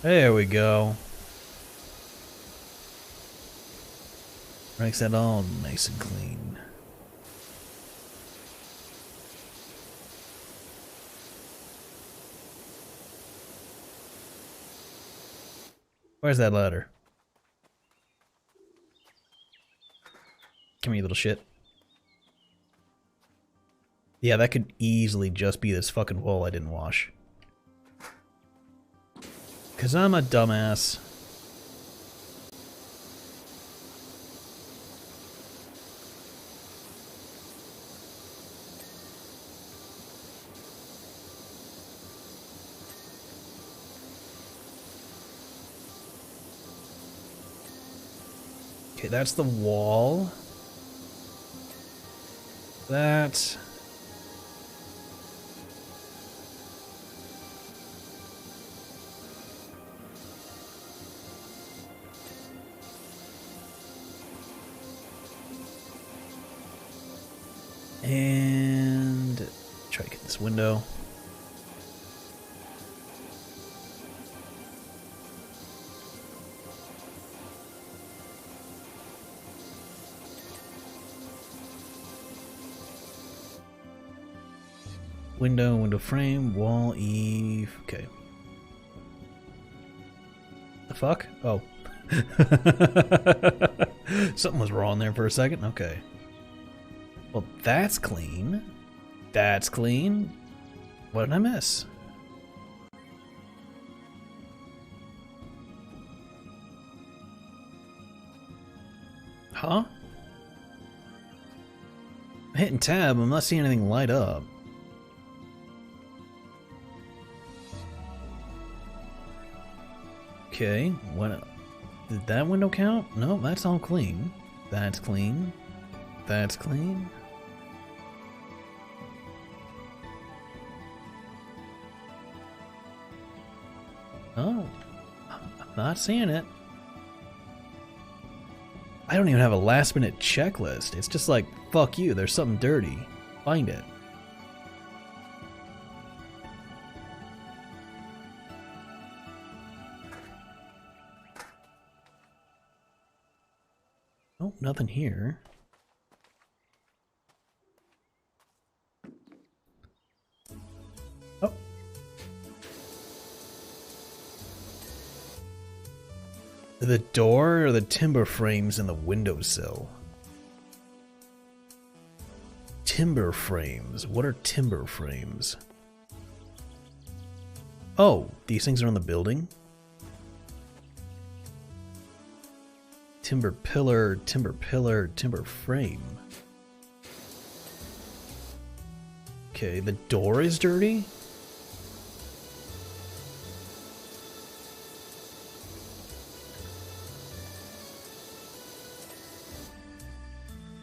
There we go. Makes that all nice and clean. Where's that ladder? Come here, you little shit. Yeah, that could easily just be this fucking wall I didn't wash. 'Cause I'm a dumbass. Okay, that's the wall. That... And... try to get this window. Window frame, wall, Eve. Okay. The fuck? Oh. Something was wrong there for a second. Okay. Well, that's clean. That's clean. What did I miss? Huh? I'm hitting tab. I'm not seeing anything light up. Okay, what? Did that window count? No, that's all clean. That's clean. That's clean. Oh, I'm not seeing it. I don't even have a last minute checklist. It's just like, fuck you, there's something dirty. Find it. Oh, nothing here. Oh. The door or the timber frames in the windowsill? Timber frames. What are timber frames? Oh, these things are on the building? Timber pillar, timber frame. Okay, the door is dirty?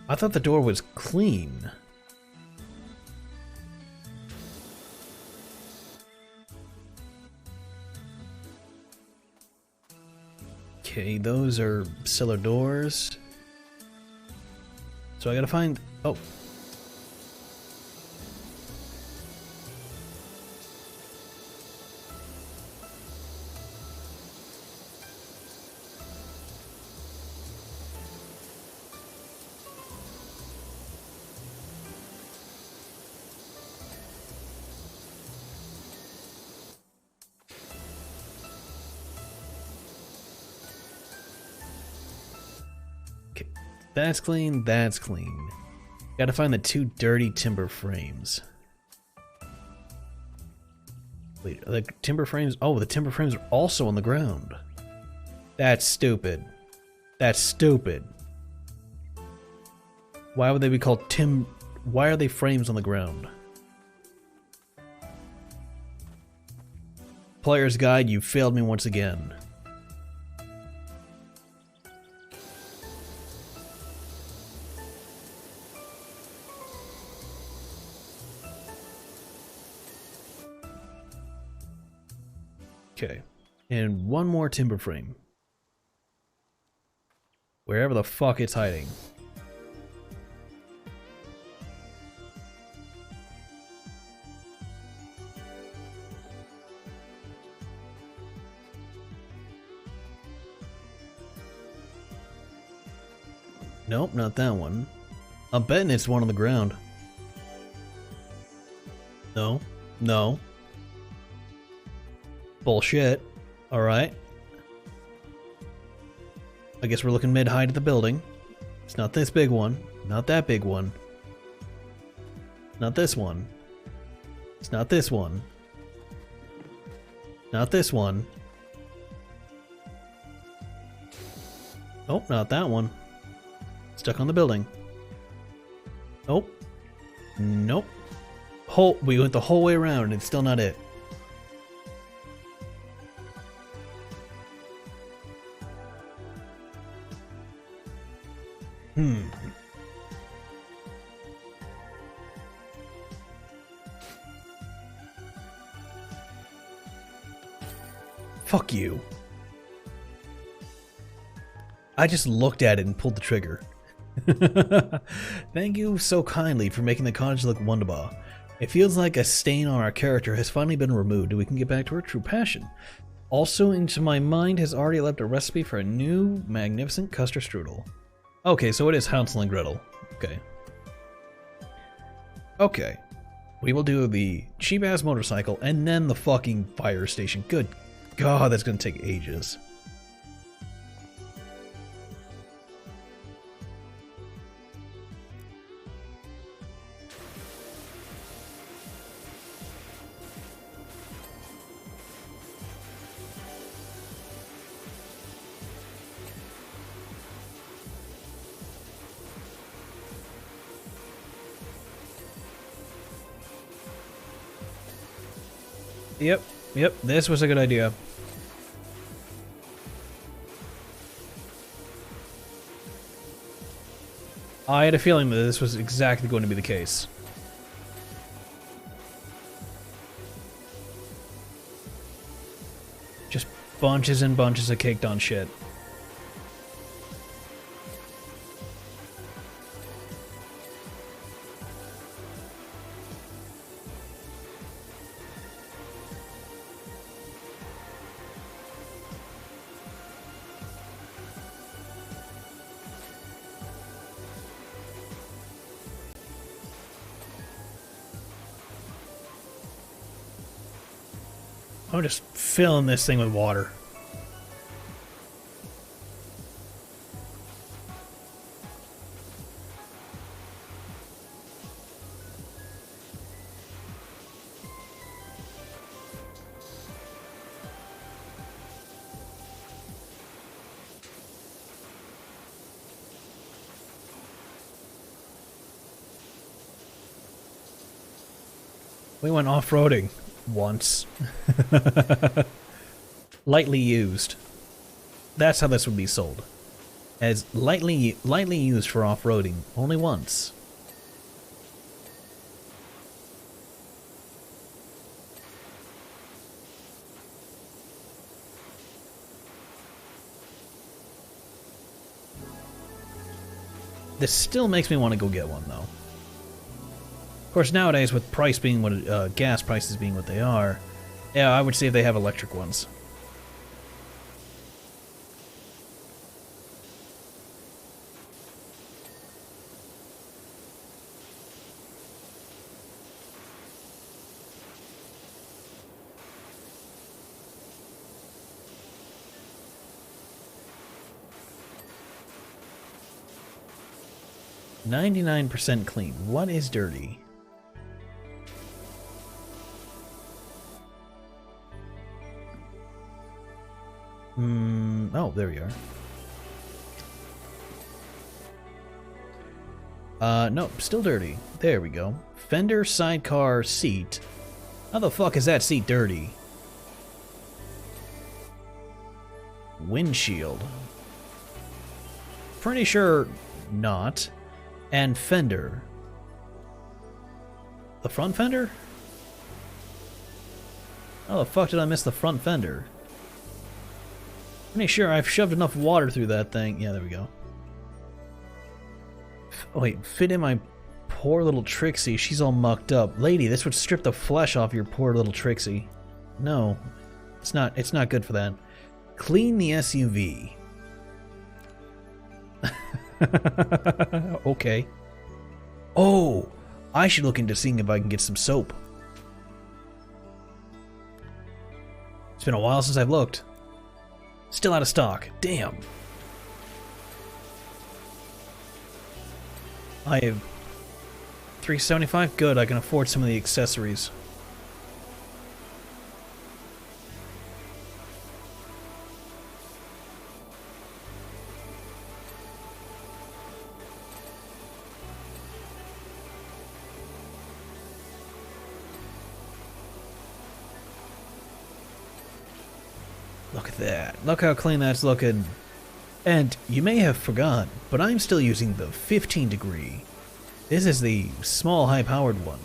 I thought the door was clean. Okay, those are cellar doors. So I gotta find... Oh. That's clean, that's clean. Gotta find the two dirty timber frames. Wait, are the timber frames... Oh, the timber frames are also on the ground. That's stupid. That's stupid. Why would they be called Why are they frames on the ground? Player's guide, you failed me once again. Okay, and one more timber frame. Wherever the fuck it's hiding. Nope, not that one. I'm betting it's one on the ground. No. No. Bullshit. Alright. I guess we're looking mid-height at the building. It's not this big one. Not that big one. Not this one. It's not this one. Not this one. Nope, not that one. Stuck on the building. Nope. Nope. We went the whole way around and it's still not it. Fuck you. I just looked at it and pulled the trigger. Thank you so kindly for making the cottage look wonderful. It feels like a stain on our character has finally been removed and we can get back to our true passion. Also into my mind has already left a recipe for a new magnificent custard strudel. Okay, so it is Hansel and Gretel. Okay. Okay. We will do the cheap-ass motorcycle and then the fucking fire station. Good God, that's gonna take ages. Yep, this was a good idea. I had a feeling that this was exactly going to be the case. Just bunches and bunches of caked on shit. I'm just filling this thing with water. We went off-roading once. Lightly used. That's how this would be sold. As lightly used for off-roading, only once. This still makes me want to go get one, though. Of course, nowadays, with price being what gas prices being what they are, yeah, I would see if they have electric ones. %99 clean. What is dirty? Oh, there we are. Nope, still dirty. There we go. Fender sidecar seat. How the fuck is that seat dirty? Windshield. Pretty sure not. And fender. The front fender? How the fuck did I miss the front fender? Pretty sure I've shoved enough water through that thing. Yeah, there we go. Oh, wait, fit in my poor little Trixie. She's all mucked up. Lady, this would strip the flesh off your poor little Trixie. No, it's not good for that. Clean the SUV. Okay. Oh, I should look into seeing if I can get some soap. It's been a while since I've looked. Still out of stock. Damn. I have $375. Good, I can afford some of the accessories. Look at that. Look how clean that's looking. And you may have forgotten, but I'm still using the 15 degree. This is the small high-powered one.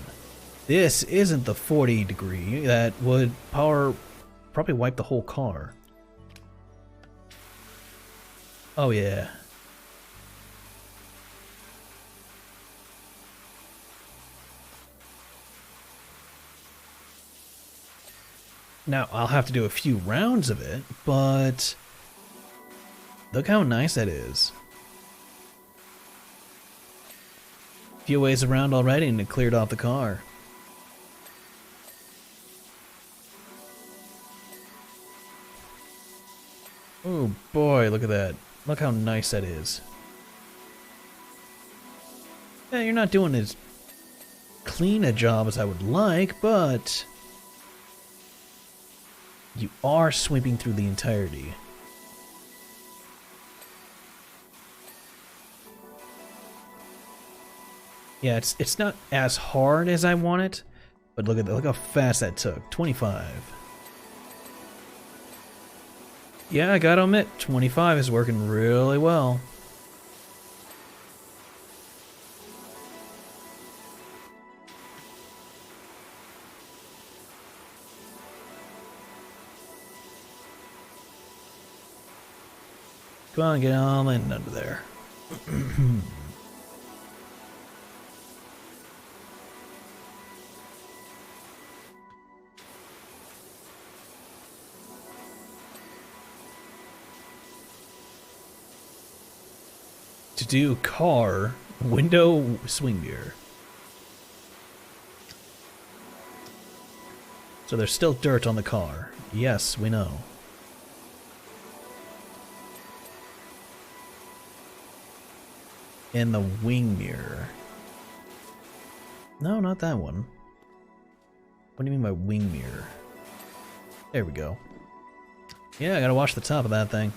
This isn't the 40 degree that would probably wipe the whole car. Oh yeah. Now, I'll have to do a few rounds of it, but look how nice that is. A few ways around already and it cleared off the car. Oh boy, look at that. Look how nice that is. Yeah, you're not doing as clean a job as I would like, but you are sweeping through the entirety. Yeah, it's not as hard as I want it, but look at that, look how fast that took. 25. Yeah, I gotta admit, 25 is working really well. Come on, get on in under there. To do car, window swing mirror. So there's still dirt on the car. Yes, we know. And the wing mirror. No, not that one. What do you mean by wing mirror? There we go. Yeah, I gotta watch the top of that thing.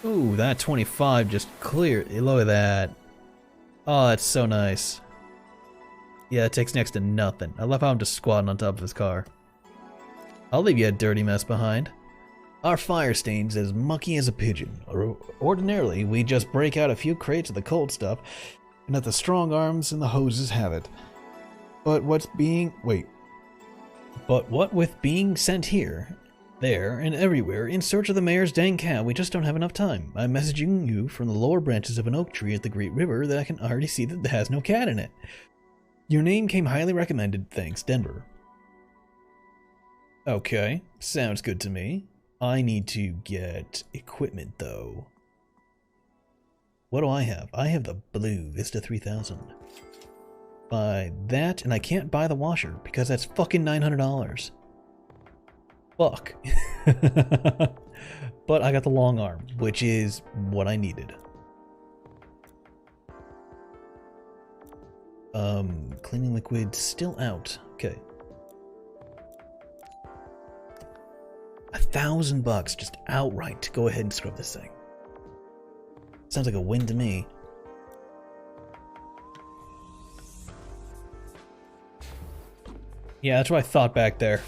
Ooh, that 25 just cleared. Look at that. Oh, that's so nice. Yeah, it takes next to nothing. I love how I'm just squatting on top of his car. I'll leave you a dirty mess behind. Our fire stain's as mucky as a pigeon. Ordinarily, we just break out a few crates of the cold stuff, and let the strong arms and the hoses have it. But what with being sent here, there, and everywhere in search of the mayor's dang cow, we just don't have enough time. I'm messaging you from the lower branches of an oak tree at the Great River that I can already see that it has no cat in it. Your name came highly recommended, thanks, Denver. Okay, sounds good to me. I need to get equipment, though. What do I have? I have the blue Vista 3000. Buy that, and I can't buy the washer, because that's fucking $900. Fuck. But I got the long arm, which is what I needed. Cleaning liquid still out. Okay. $1,000 just outright to go ahead and scrub this thing. Sounds like a win to me. Yeah, that's what I thought back there.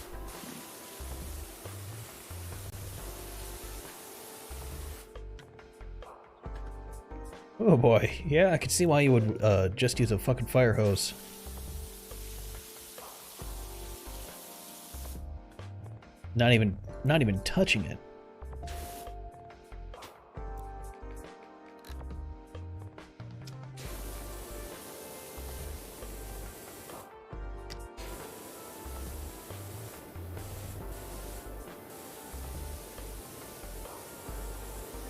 Oh boy, yeah, I could see why you would just use a fucking fire hose. Not even touching it.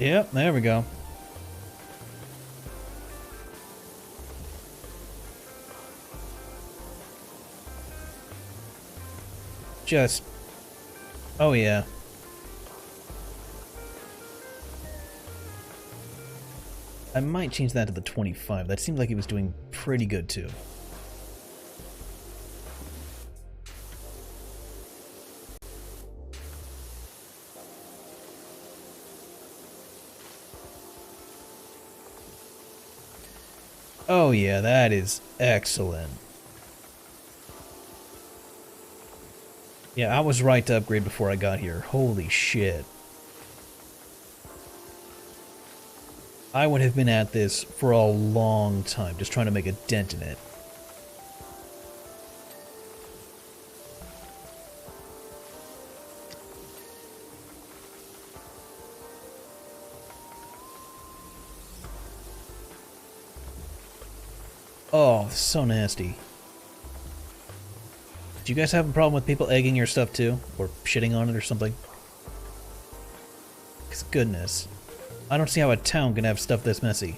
Yep, there we go. Just... Oh, yeah. I might change that to the 25. That seemed like he was doing pretty good, too. Oh, yeah, that is excellent. Yeah, I was right to upgrade before I got here. Holy shit. I would have been at this for a long time, just trying to make a dent in it. Oh, so nasty. Do you guys have a problem with people egging your stuff too? Or shitting on it or something? Because goodness. I don't see how a town can have stuff this messy.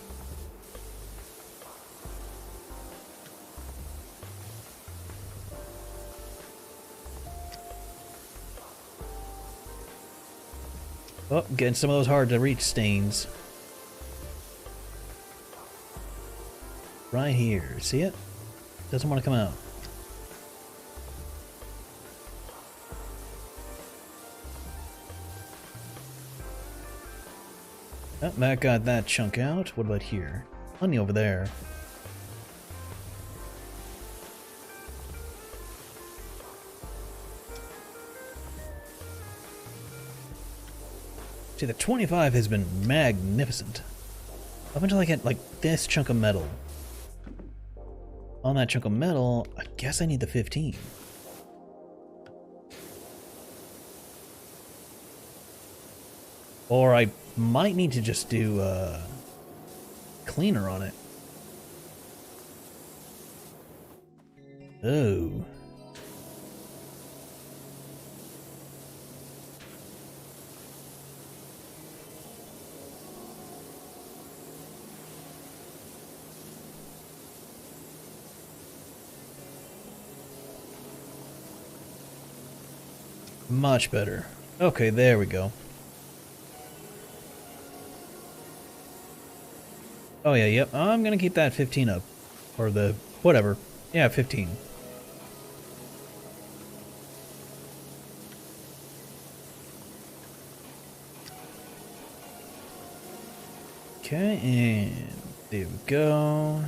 Oh, getting some of those hard to reach stains. Right here. See it? Doesn't want to come out. Oh, Matt got that chunk out. What about here? Plenty over there. See, the 25 has been magnificent. Up until I get, like, this chunk of metal. On that chunk of metal, I guess I need the 15. Or I might need to just do cleaner on it. Oh. Much better. Okay, there we go. Oh yeah, yep. I'm gonna keep that 15 up. Or the... whatever. Yeah, 15. Okay, and there we go.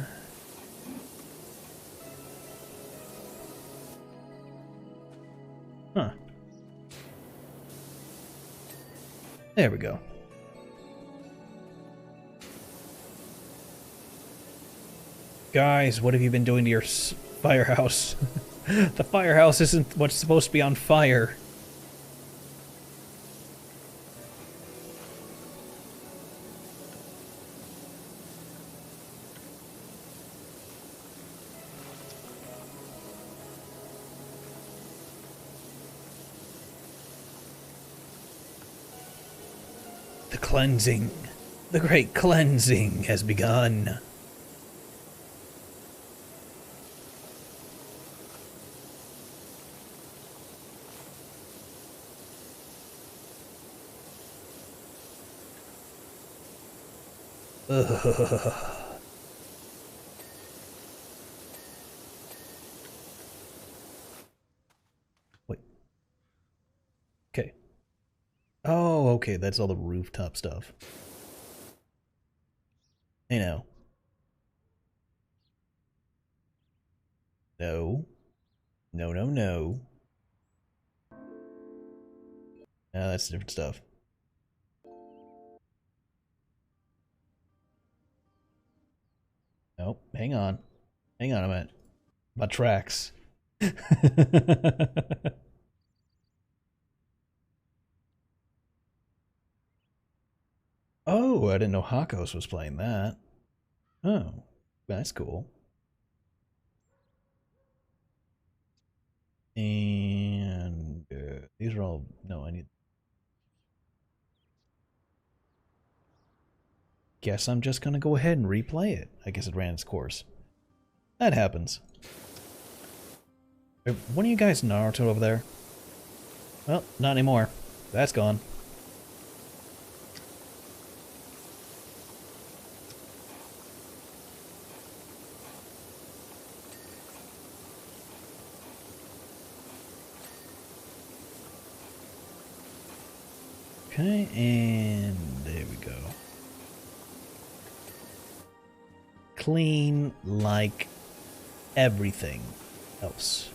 Huh. There we go. Guys, what have you been doing to your firehouse? The firehouse isn't what's supposed to be on fire. The cleansing. The great cleansing has begun. Ugh. Wait. Okay. Oh, okay, that's all the rooftop stuff. I know. No. No, no, no. No, that's different stuff. Nope, hang on. Hang on a minute. My tracks. Oh, I didn't know Hakos was playing that. Oh, that's cool. And these are all... No, I need... guess I'm just gonna go ahead and replay it. I guess it ran its course. That happens. One of you guys Naruto over there? Well, not anymore. That's gone. Okay, and there we go. Clean like everything else.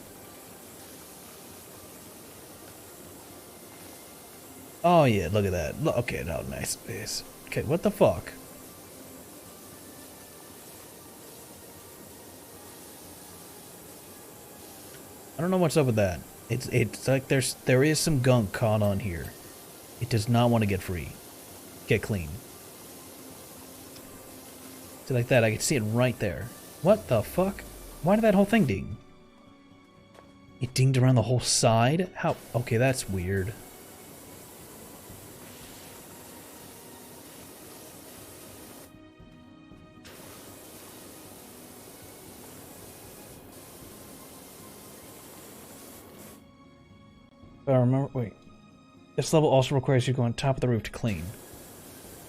Oh yeah, look at that. Okay, no, nice space. Okay, what the fuck? I don't know what's up with that. It's like there is some gunk caught on here. It does not want to get free. Get clean. So like that, I can see it right there. What the fuck? Why did that whole thing ding? It dinged around the whole side? How? Okay, that's weird. But I remember, wait. This level also requires you to go on top of the roof to clean.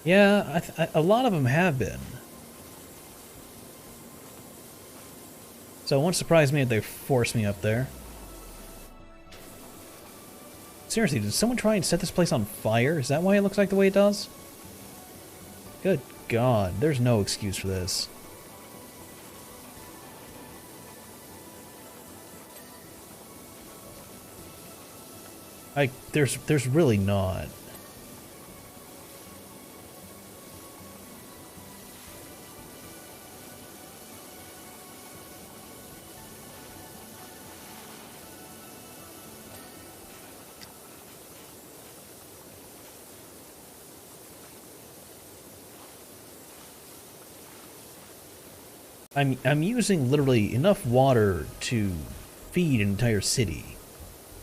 Yeah, a lot of them have been. So it won't surprise me if they force me up there. Seriously, did someone try and set this place on fire? Is that why it looks like the way it does? Good God, there's no excuse for this. There's really not. I'm using literally enough water to feed an entire city.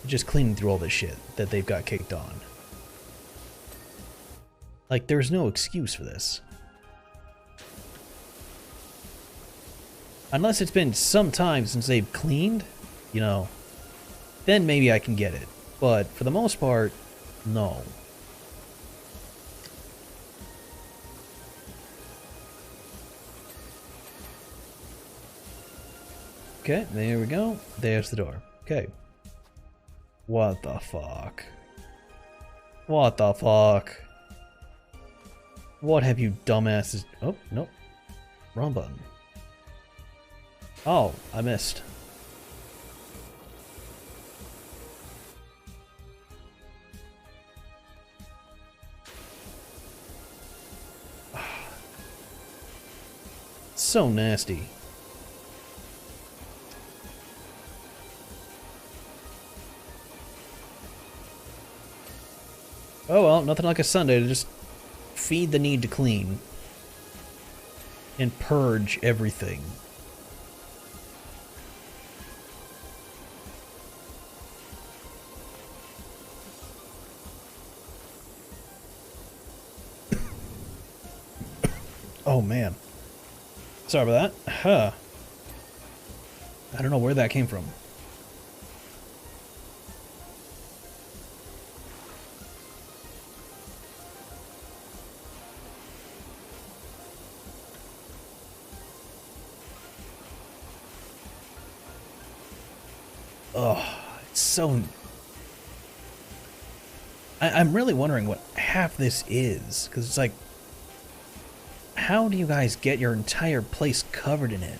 Just cleaning through all this shit that they've got caked on. Like, there's no excuse for this. Unless it's been some time since they've cleaned, you know, then maybe I can get it. But for the most part, no. Okay, there we go. There's the door. Okay. What the fuck? What the fuck? What have you dumbasses... Oh, nope. Wrong button. Oh, I missed. So nasty. Oh well, nothing like a Sunday to just feed the need to clean. And purge everything. Oh man. Sorry about that. Huh. I don't know where that came from. Oh, it's so... I'm really wondering what half this is, because it's like, how do you guys get your entire place covered in it?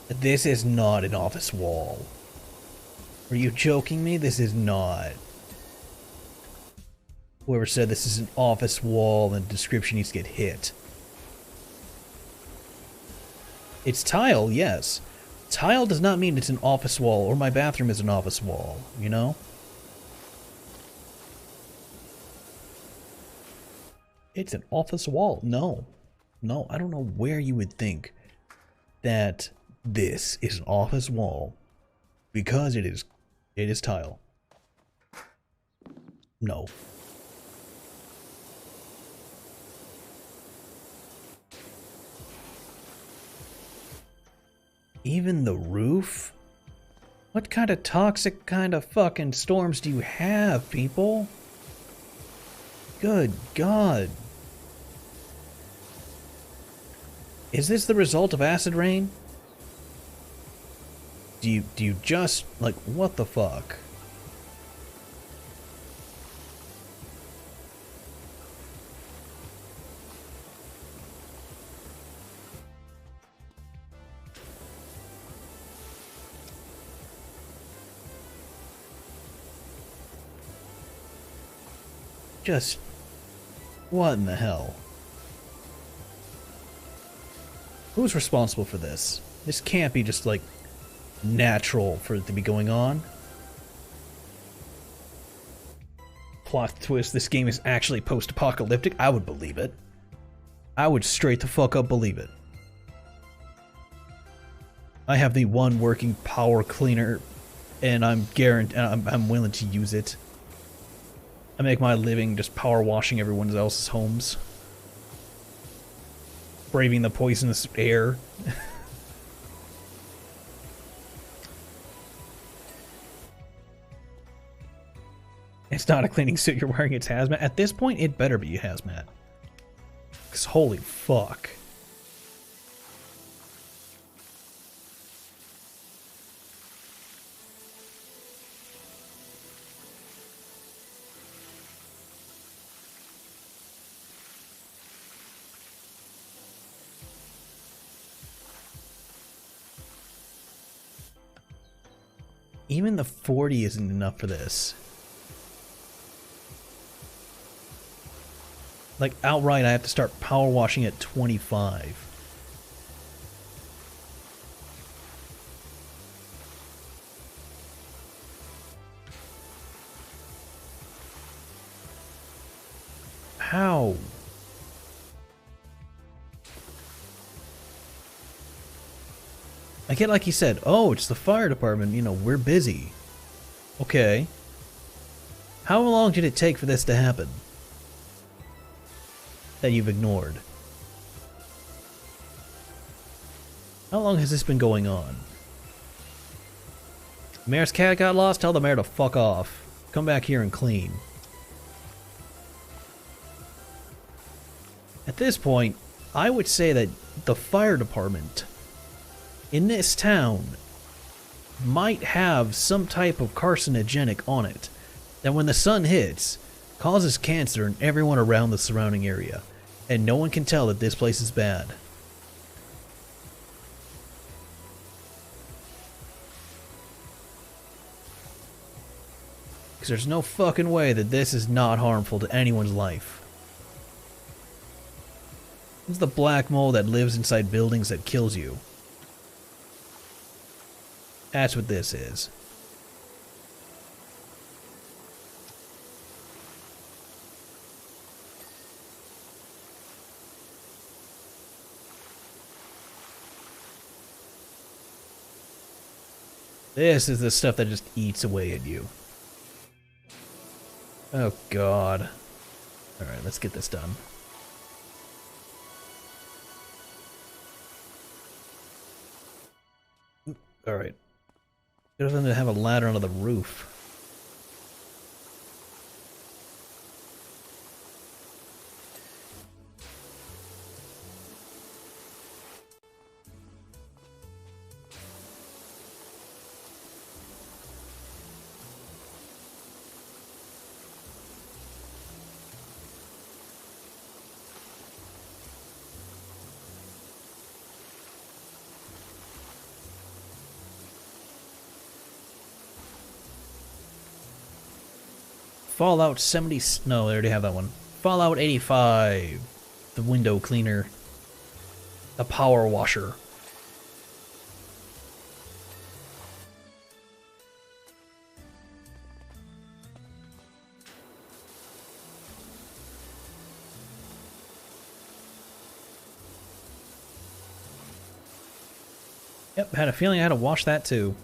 This is not an office wall. Are you joking me? This is not. Whoever said this is an office wall and the description needs to get hit. It's tile, yes. Tile does not mean it's an office wall, or my bathroom is an office wall, you know? It's an office wall. No. No, I don't know where you would think that this is an office wall Because it is tile. No. Even the roof? What kind of toxic kind of fucking storms do you have, people? Good God. Is this the result of acid rain? Do you just, like, what the fuck? Just, what in the hell? Who's responsible for this? This can't be just, like, natural for it to be going on. Plot twist, this game is actually post-apocalyptic. I would believe it. I would straight the fuck up believe it. I have the one working power cleaner, and I'm willing to use it. I make my living just power washing everyone else's homes. Braving the poisonous air. It's not a cleaning suit you're wearing, it's hazmat. At this point, it better be a hazmat. Because holy fuck. Even the 40 isn't enough for this. Like, outright, I have to start power washing at 25. How? I get like he said, oh, it's the fire department, you know, we're busy. Okay. How long did it take for this to happen? That you've ignored? How long has this been going on? Mayor's cat got lost? Tell the mayor to fuck off. Come back here and clean. At this point, I would say that the fire department in this town might have some type of carcinogenic on it that when the sun hits, causes cancer in everyone around the surrounding area, and no one can tell that this place is bad. Because there's no fucking way that this is not harmful to anyone's life. It's the black mold that lives inside buildings that kills you. That's what this is. This is the stuff that just eats away at you. Oh God. Alright, let's get this done. Alright. Good of them to have a ladder onto the roof. Fallout 70... No, I already have that one. Fallout 85. The window cleaner. The power washer. Yep, had a feeling I had to wash that too.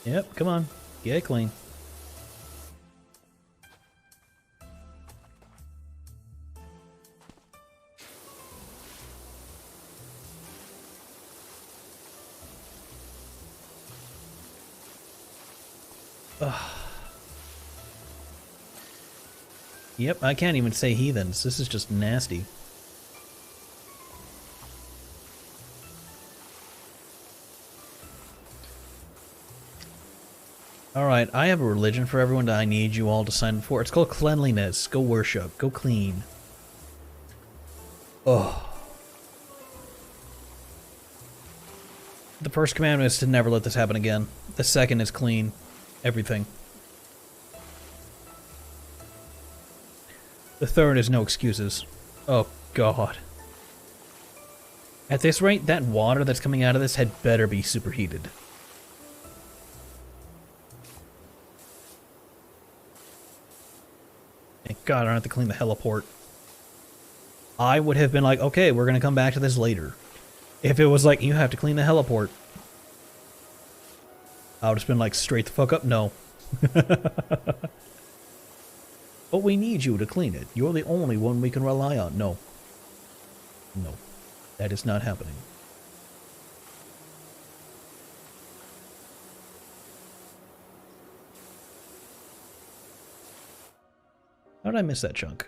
Yep, come on. Get clean. Ugh. Yep, I can't even say heathens. This is just nasty. Alright, I have a religion for everyone that I need you all to sign up for. It's called cleanliness. Go worship. Go clean. Oh. The first commandment is to never let this happen again. The second is clean. Everything. The third is no excuses. Oh, God. At this rate, that water that's coming out of this had better be superheated. Thank God I don't have to clean the heliport. I would have been like, okay, we're going to come back to this later. If it was like, you have to clean the heliport, I would have been like, straight the fuck up, no. But we need you to clean it. You're the only one we can rely on. No. No. That is not happening. How did I miss that chunk?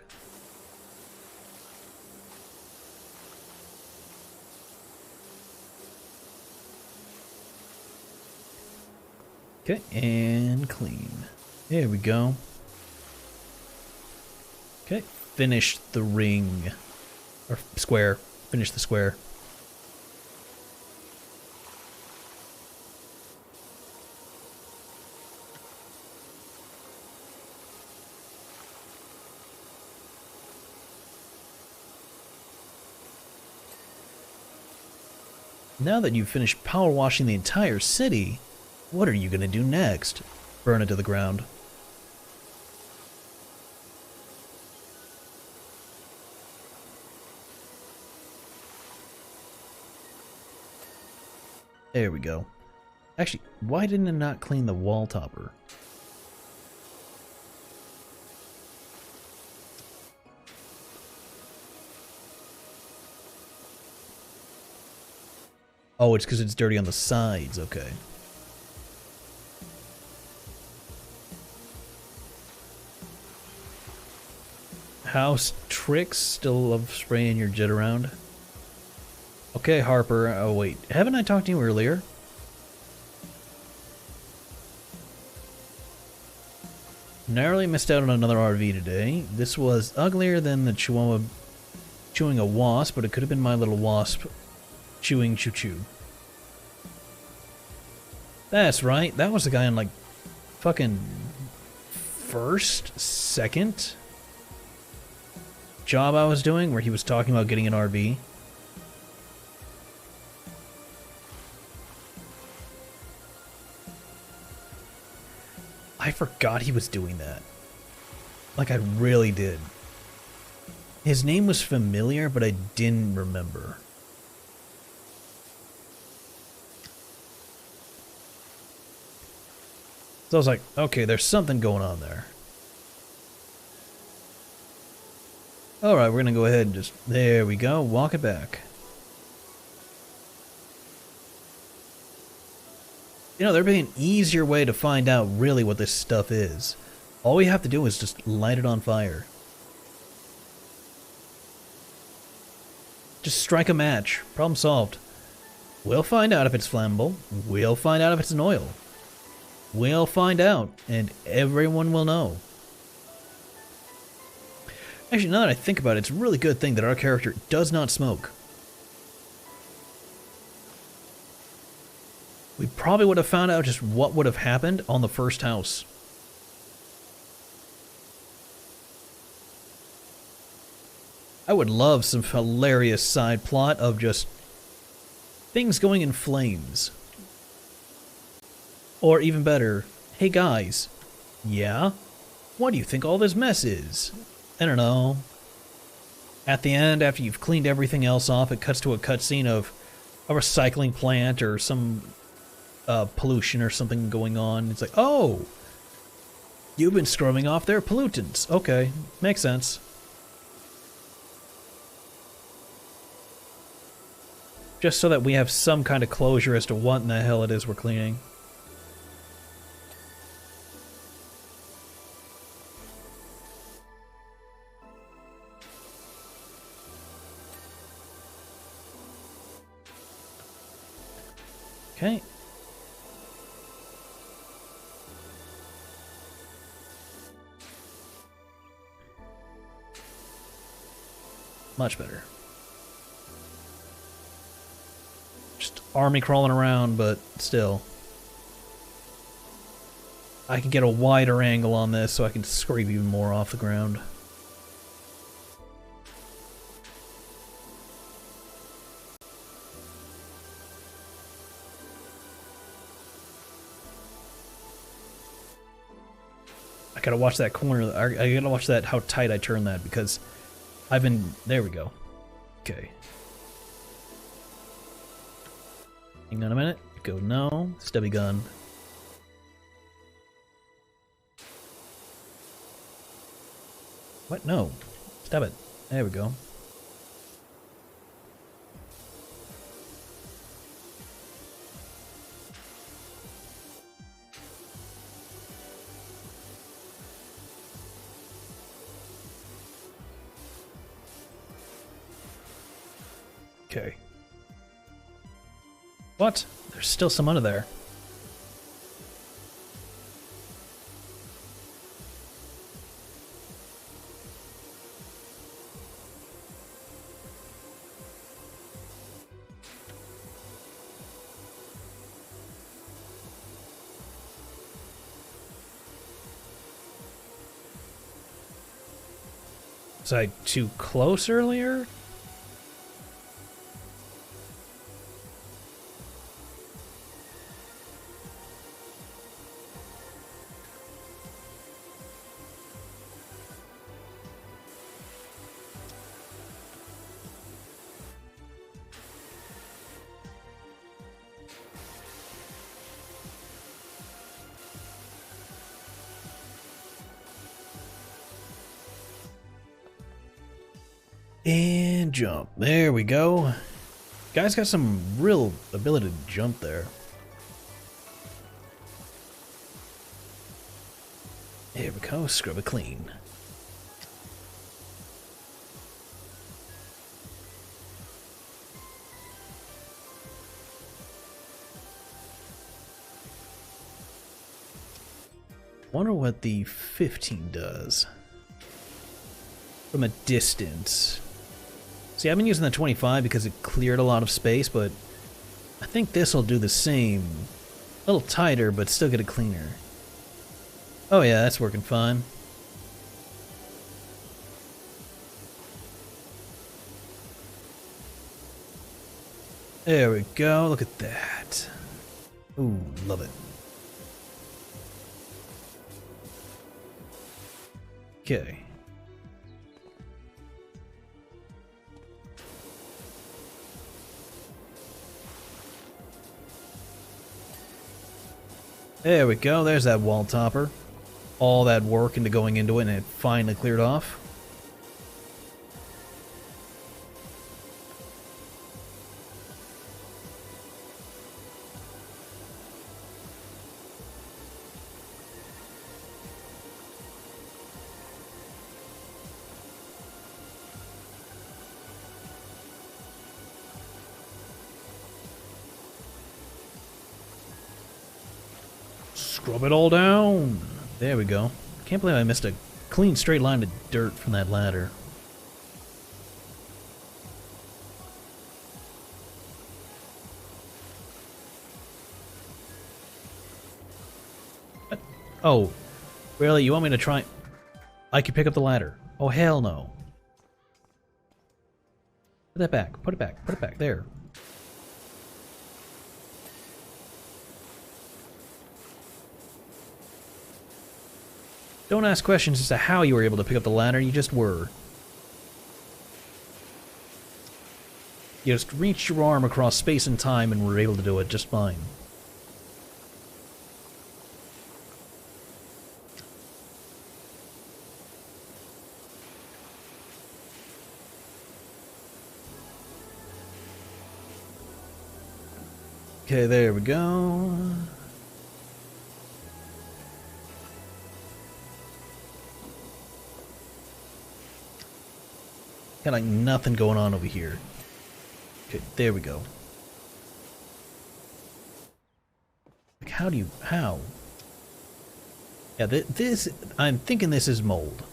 Okay, and clean. There we go. Okay, finish the ring. Or square. Finish the square. Now that you've finished power washing the entire city, what are you going to do next? Burn it to the ground. There we go. Actually, why didn't it not clean the wall topper? Oh, it's because it's dirty on the sides. Okay. House tricks still love spraying your jet around. Okay, Harper. Oh, wait. Haven't I talked to you earlier? Narrowly missed out on another RV today. This was uglier than the Chihuahua chewing a wasp, but it could have been my little wasp chewing choo-choo. That's right. That was the guy on, like, fucking second job I was doing where he was talking about getting an RV. I forgot he was doing that. Like, I really did. His name was familiar, but I didn't remember. So I was like, okay, there's something going on there. Alright, we're gonna go ahead and just... There we go, walk it back. You know, there'd be an easier way to find out really what this stuff is. All we have to do is just light it on fire. Just strike a match. Problem solved. We'll find out if it's flammable. We'll find out if it's an oil. We'll find out, and everyone will know. Actually, now that I think about it, it's a really good thing that our character does not smoke. We probably would have found out just what would have happened on the first house. I would love some hilarious side plot of just things going in flames. Or even better, hey guys, yeah? What do you think all this mess is? I don't know. At the end, after you've cleaned everything else off, it cuts to a cutscene of a recycling plant or some pollution or something going on. It's like, oh, you've been scrubbing off their pollutants. Okay, makes sense. Just so that we have some kind of closure as to what in the hell it is we're cleaning. Okay. Much better. Just army crawling around, but still. I can get a wider angle on this so I can scrape even more off the ground. I gotta watch that corner. I gotta watch that, how tight I turn that, because I've been... There we go. Okay. Hang on a minute. Go no. Stubby gun. What? No. Stop it. There we go. Okay. What? There's still some under there. Was I too close earlier? And jump. There we go. Guy's got some real ability to jump there. There we go. Scrub it clean. Wonder what the 15 does. From a distance. See, I've been using the 25 because it cleared a lot of space, but I think this will do the same. A little tighter, but still get it cleaner. Oh yeah, that's working fine. There we go, look at that. Ooh, love it. Okay. There we go, there's that wall topper. All that work into going into it and it finally cleared off. Scrub it all down. There we go. Can't believe I missed a clean straight line of dirt from that ladder. What? Oh, really? You want me to try? I can pick up the ladder. Oh, hell no. Put that back. Put it back. Put it back. There. Don't ask questions as to how you were able to pick up the ladder, you just were. You just reached your arm across space and time and were able to do it just fine. Okay, there we go. Got like nothing going on over here. Okay, there we go. Like, how? Yeah, this, I'm thinking this is mold.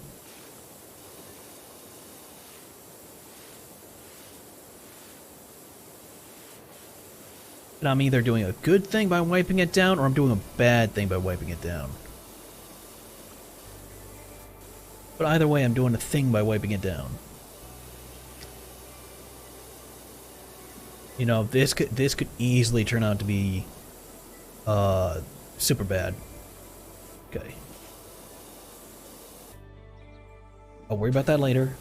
And I'm either doing a good thing by wiping it down, or I'm doing a bad thing by wiping it down. But either way, I'm doing a thing by wiping it down. You know, this could easily turn out to be super bad. Okay. I'll worry about that later.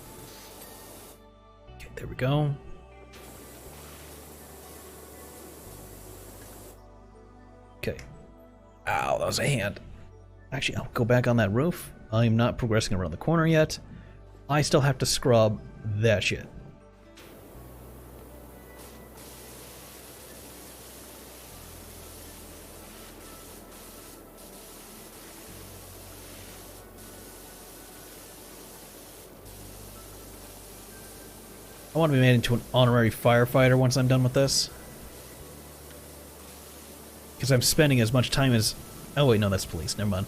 Okay, there we go. Okay. Ow, that was a hand. Actually, I'll go back on that roof. I'm not progressing around the corner yet. I still have to scrub that shit. I want to be made into an honorary firefighter once I'm done with this. Because I'm spending as much time as... Oh wait, no, that's police. Never mind.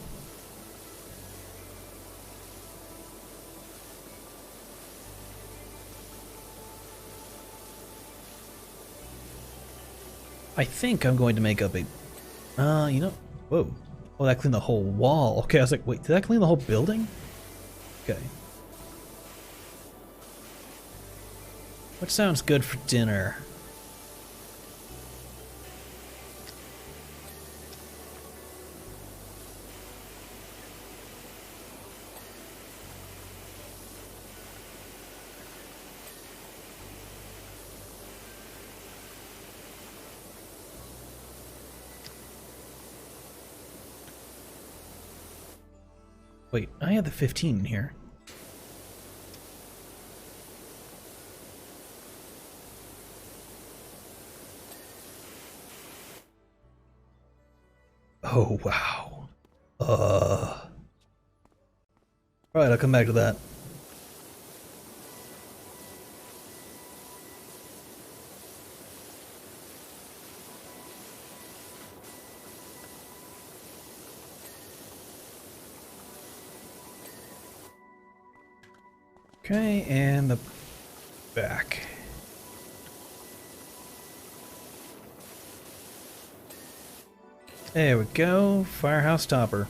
I think I'm going to make up a... you know... Whoa. Oh, that cleaned the whole wall. Okay, I was like, wait, did that clean the whole building? Okay. What sounds good for dinner? Wait, I have the 15 in here. Oh, wow. Alright, I'll come back to that. Okay, and the back. There we go, firehouse topper.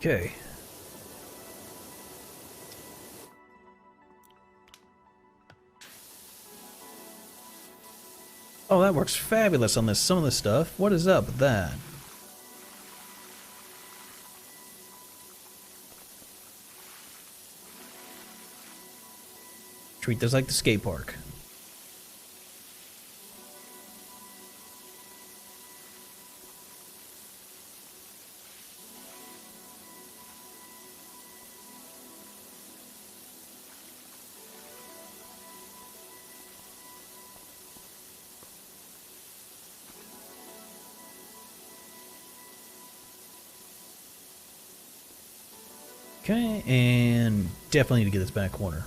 Okay. Oh, that works fabulous on some of this stuff. What is up with that? Treat this like the skate park. Okay, and definitely need to get this back corner.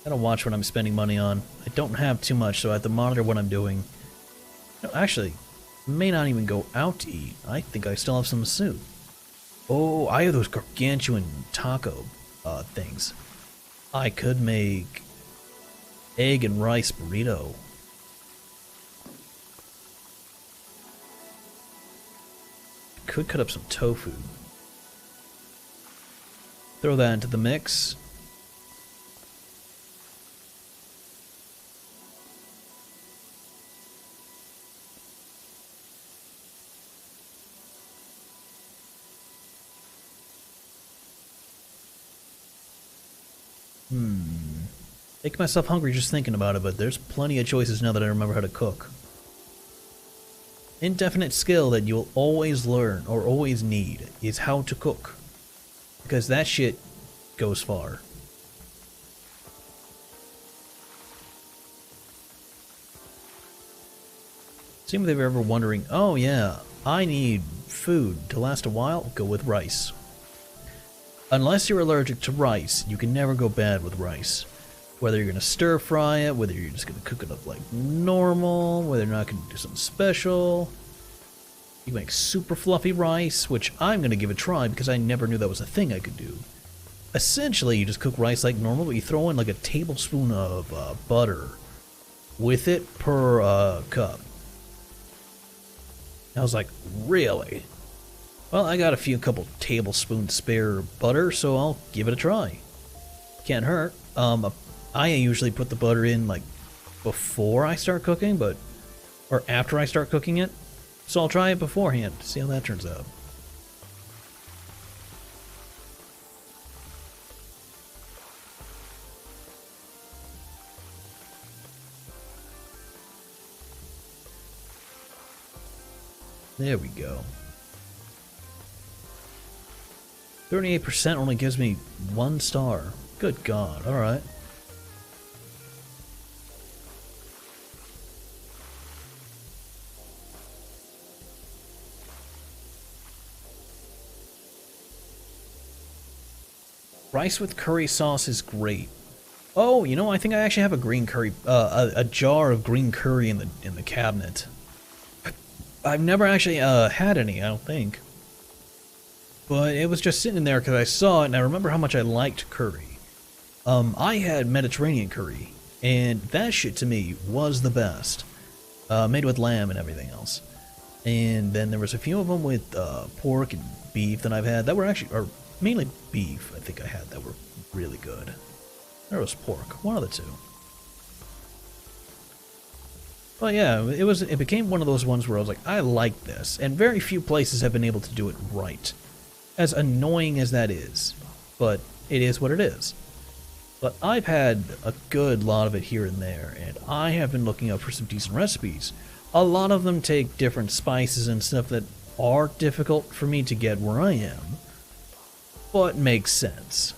Gotta watch what I'm spending money on. I don't have too much, so I have to monitor what I'm doing. No, actually, may not even go out to eat. I think I still have some soup. Oh, I have those gargantuan taco things. I could make egg and rice burrito. Could cut up some tofu. Throw that into the mix. Making myself hungry just thinking about it, but there's plenty of choices now that I remember how to cook. Indefinite skill that you'll always learn or always need is how to cook. Because that shit goes far. See if they're ever wondering, oh yeah, I need food to last a while, go with rice. Unless you're allergic to rice, you can never go bad with rice. Whether you're going to stir fry it, whether you're just going to cook it up like normal, whether you're not going to do something special. You make super fluffy rice, which I'm going to give a try because I never knew that was a thing I could do. Essentially, you just cook rice like normal, but you throw in like a tablespoon of butter with it per cup. I was like, really? Well, I got a couple tablespoons spare butter, so I'll give it a try. Can't hurt. I usually put the butter in like before I start cooking, or after I start cooking it. So I'll try it beforehand to see how that turns out. There we go. 38% only gives me 1 star. Good God, alright. Rice with curry sauce is great. Oh, you know, I think I actually have a green curry, a jar of green curry in the cabinet. I've never actually had any, I don't think. But it was just sitting there because I saw it and I remember how much I liked curry. I had Mediterranean curry, and that shit to me was the best. Made with lamb and everything else. And then there was a few of them with pork and beef that I've had that were actually, or mainly beef I think I had that were really good. There was pork, one of the two. But yeah, it became one of those ones where I was like, I like this, and very few places have been able to do it right. As annoying as that is, but it is what it is. But I've had a good lot of it here and there, and I have been looking up for some decent recipes. A lot of them take different spices and stuff that are difficult for me to get where I am, but makes sense.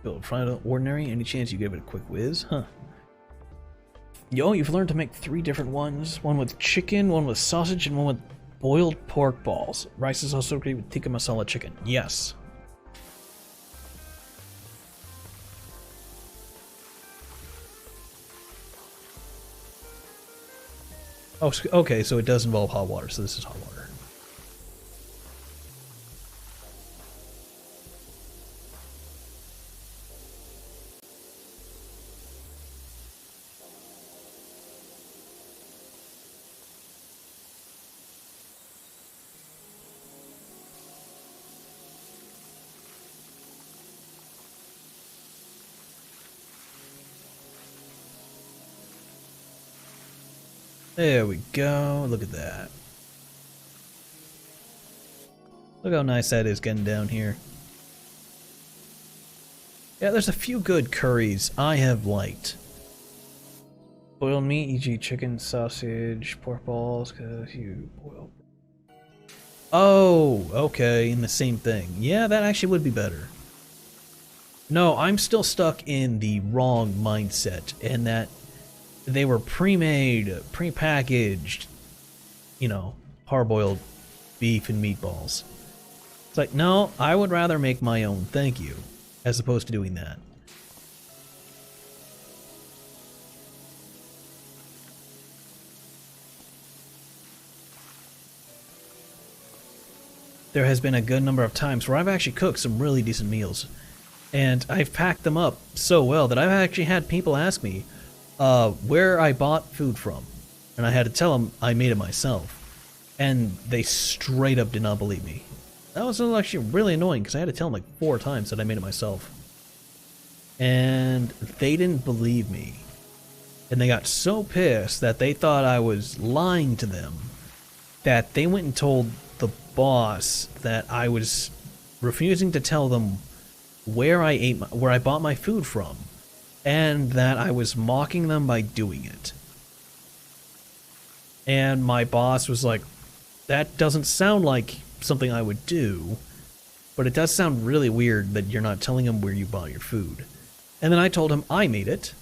Build fried ordinary, any chance you give it a quick whiz? Huh. Yo, you've learned to make 3 different ones. One with chicken, one with sausage, and one with boiled pork balls. Rice is also great with tikka masala chicken. Yes. Oh, okay, so it does involve hot water, so this is hot water. There we go. Look at that. Look how nice that is getting down here. Yeah, there's a few good curries I have liked. Boiled meat, e.g. chicken, sausage, pork balls, cause you boil. Oh, okay, in the same thing. Yeah, that actually would be better. No, I'm still stuck in the wrong mindset, and that they were pre-made, pre-packaged, you know, hard-boiled beef and meatballs. It's like, no, I would rather make my own, thank you, as opposed to doing that. There has been a good number of times where I've actually cooked some really decent meals, and I've packed them up so well that I've actually had people ask me where I bought food from, and I had to tell them I made it myself, and they straight up did not believe me. That was actually really annoying because I had to tell them like 4 times that I made it myself, and they didn't believe me, and they got so pissed that they thought I was lying to them that they went and told the boss that I was refusing to tell them where I bought my food from, and that I was mocking them by doing it. And my boss was like, that doesn't sound like something I would do, but it does sound really weird that you're not telling him where you bought your food. And then I told him I made it.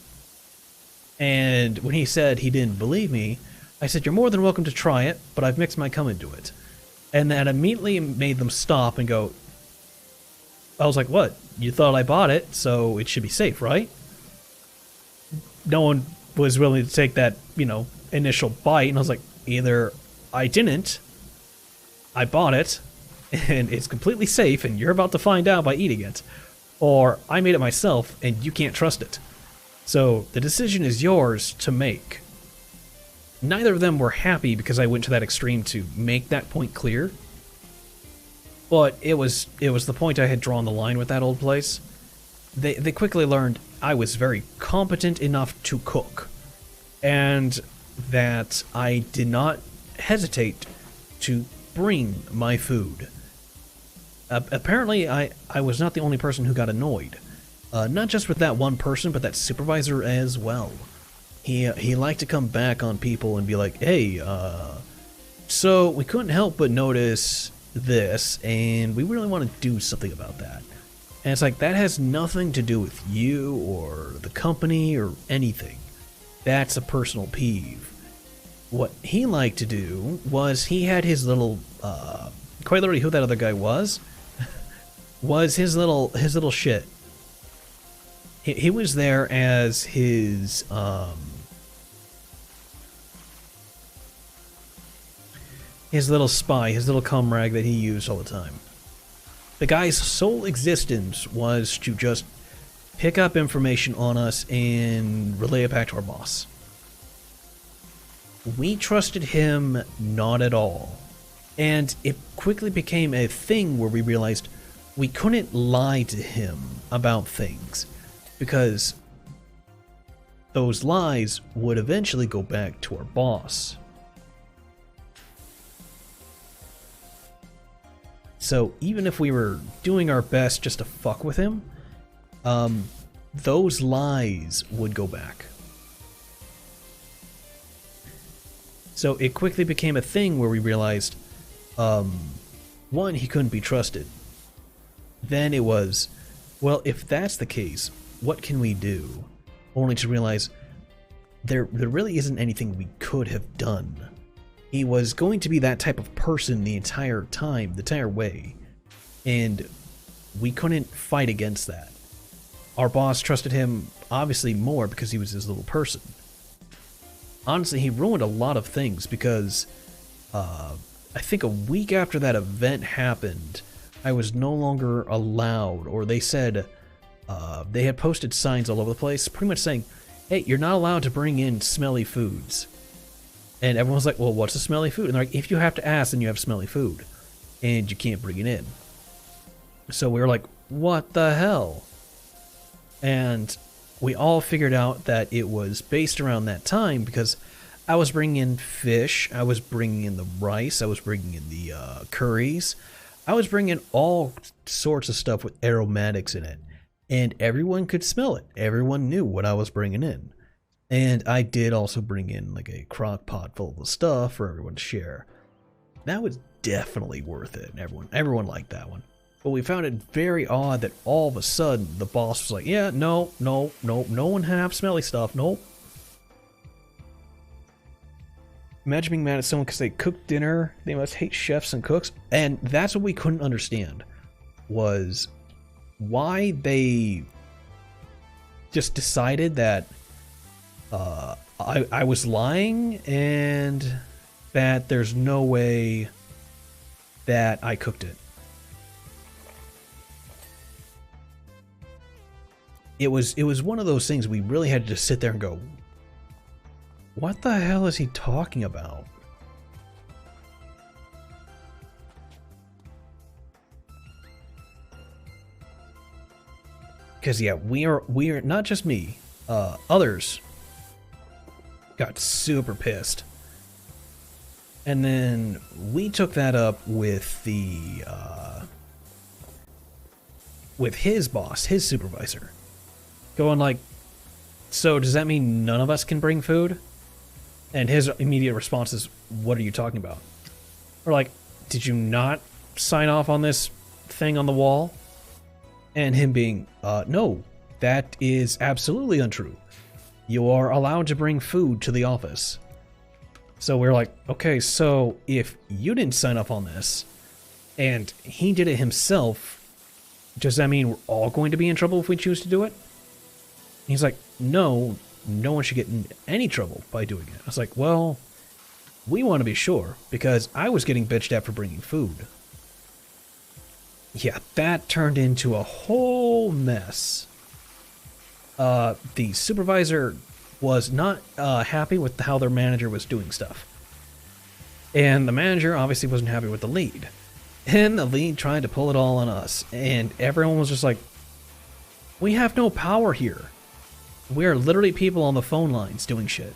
And when he said he didn't believe me, I said, you're more than welcome to try it, but I've mixed my cum into it. And that immediately made them stop and go, I was like, what? You thought I bought it, so it should be safe, right? No one was willing to take that, initial bite, and I was like, either I didn't, I bought it, and it's completely safe, and you're about to find out by eating it, or I made it myself, and you can't trust it. So the decision is yours to make. Neither of them were happy because I went to that extreme to make that point clear, but it was the point I had drawn the line with that old place. They quickly learned I was very competent enough to cook, and that I did not hesitate to bring my food. Apparently, I was not the only person who got annoyed. Not just with that one person, but that supervisor as well. He liked to come back on people and be like, hey, so we couldn't help but notice this, and we really want to do something about that. And it's like, that has nothing to do with you or the company or anything. That's a personal peeve. What he liked to do was he had his little, quite literally who that other guy was his little shit. He was there as his little spy, his little cum rag that he used all the time. The guy's sole existence was to just pick up information on us and relay it back to our boss. We trusted him not at all. And it quickly became a thing where we realized we couldn't lie to him about things, because those lies would eventually go back to our boss. So even if we were doing our best just to fuck with him, those lies would go back. So it quickly became a thing where we realized, one, he couldn't be trusted. Then it was, well, if that's the case, what can we do? Only to realize there really isn't anything we could have done. He was going to be that type of person the entire time, the entire way. And we couldn't fight against that. Our boss trusted him, obviously, more because he was his little person. Honestly, he ruined a lot of things because I think a week after that event happened, I was no longer allowed, or they said, they had posted signs all over the place, pretty much saying, hey, you're not allowed to bring in smelly foods. And everyone's like, well, what's a smelly food? And they're like, if you have to ask, then you have smelly food. And you can't bring it in. So we were like, what the hell? And we all figured out that it was based around that time because I was bringing in fish, I was bringing in the rice, I was bringing in the curries. I was bringing in all sorts of stuff with aromatics in it. And everyone could smell it. Everyone knew what I was bringing in. And I did also bring in like a crock pot full of the stuff for everyone to share. That was definitely worth it. Everyone liked that one. But we found it very odd that all of a sudden the boss was like, yeah, no one have smelly stuff, nope. Imagine being mad at someone because they cooked dinner, they must hate chefs and cooks. And that's what we couldn't understand, was why they just decided that I was lying and that there's no way that I cooked it. It was one of those things we really had to just sit there and go, what the hell is he talking about? Because yeah, we are not just me, others got super pissed. And then we took that up with with his boss, his supervisor, going like, so does that mean none of us can bring food? And his immediate response is, what are you talking about? We're like, did you not sign off on this thing on the wall? And him being, no, that is absolutely untrue. You are allowed to bring food to the office. So we're like, okay, so if you didn't sign up on this, and he did it himself, does that mean we're all going to be in trouble if we choose to do it? And he's like, no, no one should get in any trouble by doing it. I was like, well, we want to be sure, because I was getting bitched at for bringing food. Yeah, that turned into a whole mess. The supervisor was not happy with how their manager was doing stuff. And the manager obviously wasn't happy with the lead. And the lead tried to pull it all on us. And everyone was just like, we have no power here. We are literally people on the phone lines doing shit.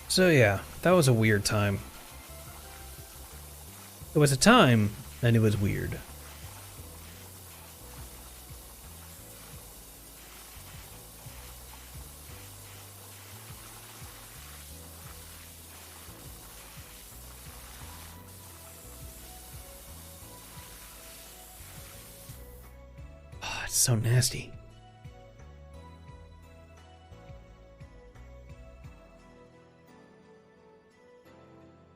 So yeah, that was a weird time. It was a time, and it was weird. Oh, it's so nasty.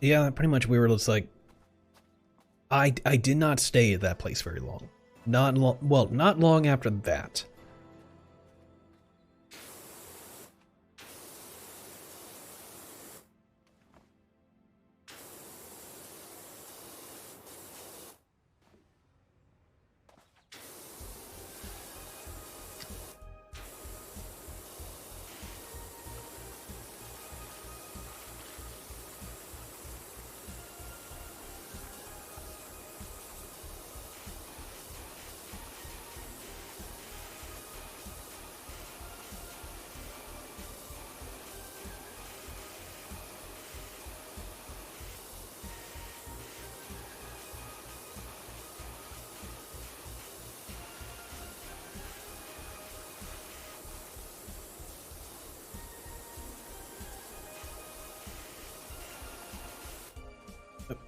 Yeah, pretty much we were just like, I did not stay at that place very long. Not long after that.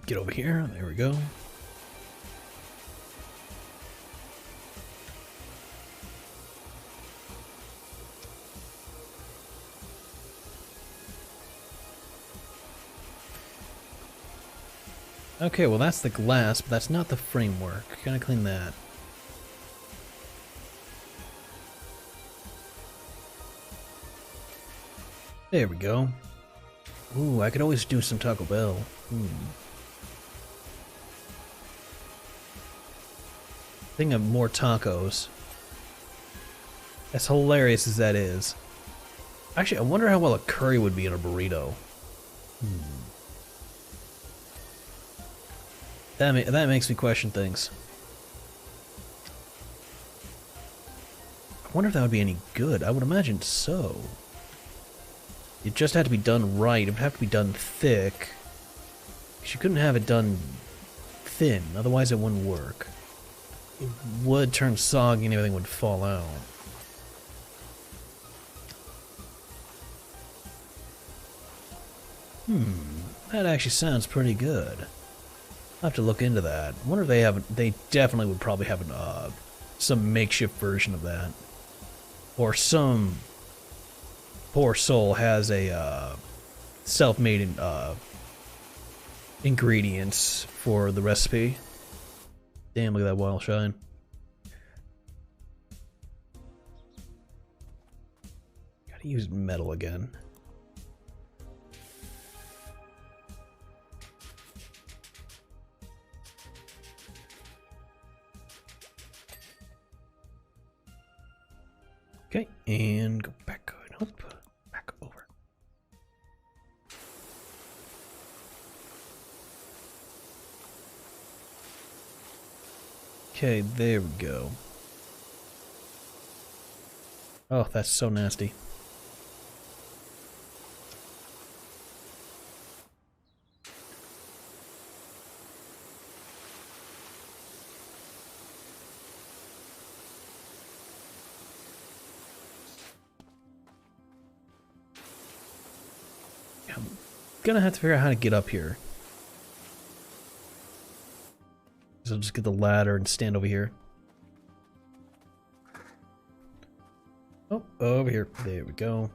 Get over here. There we go. Okay, well that's the glass, but that's not the framework. Gotta clean that. There we go. Ooh, I could always do some Taco Bell. Think of more tacos. As hilarious as that is. Actually, I wonder how well a curry would be in a burrito. That makes me question things. I wonder if that would be any good. I would imagine so. It just had to be done right. It would have to be done thick. You couldn't have it done thin, otherwise it wouldn't work. It would turn soggy and everything would fall out. That actually sounds pretty good. I'll have to look into that. I wonder if they have. They definitely would probably have some makeshift version of that, or some poor soul has a self-made ingredients for the recipe. Damn! Look at that wild shine. Gotta use metal again. Okay, and go back. Nope, back over. Okay, there we go. Oh, that's so nasty. I'm gonna have to figure out how to get up here. So I'll just get the ladder and stand over here. Oh, over here. There we go.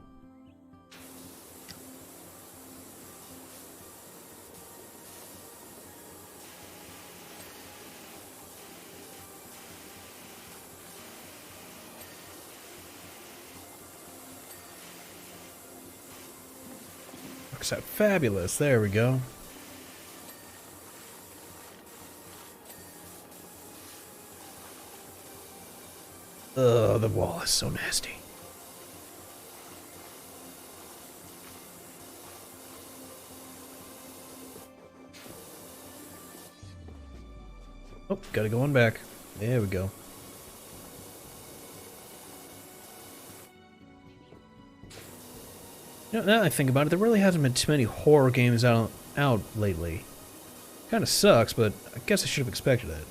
Works out fabulous. There we go. Ugh, the wall is so nasty. Oh, gotta go on back. There we go. You know, now that I think about it, there really hasn't been too many horror games out lately. Kinda sucks, but I guess I should have expected it.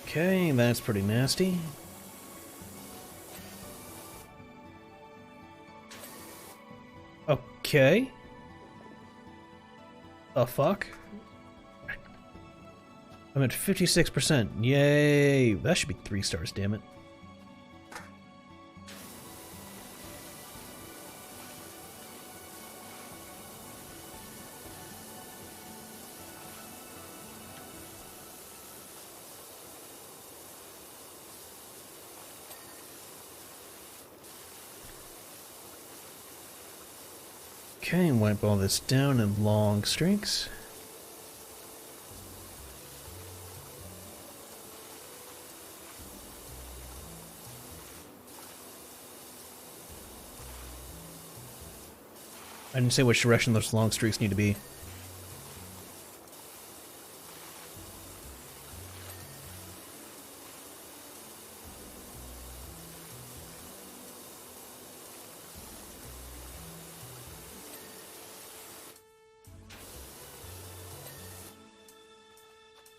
Okay, that's pretty nasty. Okay. The fuck? I'm at 56%. Yay! That should be 3 stars, damn it. Okay, wipe all this down in long streaks. I didn't say which direction those long streaks need to be.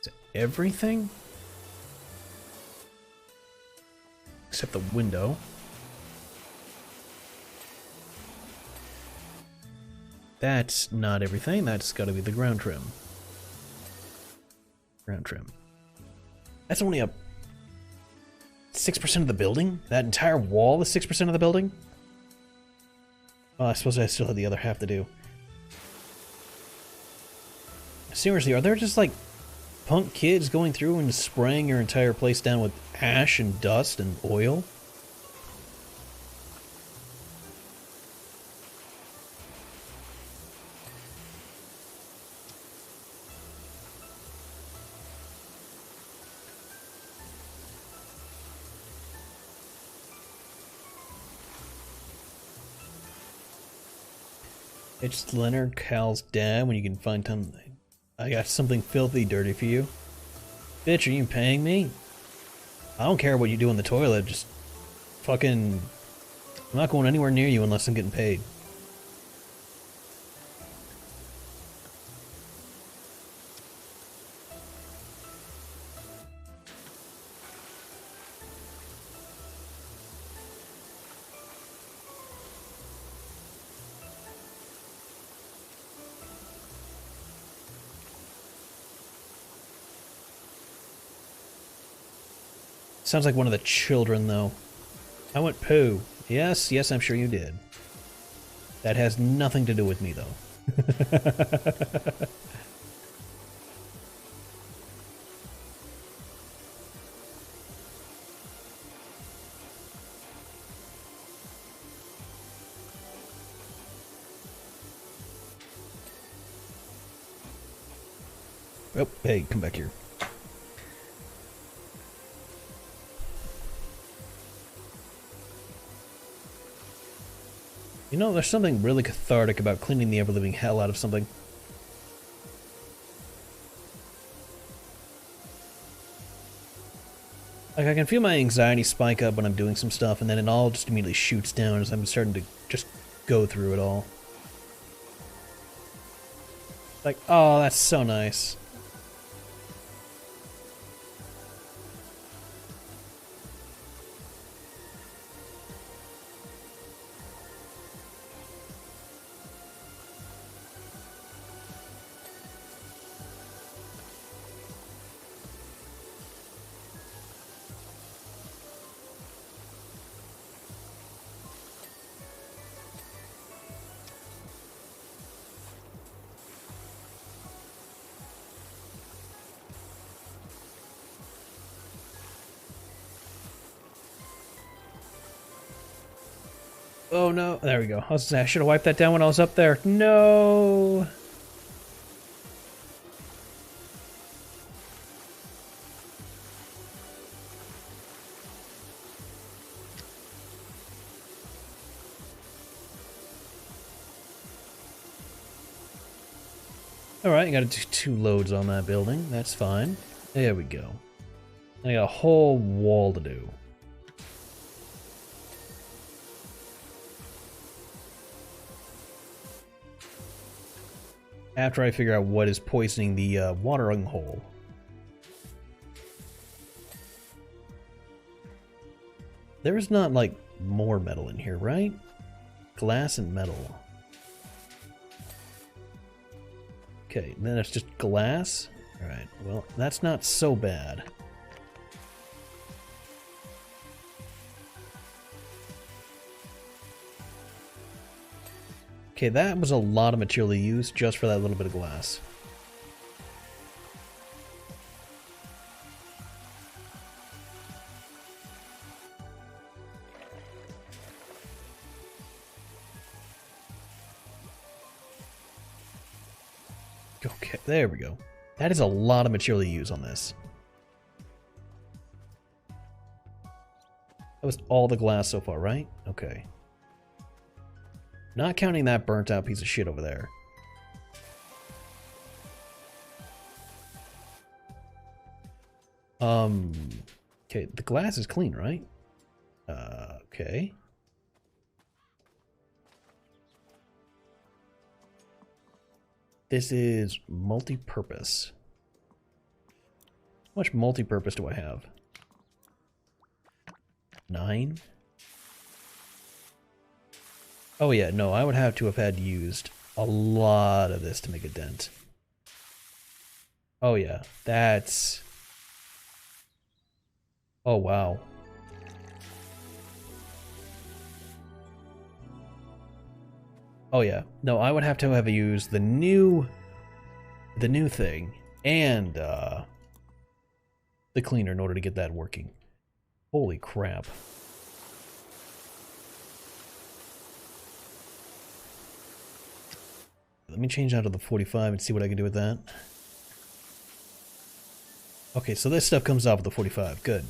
Is it everything? Except the window. That's not everything. That's got to be the ground trim. Ground trim. That's only a 6% of the building? That entire wall is 6% of the building? Oh, I suppose I still have the other half to do. Seriously, are there just like punk kids going through and spraying your entire place down with ash and dust and oil? It's Leonard Cal's dad when you can find time. I got something filthy dirty for you. Bitch, are you paying me? I don't care what you do in the toilet, just fucking... I'm not going anywhere near you unless I'm getting paid. Sounds like one of the children, though. I went poo. Yes, yes, I'm sure you did. That has nothing to do with me, though. Oh, hey, come back here. You know, there's something really cathartic about cleaning the ever-living hell out of something. Like, I can feel my anxiety spike up when I'm doing some stuff, and then it all just immediately shoots down as I'm starting to just go through it all. Like, oh, that's so nice. Oh no, there we go. I was gonna say, I should have wiped that down when I was up there. No! Alright, I gotta do 2 loads on that building. That's fine. There we go. I got a whole wall to do. After I figure out what is poisoning the watering hole. There's not, like, more metal in here, right? Glass and metal. Okay, then it's just glass? Alright, well, that's not so bad. Okay, that was a lot of material to use just for that little bit of glass. Okay, there we go. That is a lot of material to use on this. That was all the glass so far, right? Okay. Not counting that burnt out piece of shit over there. Okay, the glass is clean, right? Okay. This is multi-purpose. How much multi-purpose do I have? 9? Oh yeah, no, I would have to have had used a lot of this to make a dent. Oh yeah, that's... Oh wow. Oh yeah, no, I would have to have used the new thing and the cleaner in order to get that working. Holy crap. Let me change out to the 45 and see what I can do with that. Okay, so this stuff comes off with the 45. Good.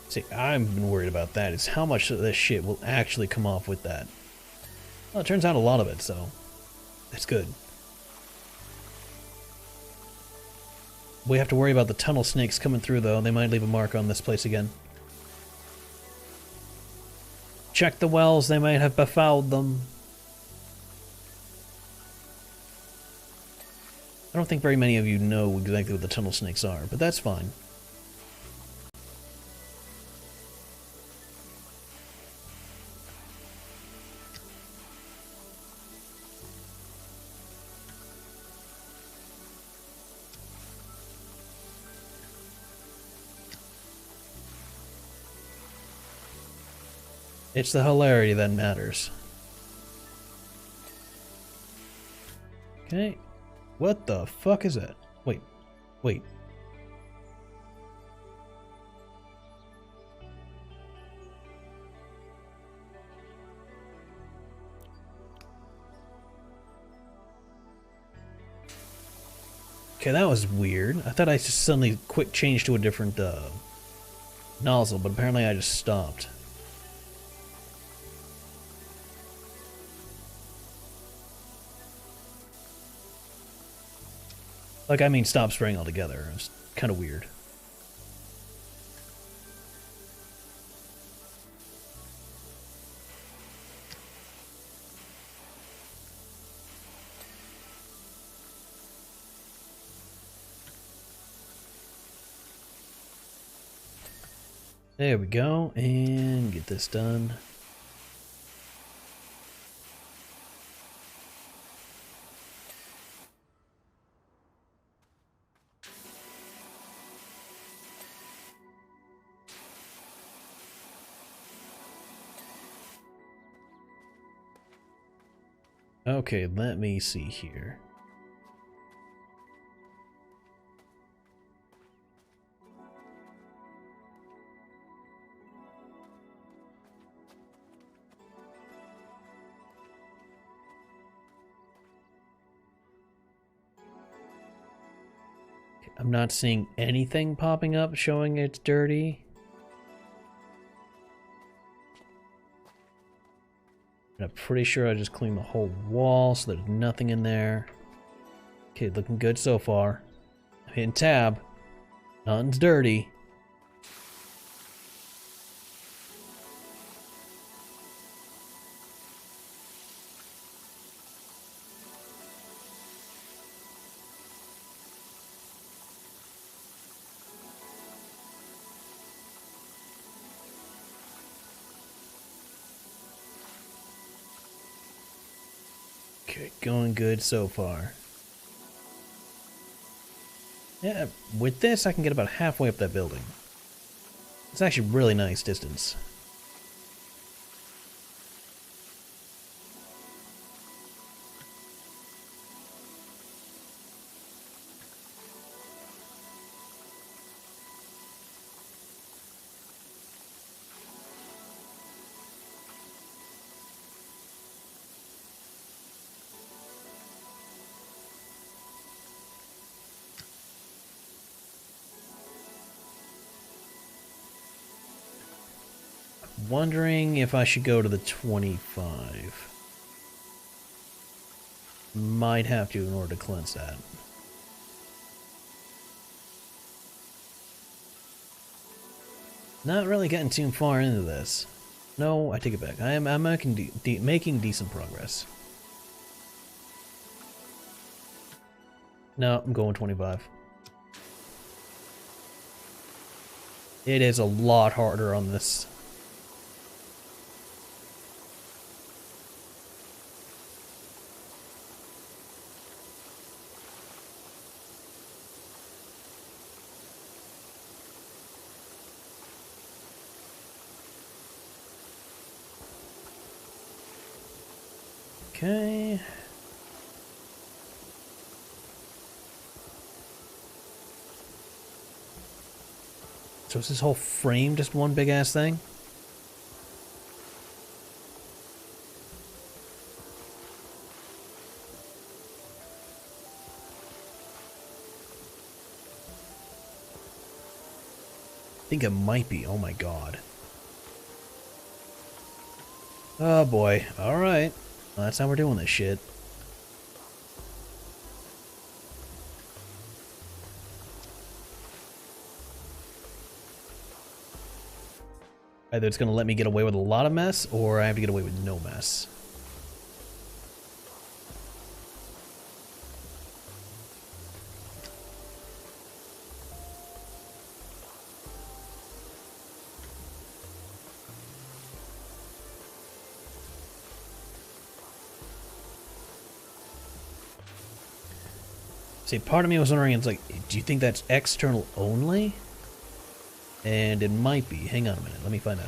See, I've been worried about that, is how much of this shit will actually come off with that. Well, it turns out a lot of it, so that's good. We have to worry about the tunnel snakes coming through, though. They might leave a mark on this place again. Check the wells, they might have befouled them. I don't think very many of you know exactly what the tunnel snakes are, but that's fine. It's the hilarity that matters. Okay. What the fuck is that? Wait. Wait. Okay, that was weird. I thought I just suddenly quick changed to a different nozzle, but apparently I just stopped. Like, I mean, stop spraying altogether. It was kind of weird. There we go, and get this done. Okay, let me see here. I'm not seeing anything popping up showing it's dirty. And I'm pretty sure I just cleaned the whole wall, so there's nothing in there. Okay, looking good so far. I'm hitting tab. Nothing's dirty. Okay, going good so far. Yeah, with this I can get about halfway up that building. It's actually really nice distance. Wondering if I should go to the 25. Might have to in order to cleanse that. Not really getting too far into this. No, I take it back. I'm making decent progress. No, I'm going 25. It is a lot harder on this. Okay. So is this whole frame just one big ass thing? I think it might be. Oh my god. Oh boy. Alright. Well, that's how we're doing this shit. Either it's going to let me get away with a lot of mess, or I have to get away with no mess. See, part of me was wondering, it's like, do you think that's external only? And it might be. Hang on a minute, let me find out.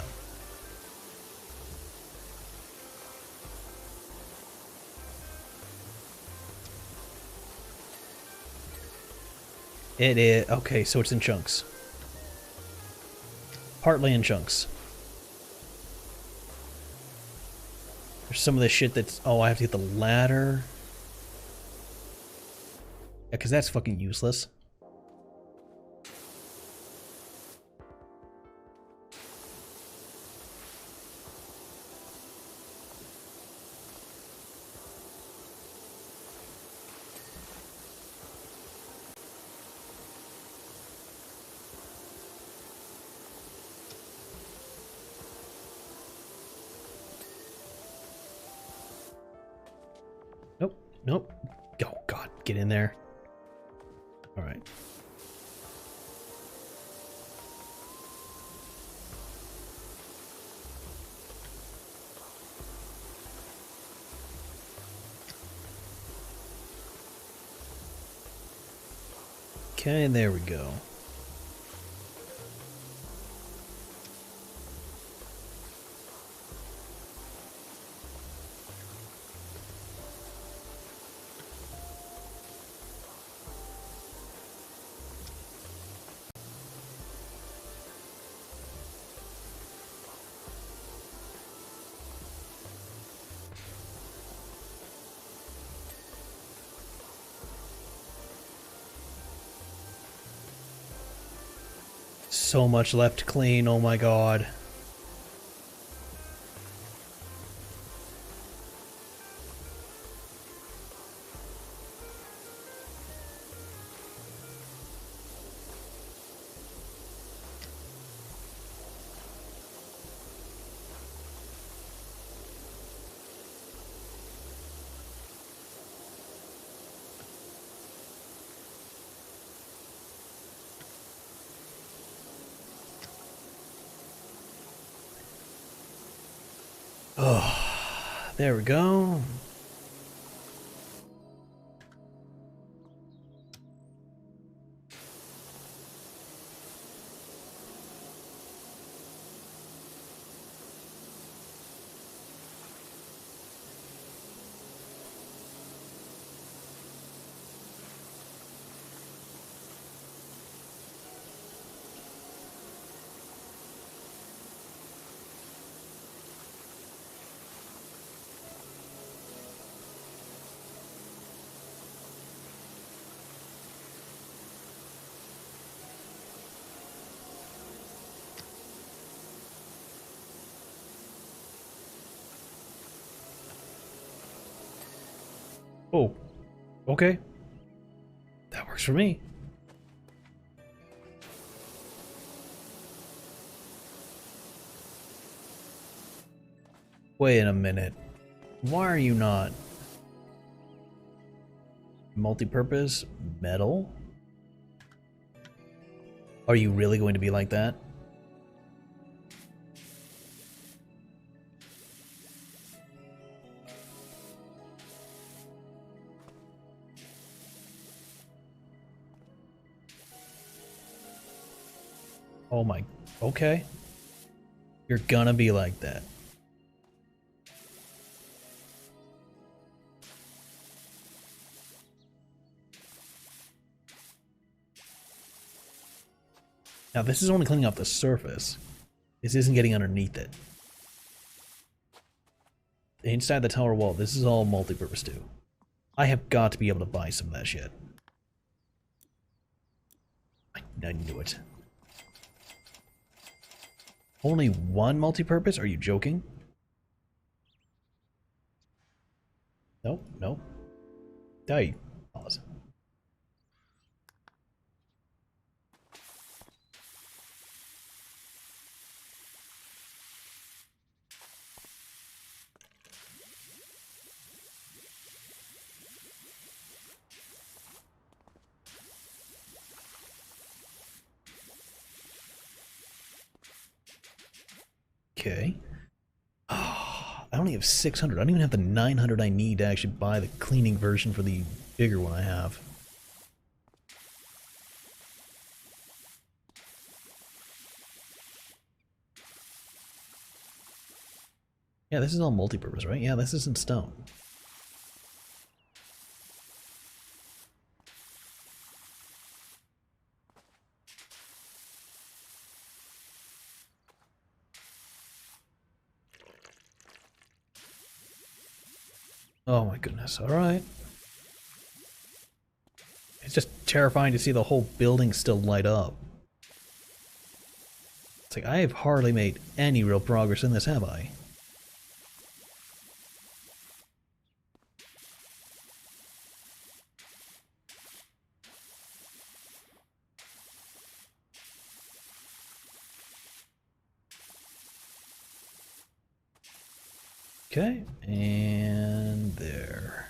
It is. Okay, so it's in chunks. Partly in chunks. There's some of this shit that's... Oh, I have to get the ladder. Yeah, because that's fucking useless. Nope, nope. Oh, God, get in there. All right. Okay, there we go. So much left to clean, oh my God. Oh, there we go. Oh, okay. That works for me. Wait a minute. Why are you not? Multi-purpose metal? Are you really going to be like that? Oh my, okay. You're gonna be like that. Now this is only cleaning up the surface. This isn't getting underneath it. Inside the tower wall, this is all multi-purpose too. I have got to be able to buy some of that shit. I knew it. Only one multi-purpose? Are you joking? Nope, nope. Die. Pause. Okay. Oh, I only have 600. I don't even have the 900 I need to actually buy the cleaning version for the bigger one I have. Yeah, this is all multi-purpose, right? Yeah, this isn't stone. Oh my goodness, alright. It's just terrifying to see the whole building still light up. It's like, I have hardly made any real progress in this, have I? Okay, and there.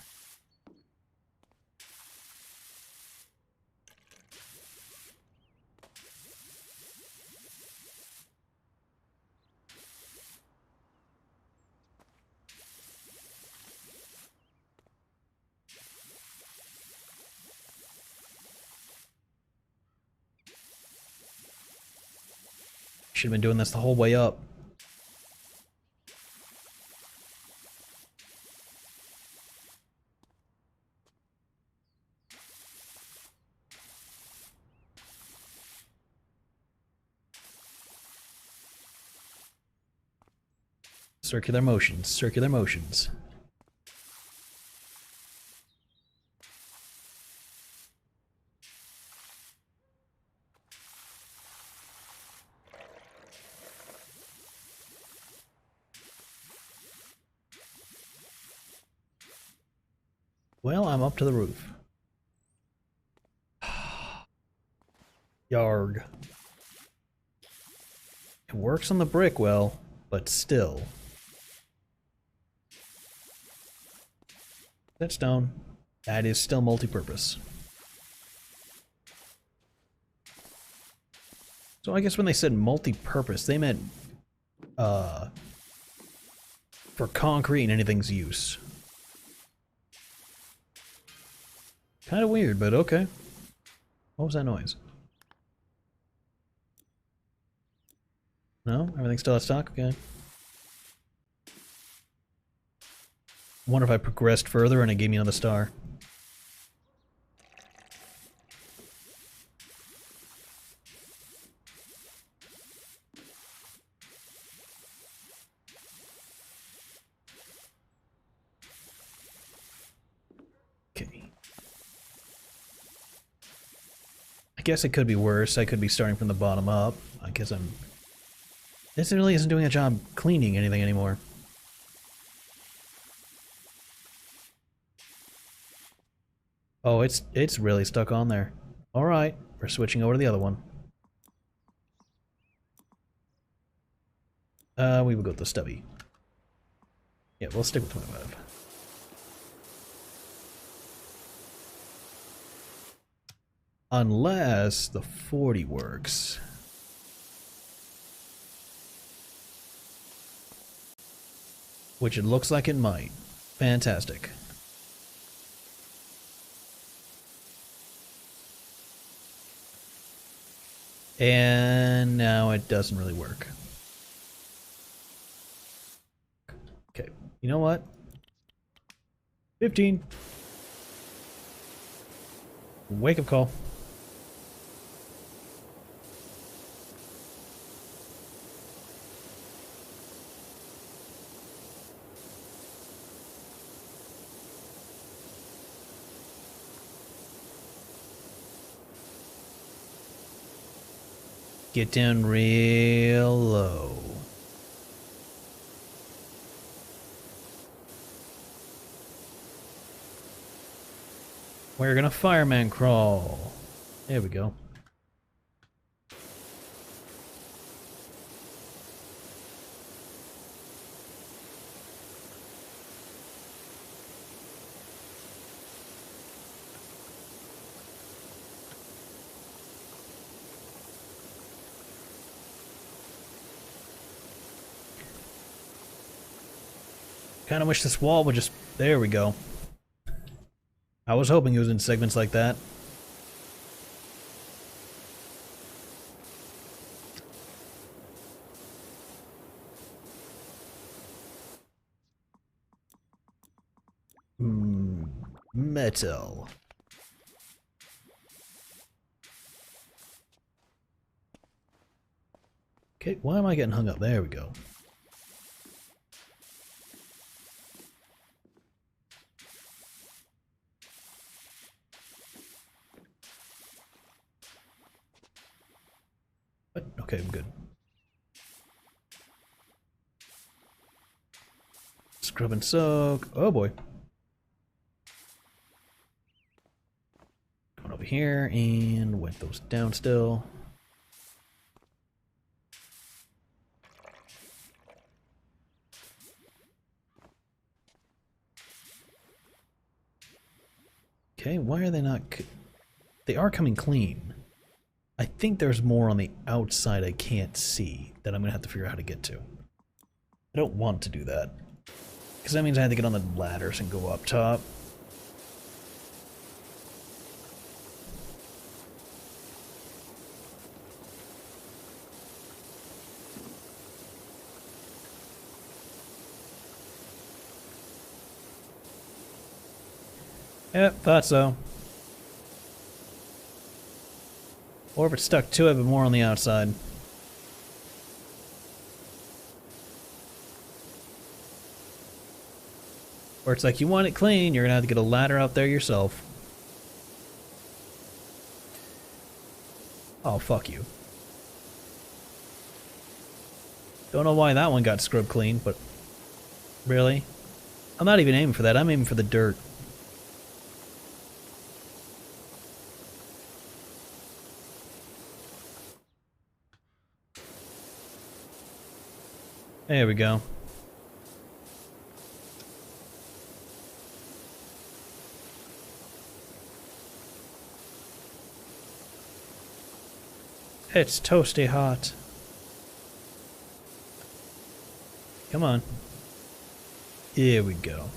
Should have been doing this the whole way up. Circular motions, circular motions. Well, I'm up to the roof. Yarg. It works on the brick well, but still. That stone. That is still multi-purpose. So I guess when they said multi-purpose, they meant for concrete and anything's use. Kind of weird, but okay. What was that noise? No? Everything's still at stock? Okay. I wonder if I progressed further and it gave me another star. Okay. I guess it could be worse. I could be starting from the bottom up. I guess I'm... This really isn't doing a job cleaning anything anymore. Oh, it's really stuck on there. Alright, we're switching over to the other one. We will go with the stubby. Yeah, we'll stick with 25. Unless the 40 works. Which it looks like it might. Fantastic. And now it doesn't really work. Okay, you know what? 15. Wake up call. Get down real low. We're gonna fireman crawl. There we go. Kinda wish this wall would just... There we go. I was hoping it was in segments like that. Metal. Okay, why am I getting hung up? There we go. But okay, I'm good. Scrub and soak. Oh boy. Going over here and wet those down still. Okay, why are they not... They are coming clean. I think there's more on the outside I can't see that I'm going to have to figure out how to get to. I don't want to do that. Because that means I have to get on the ladders and go up top. Yep, thought so. Or if it's stuck to it, but more on the outside. Or it's like, you want it clean, you're gonna have to get a ladder out there yourself. Oh, fuck you. Don't know why that one got scrubbed clean, but... Really? I'm not even aiming for that, I'm aiming for the dirt. There we go. It's toasty hot. Come on. Here we go.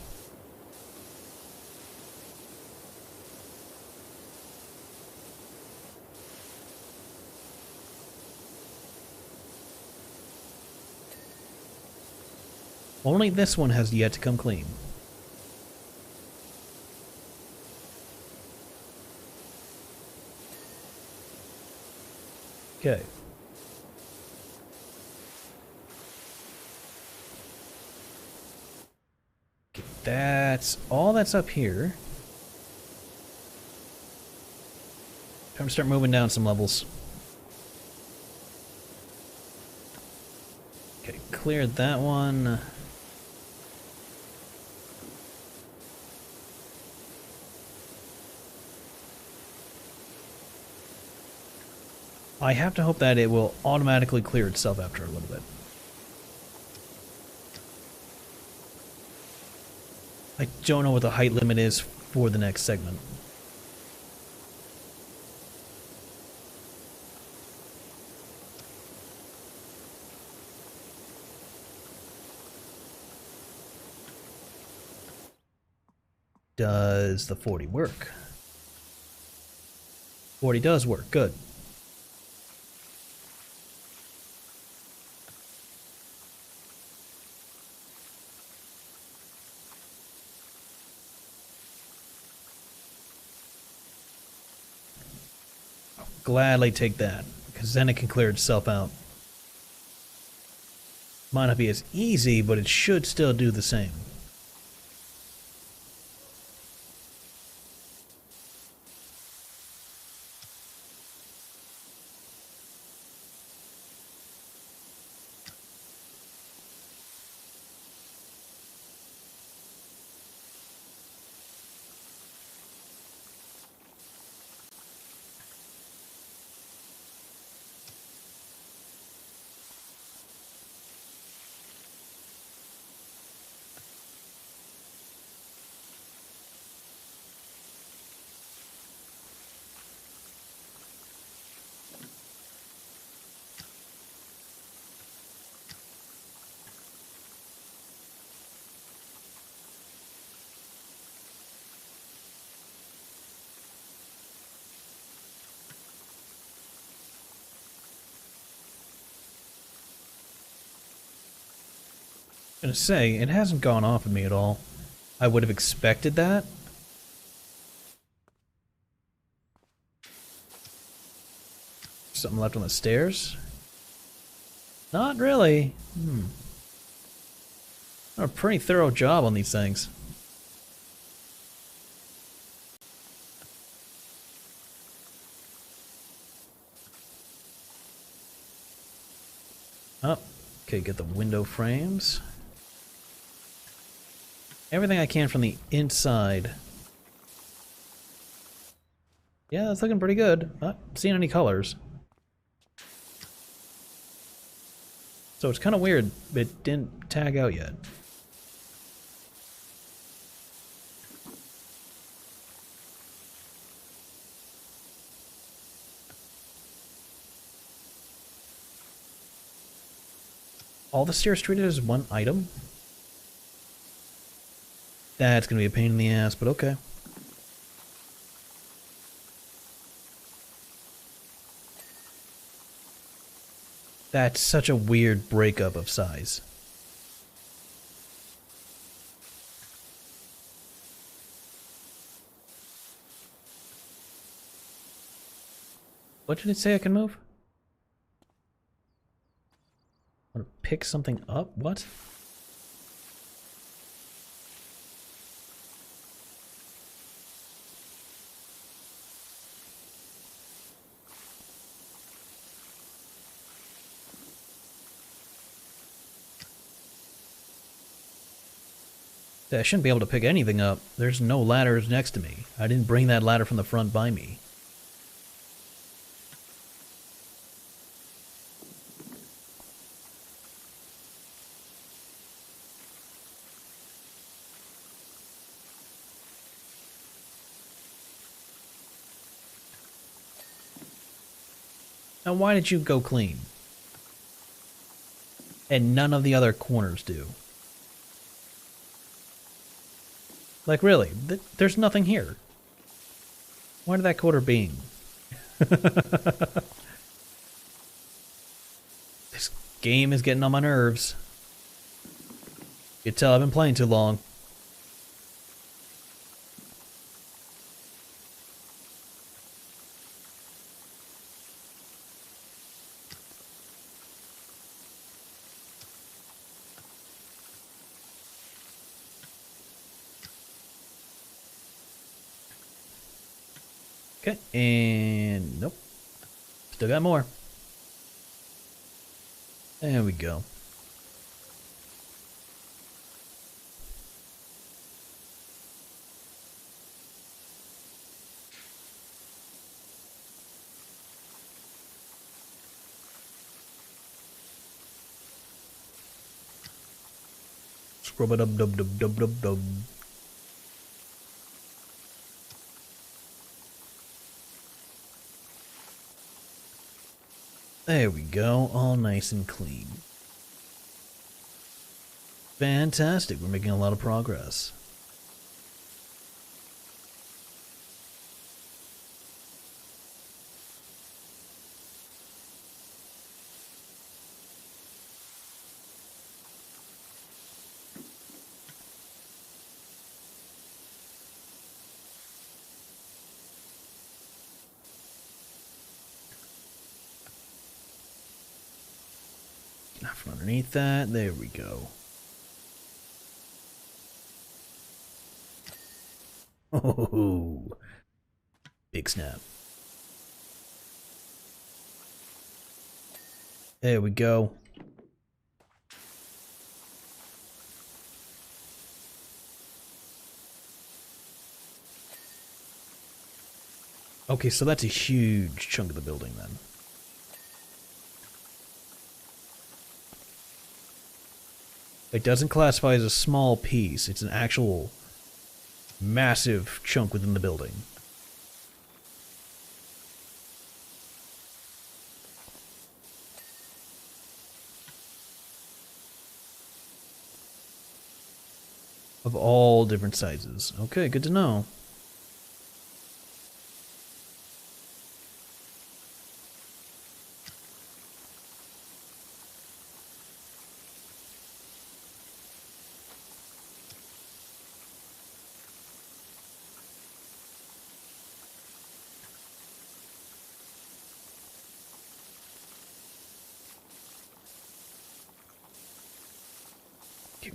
Only this one has yet to come clean. Okay. That's all that's up here. Time to start moving down some levels. Okay, cleared that one. I have to hope that it will automatically clear itself after a little bit. I don't know what the height limit is for the next segment. Does the 40 work? 40 does work, good. Gladly take that, because then it can clear itself out. Might not be as easy, but it should still do the same. I'm gonna say, it hasn't gone off of me at all. I would have expected that. Something left on the stairs? Not really. Done a pretty thorough job on these things. Oh, okay, get the window frames. Everything I can from the inside. Yeah, that's looking pretty good. Not seeing any colors. So it's kind of weird. It didn't tag out yet. All the stairs treated as one item? That's gonna be a pain in the ass, but okay. That's such a weird breakup of size. What did it say I can move? Want to pick something up? What? I shouldn't be able to pick anything up. There's no ladders next to me. I didn't bring that ladder from the front by me. Now why did you go clean? And none of the other corners do. Like really, there's nothing here. Why did that quarter being? This game is getting on my nerves. You can tell I've been playing too long. Okay, and nope. Still got more. There we go. Scrub it up, dub dub dub dub dub. There we go, all nice and clean. Fantastic, we're making a lot of progress. From underneath that, there we go. Oh, big snap. There we go. Okay, so that's a huge chunk of the building then. It doesn't classify as a small piece, it's an actual massive chunk within the building. Of all different sizes. Okay, good to know.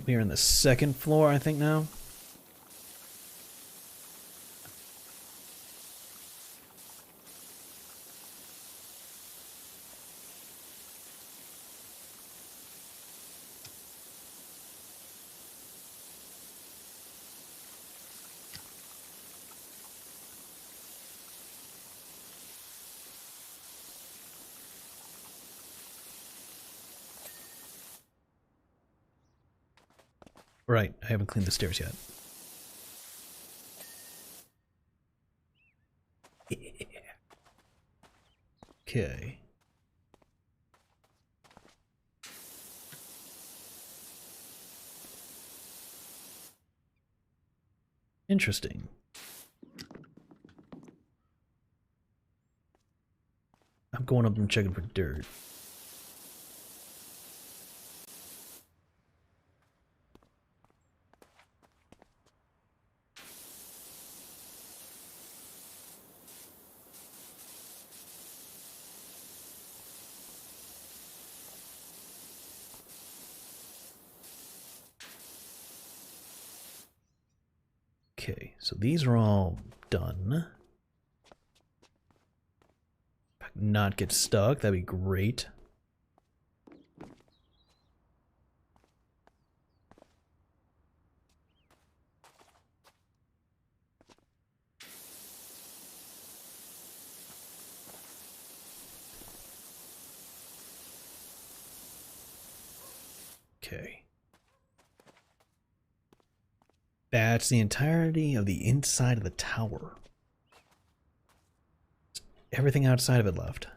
We're in the second floor, I think, now. Right, I haven't cleaned the stairs yet. Okay. Interesting. I'm going up and checking for dirt. Okay, so these are all done. Not get stuck, that'd be great. Okay. That's the entirety of the inside of the tower. Everything outside of it left.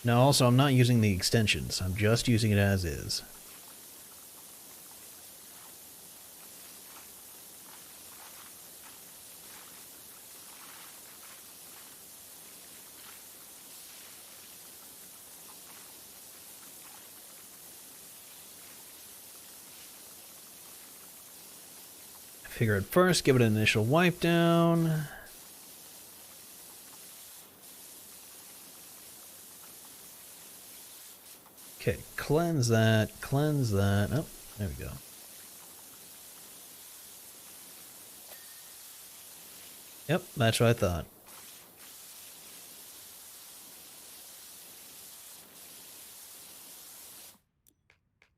Now also, I'm not using the extensions. I'm just using it as is. I figure at first, give it an initial wipe down. Okay, cleanse that, cleanse that. Oh, there we go. Yep, that's what I thought.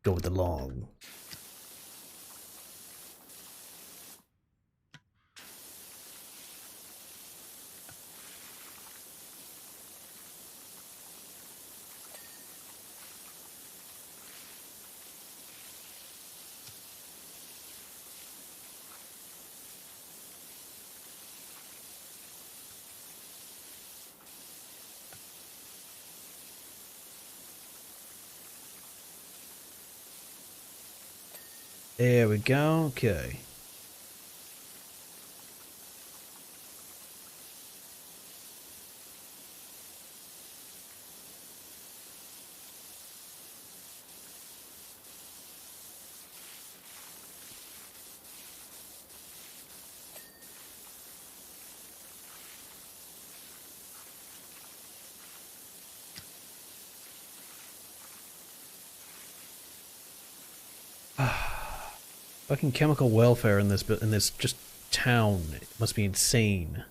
Go with the log. There we go, okay. Fucking chemical welfare in this just town. It must be insane.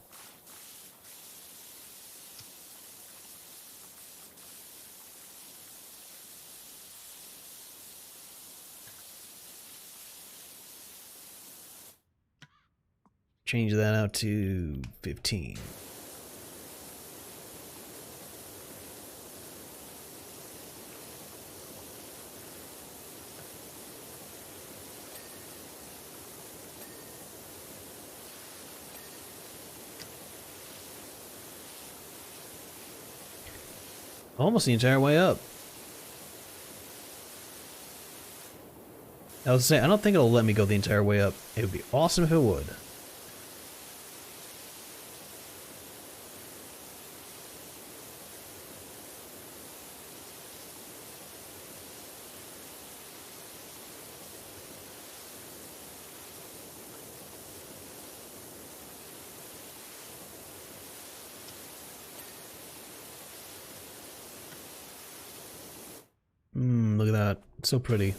Change that out to 15. Almost the entire way up. I was saying, I don't think it'll let me go the entire way up. It would be awesome if it would. Look at that. It's so pretty.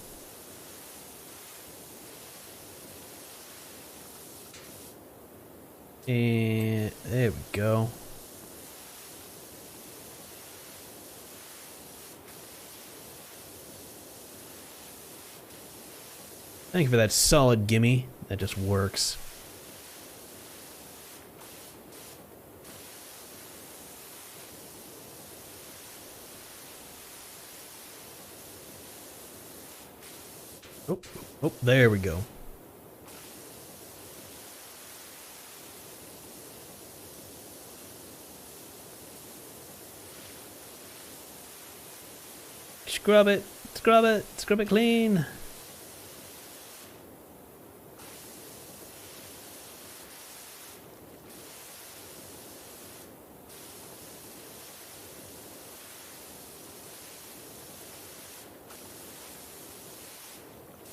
And there we go. Thank you for that solid gimme. That just works. Oh, oh, there we go. Scrub it, scrub it, scrub it clean.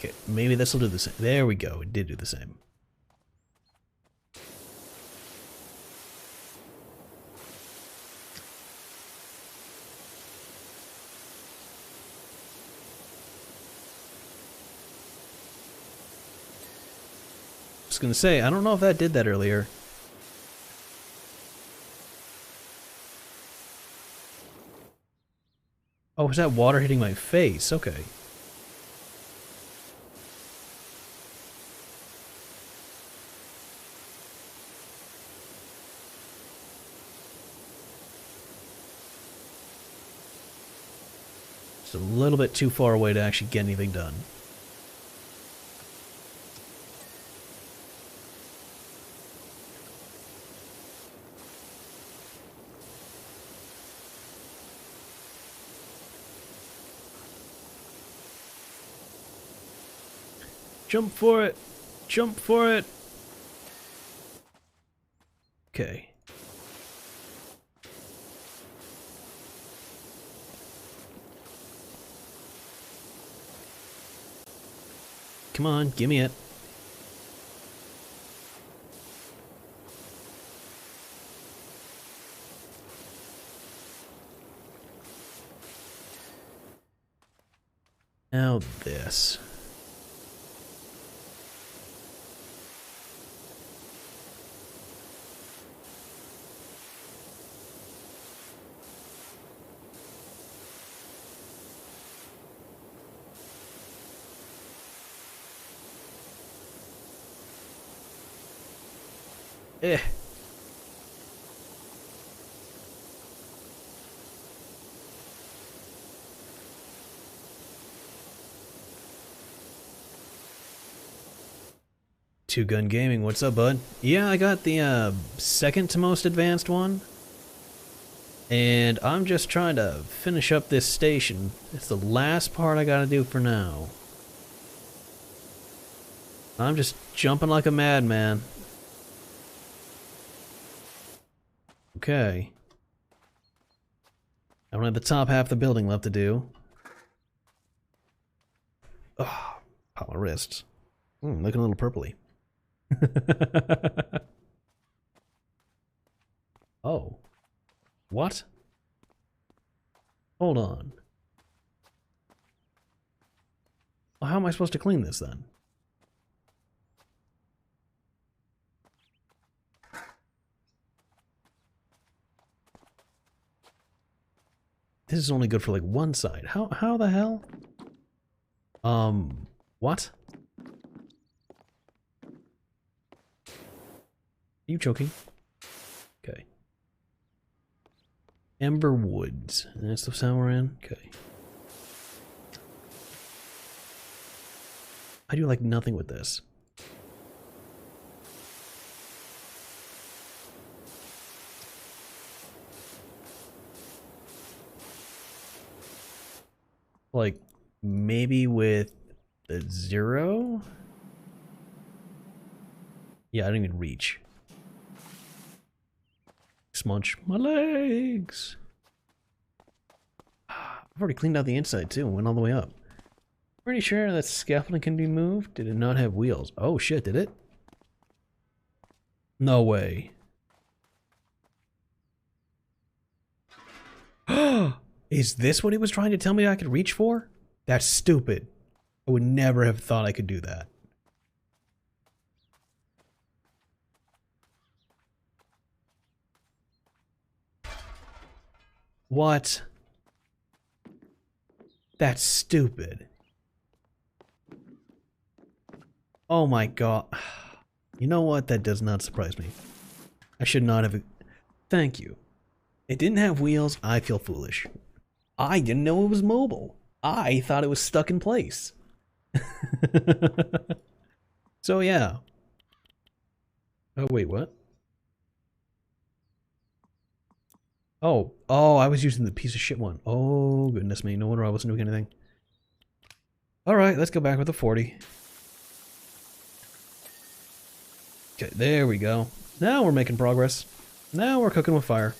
Okay, maybe this will do the same. There we go, it did do the same. I was gonna say, I don't know if that did that earlier. Oh, was that water hitting my face? Okay. It's a little bit too far away to actually get anything done. Jump for it! Jump for it! Okay. Come on, give me it. Now this. Eh. Two Gun Gaming, what's up, bud? Yeah, I got the second to most advanced one. And I'm just trying to finish up this station. It's the last part I gotta do for now. I'm just jumping like a madman. Okay. I only have the top half of the building left to do. Oh, pop my wrists. Looking a little purpley. Oh. What? Hold on. Well, how am I supposed to clean this then? This is only good for like one side. How the hell? What? Are you choking? Okay. Ember Woods. That's the sound we're in? Okay. I do like nothing with this. Like, maybe with the 0? Yeah, I didn't even reach. Smudge my legs. I've already cleaned out the inside too and went all the way up. Pretty sure that scaffolding can be moved. Did it not have wheels? Oh shit, did it? No way. Is this what he was trying to tell me I could reach for? That's stupid. I would never have thought I could do that. What? That's stupid. Oh my god. You know what? That does not surprise me. I should not have... Thank you. It didn't have wheels. I feel foolish. I didn't know it was mobile. I thought it was stuck in place. So yeah. Oh wait, what? Oh, I was using the piece of shit one. Oh, goodness me. No wonder I wasn't doing anything. Alright, let's go back with the 40. Okay, there we go. Now we're making progress. Now we're cooking with fire.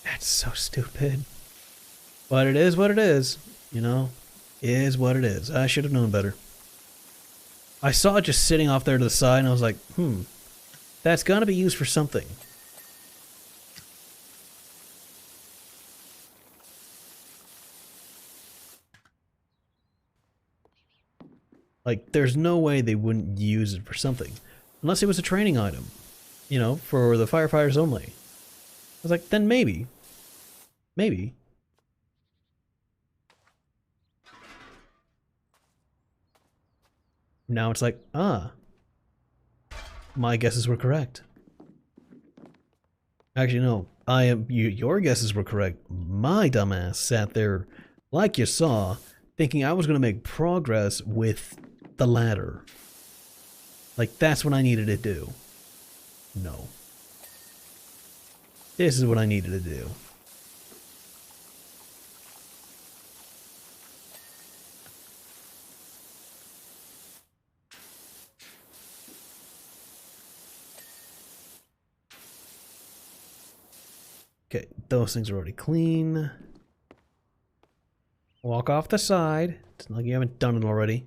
That's so stupid. But it is what it is, you know? Is what it is. I should have known better. I saw it just sitting off there to the side and I was like, that's gotta be used for something. Like, there's no way they wouldn't use it for something. Unless it was a training item. You know, for the firefighters only. I was like, then maybe. Maybe. Now it's like, my guesses were correct. Actually, no. Your guesses were correct. My dumbass sat there, like you saw, thinking I was going to make progress with the ladder. Like, that's what I needed to do. No. This is what I needed to do. Okay, those things are already clean. Walk off the side. It's not like you haven't done it already.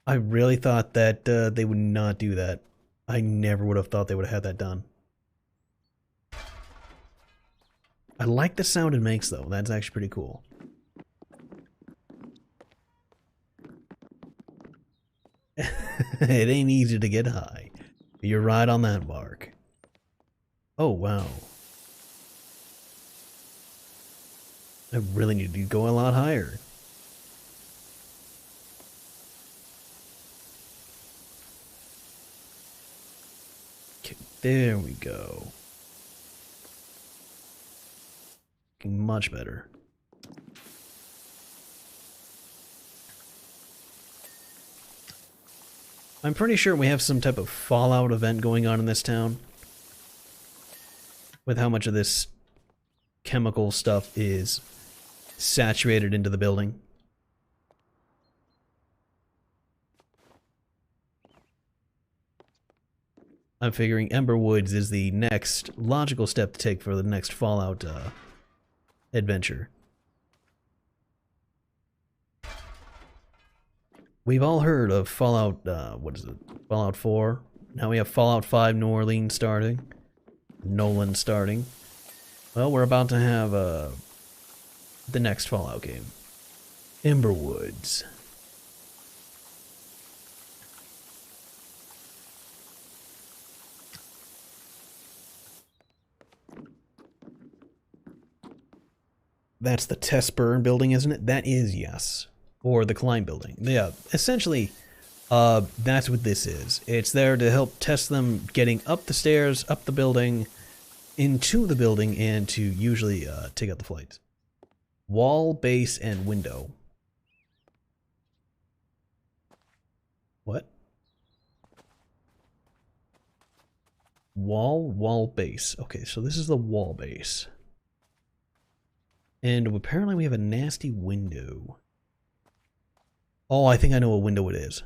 I really thought that they would not do that. I never would have thought they would have had that done. I like the sound it makes, though. That's actually pretty cool. It ain't easy to get high. You're right on that mark. Oh, wow. I really need to go a lot higher. Okay, there we go. Much better. I'm pretty sure we have some type of Fallout event going on in this town. With how much of this chemical stuff is saturated into the building. I'm figuring Ember Woods is the next logical step to take for the next Fallout adventure. We've all heard of Fallout, what is it? Fallout 4. Now we have Fallout 5 New Orleans starting. Nolan starting. Well, we're about to have the next Fallout game. Ember Woods. That's the test burn building, isn't it? That is, yes. Or the Klein building. Yeah, essentially, that's what this is. It's there to help test them getting up the stairs, up the building, into the building, and to usually take out the flights. Wall, base, and window. What? Wall, base. Okay, so this is the wall base. And apparently we have a nasty window. Oh, I think I know what window it is.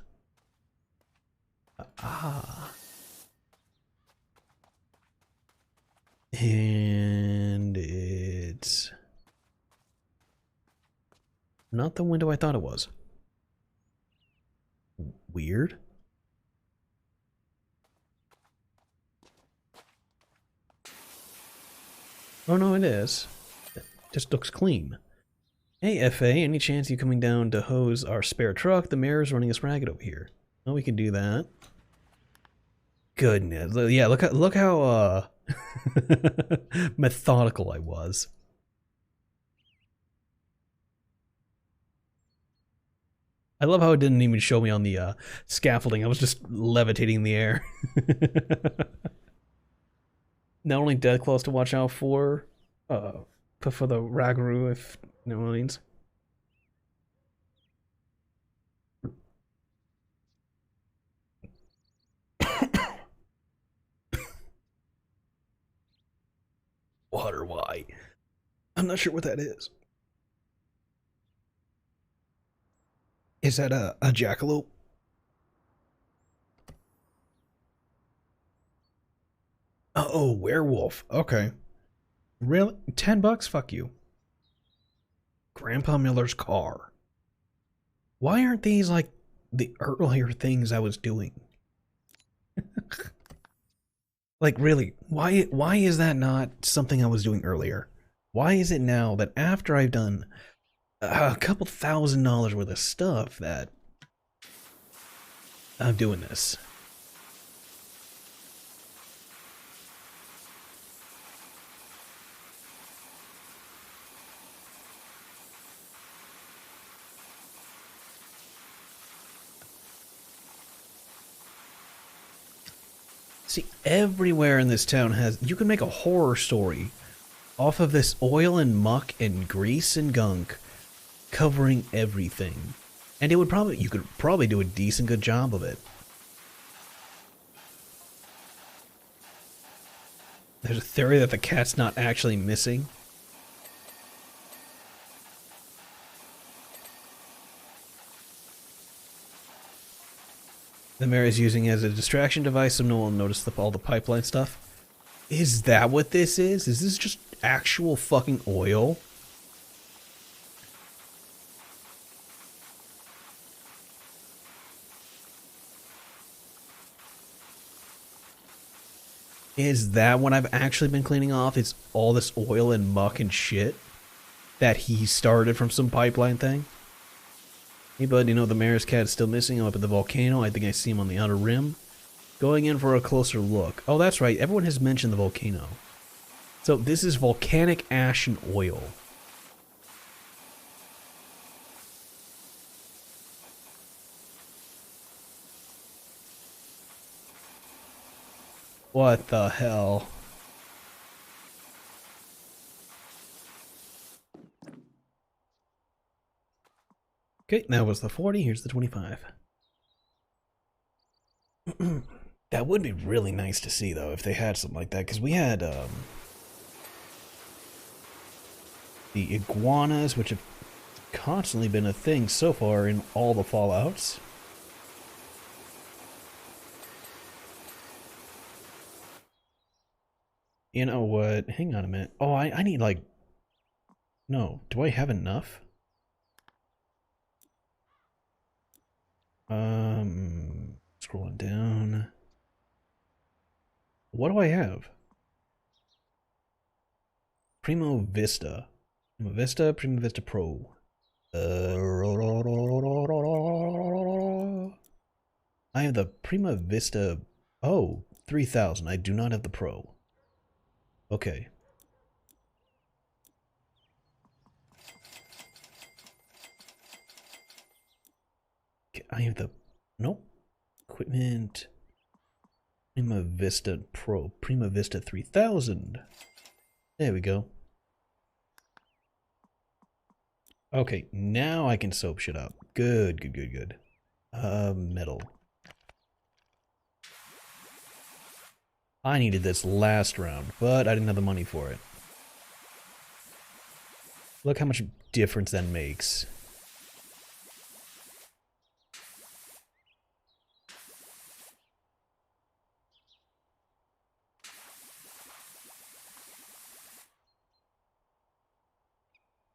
And it's not the window I thought it was. Weird. Oh no, it is. It just looks clean. Hey, FA, any chance you coming down to hose our spare truck? The mayor's running us ragged over here. Well, we can do that. Goodness. Yeah, look how methodical I was. I love how it didn't even show me on the scaffolding. I was just levitating in the air. Not only Deathclaws to watch out but for the Ragru, if no one means. Water, why? I'm not sure what that is. Is that a jackalope? Oh, werewolf. Okay. Really? $10? Fuck you. Grandpa Miller's car. Why aren't these like the earlier things I was doing? Like really, why is that not something I was doing earlier? Why is it now that after I've done a couple $1,000 worth of stuff that I'm doing this? See, everywhere in this town you can make a horror story off of this oil and muck and grease and gunk covering everything. And you could probably do a decent good job of it. There's a theory that the cat's not actually missing. The mayor is using it as a distraction device so no one will notice all the pipeline stuff. Is that what this is? Is this just actual fucking oil? Is that what I've actually been cleaning off? It's all this oil and muck and shit that he started from some pipeline thing? Hey bud, you know the mayor's cat is still missing. I'm up at the volcano. I think I see him on the outer rim. Going in for a closer look. Oh, that's right. Everyone has mentioned the volcano. So this is volcanic ash and oil. What the hell? Okay, that was the 40. Here's the 25. That would be really nice to see, though, if they had something like that. Because we had the iguanas, which have constantly been a thing so far in all the Fallouts. You know what? Hang on a minute. Oh, I need, like... No. Do I have enough? Scrolling down. What do I have? Primo Vista. Primo Vista Pro. I have the Prima Vista. Oh, 3000. I do not have the Pro. Okay. I have the... Nope. Equipment. Prima Vista Pro. Prima Vista 3000. There we go. Okay, now I can soap shit up. Good, good, good, good. Metal. I needed this last round, but I didn't have the money for it. Look how much difference that makes.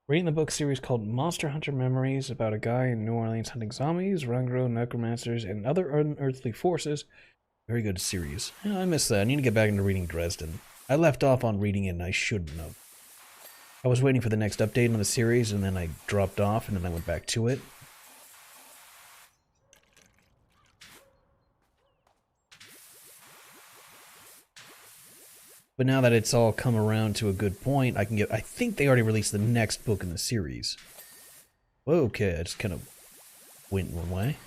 Reading the book series called Monster Hunter Memories about a guy in New Orleans hunting zombies, Rungro, necromancers, and other unearthly forces. Very good series. Yeah, I missed that. I need to get back into reading Dresden. I left off on reading it and I shouldn't have. I was waiting for the next update on the series, and then I dropped off, and then I went back to it. But now that it's all come around to a good point, I think they already released the next book in the series. Okay, I just kind of went one way.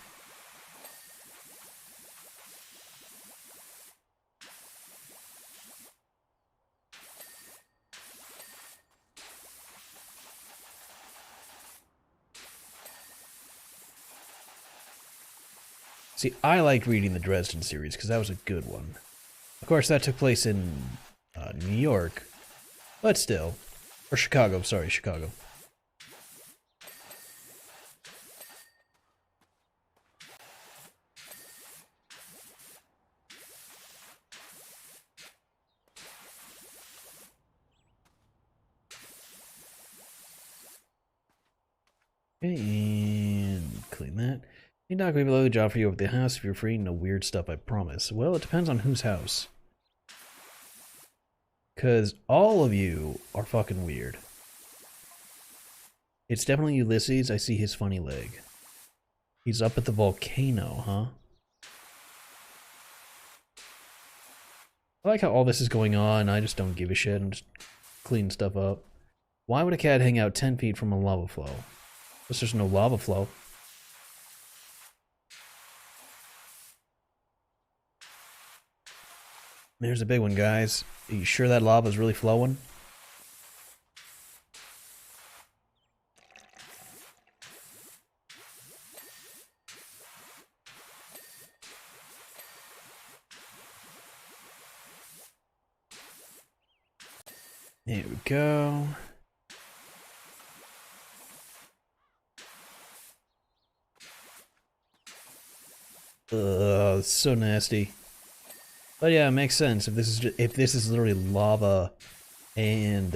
See, I liked reading the Dresden series because that was a good one. Of course, that took place in New York, but still. Or Chicago, sorry, Chicago. Okay, and clean that. Hey Doc, we have a load job for you over the house if you're free. No weird stuff, I promise. Well, it depends on whose house. Because all of you are fucking weird. It's definitely Ulysses. I see his funny leg. He's up at the volcano, huh? I like how all this is going on. I just don't give a shit. I'm just cleaning stuff up. Why would a cat hang out 10 feet from a lava flow? Unless there's no lava flow. There's a big one, guys. Are you sure that lava's really flowing? There we go. Ugh, it's so nasty. But yeah, it makes sense. If this is literally lava and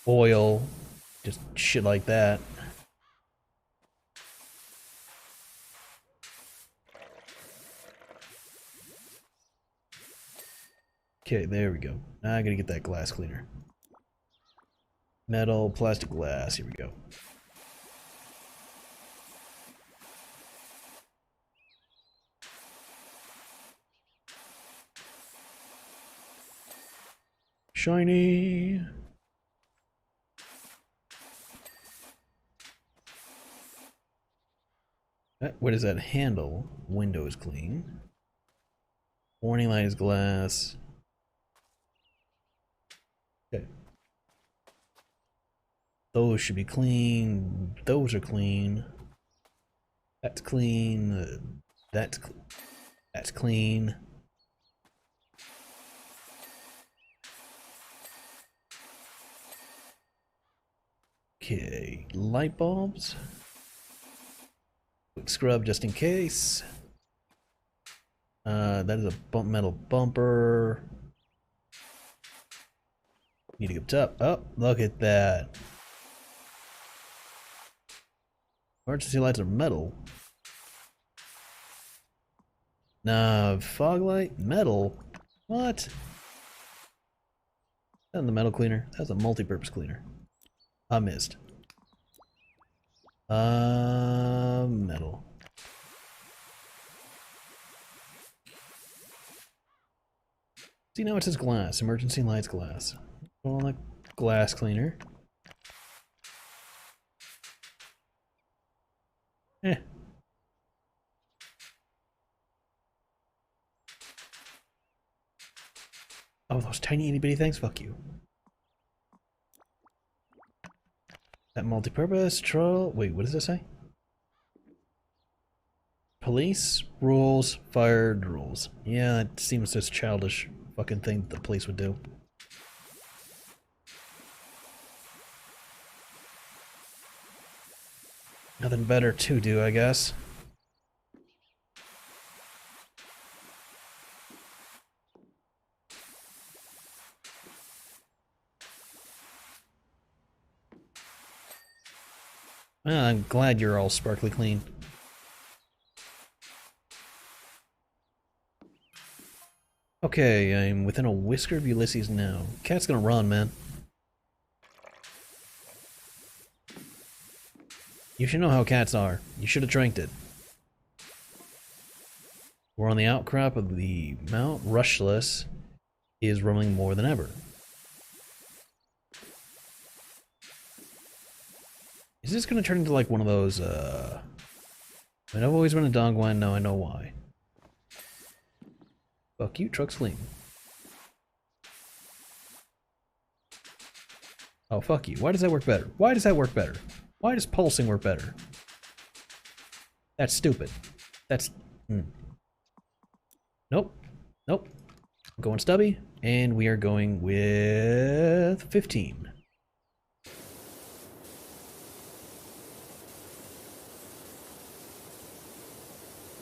oil, just shit like that. Okay, there we go. Now I gotta get that glass cleaner. Metal, plastic, glass. Here we go. Shiny. What is that handle? Window is clean. Warning light is glass. Okay. Those should be clean. Those are clean. That's clean. That's clean. Okay, light bulbs. Quick scrub just in case. That is a metal bumper. Need to go up. Oh, look at that. Emergency lights are metal. Nah, fog light, metal. What? That's the metal cleaner. That's a multi-purpose cleaner. I missed. Metal. See, now it says glass. Emergency lights, glass. On the glass cleaner. Eh. Oh, those tiny itty bitty things? Fuck you. That multi-purpose, troll. Wait, what does that say? Police, rules, fire, rules. Yeah, it seems just childish fucking thing the police would do. Nothing better to do, I guess. Well, I'm glad you're all sparkly clean. Okay, I'm within a whisker of Ulysses now. Cat's gonna run, man. You should know how cats are. You should have tranked it. We're on the outcrop of the Mount Rushless is roaming more than ever. Is this gonna turn into like one of those, I mean, I've always been a Dogwine, now I know why. Fuck you, truck's clean. Oh, fuck you. Why does that work better? Why does that work better? Why does pulsing work better? That's stupid. That's... Nope. Nope. Going stubby, and we are going with 15.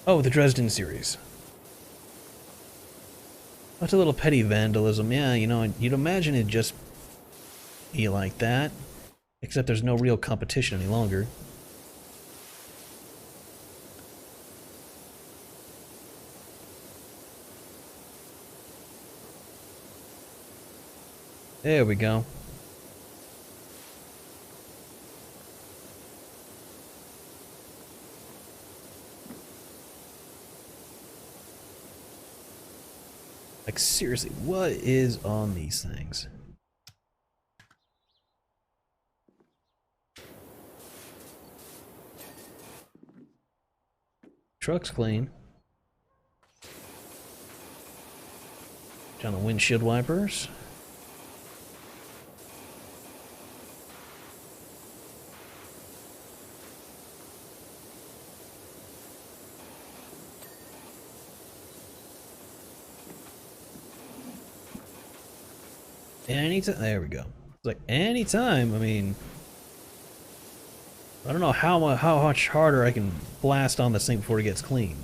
Oh, the Dresden series. That's a little petty vandalism. Yeah, you know, you'd imagine it'd just be like that. Except there's no real competition any longer. There we go. Like, seriously, what is on these things? Truck's clean. Down the windshield wipers. Anytime, there we go. It's like anytime. I mean, I don't know how much harder I can blast on this thing before it gets clean.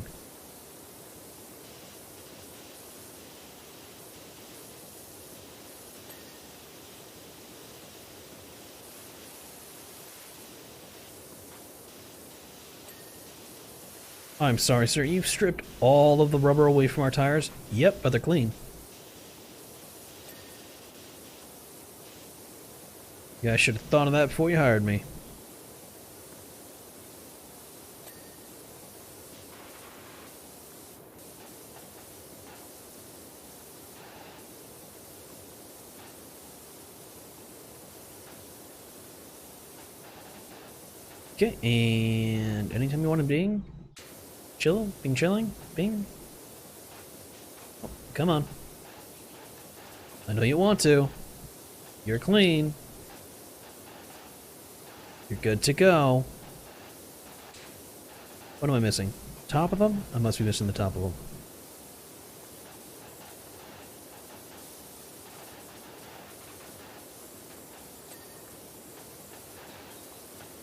I'm sorry, sir. You've stripped all of the rubber away from our tires? Yep, but they're clean. You guys should have thought of that before you hired me. Okay, and anytime you want to bing? Chill? Bing chilling? Bing? Oh, come on. I know you want to. You're clean. You're good to go. What am I missing? Top of them? I must be missing the top of them.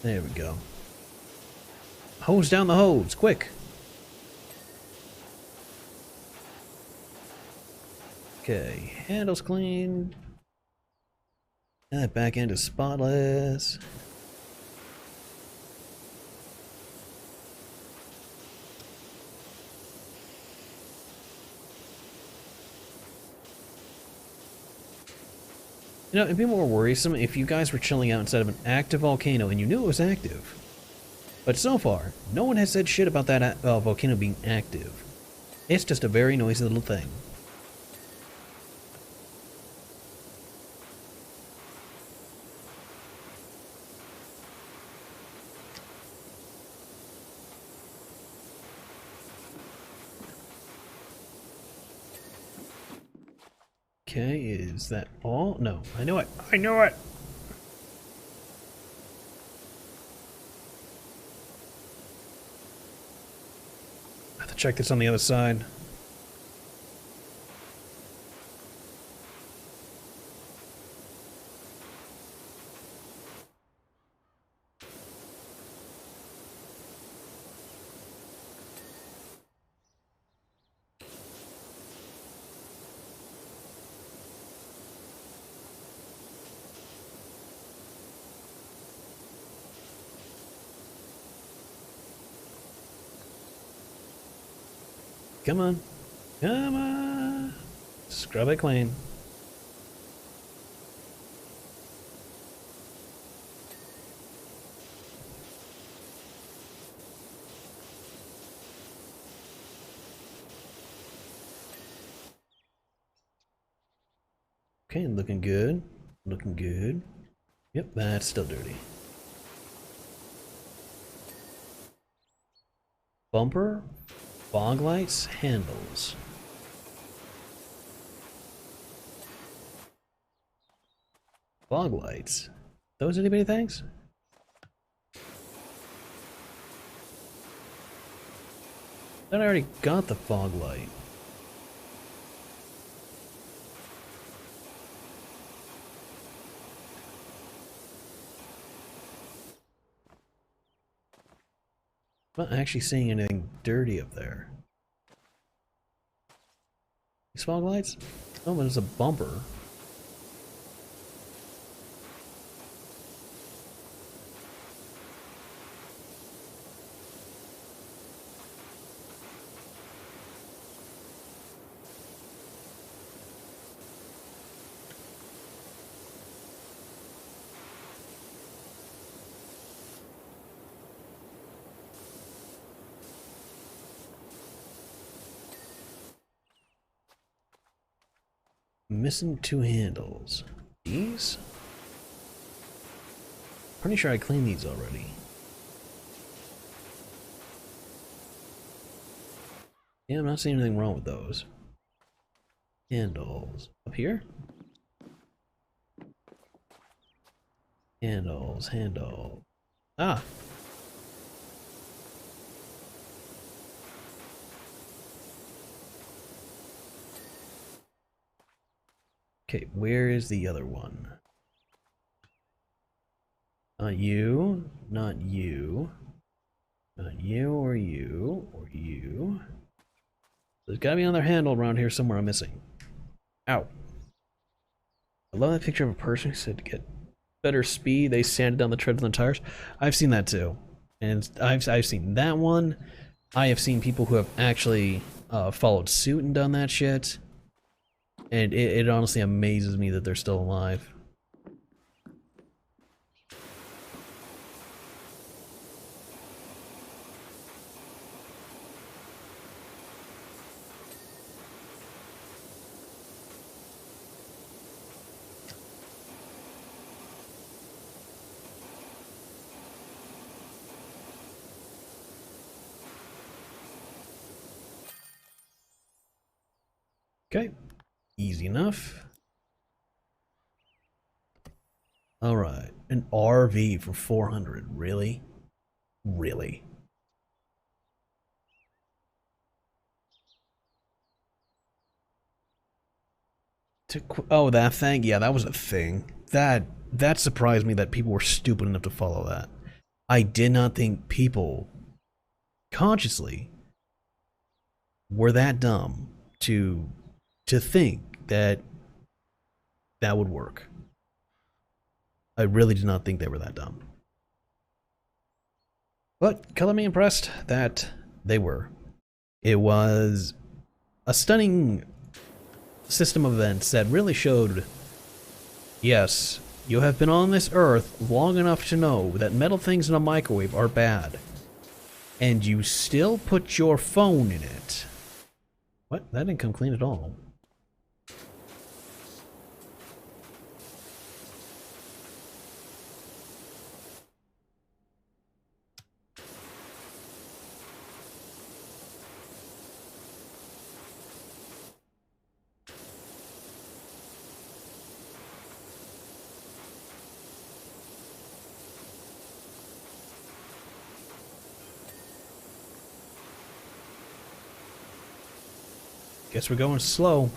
There we go. Hose down the hose, quick! Okay, handle's clean. And that back end is spotless. You know, it'd be more worrisome if you guys were chilling out inside of an active volcano and you knew it was active. But so far, no one has said shit about that volcano being active. It's just a very noisy little thing. Okay, is that all? No, I knew it! I knew it! I have to check this on the other side. Come on. Come on. Scrub it clean. Okay, looking good. Looking good. Yep, that's still dirty. Bumper, fog lights, handles. Fog lights. Those anybody thanks? I already got the fog light. I'm not actually seeing anything dirty up there. These fog lights? Oh, but it's a bumper. Missing 2 handles. These? Pretty sure I cleaned these already. Yeah, I'm not seeing anything wrong with those. Handles. Up here? Handles, handle. Ah! Okay, where is the other one? Not you, not you, not you, or you, or you. There's gotta be another handle around here somewhere I'm missing. Ow. I love that picture of a person who said to get better speed, they sanded down the treads on the tires. I've seen that too. And I've seen that one. I have seen people who have actually followed suit and done that shit. And it honestly amazes me that they're still alive. Okay, easy enough. All right, an RV for 400. Really? Really? Oh, that thing? Yeah, that was a thing. That surprised me that people were stupid enough to follow that. I did not think people consciously were that dumb to think that that would work. I really did not think they were that dumb. But color me impressed that they were. It was a stunning system of events that really showed, yes, you have been on this earth long enough to know that metal things in a microwave are bad. And you still put your phone in it. What? That didn't come clean at all. Guess we're going slow.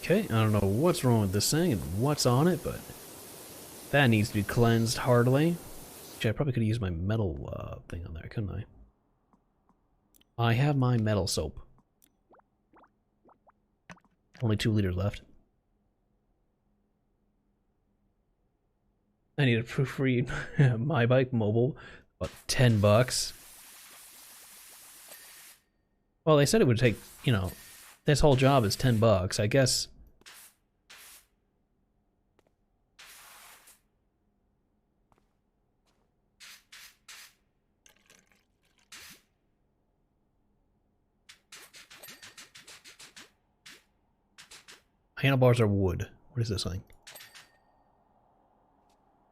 Okay, I don't know what's wrong with this thing and what's on it, but that needs to be cleansed heartily. Actually, I probably could have used my metal thing on there, couldn't I? I have my metal soap. Only 2 liters left. I need to proofread my bike mobile. About $10. Well, they said it would take, you know, this whole job is $10. I guess. Handlebars are wood. What is this thing?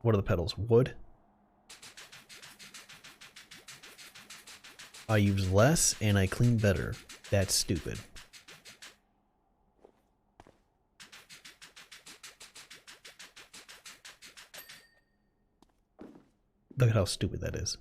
What are the pedals? Wood? I use less and I clean better. That's stupid. Look at how stupid that is.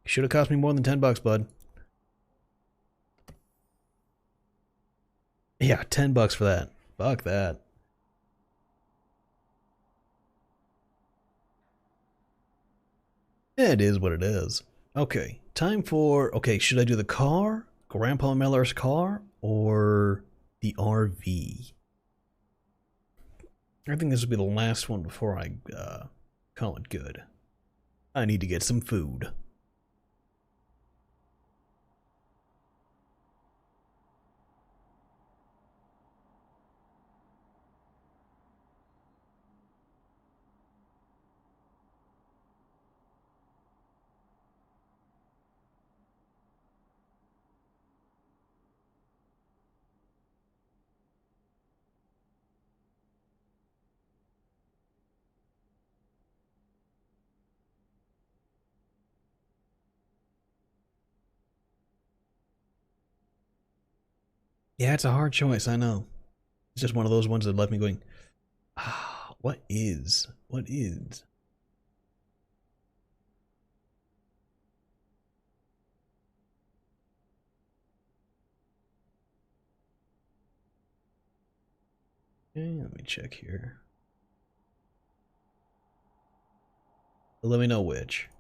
Should have cost me more than $10, bud. Yeah, $10 for that. Fuck that. It is what it is. Okay, time for... Okay, should I do the car? Grandpa Miller's car? Or the RV? I think this will be the last one before I call it good. I need to get some food. Yeah, it's a hard choice, I know. It's just one of those ones that left me going, ah, what is? What is? Okay, let me check here. Let me know which.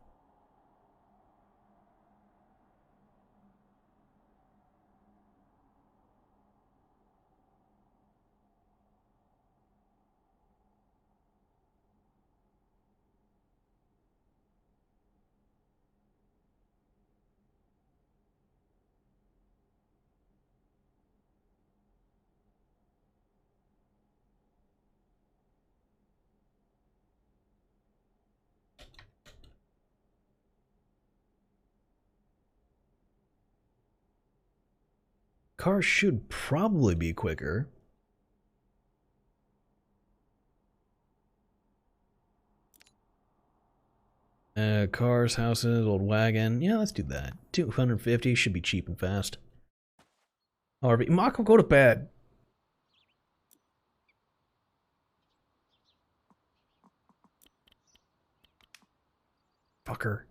Cars should probably be quicker. Cars, houses, old wagon. Yeah, let's do that. 250 should be cheap and fast. RV. Mako, go to bed. Fucker.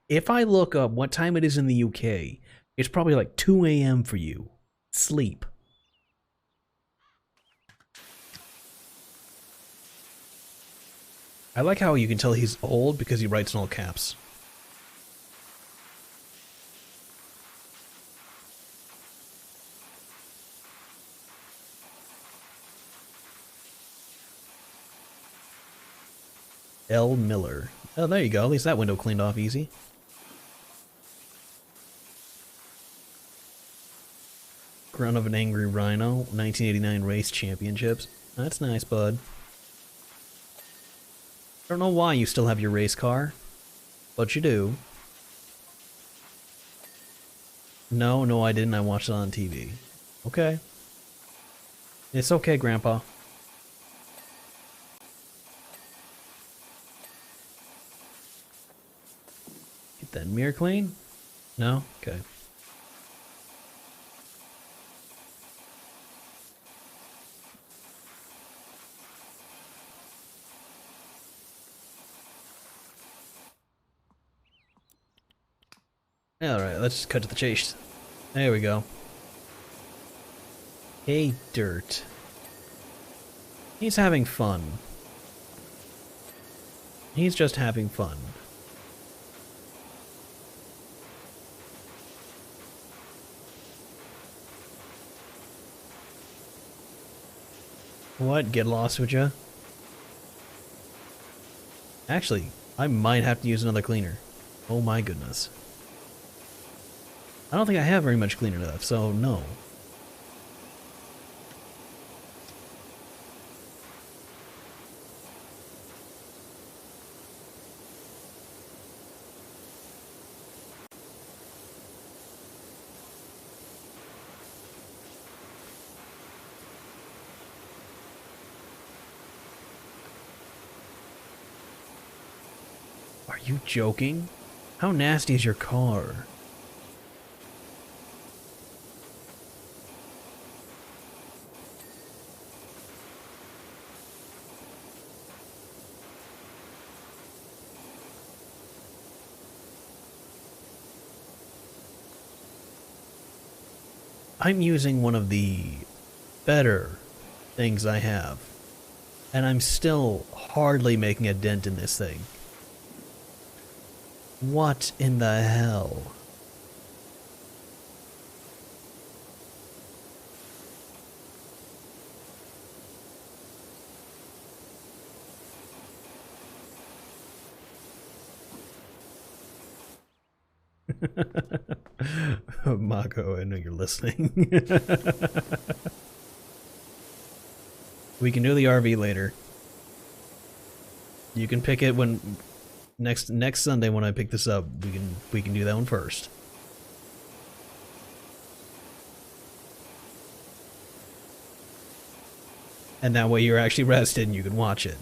If I look up what time it is in the UK, it's probably like 2 a.m. for you. Sleep. I like how you can tell he's old because he writes in all caps. L. Miller. Oh, there you go. At least that window cleaned off easy. Grunt of an Angry Rhino, 1989 Race Championships. That's nice, bud. I don't know why you still have your race car, but you do. No, I didn't. I watched it on TV. Okay. It's okay, Grandpa. Get that mirror clean? No? Okay. Alright, let's just cut to the chase. There we go. Hey, Dirt. He's having fun. He's just having fun. What? Get lost, would ya? Actually, I might have to use another cleaner. Oh my goodness. I don't think I have very much cleaner left, so no. Are you joking? How nasty is your car? I'm using one of the better things I have, and I'm still hardly making a dent in this thing. What in the hell? Mako, I know you're listening. We can do the RV later. You can pick it when next Sunday when I pick this up. We can do that one first. And that way you're actually rested and you can watch it.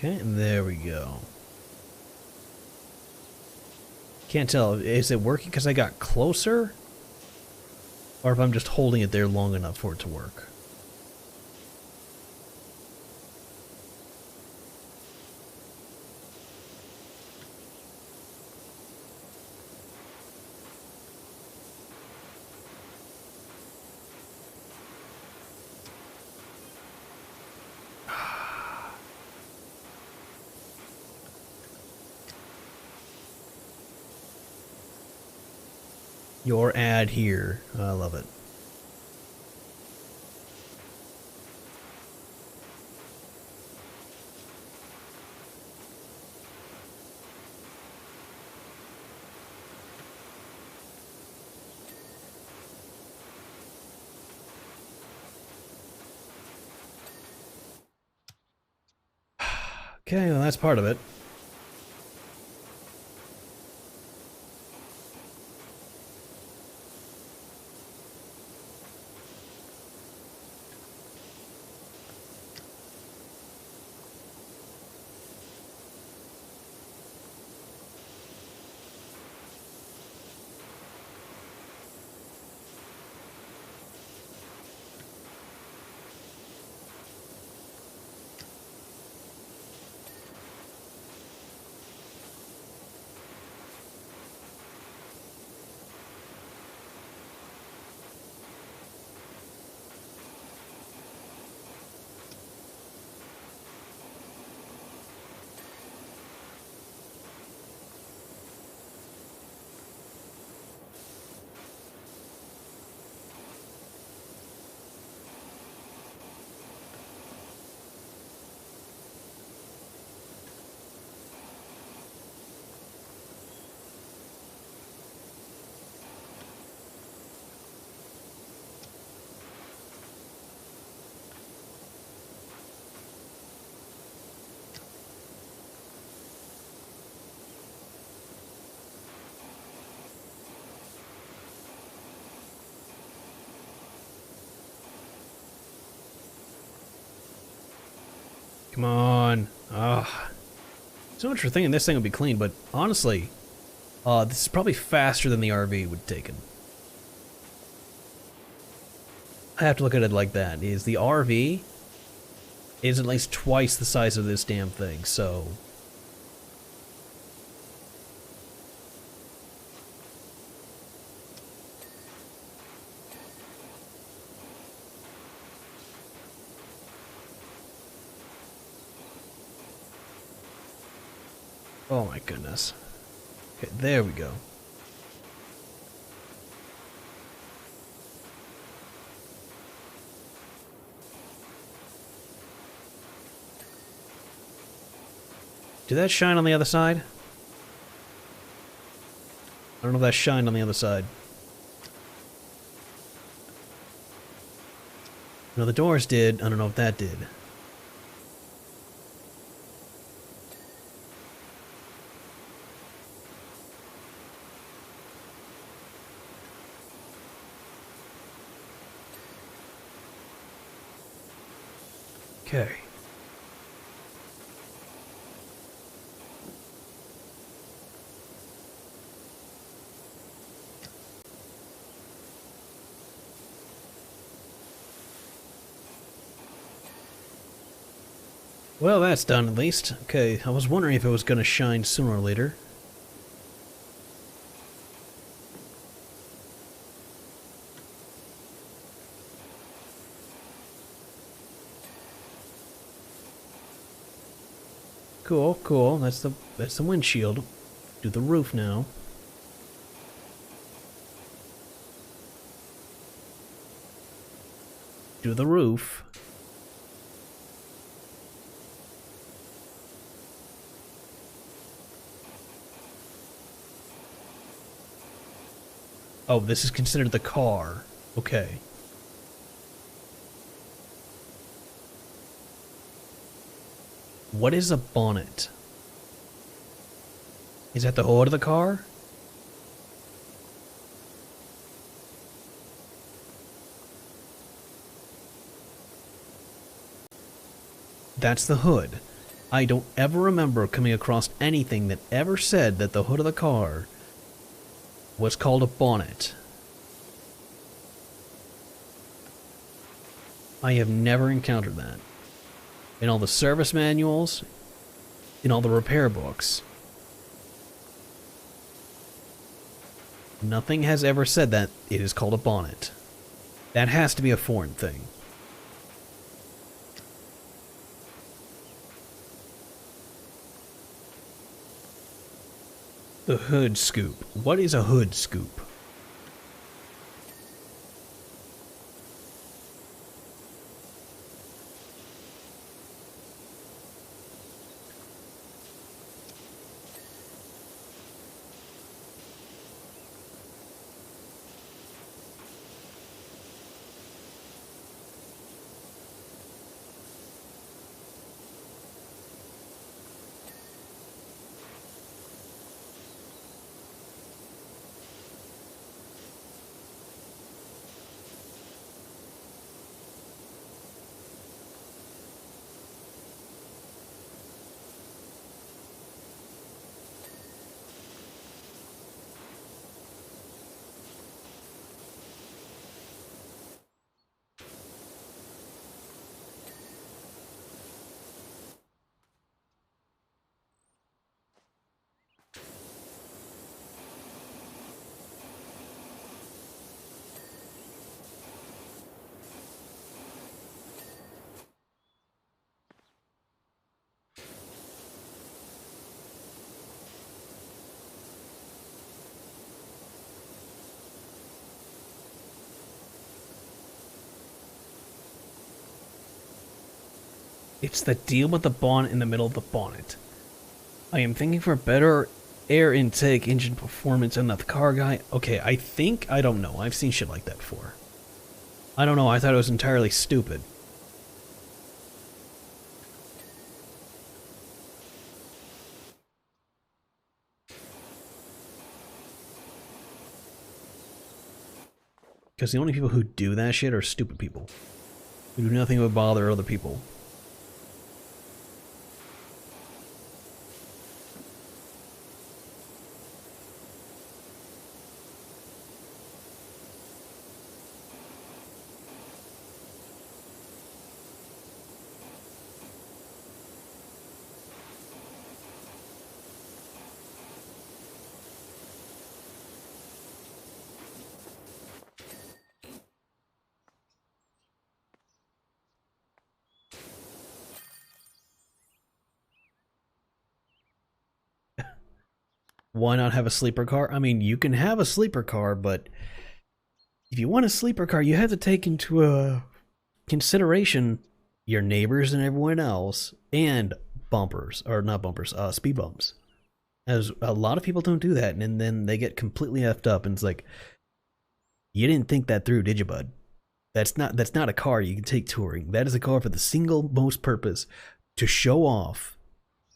Okay, and there we go. Can't tell, is it working because I got closer? Or if I'm just holding it there long enough for it to work? Your ad here. I love it. Okay, well that's part of it. Come on. Ah. So much for thinking this thing would be clean, but honestly, this is probably faster than the RV would take it. I have to look at it like that. Is the RV is at least twice the size of this damn thing, so... Oh my goodness. Okay, there we go. Did that shine on the other side? I don't know if that shined on the other side. No, the doors did. I don't know if that did. Okay. Well, that's done at least. Okay, I was wondering if it was gonna shine sooner or later. Cool, cool. That's the windshield. Do the roof now. Do the roof. Oh, this is considered the car. Okay. What is a bonnet? Is that the hood of the car? That's the hood. I don't ever remember coming across anything that ever said that the hood of the car was called a bonnet. I have never encountered that. In all the service manuals, in all the repair books. Nothing has ever said that it is called a bonnet. That has to be a foreign thing. The hood scoop. What is a hood scoop? It's the deal with the bonnet in the middle of the bonnet. I am thinking for better air intake, engine performance, and the car guy. Okay, I don't know. I've seen shit like that before. I don't know, I thought it was entirely stupid. Because the only people who do that shit are stupid people. Who do nothing but bother other people. Why not have a sleeper car? I mean, you can have a sleeper car, but if you want a sleeper car, you have to take into consideration your neighbors and everyone else, and bumpers, or not bumpers, speed bumps. As a lot of people don't do that, and then they get completely effed up, and it's like, you didn't think that through, did you, bud? That's not a car you can take touring. That is a car for the single most purpose to show off,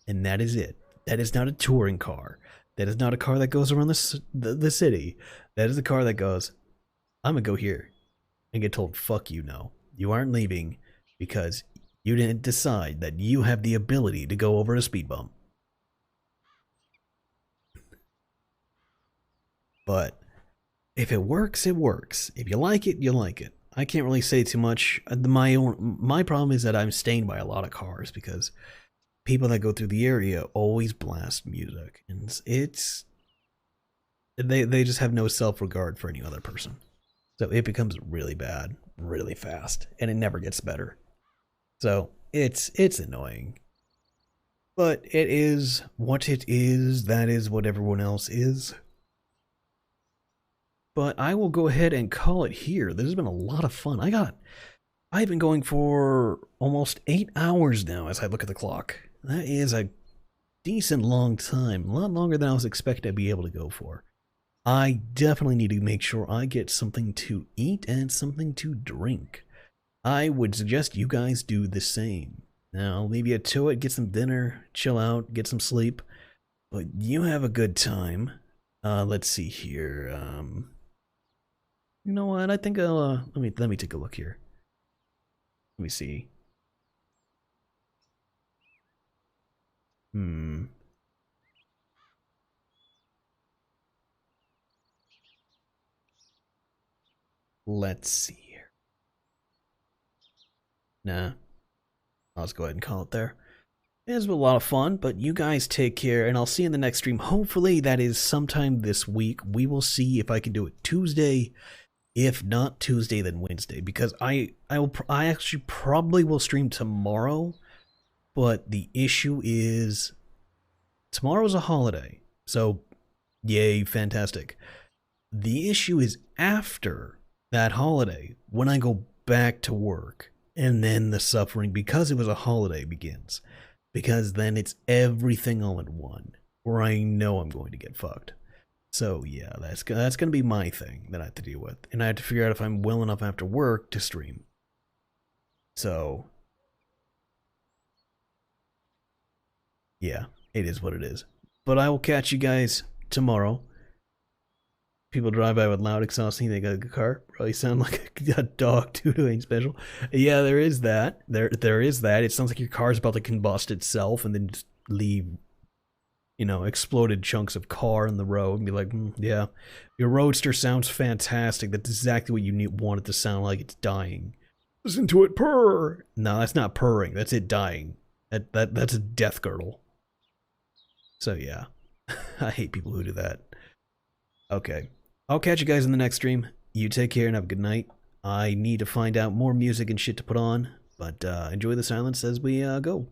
and that is it. That is not a touring car. That is not a car that goes around the city. That is a car that goes, I'm gonna go here and get told, fuck you, no. You aren't leaving because you didn't decide that you have the ability to go over a speed bump. But if it works, it works. If you like it, you like it. I can't really say too much. My problem is that I'm stained by a lot of cars because people that go through the area always blast music, and they just have no self-regard for any other person. So it becomes really bad really fast, and it never gets better. So it's annoying. But it is what it is. That is what everyone else is. But I will go ahead and call it here. This has been a lot of fun. I've been going for almost 8 hours now as I look at the clock. That is a decent long time. A lot longer than I was expecting to be able to go for. I definitely need to make sure I get something to eat and something to drink. I would suggest you guys do the same. Now, I'll leave you to it, get some dinner, chill out, get some sleep. But you have a good time. Let's see here. You know what? I think I'll let me take a look here. Let me see. Let's see here. Nah. I'll just go ahead and call it there. It was a lot of fun, but you guys take care, and I'll see you in the next stream. Hopefully that is sometime this week. We will see if I can do it Tuesday. If not Tuesday, then Wednesday, because I actually probably will stream tomorrow, but the issue is tomorrow's a holiday, so yay, fantastic. The issue is after that holiday, when I go back to work, and then the suffering because it was a holiday begins, because then it's everything all in one, where I know I'm going to get fucked. So yeah, that's gonna be my thing that I have to deal with, and I have to figure out if I'm well enough after work to stream. So yeah, it is what it is. But I will catch you guys tomorrow. People drive by with loud exhausting. They got a car. Probably sound like a dog doing special. Yeah, there is that. There is that. It sounds like your car's about to combust itself and then just leave, exploded chunks of car in the road and be like, yeah, your Roadster sounds fantastic. That's exactly what you want it to sound like. It's dying. Listen to it purr. No, that's not purring. That's it dying. That's a death girdle. So yeah, I hate people who do that. Okay, I'll catch you guys in the next stream. You take care and have a good night. I need to find out more music and shit to put on, but enjoy the silence as we go.